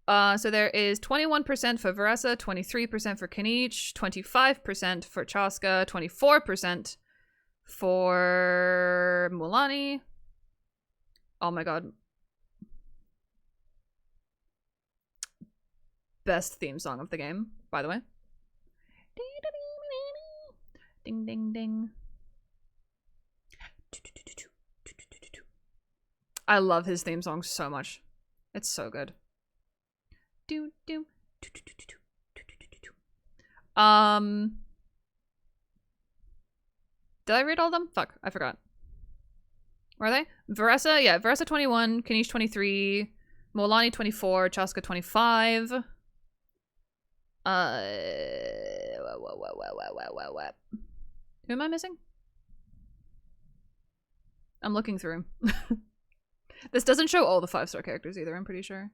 So there is 21% for Veresa, 23% for Kanich, 25% for Chaska, 24% for Mualani. Oh my god. Best theme song of the game, by the way. Ding ding ding. I love his theme song so much. It's so good. Did I read all of them? Fuck, I forgot. Were they? Veresa, yeah, Veresa 21, Kanich 23, Mualani 24, Chaska 25. Who am I missing? I'm looking through. This doesn't show all the 5-star characters either, I'm pretty sure.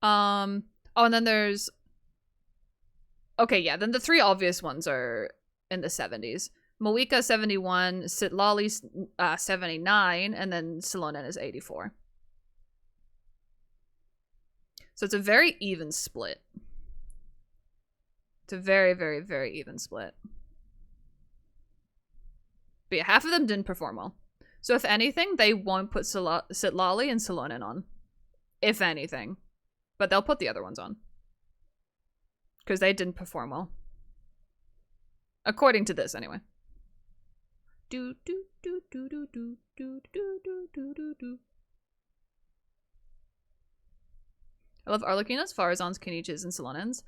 Oh, and then there's... Okay, yeah, then the 3 obvious ones are in the 70s. Moeka 71, Sitlali 79, and then Salonen is 84. So it's a very even split. It's a very, very, very even split. But yeah, half of them didn't perform well. So if anything, they won't put Sitlali and Salonen on. If anything. But they'll put the other ones on. Because they didn't perform well. According to this, anyway. I love Arlecchino's, Farazan's, Kanich's, and Salonen's.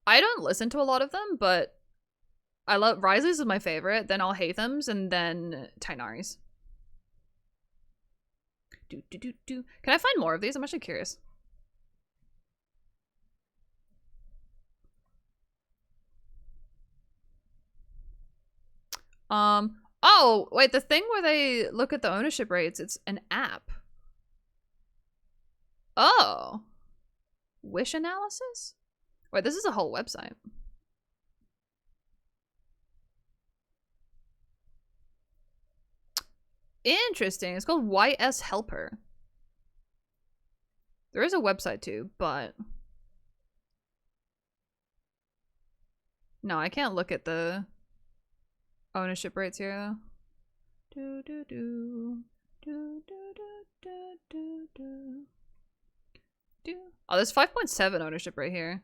I don't listen to a lot of them, but I love Risley's is my favorite, then Alhatham's, and then Tainari's. Can I find more of these? I'm actually curious. Oh, wait, the thing where they look at the ownership rates, it's an app. Oh. Wish analysis? Wait, this is a whole website. Interesting. It's called YS Helper. There is a website too, but no, I can't look at the ownership rates here though. Oh, there's 5.7 ownership right here.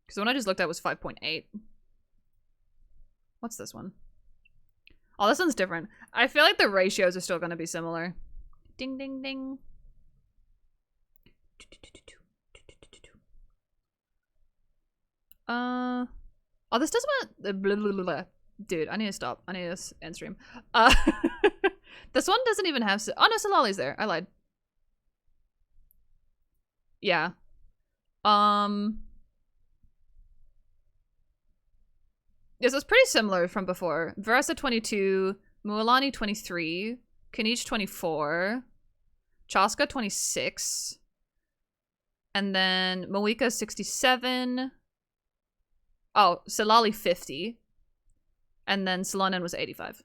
Because the one I just looked at was 5.8. What's this one? Oh, this one's different. I feel like the ratios are still going to be similar. Ding, ding, ding. Oh, this doesn't want... Blah, blah, blah, blah. Dude, I need to stop. I need to end stream. This one doesn't even have... Oh, no, Solali's there. I lied. Yeah. Yes, it's pretty similar from before. Verasa 22, Mualani 23, Kanich 24, Chaska 26, and then Moika 67. Oh, Silali 50, and then Salonen was 85.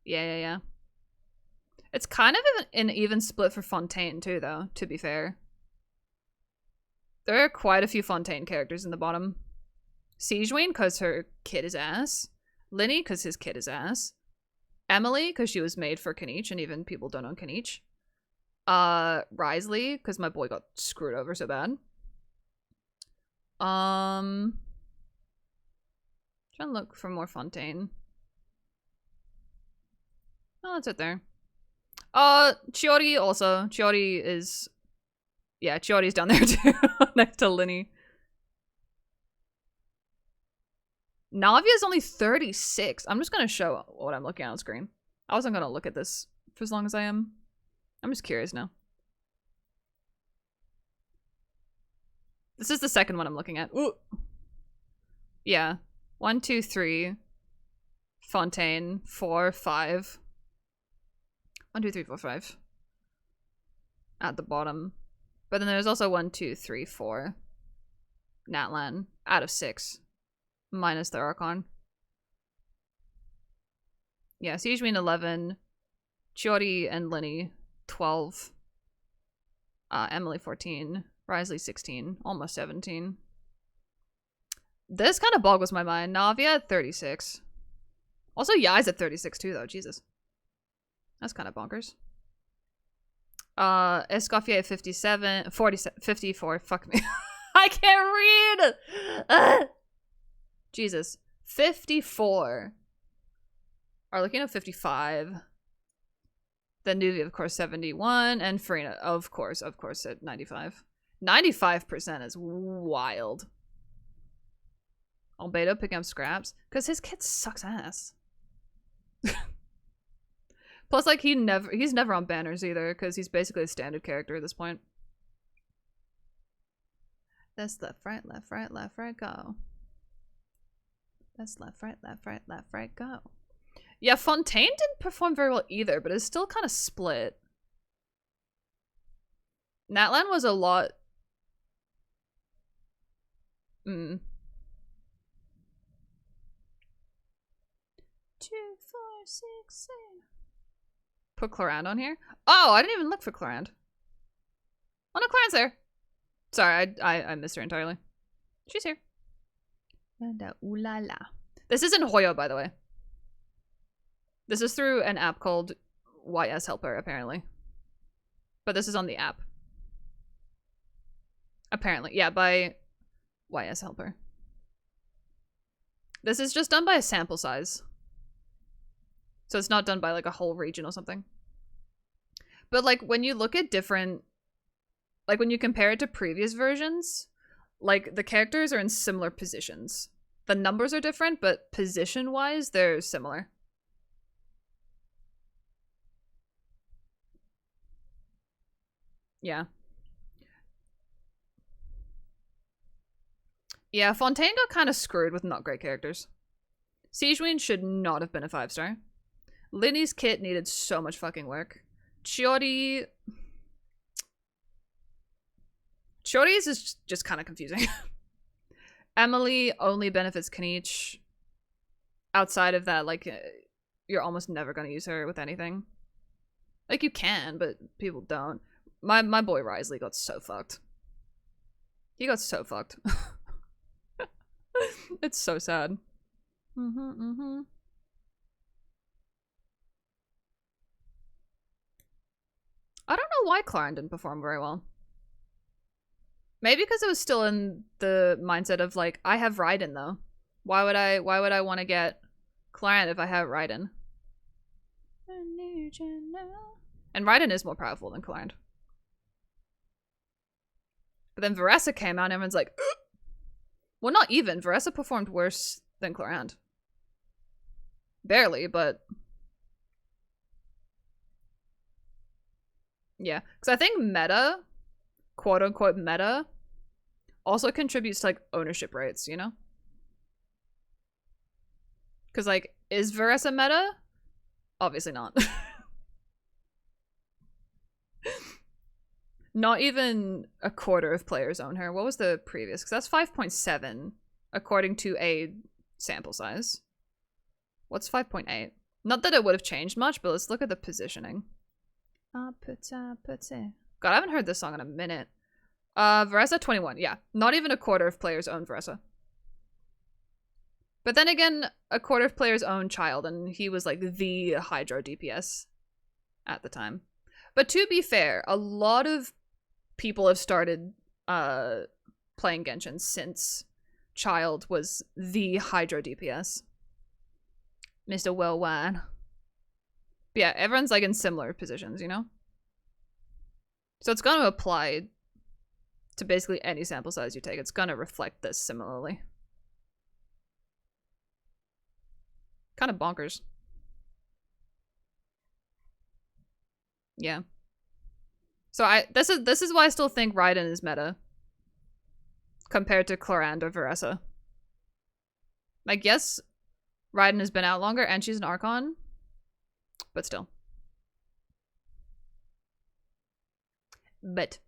Yeah. It's kind of an even split for Fontaine too, though, to be fair. There are quite a few Fontaine characters in the bottom. Siegeween, because her kid is ass. Linny, because his kid is ass. Emily, because she was made for Kanich, and even people don't own Kanich. Risley, because my boy got screwed over so bad. Trying to look for more Fontaine. Oh, it's right there. Chiori also. Chiori is... Yeah, Chiori's down there too, next to Linny. Navia is only 36. I'm just gonna show what I'm looking at on screen. I wasn't gonna look at this for as long as I am. I'm just curious now. This is the second one I'm looking at. Ooh. Yeah. 1, 2, 3. Fontaine. 4, 5. 1, 2, 3, 4, 5. At the bottom. But then there's also 1, 2, 3, 4. Natlan. Out of 6. Minus the Archon. Yeah, Siegeween 11. Chiori and Linny 12. Emily 14. Risley 16. Almost 17. This kind of boggles my mind. Navia at 36. Also, Yai's at 36 too, though. Jesus. That's kind of bonkers. Escoffier 57, 54, fuck me. I can't read! Jesus. 54. Are looking at 55. Then Nuvia, of course, 71. And Farina, of course, at 95. 95% is wild. Albedo picking up scraps. Because his kid sucks ass. Plus, like, he's never on banners either, because he's basically a standard character at this point. That's left, right, go. That's left, right, go. Yeah, Fontaine didn't perform very well either, but it's still kind of split. Natlan was a lot... 2, 4, 6, 7... Put Clarand on here? Oh, I didn't even look for Clarand. Oh no, Clarand's there. Sorry, I missed her entirely. She's here. Ooh la la. This isn't Hoyo, by the way. This is through an app called YS Helper, apparently. But this is on the app. Apparently. Yeah, by YS Helper. This is just done by a sample size. So it's not done by like a whole region or something. But like when you look at different, like when you compare it to previous versions, like the characters are in similar positions. The numbers are different, but position wise, they're similar. Yeah. Yeah, Fontaine got kind of screwed with not great characters. Siegeween should not have been a 5-star. Linny's kit needed so much fucking work. Chiori's is just kind of confusing. Emily only benefits Kanich. Outside of that, like, you're almost never going to use her with anything. Like, you can, but people don't. My boy Risley got so fucked. He got so fucked. It's so sad. I don't know why Clarin didn't perform very well. Maybe because it was still in the mindset of like, I have Raiden though. Why would I want to get Clarin if I have Raiden? And Raiden is more powerful than Clarin. But then Veressa came out and everyone's like, ugh! Well, not even. Veressa performed worse than Clarant. Barely, but yeah. Because I think meta, quote unquote meta, also contributes to like ownership rates, you know? Because like, is Veressa meta? Obviously not. Not even a quarter of players own her. What was the previous? Because that's 5.7 according to a sample size. What's 5.8? Not that it would have changed much, but let's look at the positioning. God, I haven't heard this song in a minute. Veressa 21. Yeah, not even a quarter of players own Veressa. But then again, a quarter of players own Child, and he was like the Hydro DPS at the time. But to be fair, a lot of people have started playing Genshin since Child was the Hydro DPS. Mr. Wellwan. But yeah, everyone's like in similar positions, you know? So it's gonna apply to basically any sample size you take. It's gonna reflect this similarly. Kind of bonkers. Yeah. So this is why I still think Raiden is meta compared to Clorand or Veressa. Like, yes, Raiden has been out longer and she's an Archon, but still. But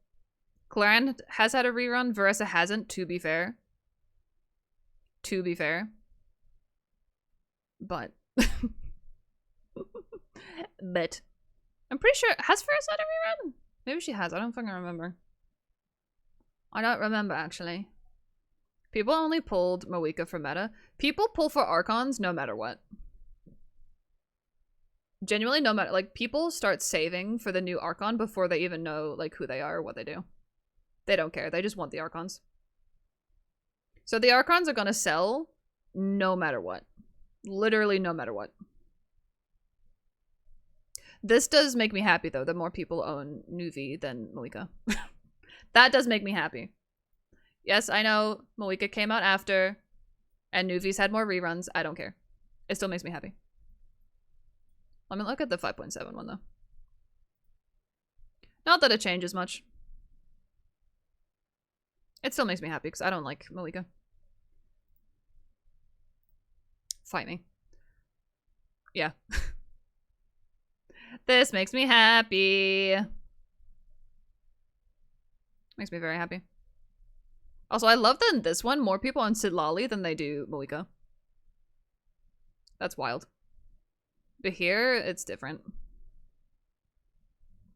Clorand has had a rerun, Veressa hasn't, to be fair. To be fair. But but I'm pretty sure, has Veressa had a rerun? Maybe she has. I don't fucking remember. I don't remember, actually. People only pulled Moeka for meta. People pull for Archons no matter what. Genuinely, no matter. Like, people start saving for the new Archon before they even know, like, who they are or what they do. They don't care. They just want the Archons. So the Archons are gonna sell no matter what. Literally no matter what. This does make me happy, though, that more people own Nuvi than Moeka. That does make me happy. Yes, I know Moeka came out after, and Nuvi's had more reruns. I don't care. It still makes me happy. Let me look at the 5.7 one, though. Not that it changes much. It still makes me happy, because I don't like Moeka. Fight me. Yeah. This makes me happy. Makes me very happy. Also, I love that in this one, more people own Sidlali than they do Moeka. That's wild. But here, it's different.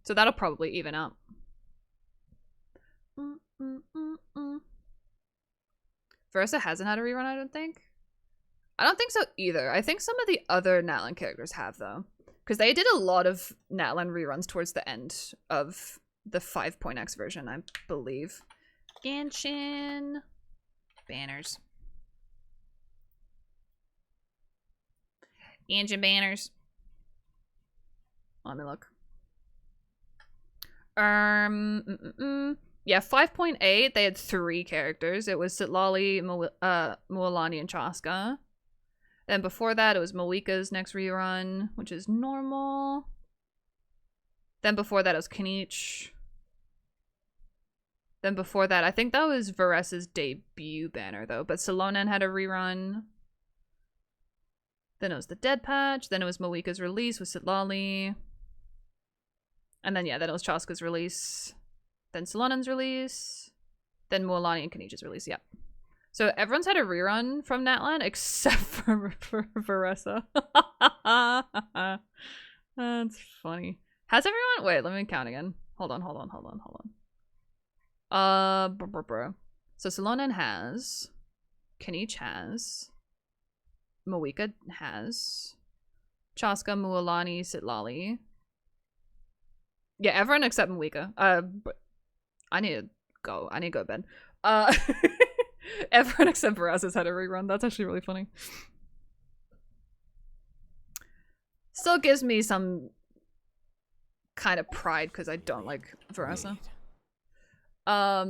So that'll probably even out. Veressa hasn't had a rerun, I don't think. I don't think so either. I think some of the other Natlan characters have, though. Because they did a lot of Natlan reruns towards the end of the 5.x version, I believe. Genshin. Banners. Genshin banners. Let me look. Yeah, 5.8, they had 3 characters. It was Sitlali, Mualani, and Chaska. Then before that, it was Moeka's next rerun, which is normal. Then before that, it was Kanich. Then before that, I think that was Veressa's debut banner, though. But Salonen had a rerun. Then it was the Dead Patch. Then it was Moeka's release with Sitlali. And then, yeah, then it was Chaska's release. Then Salonen's release. Then Mualani and Kanich's release, yeah. So everyone's had a rerun from Natlan except for Veressa. That's funny. Has everyone? Wait, let me count again. Hold on. So Salonen has, Kanich has, Moika has, Chaska, Mualani, Sitlali. Yeah, everyone except Moika. But I need to go. I need to go to bed. Everyone except Veras has had a rerun. That's actually really funny. Still gives me some kind of pride because I don't like Verasa. I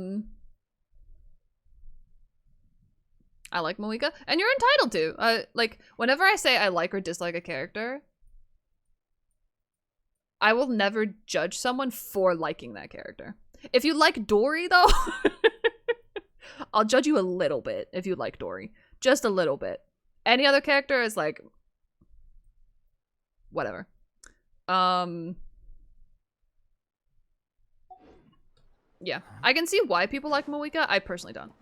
like Moika, and you're entitled to. Like, whenever I say I like or dislike a character, I will never judge someone for liking that character. If you like Dory, though, I'll judge you a little bit if you like Dory. Just a little bit. Any other character is like, whatever. Yeah. I can see why people like Moika. I personally don't.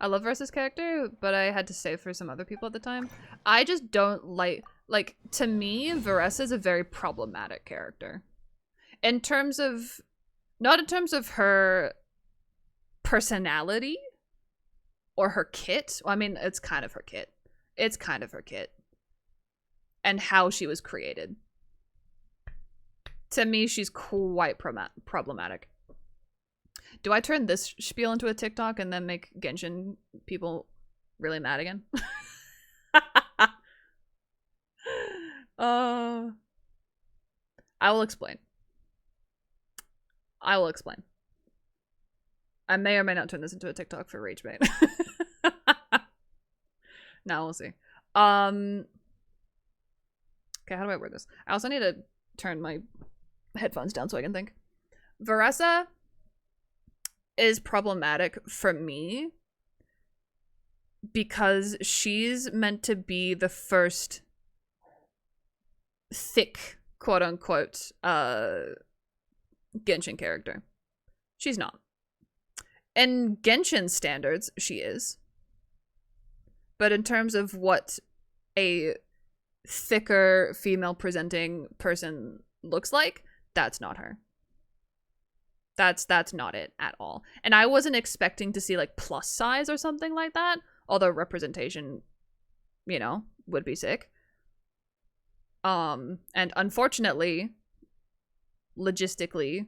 I love Versa's character, but I had to save for some other people at the time. I just don't like, to me, Versa is a very problematic character. In terms of, not in terms of her personality or her kit. Well, I mean, it's kind of her kit. It's kind of her kit. And how she was created. To me, she's quite problematic. Do I turn this spiel into a TikTok and then make Genshin people really mad again? I will explain. I will explain. I may or may not turn this into a TikTok for rage bait. Now we'll see. Okay, how do I word this? I also need to turn my headphones down so I can think. Verasa is problematic for me because she's meant to be the first thick, quote-unquote, Genshin character. She's not. In Genshin standards, she is. But in terms of what a thicker female-presenting person looks like, that's not her. That's not it at all. And I wasn't expecting to see like plus size or something like that, although representation, you know, would be sick. And unfortunately, logistically,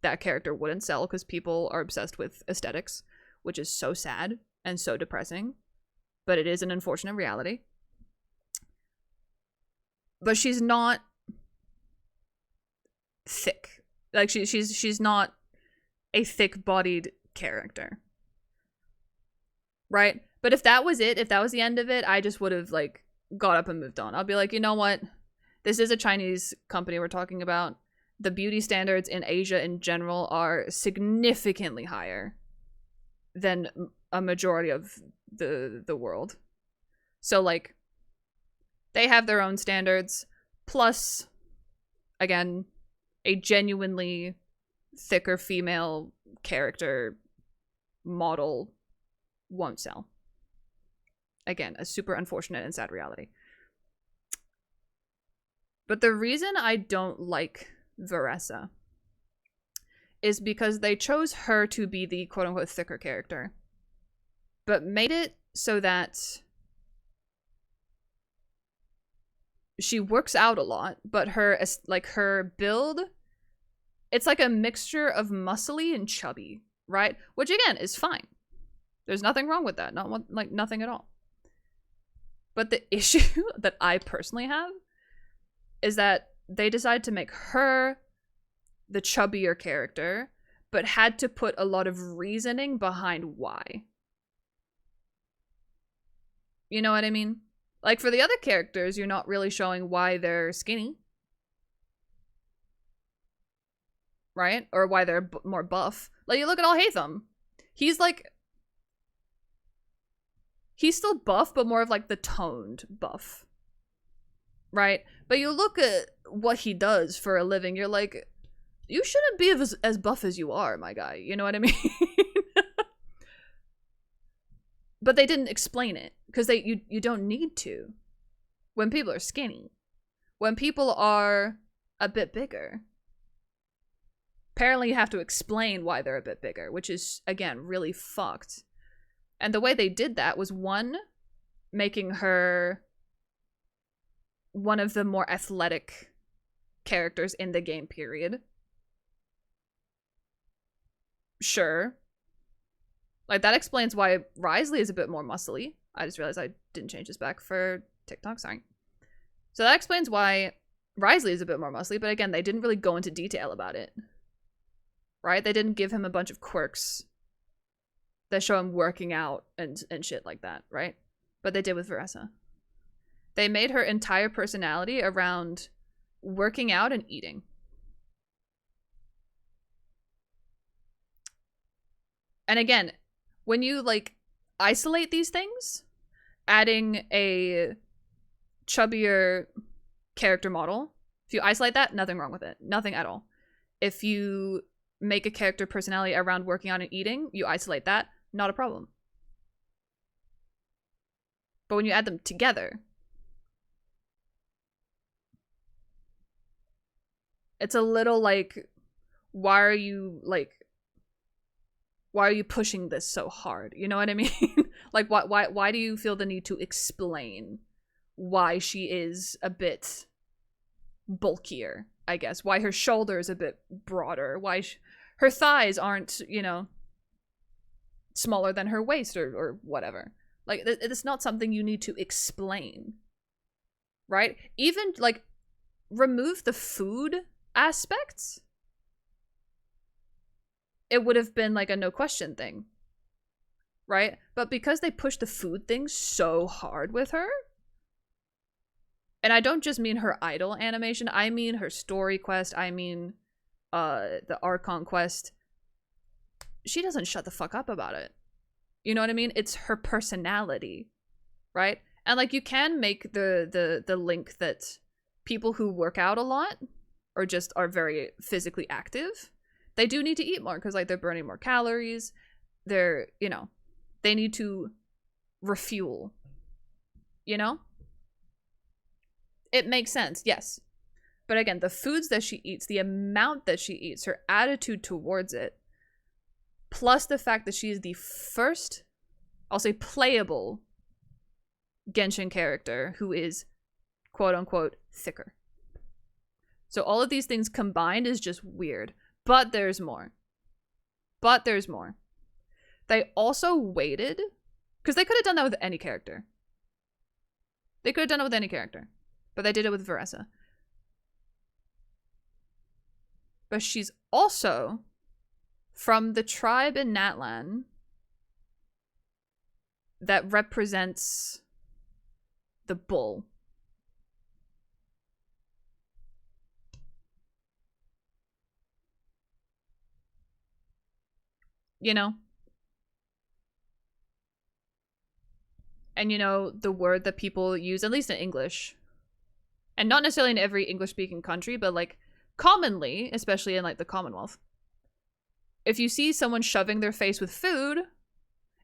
that character wouldn't sell because people are obsessed with aesthetics, which is so sad and so depressing, but it is an unfortunate reality. But she's not thick. Like she's not a thick-bodied character. Right? But if that was it, if that was the end of it, I just would have, like, got up and moved on. I'll be like, you know what? This is a Chinese company we're talking about. The beauty standards in Asia in general are significantly higher than a majority of the world. So, like, they have their own standards. Plus, again, a genuinely thicker female character model won't sell. Again, a super unfortunate and sad reality. But the reason I don't like Veresa is because they chose her to be the quote-unquote thicker character, but made it so that she works out a lot, but her build, it's like a mixture of muscly and chubby, right? Which again is fine. There's nothing wrong with that. Nothing at all. But the issue that I personally have is that they decided to make her the chubbier character, but had to put a lot of reasoning behind why. You know what I mean? Like, for the other characters, you're not really showing why they're skinny. Right? Or why they're more buff. Like, you look at Alhaitham. He's still buff, but more of, like, the toned buff. Right? But you look at what he does for a living, you're like, you shouldn't be as buff as you are, my guy. You know what I mean? But they didn't explain it, because you don't need to. when people are skinny. When people are a bit bigger. Apparently you have to explain why they're a bit bigger, which is, again, really fucked. And the way they did that was, one, making her one of the more athletic characters in the game, period. Sure. Like, that explains why Risley is a bit more muscly. I just realized I didn't change this back for TikTok, sorry. So that explains why Risley is a bit more muscly, but again, they didn't really go into detail about it. Right? They didn't give him a bunch of quirks that show him working out and shit like that, right? But they did with Veressa. They made her entire personality around working out and eating. And again, when you, like, isolate these things, adding a chubbier character model, if you isolate that, nothing wrong with it. Nothing at all. If you make a character personality around working out and eating, you isolate that, not a problem. But when you add them together, it's a little like, why are you pushing this so hard? You know what I mean? Like, why do you feel the need to explain why she is a bit bulkier, I guess? Why her shoulder is a bit broader? Why her thighs aren't, you know, smaller than her waist or whatever. Like, it's not something you need to explain, right? Even, like, remove the food aspects, it would have been, like, a no question thing, right? But because they pushed the food thing so hard with her, and I don't just mean her idol animation, I mean her story quest, I mean the Archon quest, she doesn't shut the fuck up about it. You know what I mean? It's her personality, right? And, like, you can make the link that people who work out a lot or just are very physically active, they do need to eat more because, like, they're burning more calories. They're, you know, they need to refuel, you know? It makes sense, yes. But again, the foods that she eats, the amount that she eats, her attitude towards it, plus the fact that she is the first, I'll say, playable Genshin character who is, quote-unquote, thicker. So all of these things combined is just weird. But there's more. But there's more. They also waited, because they could have done that with any character. They could have done it with any character. But they did it with Veressa. But she's also from the tribe in Natlan that represents the bull. You know? And you know, the word that people use, at least in English, and not necessarily in every English-speaking country, but, like, commonly, especially in, like, the Commonwealth, if you see someone shoving their face with food,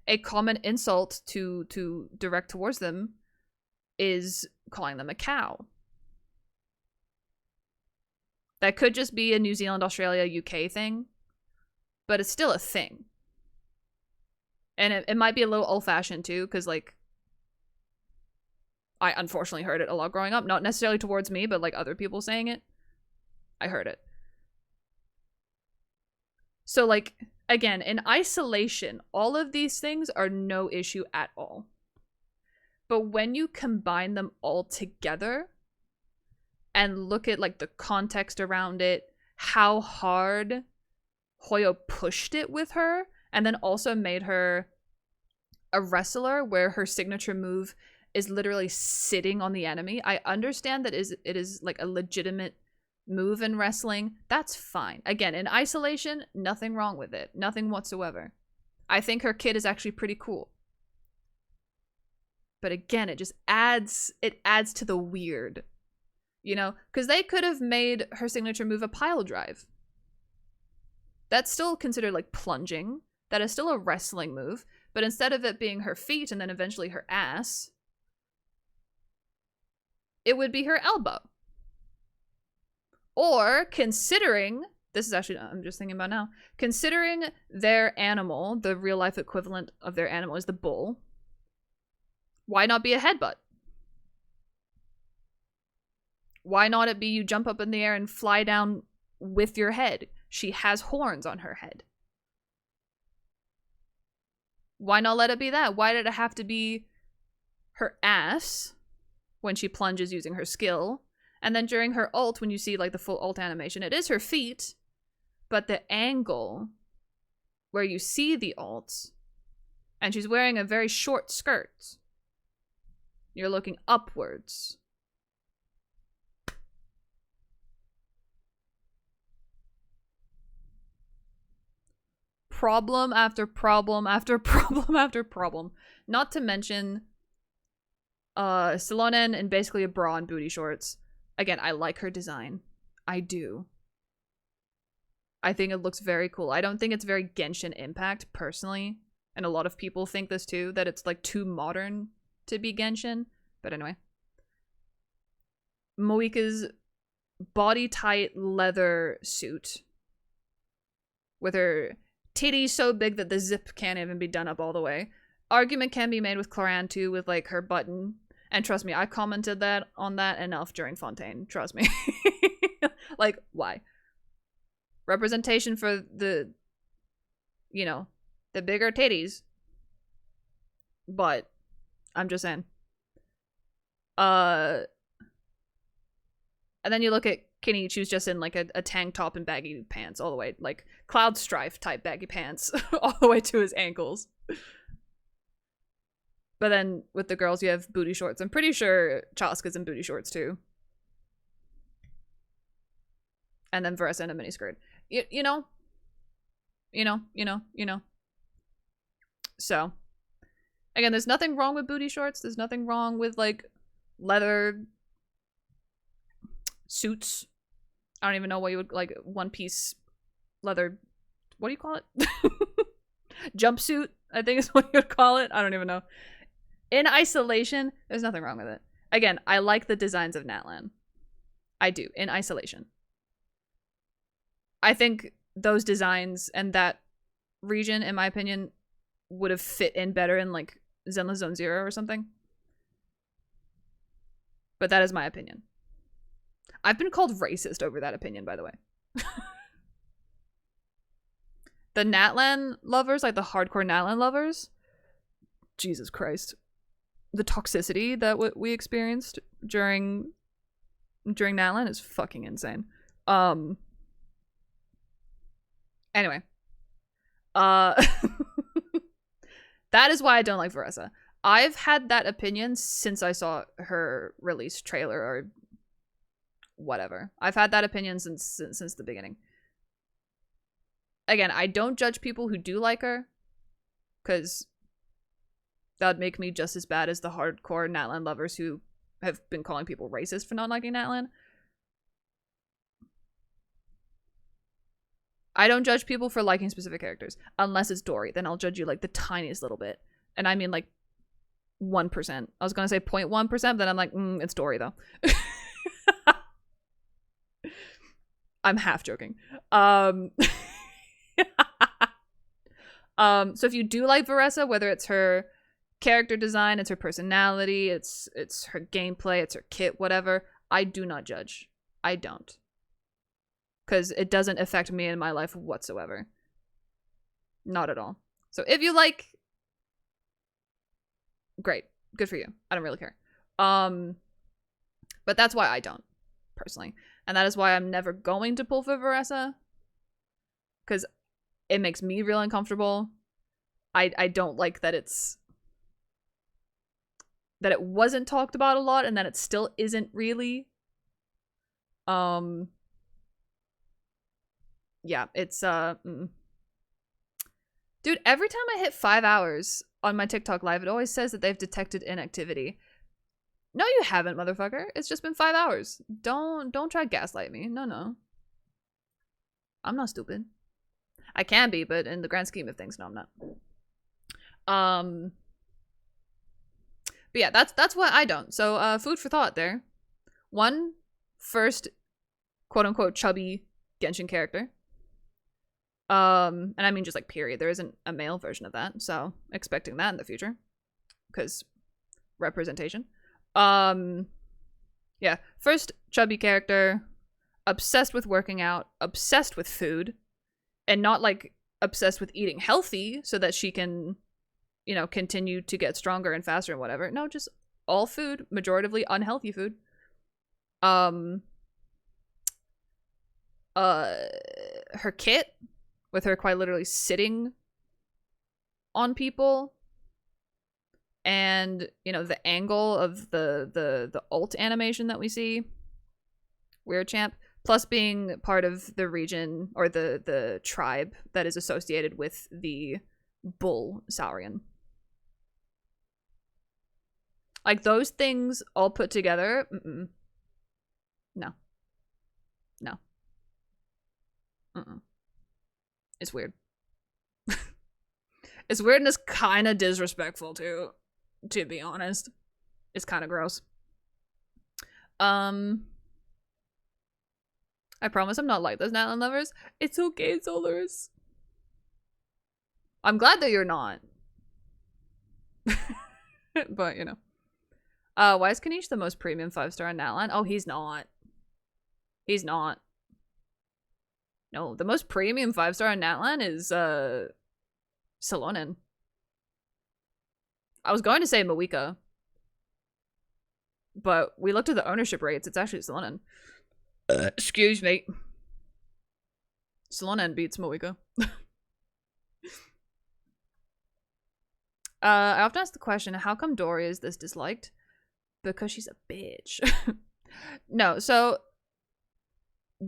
a common insult to direct towards them is calling them a cow. That could just be a New Zealand, Australia, UK thing, but it's still a thing. And it might be a little old-fashioned too, because, like, I unfortunately heard it a lot growing up. Not necessarily towards me, but, like, other people saying it. I heard it. So, like, again, in isolation, all of these things are no issue at all. But when you combine them all together and look at, like, the context around it, how hard Hoyo pushed it with her, and then also made her a wrestler where her signature move is literally sitting on the enemy. I understand that it is like a legitimate move in wrestling. That's fine. Again, in isolation, nothing wrong with it. Nothing whatsoever. I think her kit is actually pretty cool. But again, it adds to the weird. You know? Because they could have made her signature move a pile drive. That's still considered, like, plunging. That is still a wrestling move. But instead of it being her feet and then eventually her ass, it would be her elbow. Or considering, this is actually, I'm just thinking about now, considering their animal, the real life equivalent of their animal is the bull, why not be a headbutt? Why not it be you jump up in the air and fly down with your head? She has horns on her head. Why not let it be that? Why did it have to be her ass when she plunges using her skill? And then during her ult, when you see like the full ult animation, it is her feet, but the angle where you see the ult, and she's wearing a very short skirt, you're looking upwards. Problem after problem after problem after problem. Not to mention Salonen in basically a bra and booty shorts. Again, I like her design. I do. I think it looks very cool. I don't think it's very Genshin Impact, personally. And a lot of people think this too, that it's like too modern to be Genshin. But anyway. Moika's body-tight leather suit. With her titties so big that the zip can't even be done up all the way. Argument can be made with Cloran too, with like her button. And trust me, I commented on that enough during Fontaine. Trust me. Like, why? Representation for the, you know, the bigger titties. But, I'm just saying. And then you look at Kinichi, who's just in like a tank top and baggy pants all the way. Like, Cloud Strife type baggy pants all the way to his ankles. But then with the girls, you have booty shorts. I'm pretty sure Chaska's in booty shorts too. And then Versa in a miniskirt. You know? So, again, there's nothing wrong with booty shorts. There's nothing wrong with, like, leather suits. I don't even know what you would, like, one-piece leather, what do you call it? Jumpsuit, I think is what you would call it. I don't even know. In isolation, there's nothing wrong with it. Again, I like the designs of Natlan. I do, in isolation. I think those designs and that region, in my opinion, would have fit in better in, like, Zenless Zone Zero or something. But that is my opinion. I've been called racist over that opinion, by the way. The Natlan lovers, like the hardcore Natlan lovers, Jesus Christ. The toxicity that we experienced during Natlan is fucking insane. Anyway. That is why I don't like Veresa. I've had that opinion since I saw her release trailer or whatever. I've had that opinion since the beginning. Again, I don't judge people who do like her, because that would make me just as bad as the hardcore Natlan lovers who have been calling people racist for not liking Natlan. I don't judge people for liking specific characters. Unless it's Dory, then I'll judge you like the tiniest little bit. And I mean like 1%. I was gonna say 0.1%, then I'm like, it's Dory though. I'm half joking. So if you do like Veresa, whether it's her character design, it's her personality, it's her gameplay, it's her kit, whatever, I do not judge. I don't. Because it doesn't affect me in my life whatsoever. Not at all. So if you like, great. Good for you. I don't really care. But that's why I don't, personally. And that is why I'm never going to pull for Veresa. Because it makes me real uncomfortable. I don't like that it wasn't talked about a lot and that it still isn't really. Yeah, it's Dude, every time I hit 5 hours on my TikTok live, it always says that they've detected inactivity. No, you haven't, motherfucker. It's just been 5 hours. Don't try to gaslight me. No. I'm not stupid. I can be, but in the grand scheme of things, no, I'm not. But yeah, that's why I don't. So, food for thought there. One, first quote-unquote chubby Genshin character. And I mean just like period. There isn't a male version of that, so expecting that in the future. Because representation. Yeah. First chubby character, obsessed with working out, obsessed with food, and not like obsessed with eating healthy so that she can, you know, continue to get stronger and faster and whatever. No, just all food, majoritively unhealthy food. Her kit, with her quite literally sitting on people, and you know the angle of the ult animation that we see, weird champ, plus being part of the region or the tribe that is associated with the bull Saurian. Like those things all put together, no. It's weird. It's weird and it's kind of disrespectful too, to be honest. It's kind of gross. I promise I'm not like those Natlan lovers. It's okay, Solars. I'm glad that you're not. But, you know. Why is Kanish the most premium 5-star in Natlan? Oh, he's not. He's not. No, the most premium 5-star in Natlan is, Salonen. I was going to say Mawika. But we looked at the ownership rates. It's actually Salonen. Excuse me. Salonen beats Mawika. I often ask the question, how come Dory is this disliked? Because she's a bitch. No, so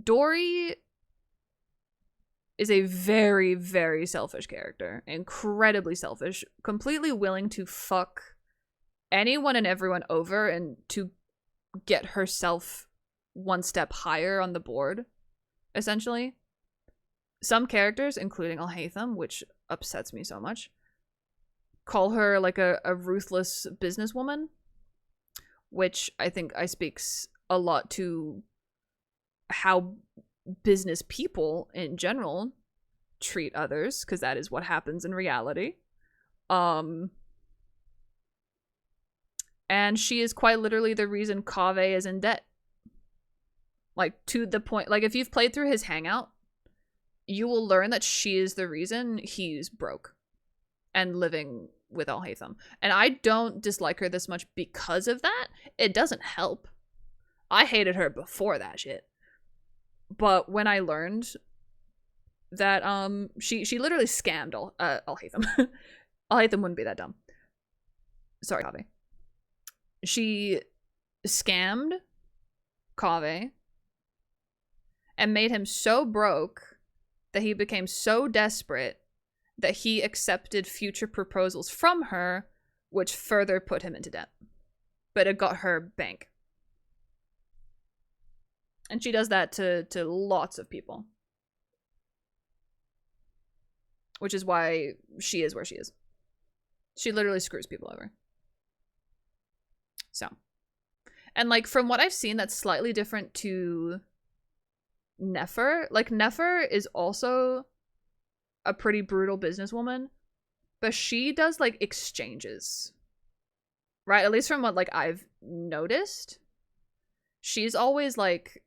Dory is a very, very selfish character. Incredibly selfish. Completely willing to fuck anyone and everyone over and to get herself one step higher on the board, essentially. Some characters, including Alhaitham, which upsets me so much, call her like a ruthless businesswoman, which I think speaks a lot to how business people in general treat others, because that is what happens in reality. And she is quite literally the reason Kaveh is in debt. Like, to the point, like, if you've played through his hangout, you will learn that she is the reason he's broke and living with Alhaitham. And I don't dislike her this much because of that. It doesn't help. I hated her before that shit. But when I learned that she literally scammed Alhaitham. Alhaitham wouldn't be that dumb. Sorry, Kaveh. She scammed Kaveh and made him so broke that he became so desperate that he accepted future proposals from her, which further put him into debt. But it got her bank. And she does that to lots of people. Which is why she is where she is. She literally screws people over. So. And like, from what I've seen, that's slightly different to Nefer. Like, Nefer is also a pretty brutal businesswoman, but she does like exchanges, right? At least from what like I've noticed, she's always like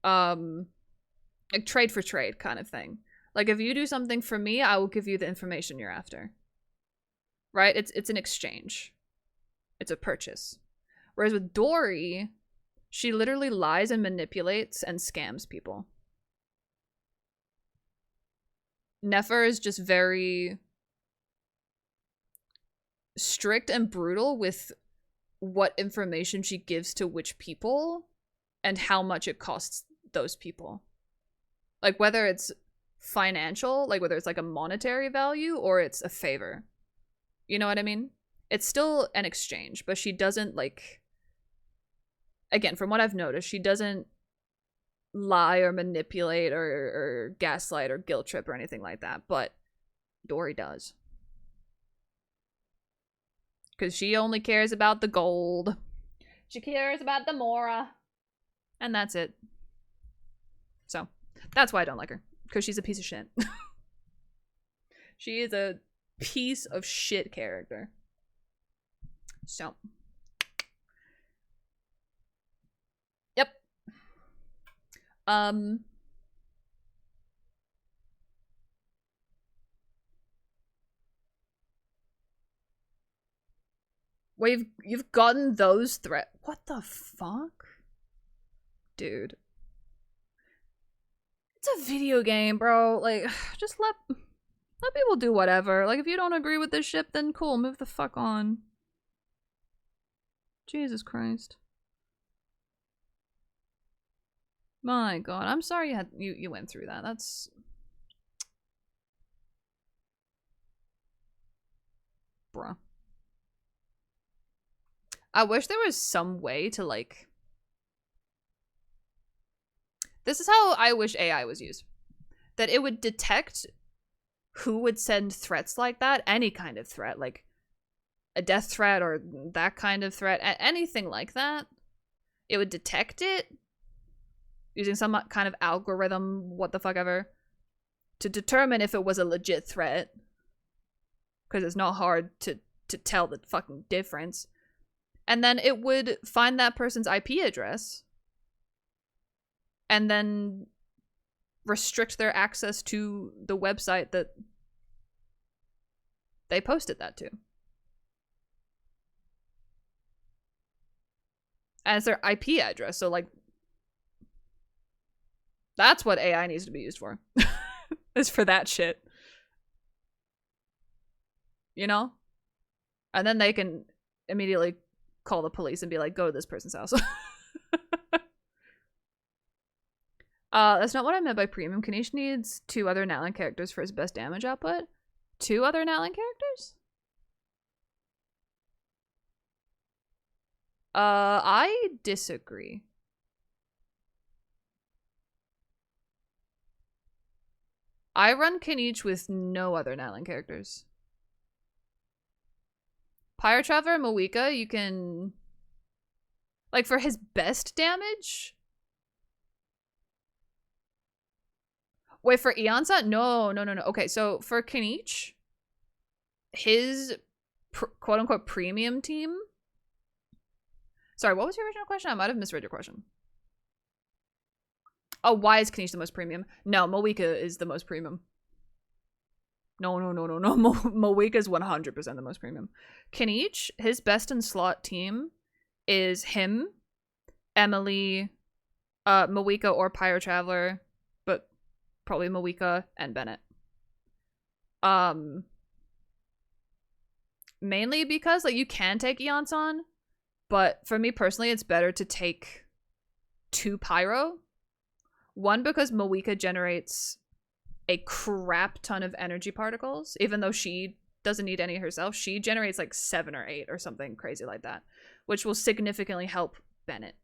trade for trade kind of thing. Like, if you do something for me, I will give you the information you're after, right? It's an exchange. It's a purchase. Whereas with Dory, she literally lies and manipulates and scams people. Nefer is just very strict and brutal with what information she gives to which people and how much it costs those people. Like, whether it's financial, like whether it's like a monetary value or it's a favor. You know what I mean? It's still an exchange, but she doesn't like, again, from what I've noticed, she doesn't lie or manipulate or gaslight or guilt trip or anything like that, but Dory does. Because she only cares about the gold. She cares about the Mora. And that's it. So, that's why I don't like her. Because she's a piece of shit. She is a piece of shit character. So. Yep. You've gotten those threat. What the fuck? Dude. It's a video game, bro. Like, just let people do whatever. Like, if you don't agree with this ship, then cool, move the fuck on. Jesus Christ. My god, I'm sorry you went through that. That's... Bruh. I wish there was some way to, like... This is how I wish AI was used. That it would detect who would send threats like that. Any kind of threat. Like, a death threat or that kind of threat. Anything like that. It would detect it. Using some kind of algorithm, what the fuck ever. To determine if it was a legit threat. Because it's not hard to tell the fucking difference. And then it would find that person's IP address and then restrict their access to the website that they posted that to. As their IP address. So, like, that's what AI needs to be used for. Is for that shit. You know? And then they can immediately call the police and be like, go to this person's house. That's not what I meant by premium. Kanish needs 2 other Natlan characters for his best damage output. 2 other Natlan characters? I disagree. I run Kanish with no other Natlan characters. Pyro Traveler Moika, you can... Like, for his best damage? Wait, for Eonsa? No. Okay, so for Kanish, his quote-unquote premium team... Sorry, what was your original question? I might have misread your question. Oh, why is Kanish the most premium? No, Moika is the most premium. No. Moika is 100% the most premium. Kanish, his best in slot team is him, Emily, Moika or Pyro Traveler, but probably Moika and Bennett. Mainly because, like, you can take Eonson, but for me personally, it's better to take 2 Pyro. 1, because Moika generates a crap ton of energy particles, even though she doesn't need any herself. She generates like 7 or 8 or something crazy like that, which will significantly help Bennett.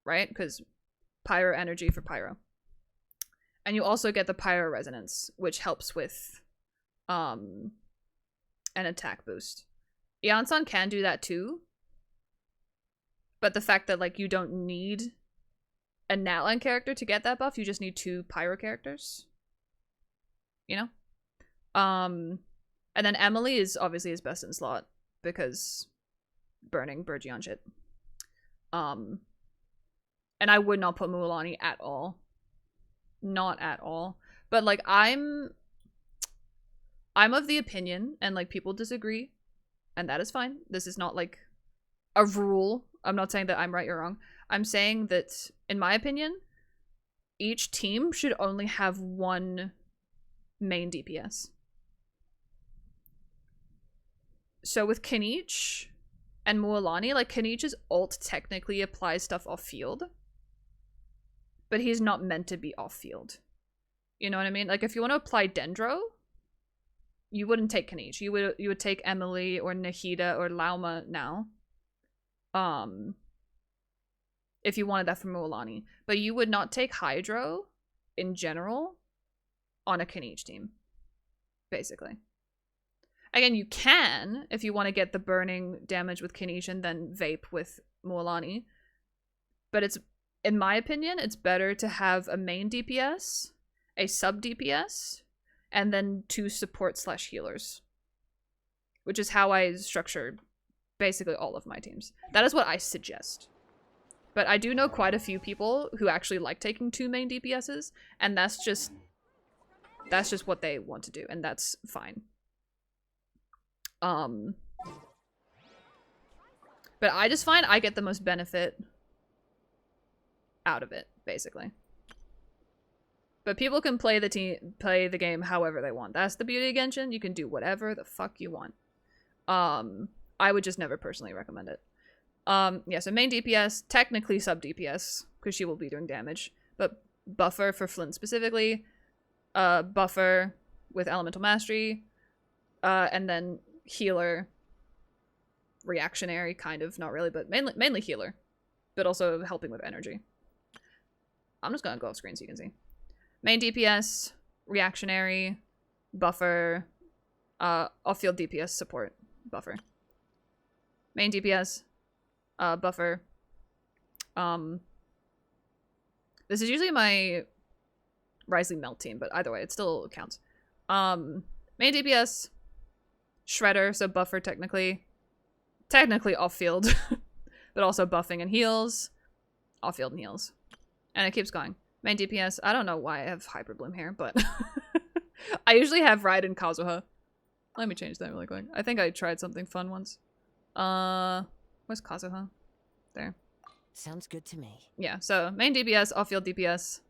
Right? Because pyro energy for pyro. And you also get the pyro resonance, which helps with an attack boost. Eonson can do that too. But the fact that, like, you don't need a Natlan character to get that buff, you just need 2 pyro characters. You know? And then Emily is obviously his best in slot because burning Burgeon shit. And I would not put Mualani at all. Not at all. But, like, I'm of the opinion, and, like, people disagree, and that is fine. This is not, like, a rule. I'm not saying that I'm right or wrong. I'm saying that, in my opinion, each team should only have 1 main DPS. So with Kanish and Mualani, like, Kanish's ult technically applies stuff off field, but he's not meant to be off field. You know what I mean? Like, if you want to apply Dendro, you wouldn't take Kanish. You would take Emily or Nahida or Lauma now. If you wanted that from Mualani. But you would not take Hydro in general on a Kanish team. Basically. Again, you can, if you want to get the burning damage with Kanish and then vape with Mualani. But it's, in my opinion, it's better to have a main DPS, a sub DPS, and then 2 support / healers. Which is how I structured basically all of my teams. That is what I suggest. But I do know quite a few people who actually like taking 2 main DPSs, and that's just what they want to do, and that's fine. But I just find I get the most benefit out of it, basically. But people can play the game however they want. That's the beauty of Genshin. You can do whatever the fuck you want. I would just never personally recommend it. Yeah, so main DPS, technically sub DPS, because she will be doing damage, but buffer for Flint specifically, buffer with Elemental Mastery, and then healer, reactionary, kind of, not really, but mainly healer, but also helping with energy. I'm just gonna go off screen so you can see. Main DPS, reactionary, buffer, off-field DPS support, buffer. Main DPS, buffer. This is usually my Risley Melt team, but either way, it still counts. Main DPS, Shredder, so buffer technically off-field, but also buffing and heals, off-field and heals. And it keeps going. Main DPS, I don't know why I have Hyper Bloom here, but I usually have Raiden Kazuha. Let me change that really quick. I think I tried something fun once. Where's Kazuha? There. Sounds good to me. Yeah, so main DPS, off-field DPS,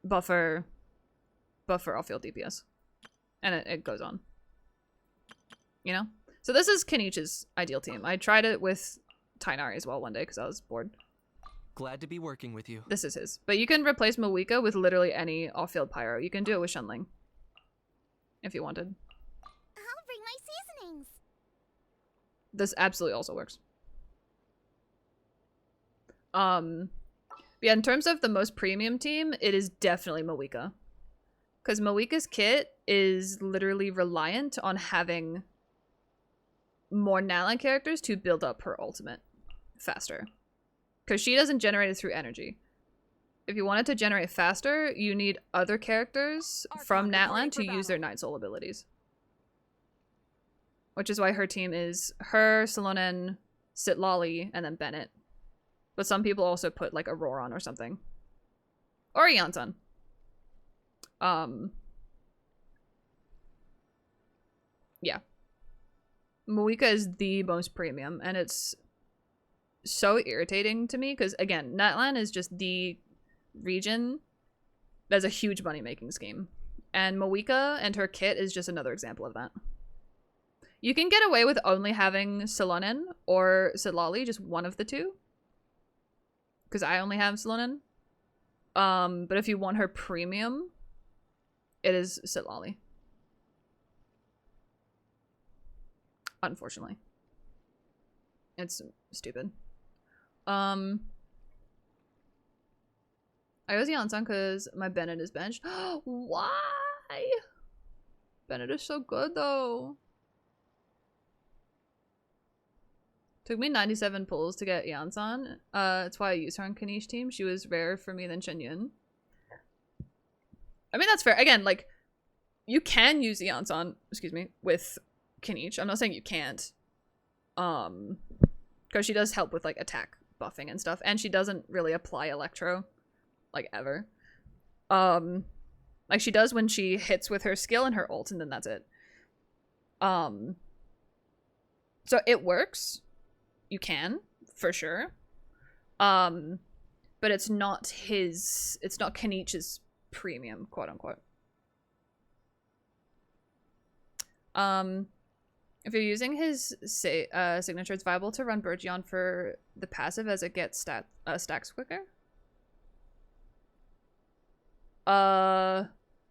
buffer, off-field DPS. And it goes on. You know? So this is Kenich's ideal team. I tried it with Tainari as well one day because I was bored. Glad to be working with you. This is his. But you can replace Moika with literally any off-field pyro. You can do it with Shenling. If you wanted. I'll bring my seasonings. This absolutely also works. Yeah, in terms of the most premium team, it is definitely Moika. Because Moika's kit is literally reliant on having more Nalan characters to build up her ultimate faster. Because she doesn't generate it through energy. If you want it to generate faster, you need other characters from Natlan to use their Night Soul abilities. Which is why her team is her, Salonen, Sitlali, and then Bennett. But some people also put like Auroron or something. Or Yansan. Yeah. Moika is the most premium, and it's so irritating to me because, again, Natlan is just the region that's a huge money-making scheme. And Moika and her kit is just another example of that. You can get away with only having Salonen or Sitlali, just one of the two. Because I only have Salonen. But if you want her premium, it is Sitlali. Unfortunately. It's stupid. I was Yansan because my Bennett is benched. Why? Bennett is so good though. Took me 97 pulls to get Yansan. That's why I used her on Kanish team. She was rarer for me than Shenyun. I mean, that's fair. Again, like, you can use Yansan, excuse me, with Kanish. I'm not saying you can't. Because she does help with, like, attack buffing and stuff. And she doesn't really apply Electro, like, ever. Like, she does when she hits with her skill and her ult, and then that's it. So it works. You can, for sure. But it's not Kanish's premium, quote unquote. If you're using his signature, it's viable to run Burgeon for the passive as it gets stacks quicker. I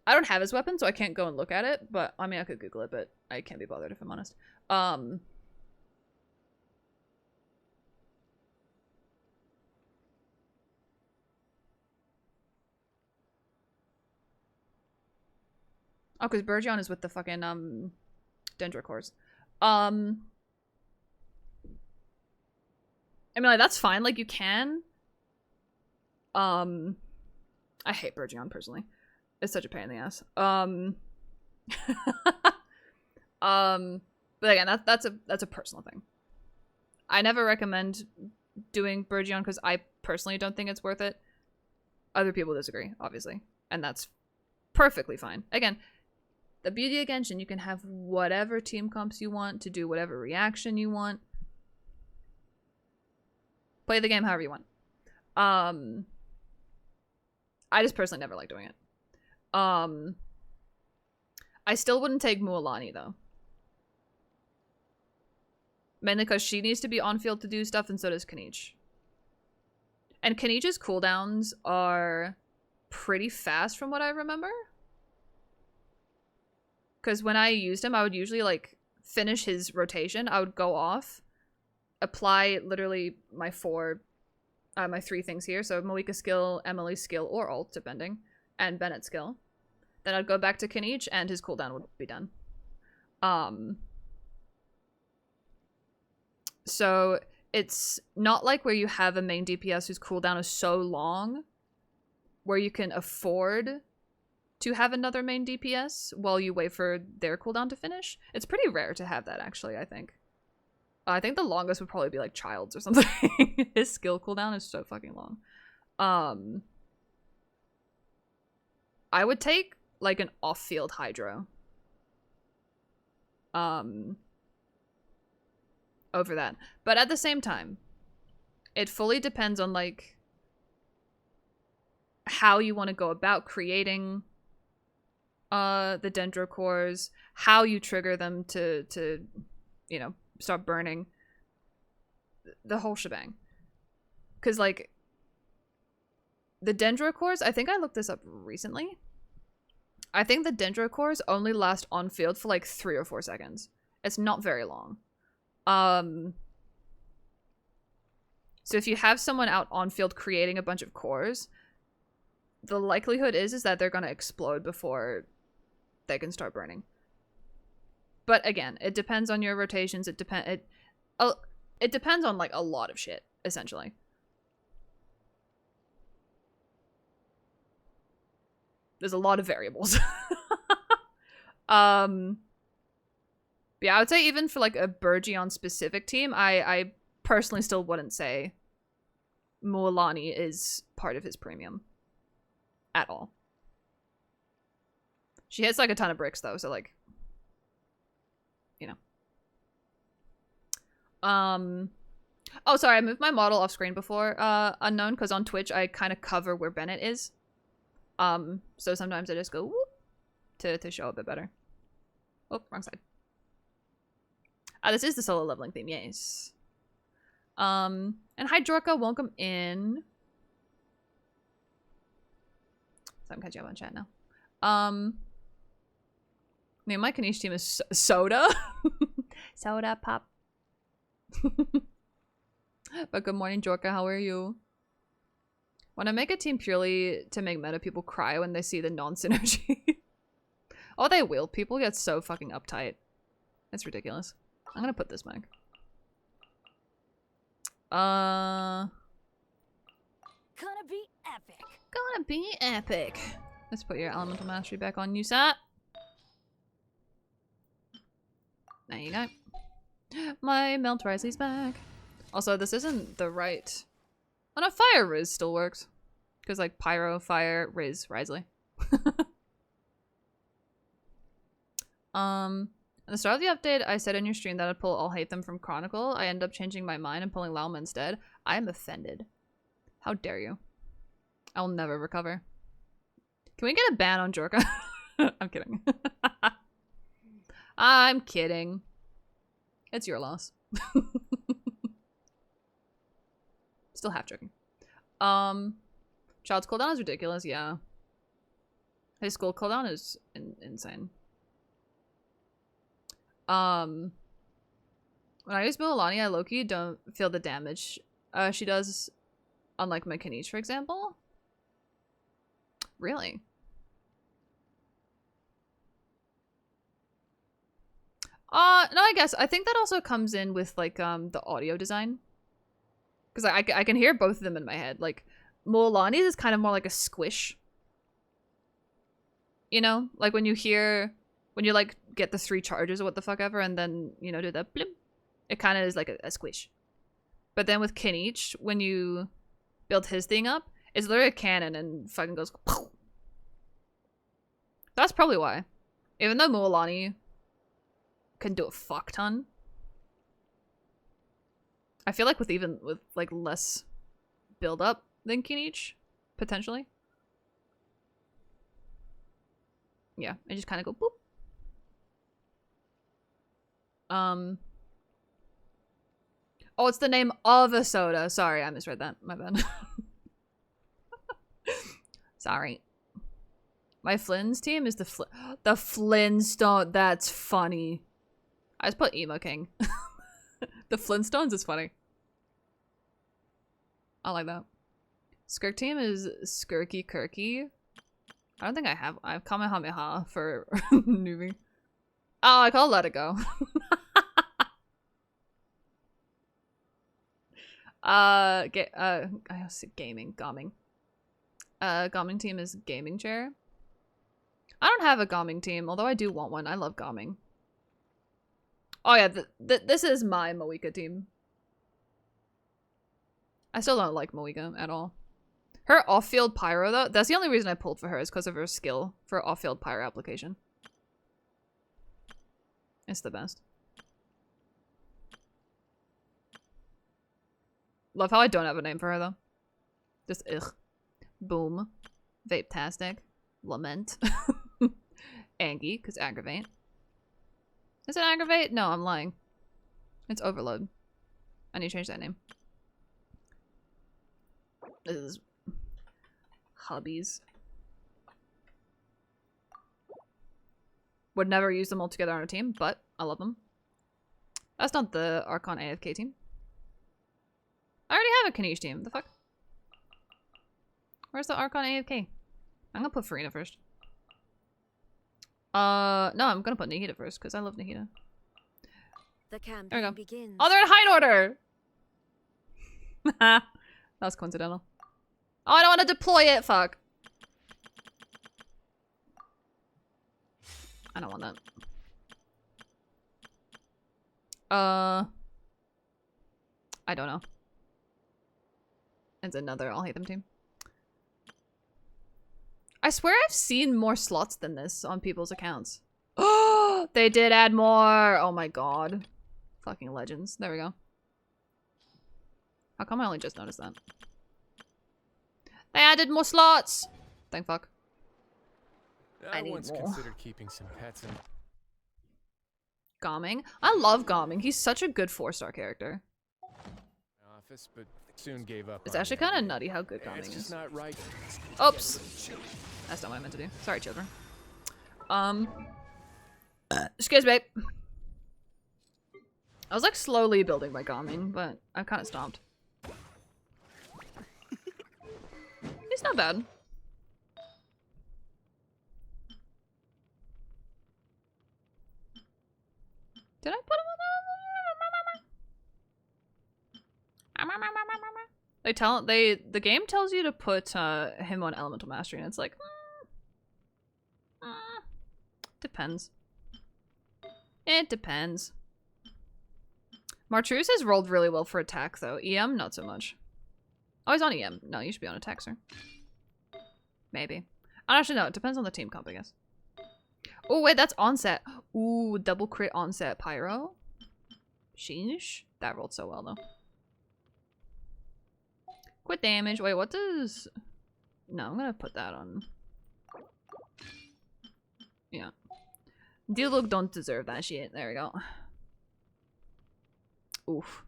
don't have his weapon, so I can't go and look at it, but I mean I could Google it, but I can't be bothered if I'm honest. Oh, because Burgeon is with the fucking Dendrocores. I mean, like, that's fine. Like, you can. I hate Burgeon personally. It's such a pain in the ass. But again, that's a personal thing. I never recommend doing Burgeon because I personally don't think it's worth it. Other people disagree, obviously, and that's perfectly fine. Again, the beauty of Genshin, you can have whatever team comps you want to do whatever reaction you want. Play the game however you want. I just personally never like doing it. I still wouldn't take Mualani though. Mainly because she needs to be on field to do stuff, and so does Kaniche. And Kaniche's cooldowns are pretty fast from what I remember. Because when I used him, I would usually like finish his rotation. I would go off, apply literally my my 3 things here. So Moika's skill, Emily's skill, or ult, depending, and Bennett's skill. Then I'd go back to Kaniche, and his cooldown would be done. So it's not like where you have a main DPS whose cooldown is so long where you can afford to have another main DPS while you wait for their cooldown to finish. It's pretty rare to have that, actually, I think. I think the longest would probably be like Child's or something. His skill cooldown is so fucking long. I would take like an off-field Hydro. Over that. But at the same time, it fully depends on like how you want to go about creating the Dendrocores, how you trigger them to you know, start burning, the whole shebang. Because like the Dendrocores, I think I looked this up recently. I think the Dendrocores only last on field for like 3 or 4 seconds. It's not very long. So if you have someone out on field creating a bunch of cores, the likelihood is that they're gonna explode before they can start burning. But again, it depends on your rotations. It depends on like a lot of shit, essentially. There's a lot of variables. Yeah, I would say even for like a Burgeon specific team, I personally still wouldn't say Mualani is part of his premium at all. She hits like a ton of bricks though, so like, you know. Oh, sorry, I moved my model off screen before unknown, because on Twitch I kind of cover where Bennett is. So sometimes I just go whoop to show a bit better. Oh, wrong side. This is the solo leveling theme, yes. And hi Jorka, welcome in. So I'm catching up on chat now. Name my Kaniche team is Soda. Soda pop. But good morning, Jorka, how are you? When I make a team purely to make meta, people cry when they see the non-synergy. Oh, they will. People get so fucking uptight. It's ridiculous. I'm gonna put this back. Gonna be epic. Gonna be epic. Let's put your elemental mastery back on you, Sat. There you go. My Melt Risley's back. Also, this isn't the right... Oh no, Fire Riz still works. Because like Pyro, Fire, Riz, Risley. At the start of the update, I said in your stream that I'd pull I'll Hate Them from Chronicle. I ended up changing my mind and pulling Lalma instead. I am offended. How dare you? I'll never recover. Can we get a ban on Jorka? I'm kidding. I'm kidding. It's your loss. Still half joking. Child's cooldown is ridiculous, yeah. His school cooldown is insane. When I use Mualani, I low-key don't feel the damage she does, unlike my Kaniche, for example. Really? No, I guess. I think that also comes in with, like, the audio design. Because I can hear both of them in my head. Like, Mualani's is kind of more like a squish. You know? Like, when you hear... When you, like, get the 3 charges or what the fuck ever, and then, you know, do the blim. It kind of is like a squish. But then with Kinich, when you build his thing up, it's literally a cannon and fucking goes... Pow! That's probably why. Even though Mualani can do a fuck ton. I feel like with like less build up than Kinich, potentially. Yeah, I just kind of go boop. Oh, it's the name of a soda. Sorry, I misread that. My bad. Sorry. My Flynn's team is the Flintstone. That's funny. I just put Emo King. The Flintstones is funny. I like that. Skirk team is Skirky Kirky. I don't think I have Kamehameha for newbie. Oh, I call Let It Go. I said gaming. Gaming team is Gaming Chair. I don't have a gaming team, although I do want one. I love gaming. Oh yeah, this is my Moika team. I still don't like Moika at all. Her off-field pyro though, that's the only reason I pulled for her is because of her skill for off-field pyro application. It's the best. Love how I don't have a name for her though. Just ugh. Boom. Vape-tastic. Lament. Angie, because aggravate. Is it aggravate? No, I'm lying. It's overload. I need to change that name. This is hobbies. Would never use them all together on a team, but I love them. That's not the Archon AFK team. I already have a Kanish team. The fuck? Where's the Archon AFK? I'm gonna put Farina first. No, I'm gonna put Nahida first because I love Nahida. The There we campaign go. begins. Oh, they're in hide order! That was coincidental. Oh, I don't want to deploy it. Fuck. I don't want that. I don't know. It's another I'll hate them team. I swear I've seen more slots than this on people's accounts. Oh, they did add more. Oh my god. Fucking legends. There we go. How come I only just noticed that? They added more slots. Thank fuck. I need once more. considered keeping some pets in Gaming. I love Gaming. He's such a good 4-star character. my office, but soon gave up. It's on actually the kind of idea. nutty how good Gaming It's just is. not right. Oops. That's not what I meant to do. Sorry, children. Excuse me. I was like slowly building my Gaming, but I kind of stopped. It's not bad. Did I put him on the... the game tells you to put him on Elemental Mastery, and it's like, depends. It depends. Martruse has rolled really well for attack, though. EM, not so much. Oh, he's on EM. No, you should be on attack, sir. Maybe. I don't actually know. It depends on the team comp, I guess. Oh, wait, that's onset. Ooh, double crit onset pyro. Sheesh. That rolled so well, though. Quit damage. Wait, what does... No, I'm gonna put that on. Yeah. Dialog don't deserve that shit. There we go. Oof.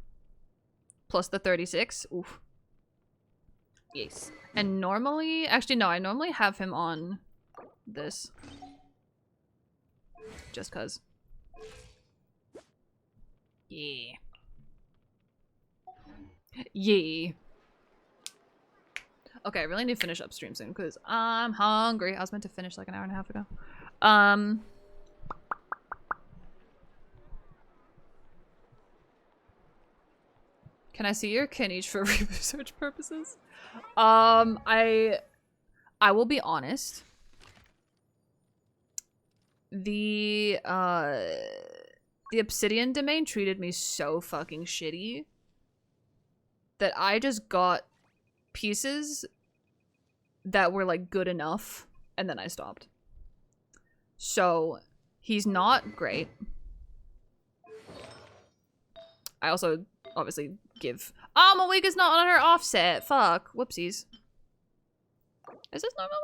Plus the 36. Oof. Yes. And normally... Actually, no. I normally have him on this. Just cuz. Yeah. Yeah. Okay, I really need to finish upstream soon because I'm hungry. I was meant to finish like an hour and a half ago. Can I see your Kenichi for research purposes? I will be honest. The Obsidian domain treated me so fucking shitty that I just got pieces that were like good enough and then I stopped. So he's not great. I also obviously give. Oh, Malika's not on her offset. Fuck. Whoopsies. Is this normal?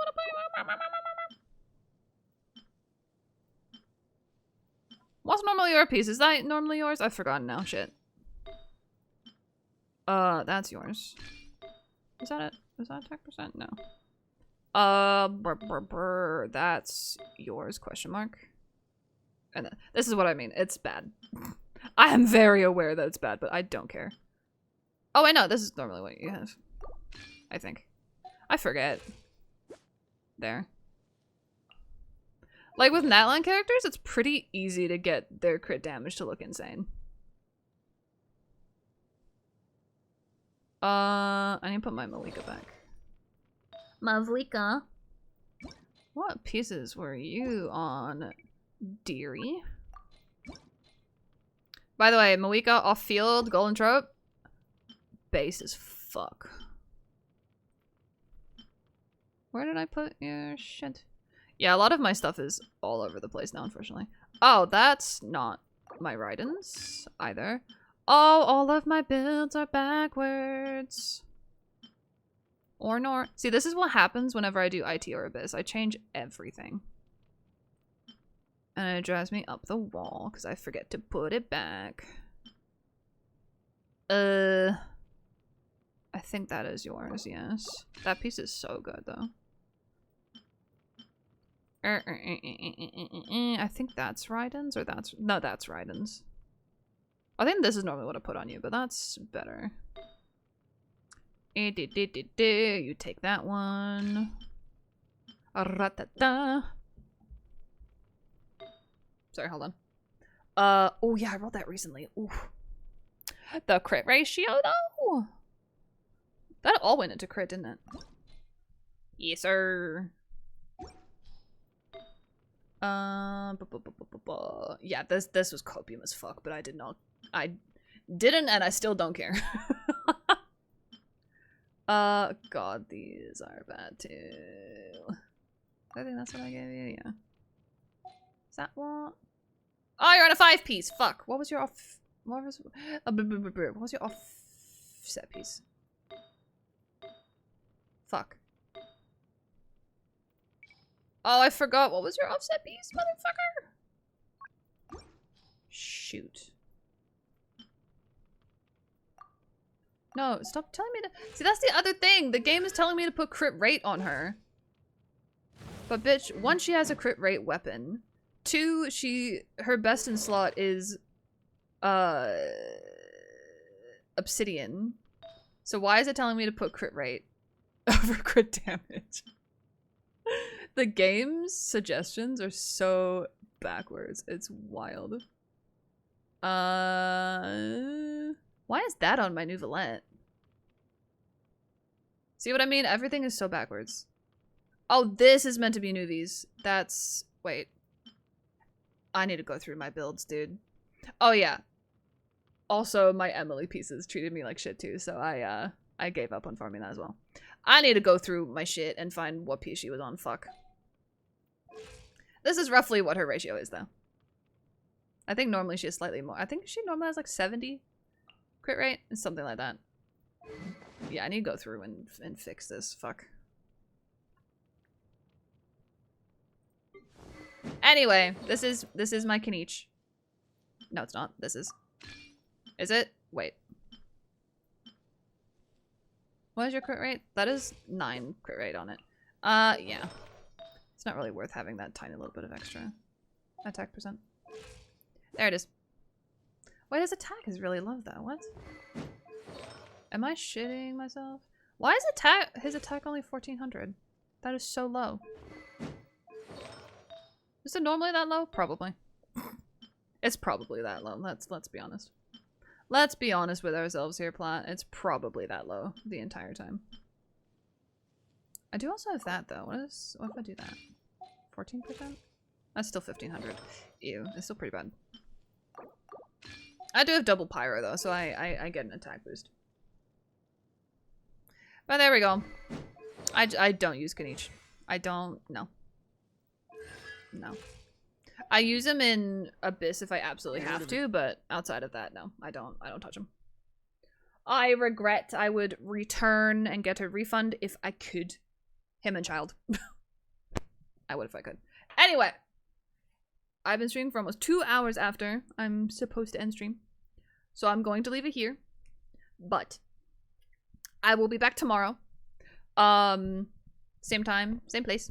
What's normally your piece? Is that normally yours? I've forgotten now. Shit. That's yours. Is that it? Is that attack percent? No. That's yours? Question mark. And this is what I mean. It's bad. I am very aware that it's bad, but I don't care. Oh, I know. This is normally what you have. I think. I forget. There. Like with Natlan characters, it's pretty easy to get their crit damage to look insane. I need to put my Malika back. Malika. What pieces were you on, dearie? By the way, Malika off field, golden trope. Base as fuck. Where did I put your shit? Yeah, a lot of my stuff is all over the place now, unfortunately. Oh, that's not my Raidens either. Oh, all of my builds are backwards. Or nor. See, this is what happens whenever I do IT or Abyss. I change everything. And it drives me up the wall because I forget to put it back. I think that is yours, yes. That piece is so good, though. I think that's Raidens, or that's... No, that's Raidens. I think this is normally what I put on you, but that's better. You take that one. Sorry, hold on. Oh yeah, I rolled that recently. Ooh. The crit ratio, though? That all went into crit, didn't it? Yes, sir. Yeah, this was copium as fuck, but I didn't, and I still don't care. God, these are bad too. I think that's what I gave you, yeah. Is that what? Oh, you're on a 5-piece. Fuck. What was your off? What was your offset piece? Fuck. Oh, I forgot. What was your offset piece, motherfucker? Shoot. No, stop telling me to... See, that's the other thing. The game is telling me to put crit rate on her. But bitch, one, she has a crit rate weapon. Two, her best in slot is obsidian. So why is it telling me to put crit rate over crit damage? The game's suggestions are so backwards. It's wild. Why is that on my new Valette? See what I mean? Everything is so backwards. Oh, this is meant to be newbies. That's... Wait. I need to go through my builds, dude. Oh, yeah. Also, my Emily pieces treated me like shit, too, so I gave up on farming that as well. I need to go through my shit and find what piece she was on. Fuck. This is roughly what her ratio is, though. I think normally she has slightly more. I think she normally has like 70 crit rate. Something like that. Yeah, I need to go through and fix this. Fuck. Anyway, this is my Kenichi. No, it's not. This is. Is it? Wait. What is your crit rate? That is 9 crit rate on it. Yeah. It's not really worth having that tiny little bit of extra attack percent. There it is. Wait, his attack is really low though. What? Am I shitting myself? Why is his attack only 1400? That is so low. Is it normally that low? Probably. It's probably that low. Let's be honest. Let's be honest with ourselves here, Plat. It's probably that low the entire time. I do also have that though. What if I do that? 14%? That's still 1500. Ew, it's still pretty bad. I do have double pyro though, so I get an attack boost. But there we go. I don't use Kaniche. I don't, no. No. I use him in Abyss if I absolutely have to, but outside of that, no. I don't touch him. I regret I would return and get a refund if I could. Him and Child. I would if I could. Anyway. I've been streaming for almost 2 hours after I'm supposed to end stream. So I'm going to leave it here. But I will be back tomorrow. Same time, same place.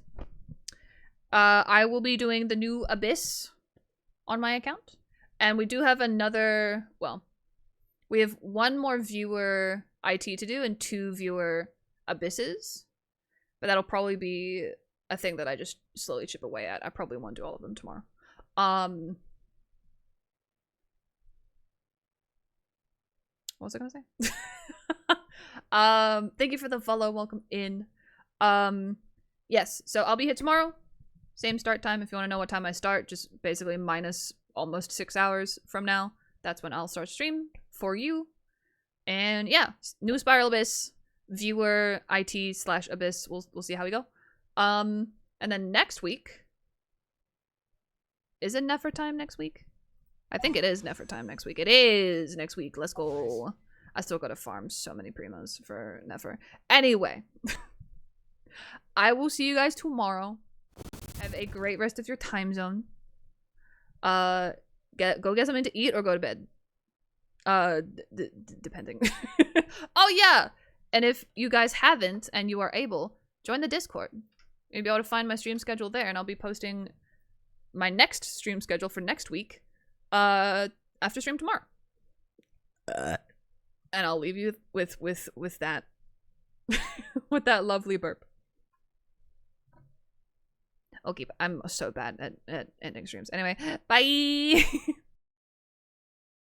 I will be doing the new Abyss on my account. And we do have another, well, we have 1 more viewer IT to do and 2 viewer Abysses. But that'll probably be a thing that I just slowly chip away at. I probably won't do all of them tomorrow. What was I gonna say? Thank you for the follow. Welcome in. Yes, so I'll be here tomorrow. Same start time. If you want to know what time I start, just basically minus almost 6 hours from now. That's when I'll start stream for you. And yeah, new Spiral Abyss, viewer IT / Abyss. We'll see how we go. And then next week. Is it Nefer time next week? I think it is Nefer time next week. It is next week. Let's go. I still gotta farm so many primos for Nefer. Anyway. I will see you guys tomorrow. Have a great rest of your time zone. Go get something to eat or go to bed. Depending. Oh yeah! And if you guys haven't and you are able, join the Discord. You'll be able to find my stream schedule there, and I'll be posting my next stream schedule for next week after stream tomorrow. And I'll leave you with that with that lovely burp. Okay, I'm so bad at ending streams. Anyway, bye.